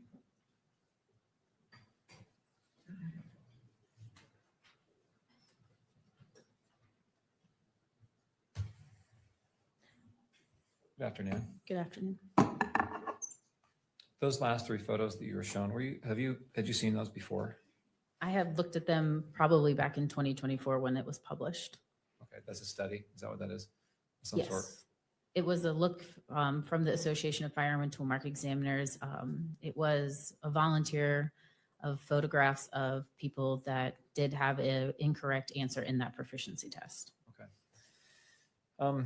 Speaker 17: Good afternoon.
Speaker 21: Good afternoon.
Speaker 17: Those last three photos that you were shown, had you seen those before?
Speaker 21: I have looked at them probably back in 2024 when it was published.
Speaker 17: Okay, that's a study. Is that what that is? Of some sort?
Speaker 21: Yes. It was a look from the Association of Firearm and Tool Mark Examiners. It was a volunteer of photographs of people that did have an incorrect answer in that proficiency test.
Speaker 17: Okay.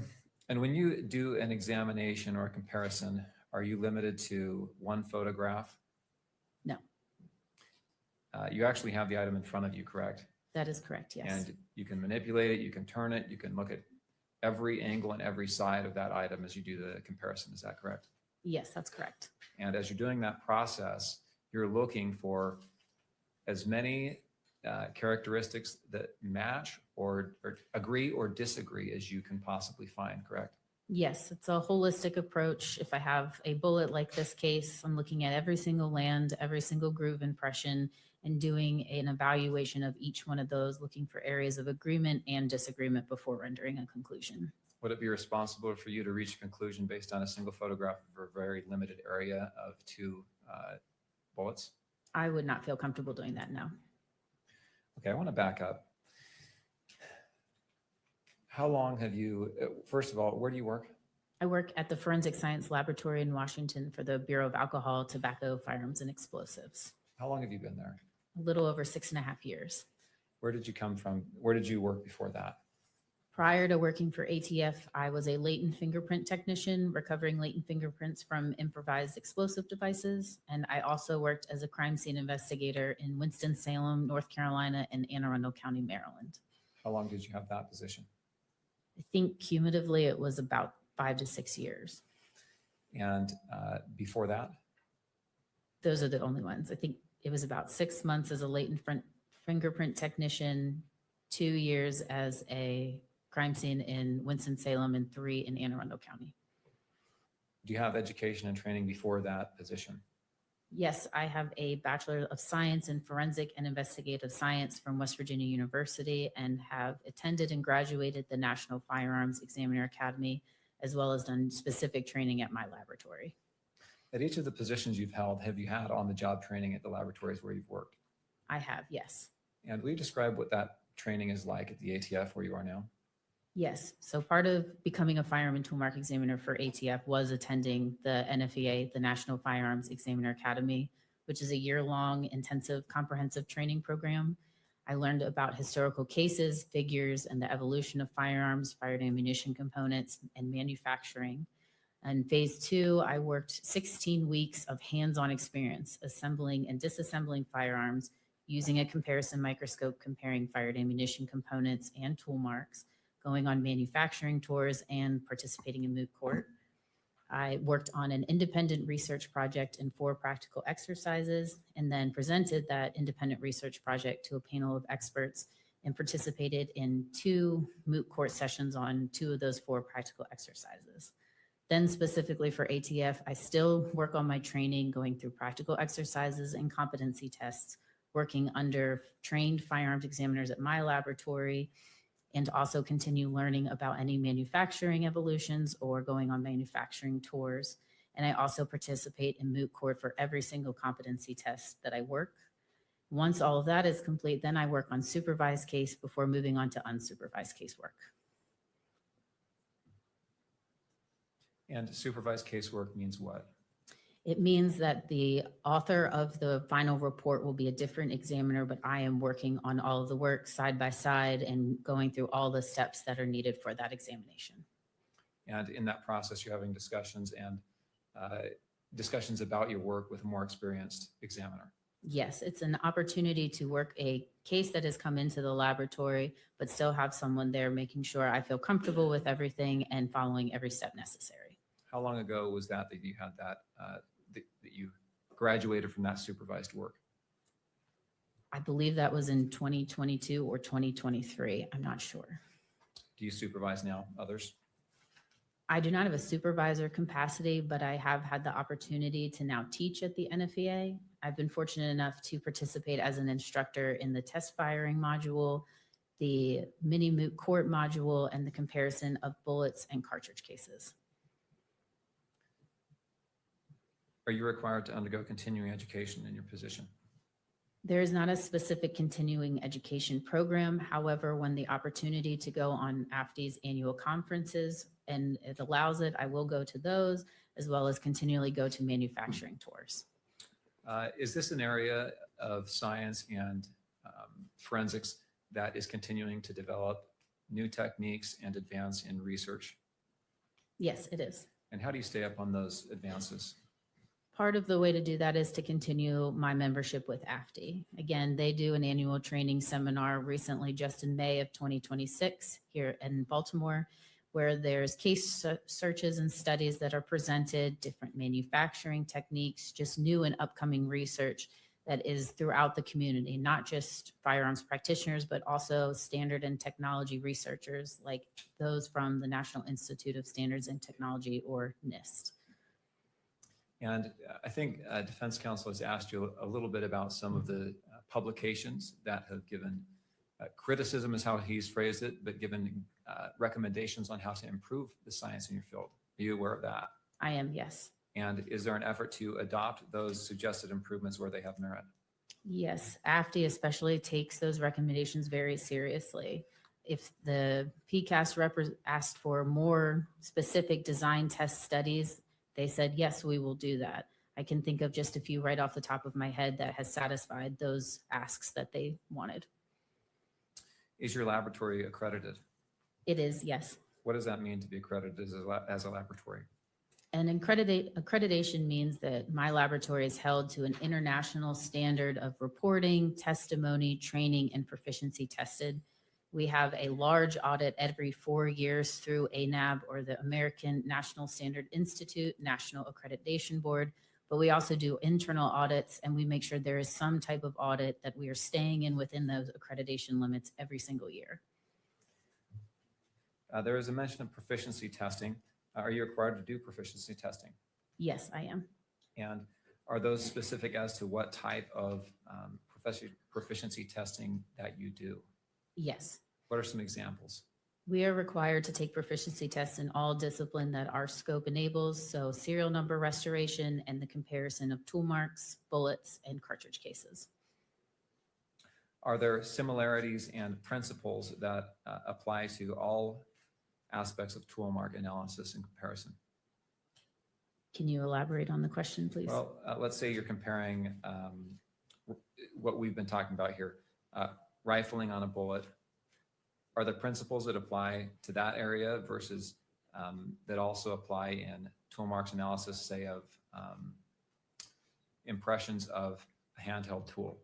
Speaker 17: And when you do an examination or a comparison, are you limited to one photograph?
Speaker 21: No.
Speaker 17: You actually have the item in front of you, correct?
Speaker 21: That is correct, yes.
Speaker 17: And you can manipulate it, you can turn it, you can look at every angle and every side of that item as you do the comparison. Is that correct?
Speaker 21: Yes, that's correct.
Speaker 17: And as you're doing that process, you're looking for as many characteristics that match or agree or disagree as you can possibly find, correct?
Speaker 21: Yes, it's a holistic approach. If I have a bullet like this case, I'm looking at every single land, every single groove impression, and doing an evaluation of each one of those, looking for areas of agreement and disagreement before rendering a conclusion.
Speaker 17: Would it be responsible for you to reach a conclusion based on a single photograph of a very limited area of two bullets?
Speaker 21: I would not feel comfortable doing that now.
Speaker 17: Okay, I want to back up. How long have you, first of all, where do you work?
Speaker 21: I work at the Forensic Science Laboratory in Washington for the Bureau of Alcohol, Tobacco, Firearms, and Explosives.
Speaker 17: How long have you been there?
Speaker 21: A little over 6.5 years.
Speaker 17: Where did you come from? Where did you work before that?
Speaker 21: Prior to working for ATF, I was a latent fingerprint technician, recovering latent fingerprints from improvised explosive devices. And I also worked as a crime scene investigator in Winston-Salem, North Carolina, and Anne Arundel County, Maryland.
Speaker 17: How long did you have that position?
Speaker 21: I think cumulatively it was about 5 to 6 years.
Speaker 17: And before that?
Speaker 21: Those are the only ones. I think it was about 6 months as a latent fingerprint technician, 2 years as a crime scene in Winston-Salem, and 3 in Anne Arundel County.
Speaker 17: Do you have education and training before that position?
Speaker 21: Yes, I have a Bachelor of Science in Forensic and Investigative Science from West Virginia University and have attended and graduated the National Firearms Examiner Academy, as well as done specific training at my laboratory.
Speaker 17: At each of the positions you've held, have you had on-the-job training at the laboratories where you've worked?
Speaker 21: I have, yes.
Speaker 17: And will you describe what that training is like at the ATF where you are now?
Speaker 21: Yes. So part of becoming a firearm and tool mark examiner for ATF was attending the NFEA, the National Firearms Examiner Academy, which is a year-long intensive comprehensive training program. I learned about historical cases, figures, and the evolution of firearms, fired ammunition components, and manufacturing. In phase 2, I worked 16 weeks of hands-on experience assembling and disassembling firearms using a comparison microscope, comparing fired ammunition components and tool marks, going on manufacturing tours, and participating in moot court. I worked on an independent research project and 4 practical exercises, and then presented that independent research project to a panel of experts and participated in 2 moot court sessions on 2 of those 4 practical exercises. Then specifically for ATF, I still work on my training, going through practical exercises and competency tests, working under trained firearms examiners at my laboratory, and also continue learning about any manufacturing evolutions or going on manufacturing tours. And I also participate in moot court for every single competency test that I work. Once all of that is complete, then I work on supervised case before moving on to unsupervised casework.
Speaker 17: And supervised casework means what?
Speaker 21: It means that the author of the final report will be a different examiner, but I am working on all of the work side by side and going through all the steps that are needed for that examination.
Speaker 17: And in that process, you're having discussions and discussions about your work with a more experienced examiner.
Speaker 21: Yes, it's an opportunity to work a case that has come into the laboratory, but still have someone there making sure I feel comfortable with everything and following every step necessary.
Speaker 17: How long ago was that you had that, that you graduated from that supervised work?
Speaker 21: I believe that was in 2022 or 2023. I'm not sure.
Speaker 17: Do you supervise now others?
Speaker 21: I do not have a supervisor capacity, but I have had the opportunity to now teach at the NFEA. I've been fortunate enough to participate as an instructor in the test firing module, the mini moot court module, and the comparison of bullets and cartridge cases.
Speaker 17: Are you required to undergo continuing education in your position?
Speaker 21: There is not a specific continuing education program. However, when the opportunity to go on AFTI's annual conferences and it allows it, I will go to those, as well as continually go to manufacturing tours.
Speaker 17: Is this an area of science and forensics that is continuing to develop new techniques and advance in research?
Speaker 21: Yes, it is.
Speaker 17: And how do you stay up on those advances?
Speaker 21: Part of the way to do that is to continue my membership with AFTI. Again, they do an annual training seminar recently, just in May of 2026 here in Baltimore, where there's case searches and studies that are presented, different manufacturing techniques, just new and upcoming research that is throughout the community, not just firearms practitioners, but also standard and technology researchers like those from the National Institute of Standards and Technology, or NIST.
Speaker 17: And I think Defense Counsel has asked you a little bit about some of the publications that have given criticism is how he's phrased it, but given recommendations on how to improve the science in your field. Are you aware of that?
Speaker 21: I am, yes.
Speaker 17: And is there an effort to adopt those suggested improvements where they have merit?
Speaker 21: Yes, AFTI especially takes those recommendations very seriously. If the PCAST asked for more specific design test studies, they said, yes, we will do that. I can think of just a few right off the top of my head that has satisfied those asks that they wanted.
Speaker 17: Is your laboratory accredited?
Speaker 21: It is, yes.
Speaker 17: What does that mean to be accredited as a laboratory?
Speaker 21: And accreditation means that my laboratory is held to an international standard of reporting, testimony, training, and proficiency tested. We have a large audit every 4 years through ANAB, or the American National Standard Institute, National Accreditation Board, but we also do internal audits, and we make sure there is some type of audit that we are staying in within those accreditation limits every single year.
Speaker 17: There is a mention of proficiency testing. Are you required to do proficiency testing?
Speaker 21: Yes, I am.
Speaker 17: And are those specific as to what type of proficiency testing that you do?
Speaker 21: Yes.
Speaker 17: What are some examples?
Speaker 21: We are required to take proficiency tests in all discipline that our scope enables, so serial number restoration and the comparison of tool marks, bullets, and cartridge cases.
Speaker 17: Are there similarities and principles that apply to all aspects of tool mark analysis and comparison?
Speaker 21: Can you elaborate on the question, please?
Speaker 17: Well, let's say you're comparing what we've been talking about here, rifling on a bullet. Are there principles that apply to that area versus that also apply in tool marks analysis, say of impressions of a handheld tool?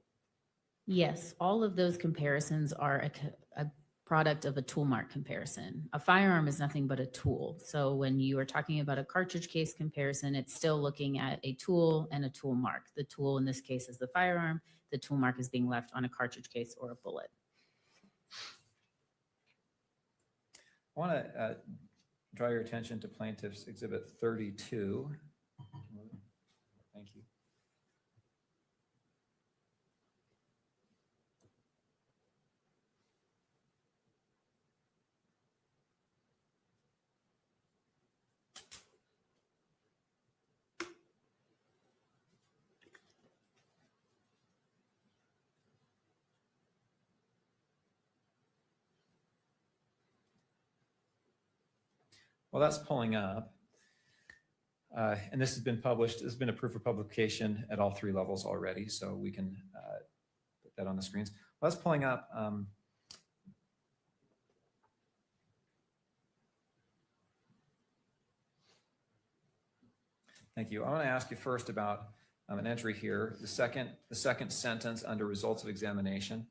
Speaker 21: Yes, all of those comparisons are a product of a tool mark comparison. A firearm is nothing but a tool. So when you are talking about a cartridge case comparison, it's still looking at a tool and a tool mark. The tool in this case is the firearm. The tool mark is being left on a cartridge case or a bullet.
Speaker 17: I want to draw your attention to Plaintiff's Exhibit 32. Thank you. Well, that's pulling up. And this has been published, this has been approved for publication at all 3 levels already, so we can put that on the screens. Well, that's pulling up. Thank you. I want to ask you first about an entry here. The second sentence under results of examination.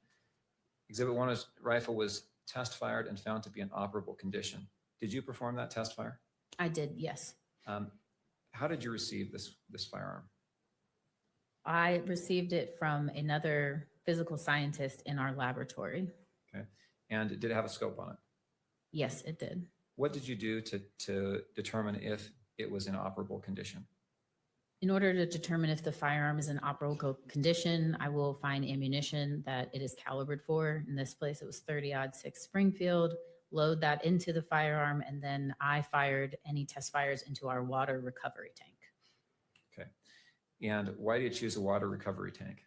Speaker 17: Exhibit 1 is rifle was test fired and found to be in operable condition. Did you perform that test fire?
Speaker 21: I did, yes.
Speaker 17: How did you receive this firearm?
Speaker 21: I received it from another physical scientist in our laboratory.
Speaker 17: Okay. And did it have a scope on it?
Speaker 21: Yes, it did.
Speaker 17: What did you do to determine if it was in operable condition?
Speaker 21: In order to determine if the firearm is in operable condition, I will find ammunition that it is calibered for. In this place, it was 30-06 Springfield. Load that into the firearm, and then I fired any test fires into our water recovery tank.
Speaker 17: Okay. And why did you choose a water recovery tank?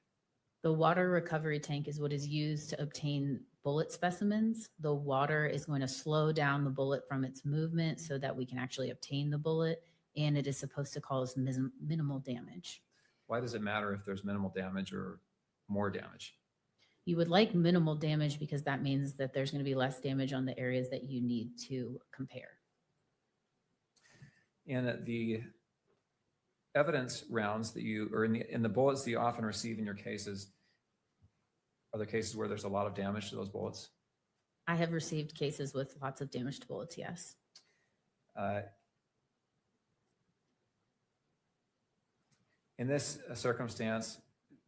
Speaker 21: The water recovery tank is what is used to obtain bullet specimens. The water is going to slow down the bullet from its movement so that we can actually obtain the bullet, and it is supposed to cause minimal damage.
Speaker 17: Why does it matter if there's minimal damage or more damage?
Speaker 21: You would like minimal damage because that means that there's going to be less damage on the areas that you need to compare.
Speaker 17: And the evidence rounds that you, or in the bullets that you often receive in your cases, are there cases where there's a lot of damage to those bullets?
Speaker 21: I have received cases with lots of damaged bullets, yes.
Speaker 17: In this circumstance,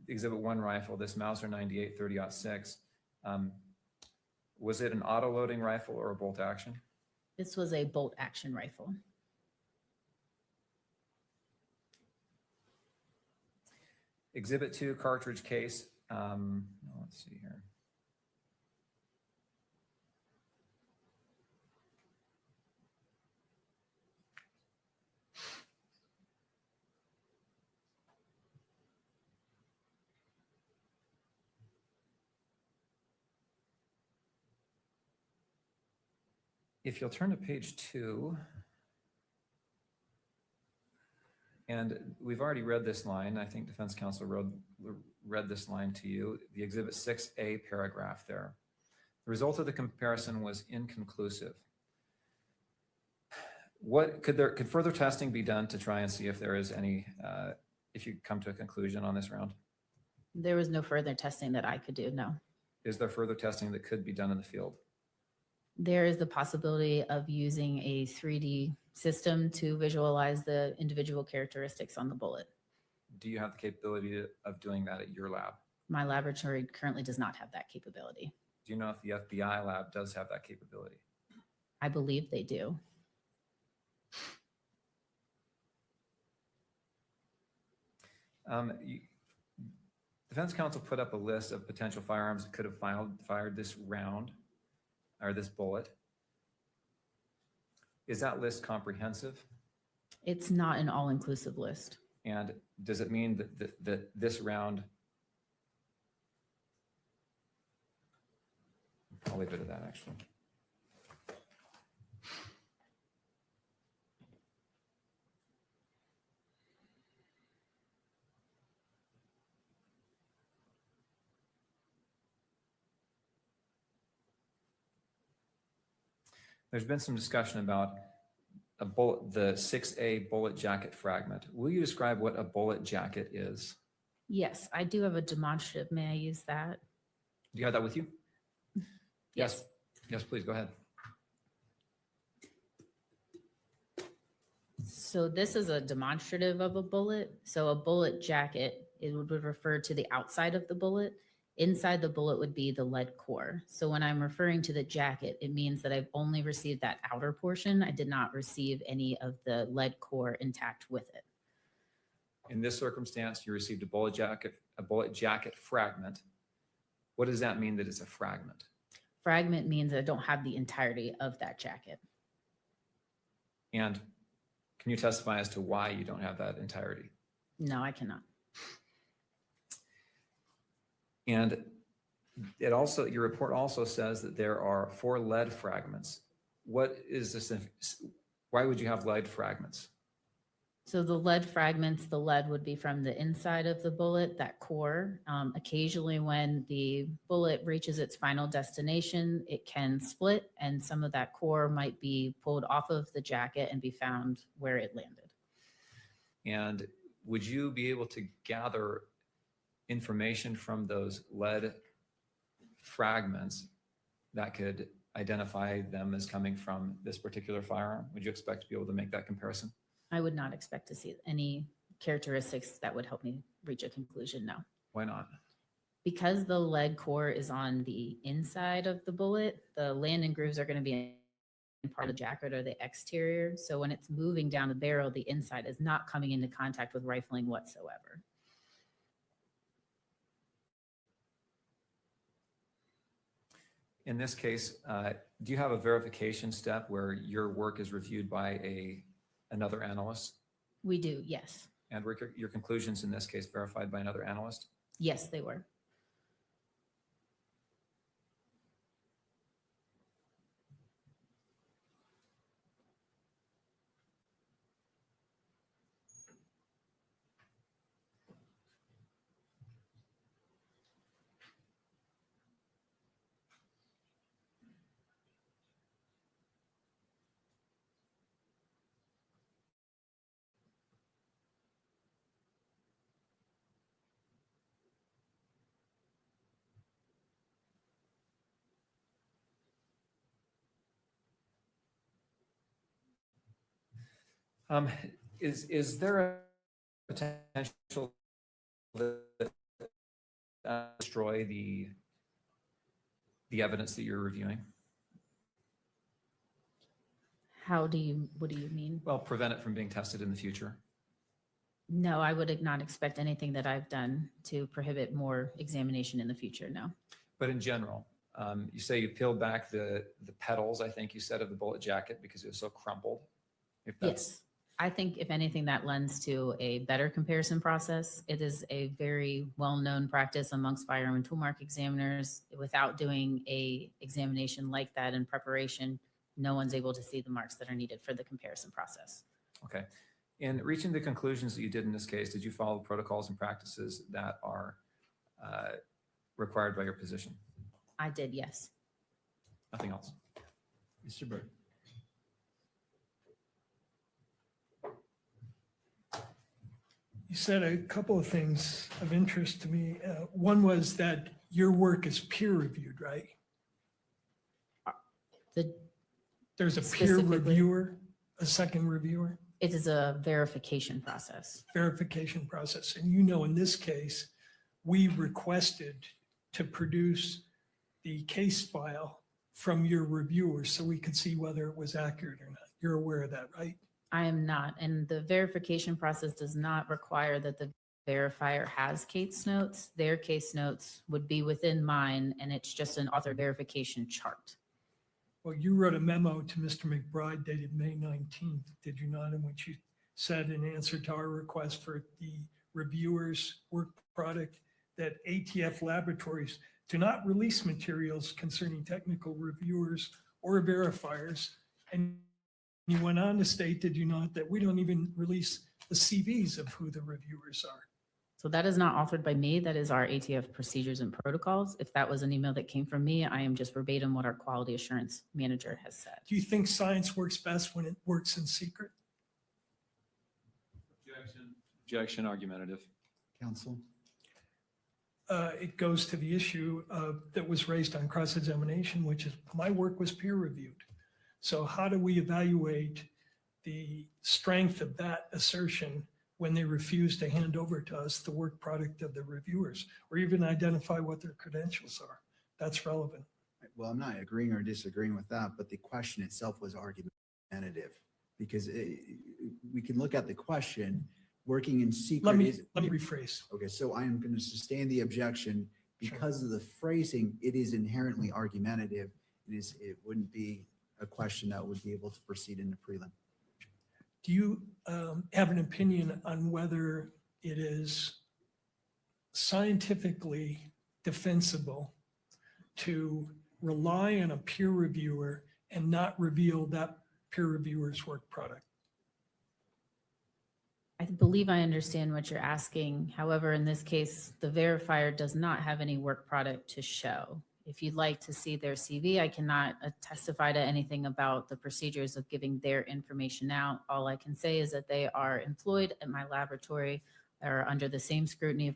Speaker 17: Exhibit 1 rifle, this Mauser 98 30-06, was it an auto-loading rifle or a bolt action?
Speaker 21: This was a bolt action rifle.
Speaker 17: Exhibit 2 cartridge case. Let's see here. If you'll turn to page 2, and we've already read this line, I think defense counsel read this line to you, the Exhibit 6A paragraph there. The result of the comparison was inconclusive. Could further testing be done to try and see if there is any, if you come to a conclusion on this round?
Speaker 21: There was no further testing that I could do, no.
Speaker 17: Is there further testing that could be done in the field?
Speaker 21: There is the possibility of using a 3D system to visualize the individual characteristics on the bullet.
Speaker 17: do you have the capability of doing that at your lab?
Speaker 21: My laboratory currently does not have that capability.
Speaker 17: Do you know if the FBI lab does have that capability?
Speaker 21: I believe they do.
Speaker 17: Defense counsel put up a list of potential firearms that could have fired this round or this bullet. Is that list comprehensive?
Speaker 21: It's not an all-inclusive list.
Speaker 17: And does it mean that this round, I'll leave it at that actually. There's been some discussion about a bullet, the 6A bullet jacket fragment. Will you describe what a bullet jacket is?
Speaker 21: Yes, I do have a demonstrative. May I use that?
Speaker 17: Do you have that with you?
Speaker 21: Yes.
Speaker 17: Yes, please, go ahead.
Speaker 21: So this is a demonstrative of a bullet. So a bullet jacket, it would refer to the outside of the bullet. Inside the bullet would be the lead core. So when I'm referring to the jacket, it means that I've only received that outer portion. I did not receive any of the lead core intact with it.
Speaker 17: In this circumstance, you received a bullet jacket fragment. What does that mean that it's a fragment?
Speaker 21: Fragment means I don't have the entirety of that jacket.
Speaker 17: And can you testify as to why you don't have that entirety?
Speaker 21: No, I cannot.
Speaker 17: And it also, your report also says that there are 4 lead fragments. What is this? Why would you have lead fragments?
Speaker 21: So the lead fragments, the lead would be from the inside of the bullet, that core. Occasionally when the bullet reaches its final destination, it can split and some of that core might be pulled off of the jacket and be found where it landed.
Speaker 17: And would you be able to gather information from those lead fragments that could identify them as coming from this particular firearm? Would you expect to be able to make that comparison?
Speaker 21: I would not expect to see any characteristics that would help me reach a conclusion, no.
Speaker 17: Why not?
Speaker 21: Because the lead core is on the inside of the bullet, the landing grooves are going to be in part of the jacket or the exterior. So when it's moving down the barrel, the inside is not coming into contact with rifling whatsoever.
Speaker 17: In this case, do you have a verification step where your work is reviewed by another analyst?
Speaker 21: We do, yes.
Speaker 17: And were your conclusions in this case verified by another analyst?
Speaker 21: Yes, they were.
Speaker 17: Is there a potential that destroy the evidence that you're reviewing?
Speaker 21: What do you mean?
Speaker 17: Well, prevent it from being tested in the future.
Speaker 21: No, I would not expect anything that I've done to prohibit more examination in the future, no.
Speaker 17: But in general, you say you peeled back the petals, I think you said, of the bullet jacket because it was so crumpled. If that's,
Speaker 21: Yes, I think if anything that lends to a better comparison process. It is a very well-known practice amongst firearm and tool mark examiners. Without doing a examination like that in preparation, no one's able to see the marks that are needed for the comparison process.
Speaker 17: Okay. In reaching the conclusions that you did in this case, did you follow the protocols and practices that are required by your position?
Speaker 21: I did, yes.
Speaker 17: Nothing else.
Speaker 7: Mr. Bird.
Speaker 18: You said a couple of things of interest to me. One was that your work is peer reviewed, right? There's a peer
Speaker 21: Specifically?
Speaker 18: reviewer, a second reviewer?
Speaker 21: It is a verification process.
Speaker 18: Verification process. And you know, in this case, we requested to produce the case file from your reviewers so we could see whether it was accurate or not. You're aware of that, right?
Speaker 21: I am not, and the verification process does not require that the verifier has case notes. Their case notes would be within mine, and it's just an author verification chart.
Speaker 18: Well, you wrote a memo to Mr. McBride dated May 19th, did you not? In which you said in answer to our request for the reviewers' work product that ATF laboratories do not release materials concerning technical reviewers or verifiers. And you went on to state, did you not, that we don't even release the CVs of who the reviewers are.
Speaker 21: So that is not authored by me. That is our ATF procedures and protocols. If that was an email that came from me, I am just verbatim what our quality assurance manager has said.
Speaker 18: Do you think science works best when it works in secret?
Speaker 17: Objection, argumentative.
Speaker 1: Counsel?
Speaker 18: It goes to the issue that was raised on cross-examination, which is my work was peer-reviewed. So how do we evaluate the strength of that assertion when they refuse to hand over to us the work product of the reviewers, or even identify what their credentials are? That's relevant.
Speaker 1: Well, I'm not agreeing or disagreeing with that, but the question itself was argumentative, because we can look at the question, working in secret.
Speaker 18: Let me rephrase.
Speaker 1: Okay, so I am going to sustain the objection because of the phrasing. It is inherently argumentative. It wouldn't be a question that would be able to proceed in the prelim.
Speaker 18: Do you have an opinion on whether it is scientifically defensible to rely on a peer reviewer and not reveal that peer reviewer's work product?
Speaker 21: I believe I understand what you're asking. However, in this case, the verifier does not have any work product to show. If you'd like to see their CV, I cannot testify to anything about the procedures of giving their information out. All I can say is that they are employed at my laboratory, are under the same scrutiny of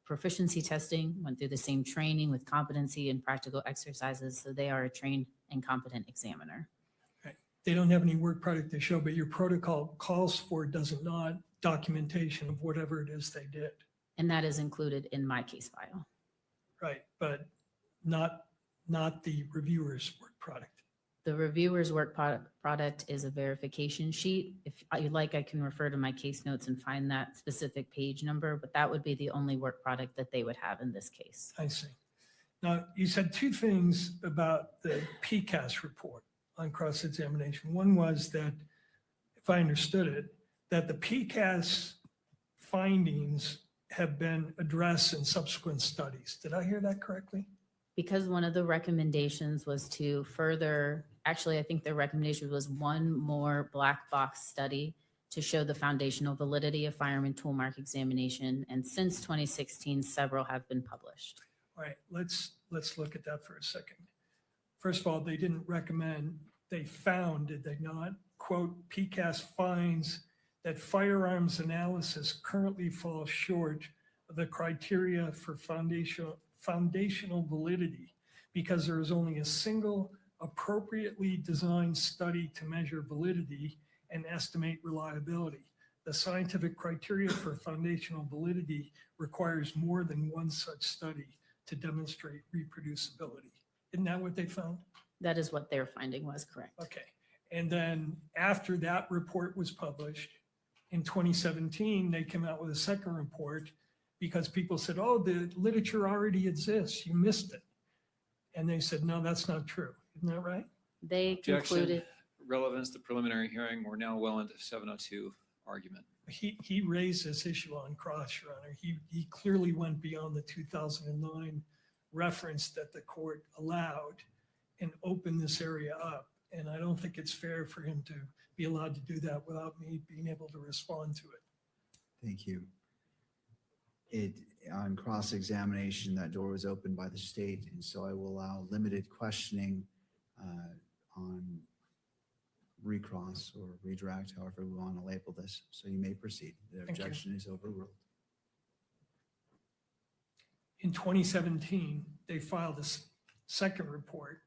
Speaker 21: proficiency testing, went through the same training with competency and practical exercises, so they are a trained and competent examiner.
Speaker 18: Right. They don't have any work product to show, but your protocol calls for, does it not, documentation of whatever it is they did.
Speaker 21: And that is included in my case file.
Speaker 18: Right, but not the reviewer's work product.
Speaker 21: The reviewer's work product is a verification sheet. If you'd like, I can refer to my case notes and find that specific page number, but that would be the only work product that they would have in this case.
Speaker 18: I see. Now, you said two things about the PCAS report on cross-examination. One was that, if I understood it, that the PCAS findings have been addressed in subsequent studies. Did I hear that correctly?
Speaker 21: Because one of the recommendations was to further, actually, I think the recommendation was one more black box study to show the foundational validity of firearm tool mark examination. And since 2016, several have been published.
Speaker 18: All right, let's look at that for a second. First of all, they didn't recommend, they found, did they not? Quote, PCAS finds that firearms analysis currently falls short of the criteria for foundational validity because there is only a single appropriately designed study to measure validity and estimate reliability. The scientific criteria for foundational validity requires more than one such study to demonstrate reproducibility. Isn't that what they found?
Speaker 21: That is what their finding was, correct.
Speaker 18: Okay. And then after that report was published in 2017, they came out with a second report because people said, oh, the literature already exists. You missed it. And they said, no, that's not true. Isn't that right?
Speaker 21: They
Speaker 17: Objection.
Speaker 21: concluded.
Speaker 17: Relevance to preliminary hearing. We're now well into 702 argument.
Speaker 18: He raised this issue on cross, Your Honor. He clearly went beyond the 2009 reference that the court allowed and opened this area up. And I don't think it's fair for him to be allowed to do that without me being able to respond to it.
Speaker 1: Thank you. On cross-examination, that door was opened by the state, and so I will allow limited questioning on recross or redirect, however we want to label this. So you may proceed. The objection is overruled.
Speaker 18: In 2017, they filed a second report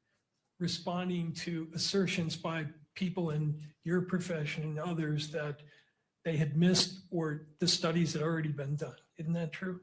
Speaker 18: responding to assertions by people in your profession and others that they had missed or the studies had already been done. Isn't that true?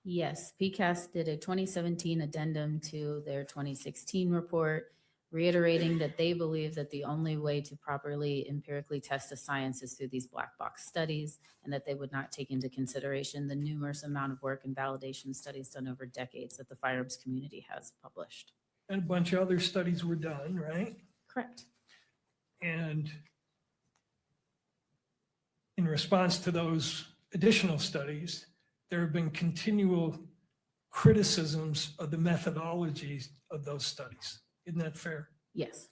Speaker 21: Yes, PCAST did a 2017 addendum to their 2016 report, reiterating that they believe that the only way to properly empirically test a science is through these black box studies, and that they would not take into consideration the numerous amount of work and validation studies done over decades that the firearms community has published.
Speaker 18: And a bunch of other studies were done, right?
Speaker 21: Correct.
Speaker 18: And in response to those additional studies, there have been continual criticisms of the methodologies of those studies. Isn't that fair?
Speaker 21: Yes.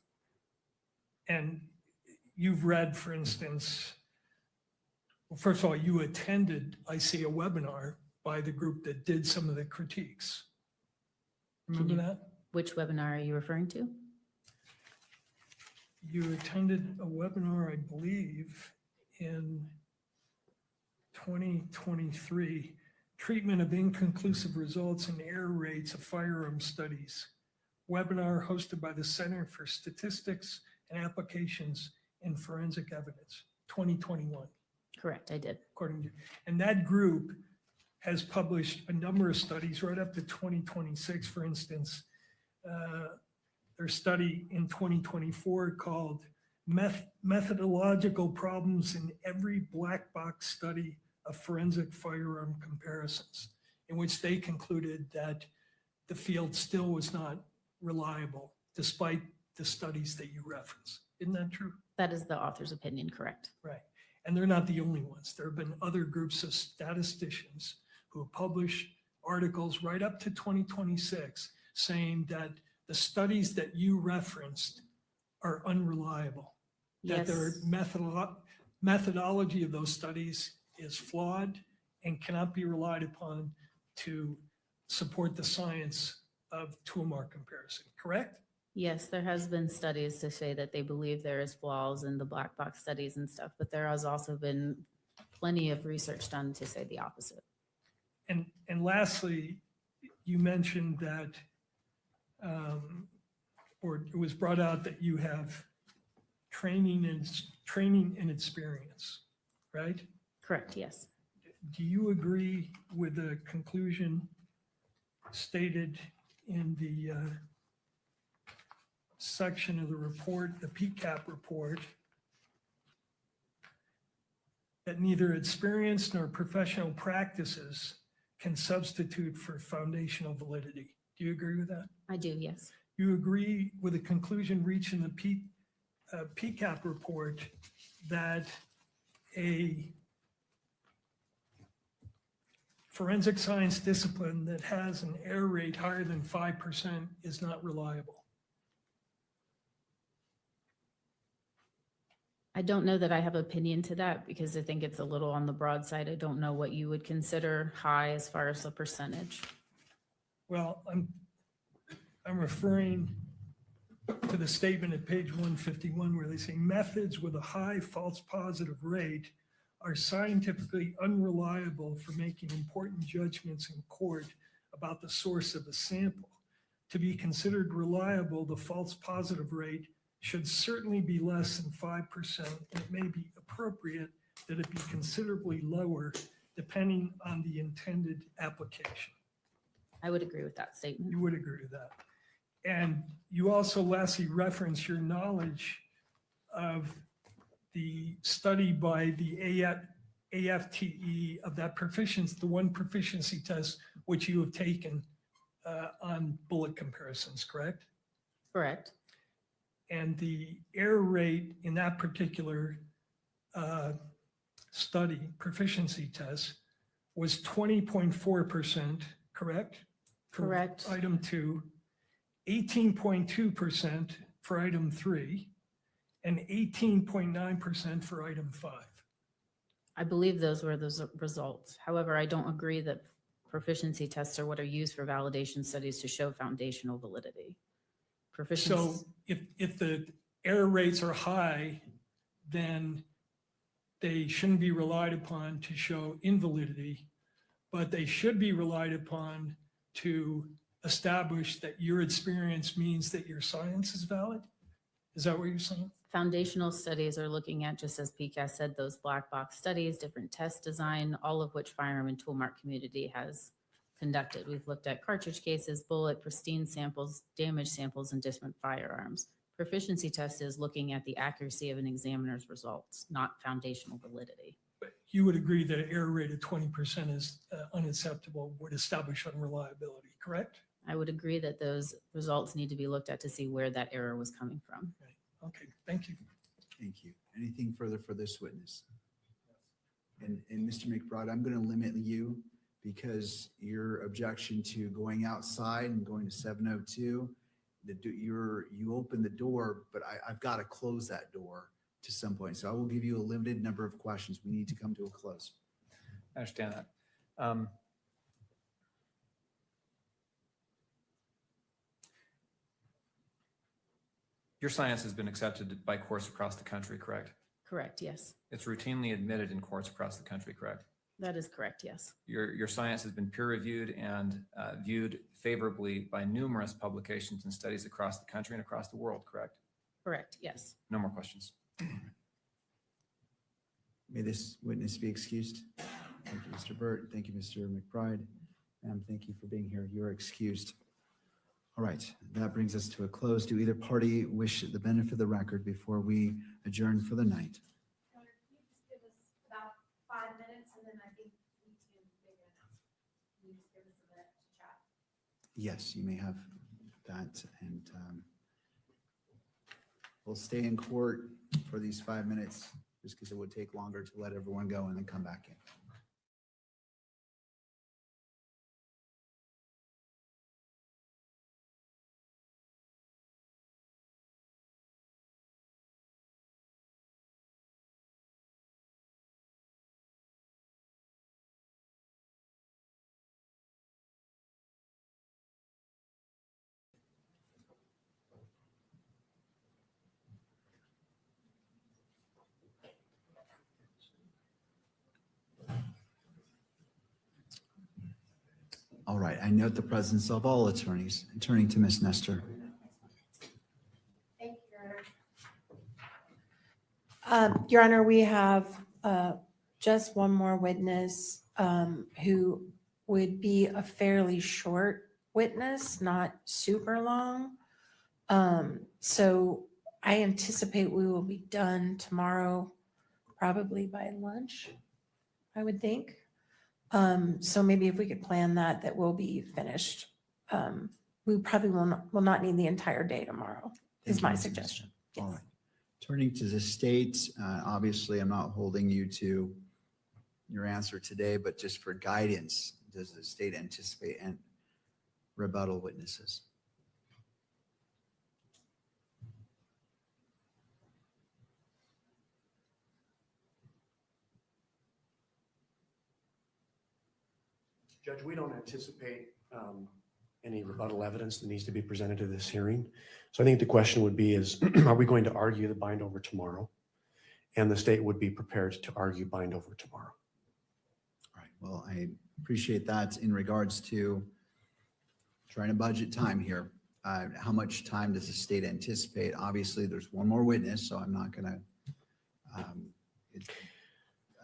Speaker 18: And you've read, for instance, well, first of all, you attended, I see, a webinar by the group that did some of the critiques. Remember that?
Speaker 21: Which webinar are you referring to?
Speaker 18: You attended a webinar, I believe, in 2023, Treatment of Inconclusive Results and Error Rates of Firearm Studies. Webinar hosted by the Center for Statistics and Applications in Forensic Evidence, 2021.
Speaker 21: Correct, I did.
Speaker 18: According to, and that group has published a number of studies right up to 2026. For instance, their study in 2024 called Methodological Problems in Every Black Box Study of Forensic Firearm Comparisons, in which they concluded that the field still was not reliable despite the studies that you reference. Isn't that true?
Speaker 21: That is the author's opinion, correct?
Speaker 18: Right. And they're not the only ones. There have been other groups of statisticians who have published articles right up to 2026 saying that the studies that you referenced are unreliable. That their methodology of those studies is flawed and cannot be relied upon to support the science of two-mark comparison, correct?
Speaker 21: Yes, there has been studies to say that they believe there is flaws in the black box studies and stuff, but there has also been plenty of research done to say the opposite.
Speaker 18: And lastly, you mentioned that, or it was brought out that you have training and experience, right?
Speaker 21: Correct, yes.
Speaker 18: Do you agree with the conclusion stated in the section of the report, the PCAP report, that neither experience nor professional practices can substitute for foundational validity? Do you agree with that?
Speaker 21: I do, yes.
Speaker 18: You agree with the conclusion reached in the PCAP report that a forensic science discipline that has an error rate higher than 5% is not reliable?
Speaker 21: I don't know that I have opinion to that because I think it's a little on the broad side. I don't know what you would consider high as far as the percentage.
Speaker 18: Well, I'm referring to the statement at page 151 where they say methods with a high false positive rate are scientifically unreliable for making important judgments in court about the source of a sample. To be considered reliable, the false positive rate should certainly be less than 5%, and it may be appropriate that it be considerably lower depending on the intended application.
Speaker 21: I would agree with that statement.
Speaker 18: You would agree with that. And you also lastly reference your knowledge of the study by the AFTE of that proficiency, the one proficiency test which you have taken on bullet comparisons, correct?
Speaker 21: Correct.
Speaker 18: And the error rate in that particular study, proficiency test, was 20.4%, correct?
Speaker 21: Correct.
Speaker 18: For item 2, 18.2% for item 3, and 18.9% for item 5.
Speaker 21: I believe those were the results. However, I don't agree that proficiency tests are what are used for validation studies to show foundational validity.
Speaker 18: So if the error rates are high, then they shouldn't be relied upon to show invalidity, but they should be relied upon to establish that your experience means that your science is valid? Is that what you're saying?
Speaker 21: Foundational studies are looking at, just as PCAS said, those black box studies, different test design, all of which firearm and toolmark community has conducted. We've looked at cartridge cases, bullet, pristine samples, damaged samples, and different firearms. Proficiency test is looking at the accuracy of an examiner's results, not foundational validity.
Speaker 18: You would agree that an error rate of 20% is unacceptable, would establish unreliability, correct?
Speaker 21: I would agree that those results need to be looked at to see where that error was coming from.
Speaker 18: Okay, thank you.
Speaker 1: Thank you. Anything further for this witness? And Mr. McBride, I'm going to limit you because your objection to going outside and going to 702, you open the door, but I've got to close that door to some point. So I will give you a limited number of questions. We need to come to a close.
Speaker 17: I understand that. Your science has been accepted by courts across the country, correct?
Speaker 21: Correct, yes.
Speaker 17: It's routinely admitted in courts across the country, correct?
Speaker 21: That is correct, yes.
Speaker 17: Your science has been peer-reviewed and viewed favorably by numerous publications and studies across the country and across the world, correct?
Speaker 21: Correct, yes.
Speaker 17: No more questions.
Speaker 1: May this witness be excused. Thank you, Mr. Burt. Thank you, Mr. McBride. Ma'am, thank you for being here. You're excused. All right, that brings us to a close. Do either party wish the benefit of the record before we adjourn for the night?
Speaker 8: Can you just give us about 5 minutes and then I think we can make an announcement. Can you just give us a minute to chat?
Speaker 1: Yes, you may have that, and we'll stay in court for these 5 minutes just because it would take longer to let everyone go and then come back in. All right, I note the presence of all attorneys. Turning to Ms. Nestor.
Speaker 12: Thank you, Your Honor. Your Honor, we have just one more witness who would be a fairly short witness, not super long. So I anticipate we will be done tomorrow, probably by lunch, I would think. So maybe if we could plan that we'll be finished. We probably will not need the entire day tomorrow, is my suggestion.
Speaker 1: All right. Turning to the state, obviously I'm not holding you to your answer today, but just for guidance, does the state anticipate and rebuttal witnesses?
Speaker 19: Judge, we don't anticipate any rebuttal evidence that needs to be presented to this hearing. So I think the question would be is, are we going to argue the bind over tomorrow? And the state would be prepared to argue bind over tomorrow.
Speaker 1: All right, well, I appreciate that. In regards to trying to budget time here, how much time does the state anticipate? Obviously, there's one more witness, so I'm not gonna.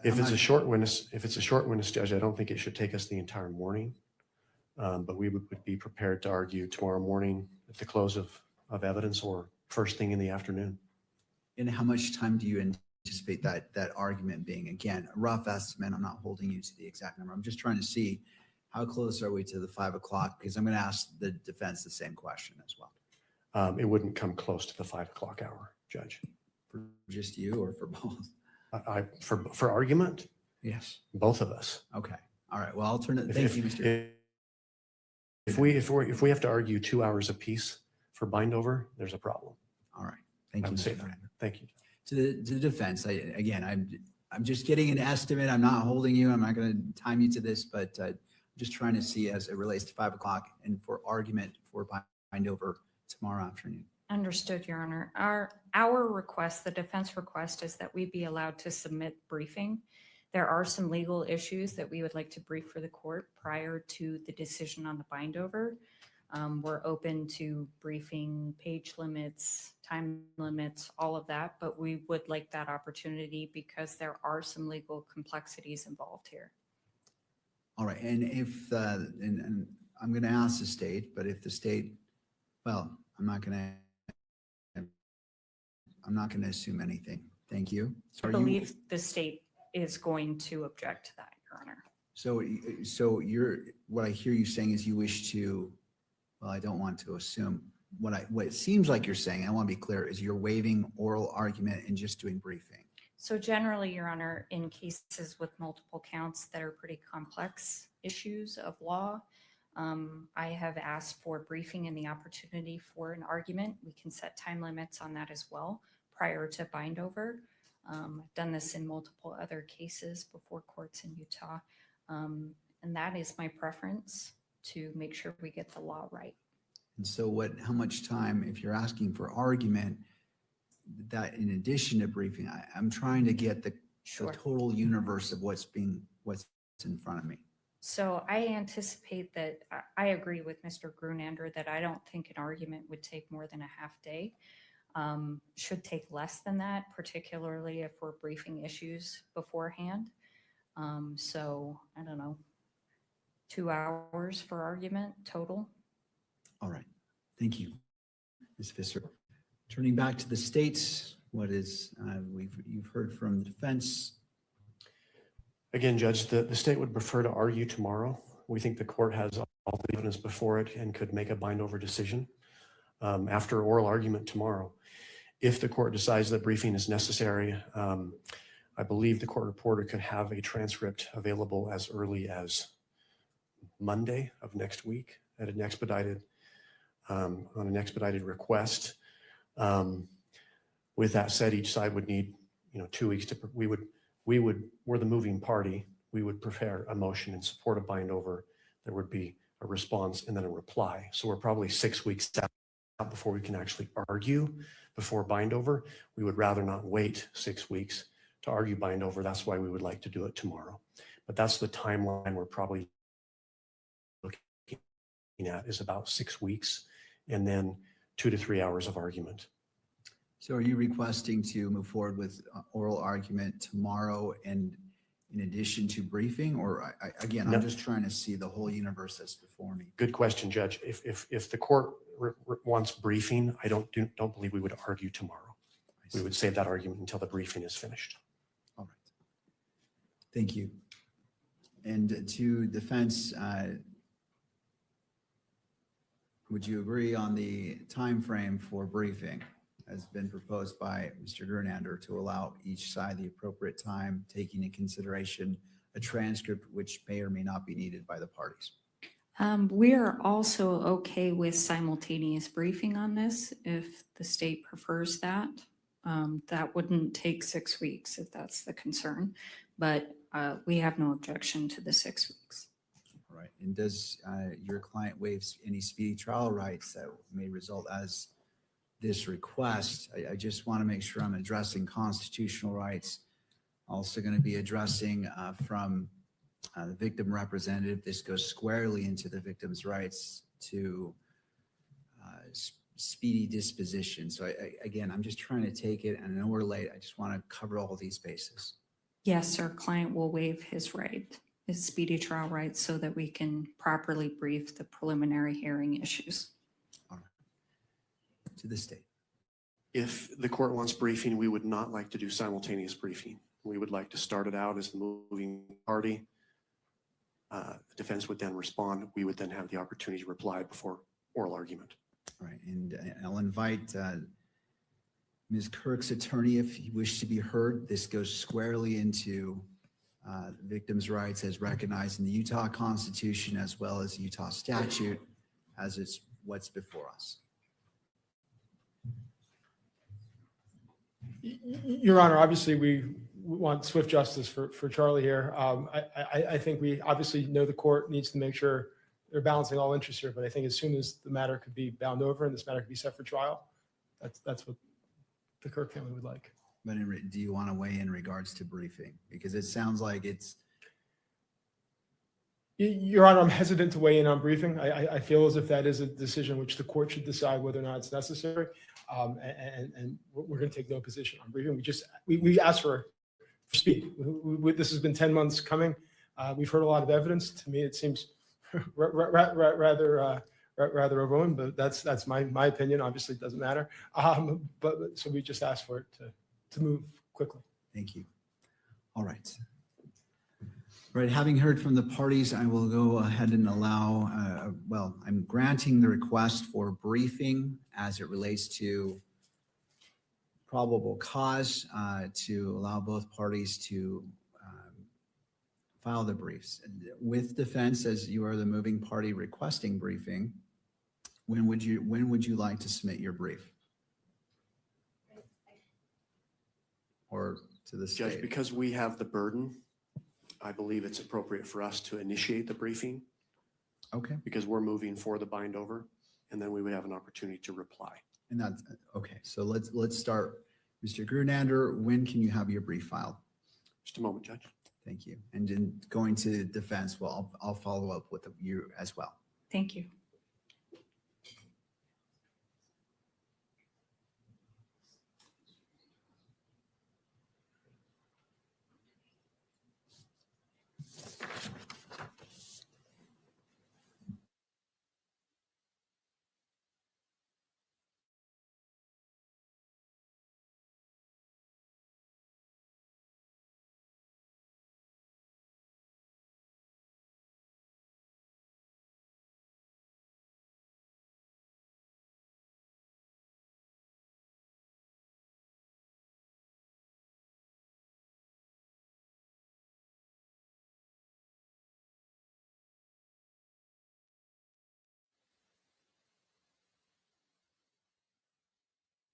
Speaker 19: If it's a short witness, Judge, I don't think it should take us the entire morning. But we would be prepared to argue tomorrow morning at the close of evidence or first thing in the afternoon.
Speaker 1: And how much time do you anticipate that argument being? Again, a rough estimate. I'm not holding you to the exact number. I'm just trying to see how close are we to the 5 o'clock, because I'm going to ask the defense the same question as well.
Speaker 19: It wouldn't come close to the 5 o'clock hour, Judge.
Speaker 1: For just you or for both?
Speaker 19: For argument?
Speaker 1: Yes.
Speaker 19: Both of us.
Speaker 1: Okay. All right. Well, I'll turn it. Thank you, Mr.
Speaker 19: If we have to argue 2 hours apiece for bind over, there's a problem.
Speaker 1: All right. Thank you, Mr. Friend.
Speaker 19: Thank you.
Speaker 1: To the defense, I'm just getting an estimate. I'm not holding you. I'm not going to time you to this, but I'm just trying to see as it relates to 5 o'clock and for argument for bind over tomorrow afternoon.
Speaker 3: Understood, Your Honor. Our request, the defense request, is that we be allowed to submit briefing. There are some legal issues that we would like to brief for the court prior to the decision on the bind over. We're open to briefing, page limits, time limits, all of that, but we would like that opportunity because there are some legal complexities involved here.
Speaker 1: All right, and if, and I'm going to ask the state, but if the state, well, I'm not going to assume anything. Thank you. So
Speaker 3: I
Speaker 1: are you-
Speaker 3: believe the state is going to object to that, Your Honor.
Speaker 1: So what I hear you saying is you wish to, well, I don't want to assume, what it seems like you're saying, I want to be clear, is you're waiving oral argument and just doing briefing.
Speaker 3: So generally, Your Honor, in cases with multiple counts that are pretty complex issues of law, I have asked for briefing and the opportunity for an argument. We can set time limits on that as well prior to bind over. I've done this in multiple other cases before courts in Utah. And that is my preference, to make sure we get the law right.
Speaker 1: And so how much time, if you're asking for argument, that in addition to briefing, I'm trying to get the total universe of what's in front of me.
Speaker 3: So I anticipate that, I agree with Mr. Grunander that I don't think an argument would take more than a half day. Should take less than that, particularly if we're briefing issues beforehand. So I don't know, 2 hours for argument total.
Speaker 1: All right, thank you, Ms. Visser. Turning back to the states, what is, you've heard from the defense.
Speaker 19: Again, Judge, the state would prefer to argue tomorrow. We think the court has all the evidence before it and could make a bind-over decision after oral argument tomorrow. If the court decides that briefing is necessary, I believe the court reporter could have a transcript available as early as Monday of next week at an expedited, on an expedited request. With that said, each side would need, 2 weeks to, we're the moving party. We would prepare a motion in support of bind over. There would be a response and then a reply. So we're probably 6 weeks out before we can actually argue before bind over. We would rather not wait 6 weeks to argue bind over. That's why we would like to do it tomorrow. But that's the timeline we're probably looking at, is about 6 weeks and then 2 to 3 hours of argument.
Speaker 1: So are you requesting to move forward with oral argument tomorrow and in addition to briefing, or again,
Speaker 19: No.
Speaker 1: I'm just trying to see the whole universe that's before me.
Speaker 19: Good question, Judge. If the court wants briefing, I don't believe we would argue tomorrow. We would save that argument until the briefing is finished.
Speaker 1: All right. Thank you. And to defense, would you agree on the time frame for briefing has been proposed by Mr. Grunander to allow each side the appropriate time, taking into consideration a transcript which may or may not be needed by the parties?
Speaker 3: We are also okay with simultaneous briefing on this if the state prefers that. That wouldn't take 6 weeks if that's the concern, but we have no objection to the 6 weeks.
Speaker 1: All right. And does your client waive any speedy trial rights that may result as this request? I just want to make sure I'm addressing constitutional rights. Also going to be addressing from the victim representative. This goes squarely into the victim's rights to speedy disposition. So again, I'm just trying to take it, and I know we're late. I just want to cover all these bases.
Speaker 3: Yes, our client will waive his right, his speedy trial rights, so that we can properly brief the preliminary hearing issues.
Speaker 1: All right. To the state.
Speaker 19: If the court wants briefing, we would not like to do simultaneous briefing. We would like to start it out as the moving party. The defense would then respond. We would then have the opportunity to reply before oral argument.
Speaker 1: All right, and I'll invite Ms. Kirk's attorney if you wish to be heard. This goes squarely into the victim's rights as recognized in the Utah Constitution as well as the Utah statute as it's what's before us.
Speaker 6: Your Honor, obviously we want swift justice for Charlie here. I think we obviously know the court needs to make sure they're balancing all interests here, but I think as soon as the matter could be bound over and this matter could be set for trial, that's what the Kirk family would like.
Speaker 1: But do you want to weigh in regards to briefing? Because it sounds like it's
Speaker 6: Your Honor, I'm hesitant to weigh in on briefing. I feel as if that is a decision which the court should decide whether or not it's necessary. And we're going to take no position on briefing. We asked for speed. This has been 10 months coming. We've heard a lot of evidence. To me, it seems rather overwhelming, but that's my opinion. Obviously, it doesn't matter. But so we just asked for it to move quickly.
Speaker 1: Thank you. All right. All right, having heard from the parties, I will go ahead and allow, I'm granting the request for briefing as it relates to probable cause to allow both parties to file the briefs. With defense, as you are the moving party requesting briefing, when would you like to submit your brief? Or to the state?
Speaker 19: Judge, because we have the burden, I believe it's appropriate for us to initiate the briefing
Speaker 1: Okay,
Speaker 19: because we're moving for the bind over, and then we would have an opportunity to reply.
Speaker 1: and that's, okay, so let's start. Mr. Grunander, when can you have your brief filed?
Speaker 19: Just a moment, Judge.
Speaker 1: Thank you. And in going to defense, well, I'll follow up with you as well.
Speaker 3: Thank you.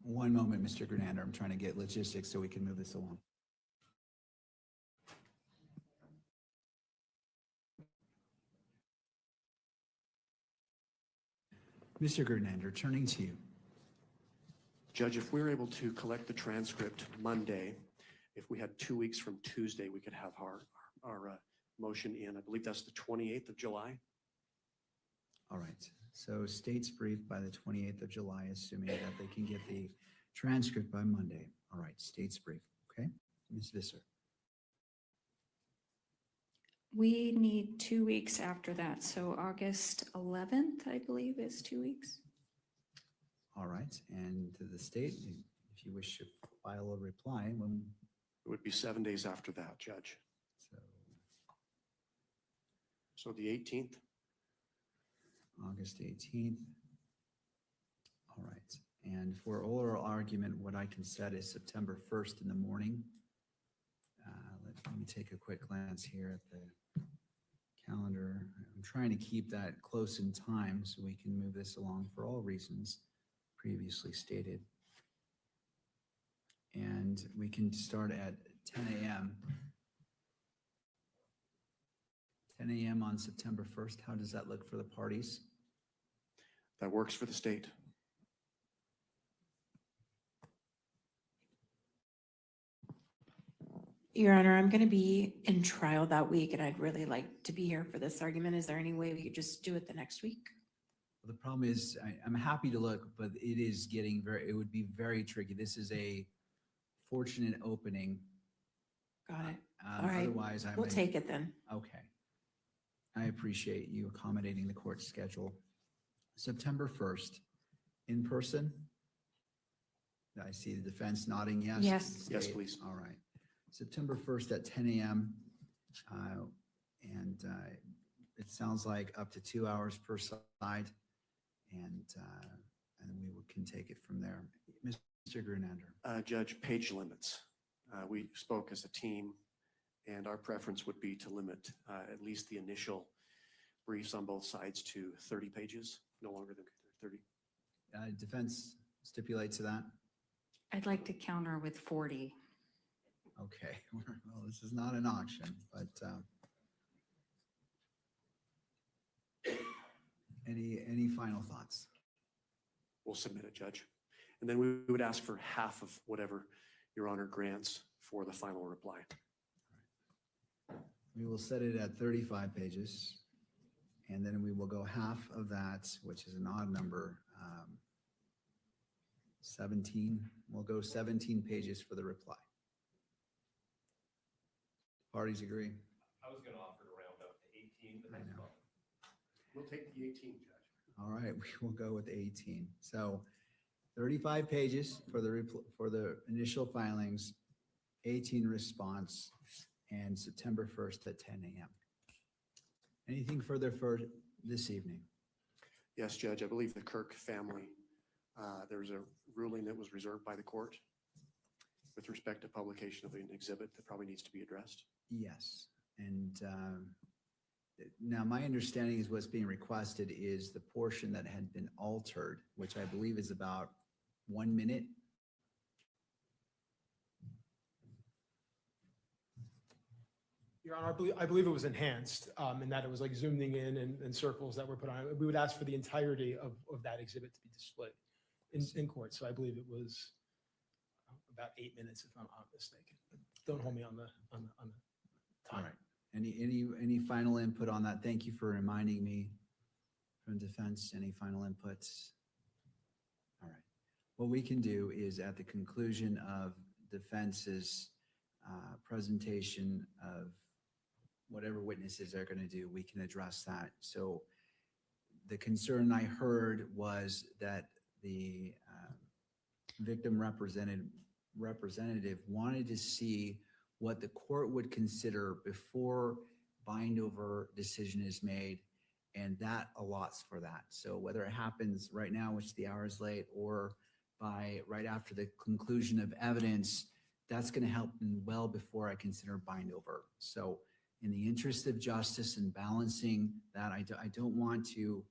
Speaker 1: One moment, Mr. Grunander. I'm trying to get logistics so we can move this along. Mr. Grunander, turning to you.
Speaker 19: Judge, if we were able to collect the transcript Monday, if we had 2 weeks from Tuesday, we could have our motion in. I believe that's the 28th of July.
Speaker 1: All right. So state's briefed by the 28th of July, assuming that they can get the transcript by Monday. All right, state's brief. Okay, Ms. Visser.
Speaker 3: We need 2 weeks after that. So August 11th, I believe, is 2 weeks.
Speaker 1: All right, and to the state, if you wish to file a reply, when
Speaker 19: It would be 7 days after that, Judge. So the 18th.
Speaker 1: August 18th. All right, and for oral argument, what I can set is September 1st in the morning. Let me take a quick glance here at the calendar. I'm trying to keep that close in time so we can move this along for all reasons previously stated. And we can start at 10 a.m. 10 a.m. on September 1st. How does that look for the parties?
Speaker 19: That works for the state.
Speaker 12: Your Honor, I'm going to be in trial that week and I'd really like to be here for this argument. Is there any way we could just do it the next week?
Speaker 1: The problem is I'm happy to look, but it is getting it would be very tricky. This is a fortunate opening.
Speaker 12: Got it. All right.
Speaker 1: Otherwise,
Speaker 12: We'll take it then.
Speaker 1: Okay. I appreciate you accommodating the court schedule. September 1st, in person? I see the defense nodding yes.
Speaker 3: Yes.
Speaker 19: Yes,
Speaker 1: State.
Speaker 19: please.
Speaker 1: All right. September 1st at 10 a.m. And it sounds like up to 2 hours per side. And we can take it from there. Mr. Grunander.
Speaker 19: Judge, page limits. We spoke as a team, and our preference would be to limit at least the initial briefs on both sides to 30 pages, no longer than 30.
Speaker 1: Defense stipulates to that?
Speaker 3: I'd like to counter with 40.
Speaker 1: Okay. Well, this is not an auction, but any final thoughts?
Speaker 19: We'll submit it, Judge. And then we would ask for half of whatever Your Honor grants for the final reply.
Speaker 1: We will set it at 35 pages. And then we will go half of that, which is an odd number, 17. We'll go 17 pages for the reply. Parties agree?
Speaker 2: I was going to offer to round up to 18, but
Speaker 1: I
Speaker 2: that's
Speaker 1: know.
Speaker 2: fine.
Speaker 19: We'll take the 18, Judge.
Speaker 1: All right, we will go with 18. So 35 pages for the initial filings, 18 response, and September 1st at 10 a.m. Anything further for this evening?
Speaker 19: Yes, Judge, I believe the Kirk family, there was a ruling that was reserved by the court with respect to publication of an exhibit that probably needs to be addressed.
Speaker 1: Yes, and now my understanding is what's being requested is the portion that had been altered, which I believe is about 1 minute.
Speaker 6: Your Honor, I believe it was enhanced, in that it was like zooming in and circles that were put on it. We would ask for the entirety of that exhibit to be displayed in court. So I believe it was about 8 minutes, if I'm not mistaken. Don't hold me on the
Speaker 1: All
Speaker 6: time.
Speaker 1: right. Any final input on that? Thank you for reminding me from defense. Any final inputs? All right. What we can do is at the conclusion of defense's presentation of whatever witnesses they're going to do, we can address that. So the concern I heard was that the victim representative wanted to see what the court would consider before bind-over decision is made, and that allots for that. So whether it happens right now, which the hour is late, or by right after the conclusion of evidence, that's going to help well before I consider bind-over. So in the interest of justice and balancing that, I don't want to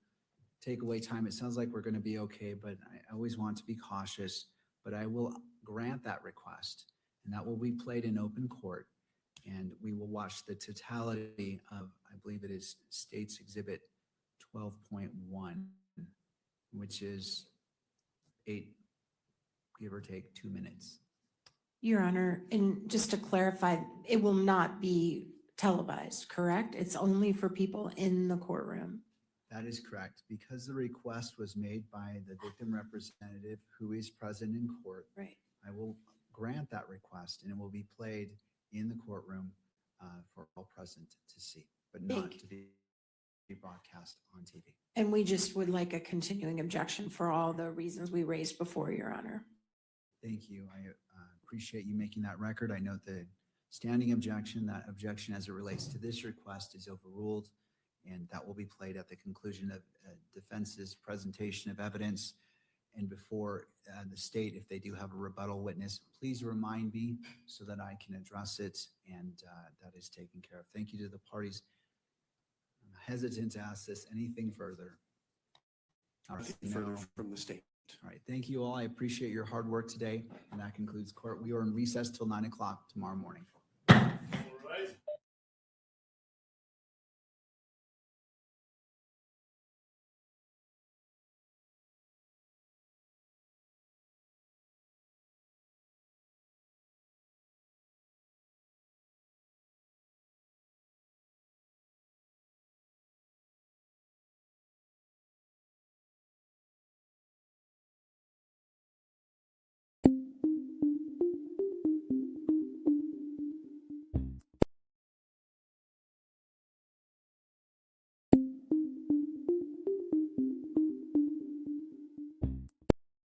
Speaker 1: take away time. It sounds like we're going to be okay, but I always want to be cautious. But I will grant that request, and that will be played in open court. And we will watch the totality of, I believe it is State's Exhibit 12.1, which is 8, give or take 2 minutes.
Speaker 12: Your Honor, and just to clarify, it will not be televised, correct? It's only for people in the courtroom.
Speaker 1: That is correct. Because the request was made by the victim representative who is present in court,
Speaker 12: Right.
Speaker 1: I will grant that request, and it will be played in the courtroom for all present to see, but not to be broadcast on TV.
Speaker 12: And we just would like a continuing objection for all the reasons we raised before, Your Honor.
Speaker 1: Thank you. I appreciate you making that record. I note the standing objection. That objection as it relates to this request is overruled, and that will be played at the conclusion of defense's presentation of evidence and before the state, if they do have a rebuttal witness. Please remind me so that I can address it, and that is taken care of. Thank you to the parties. I'm hesitant to ask this anything further. All right,
Speaker 19: Further from the state.
Speaker 1: All right, thank you all. I appreciate your hard work today, and that concludes court. We are in recess till 9 o'clock tomorrow morning.
Speaker 6: All right.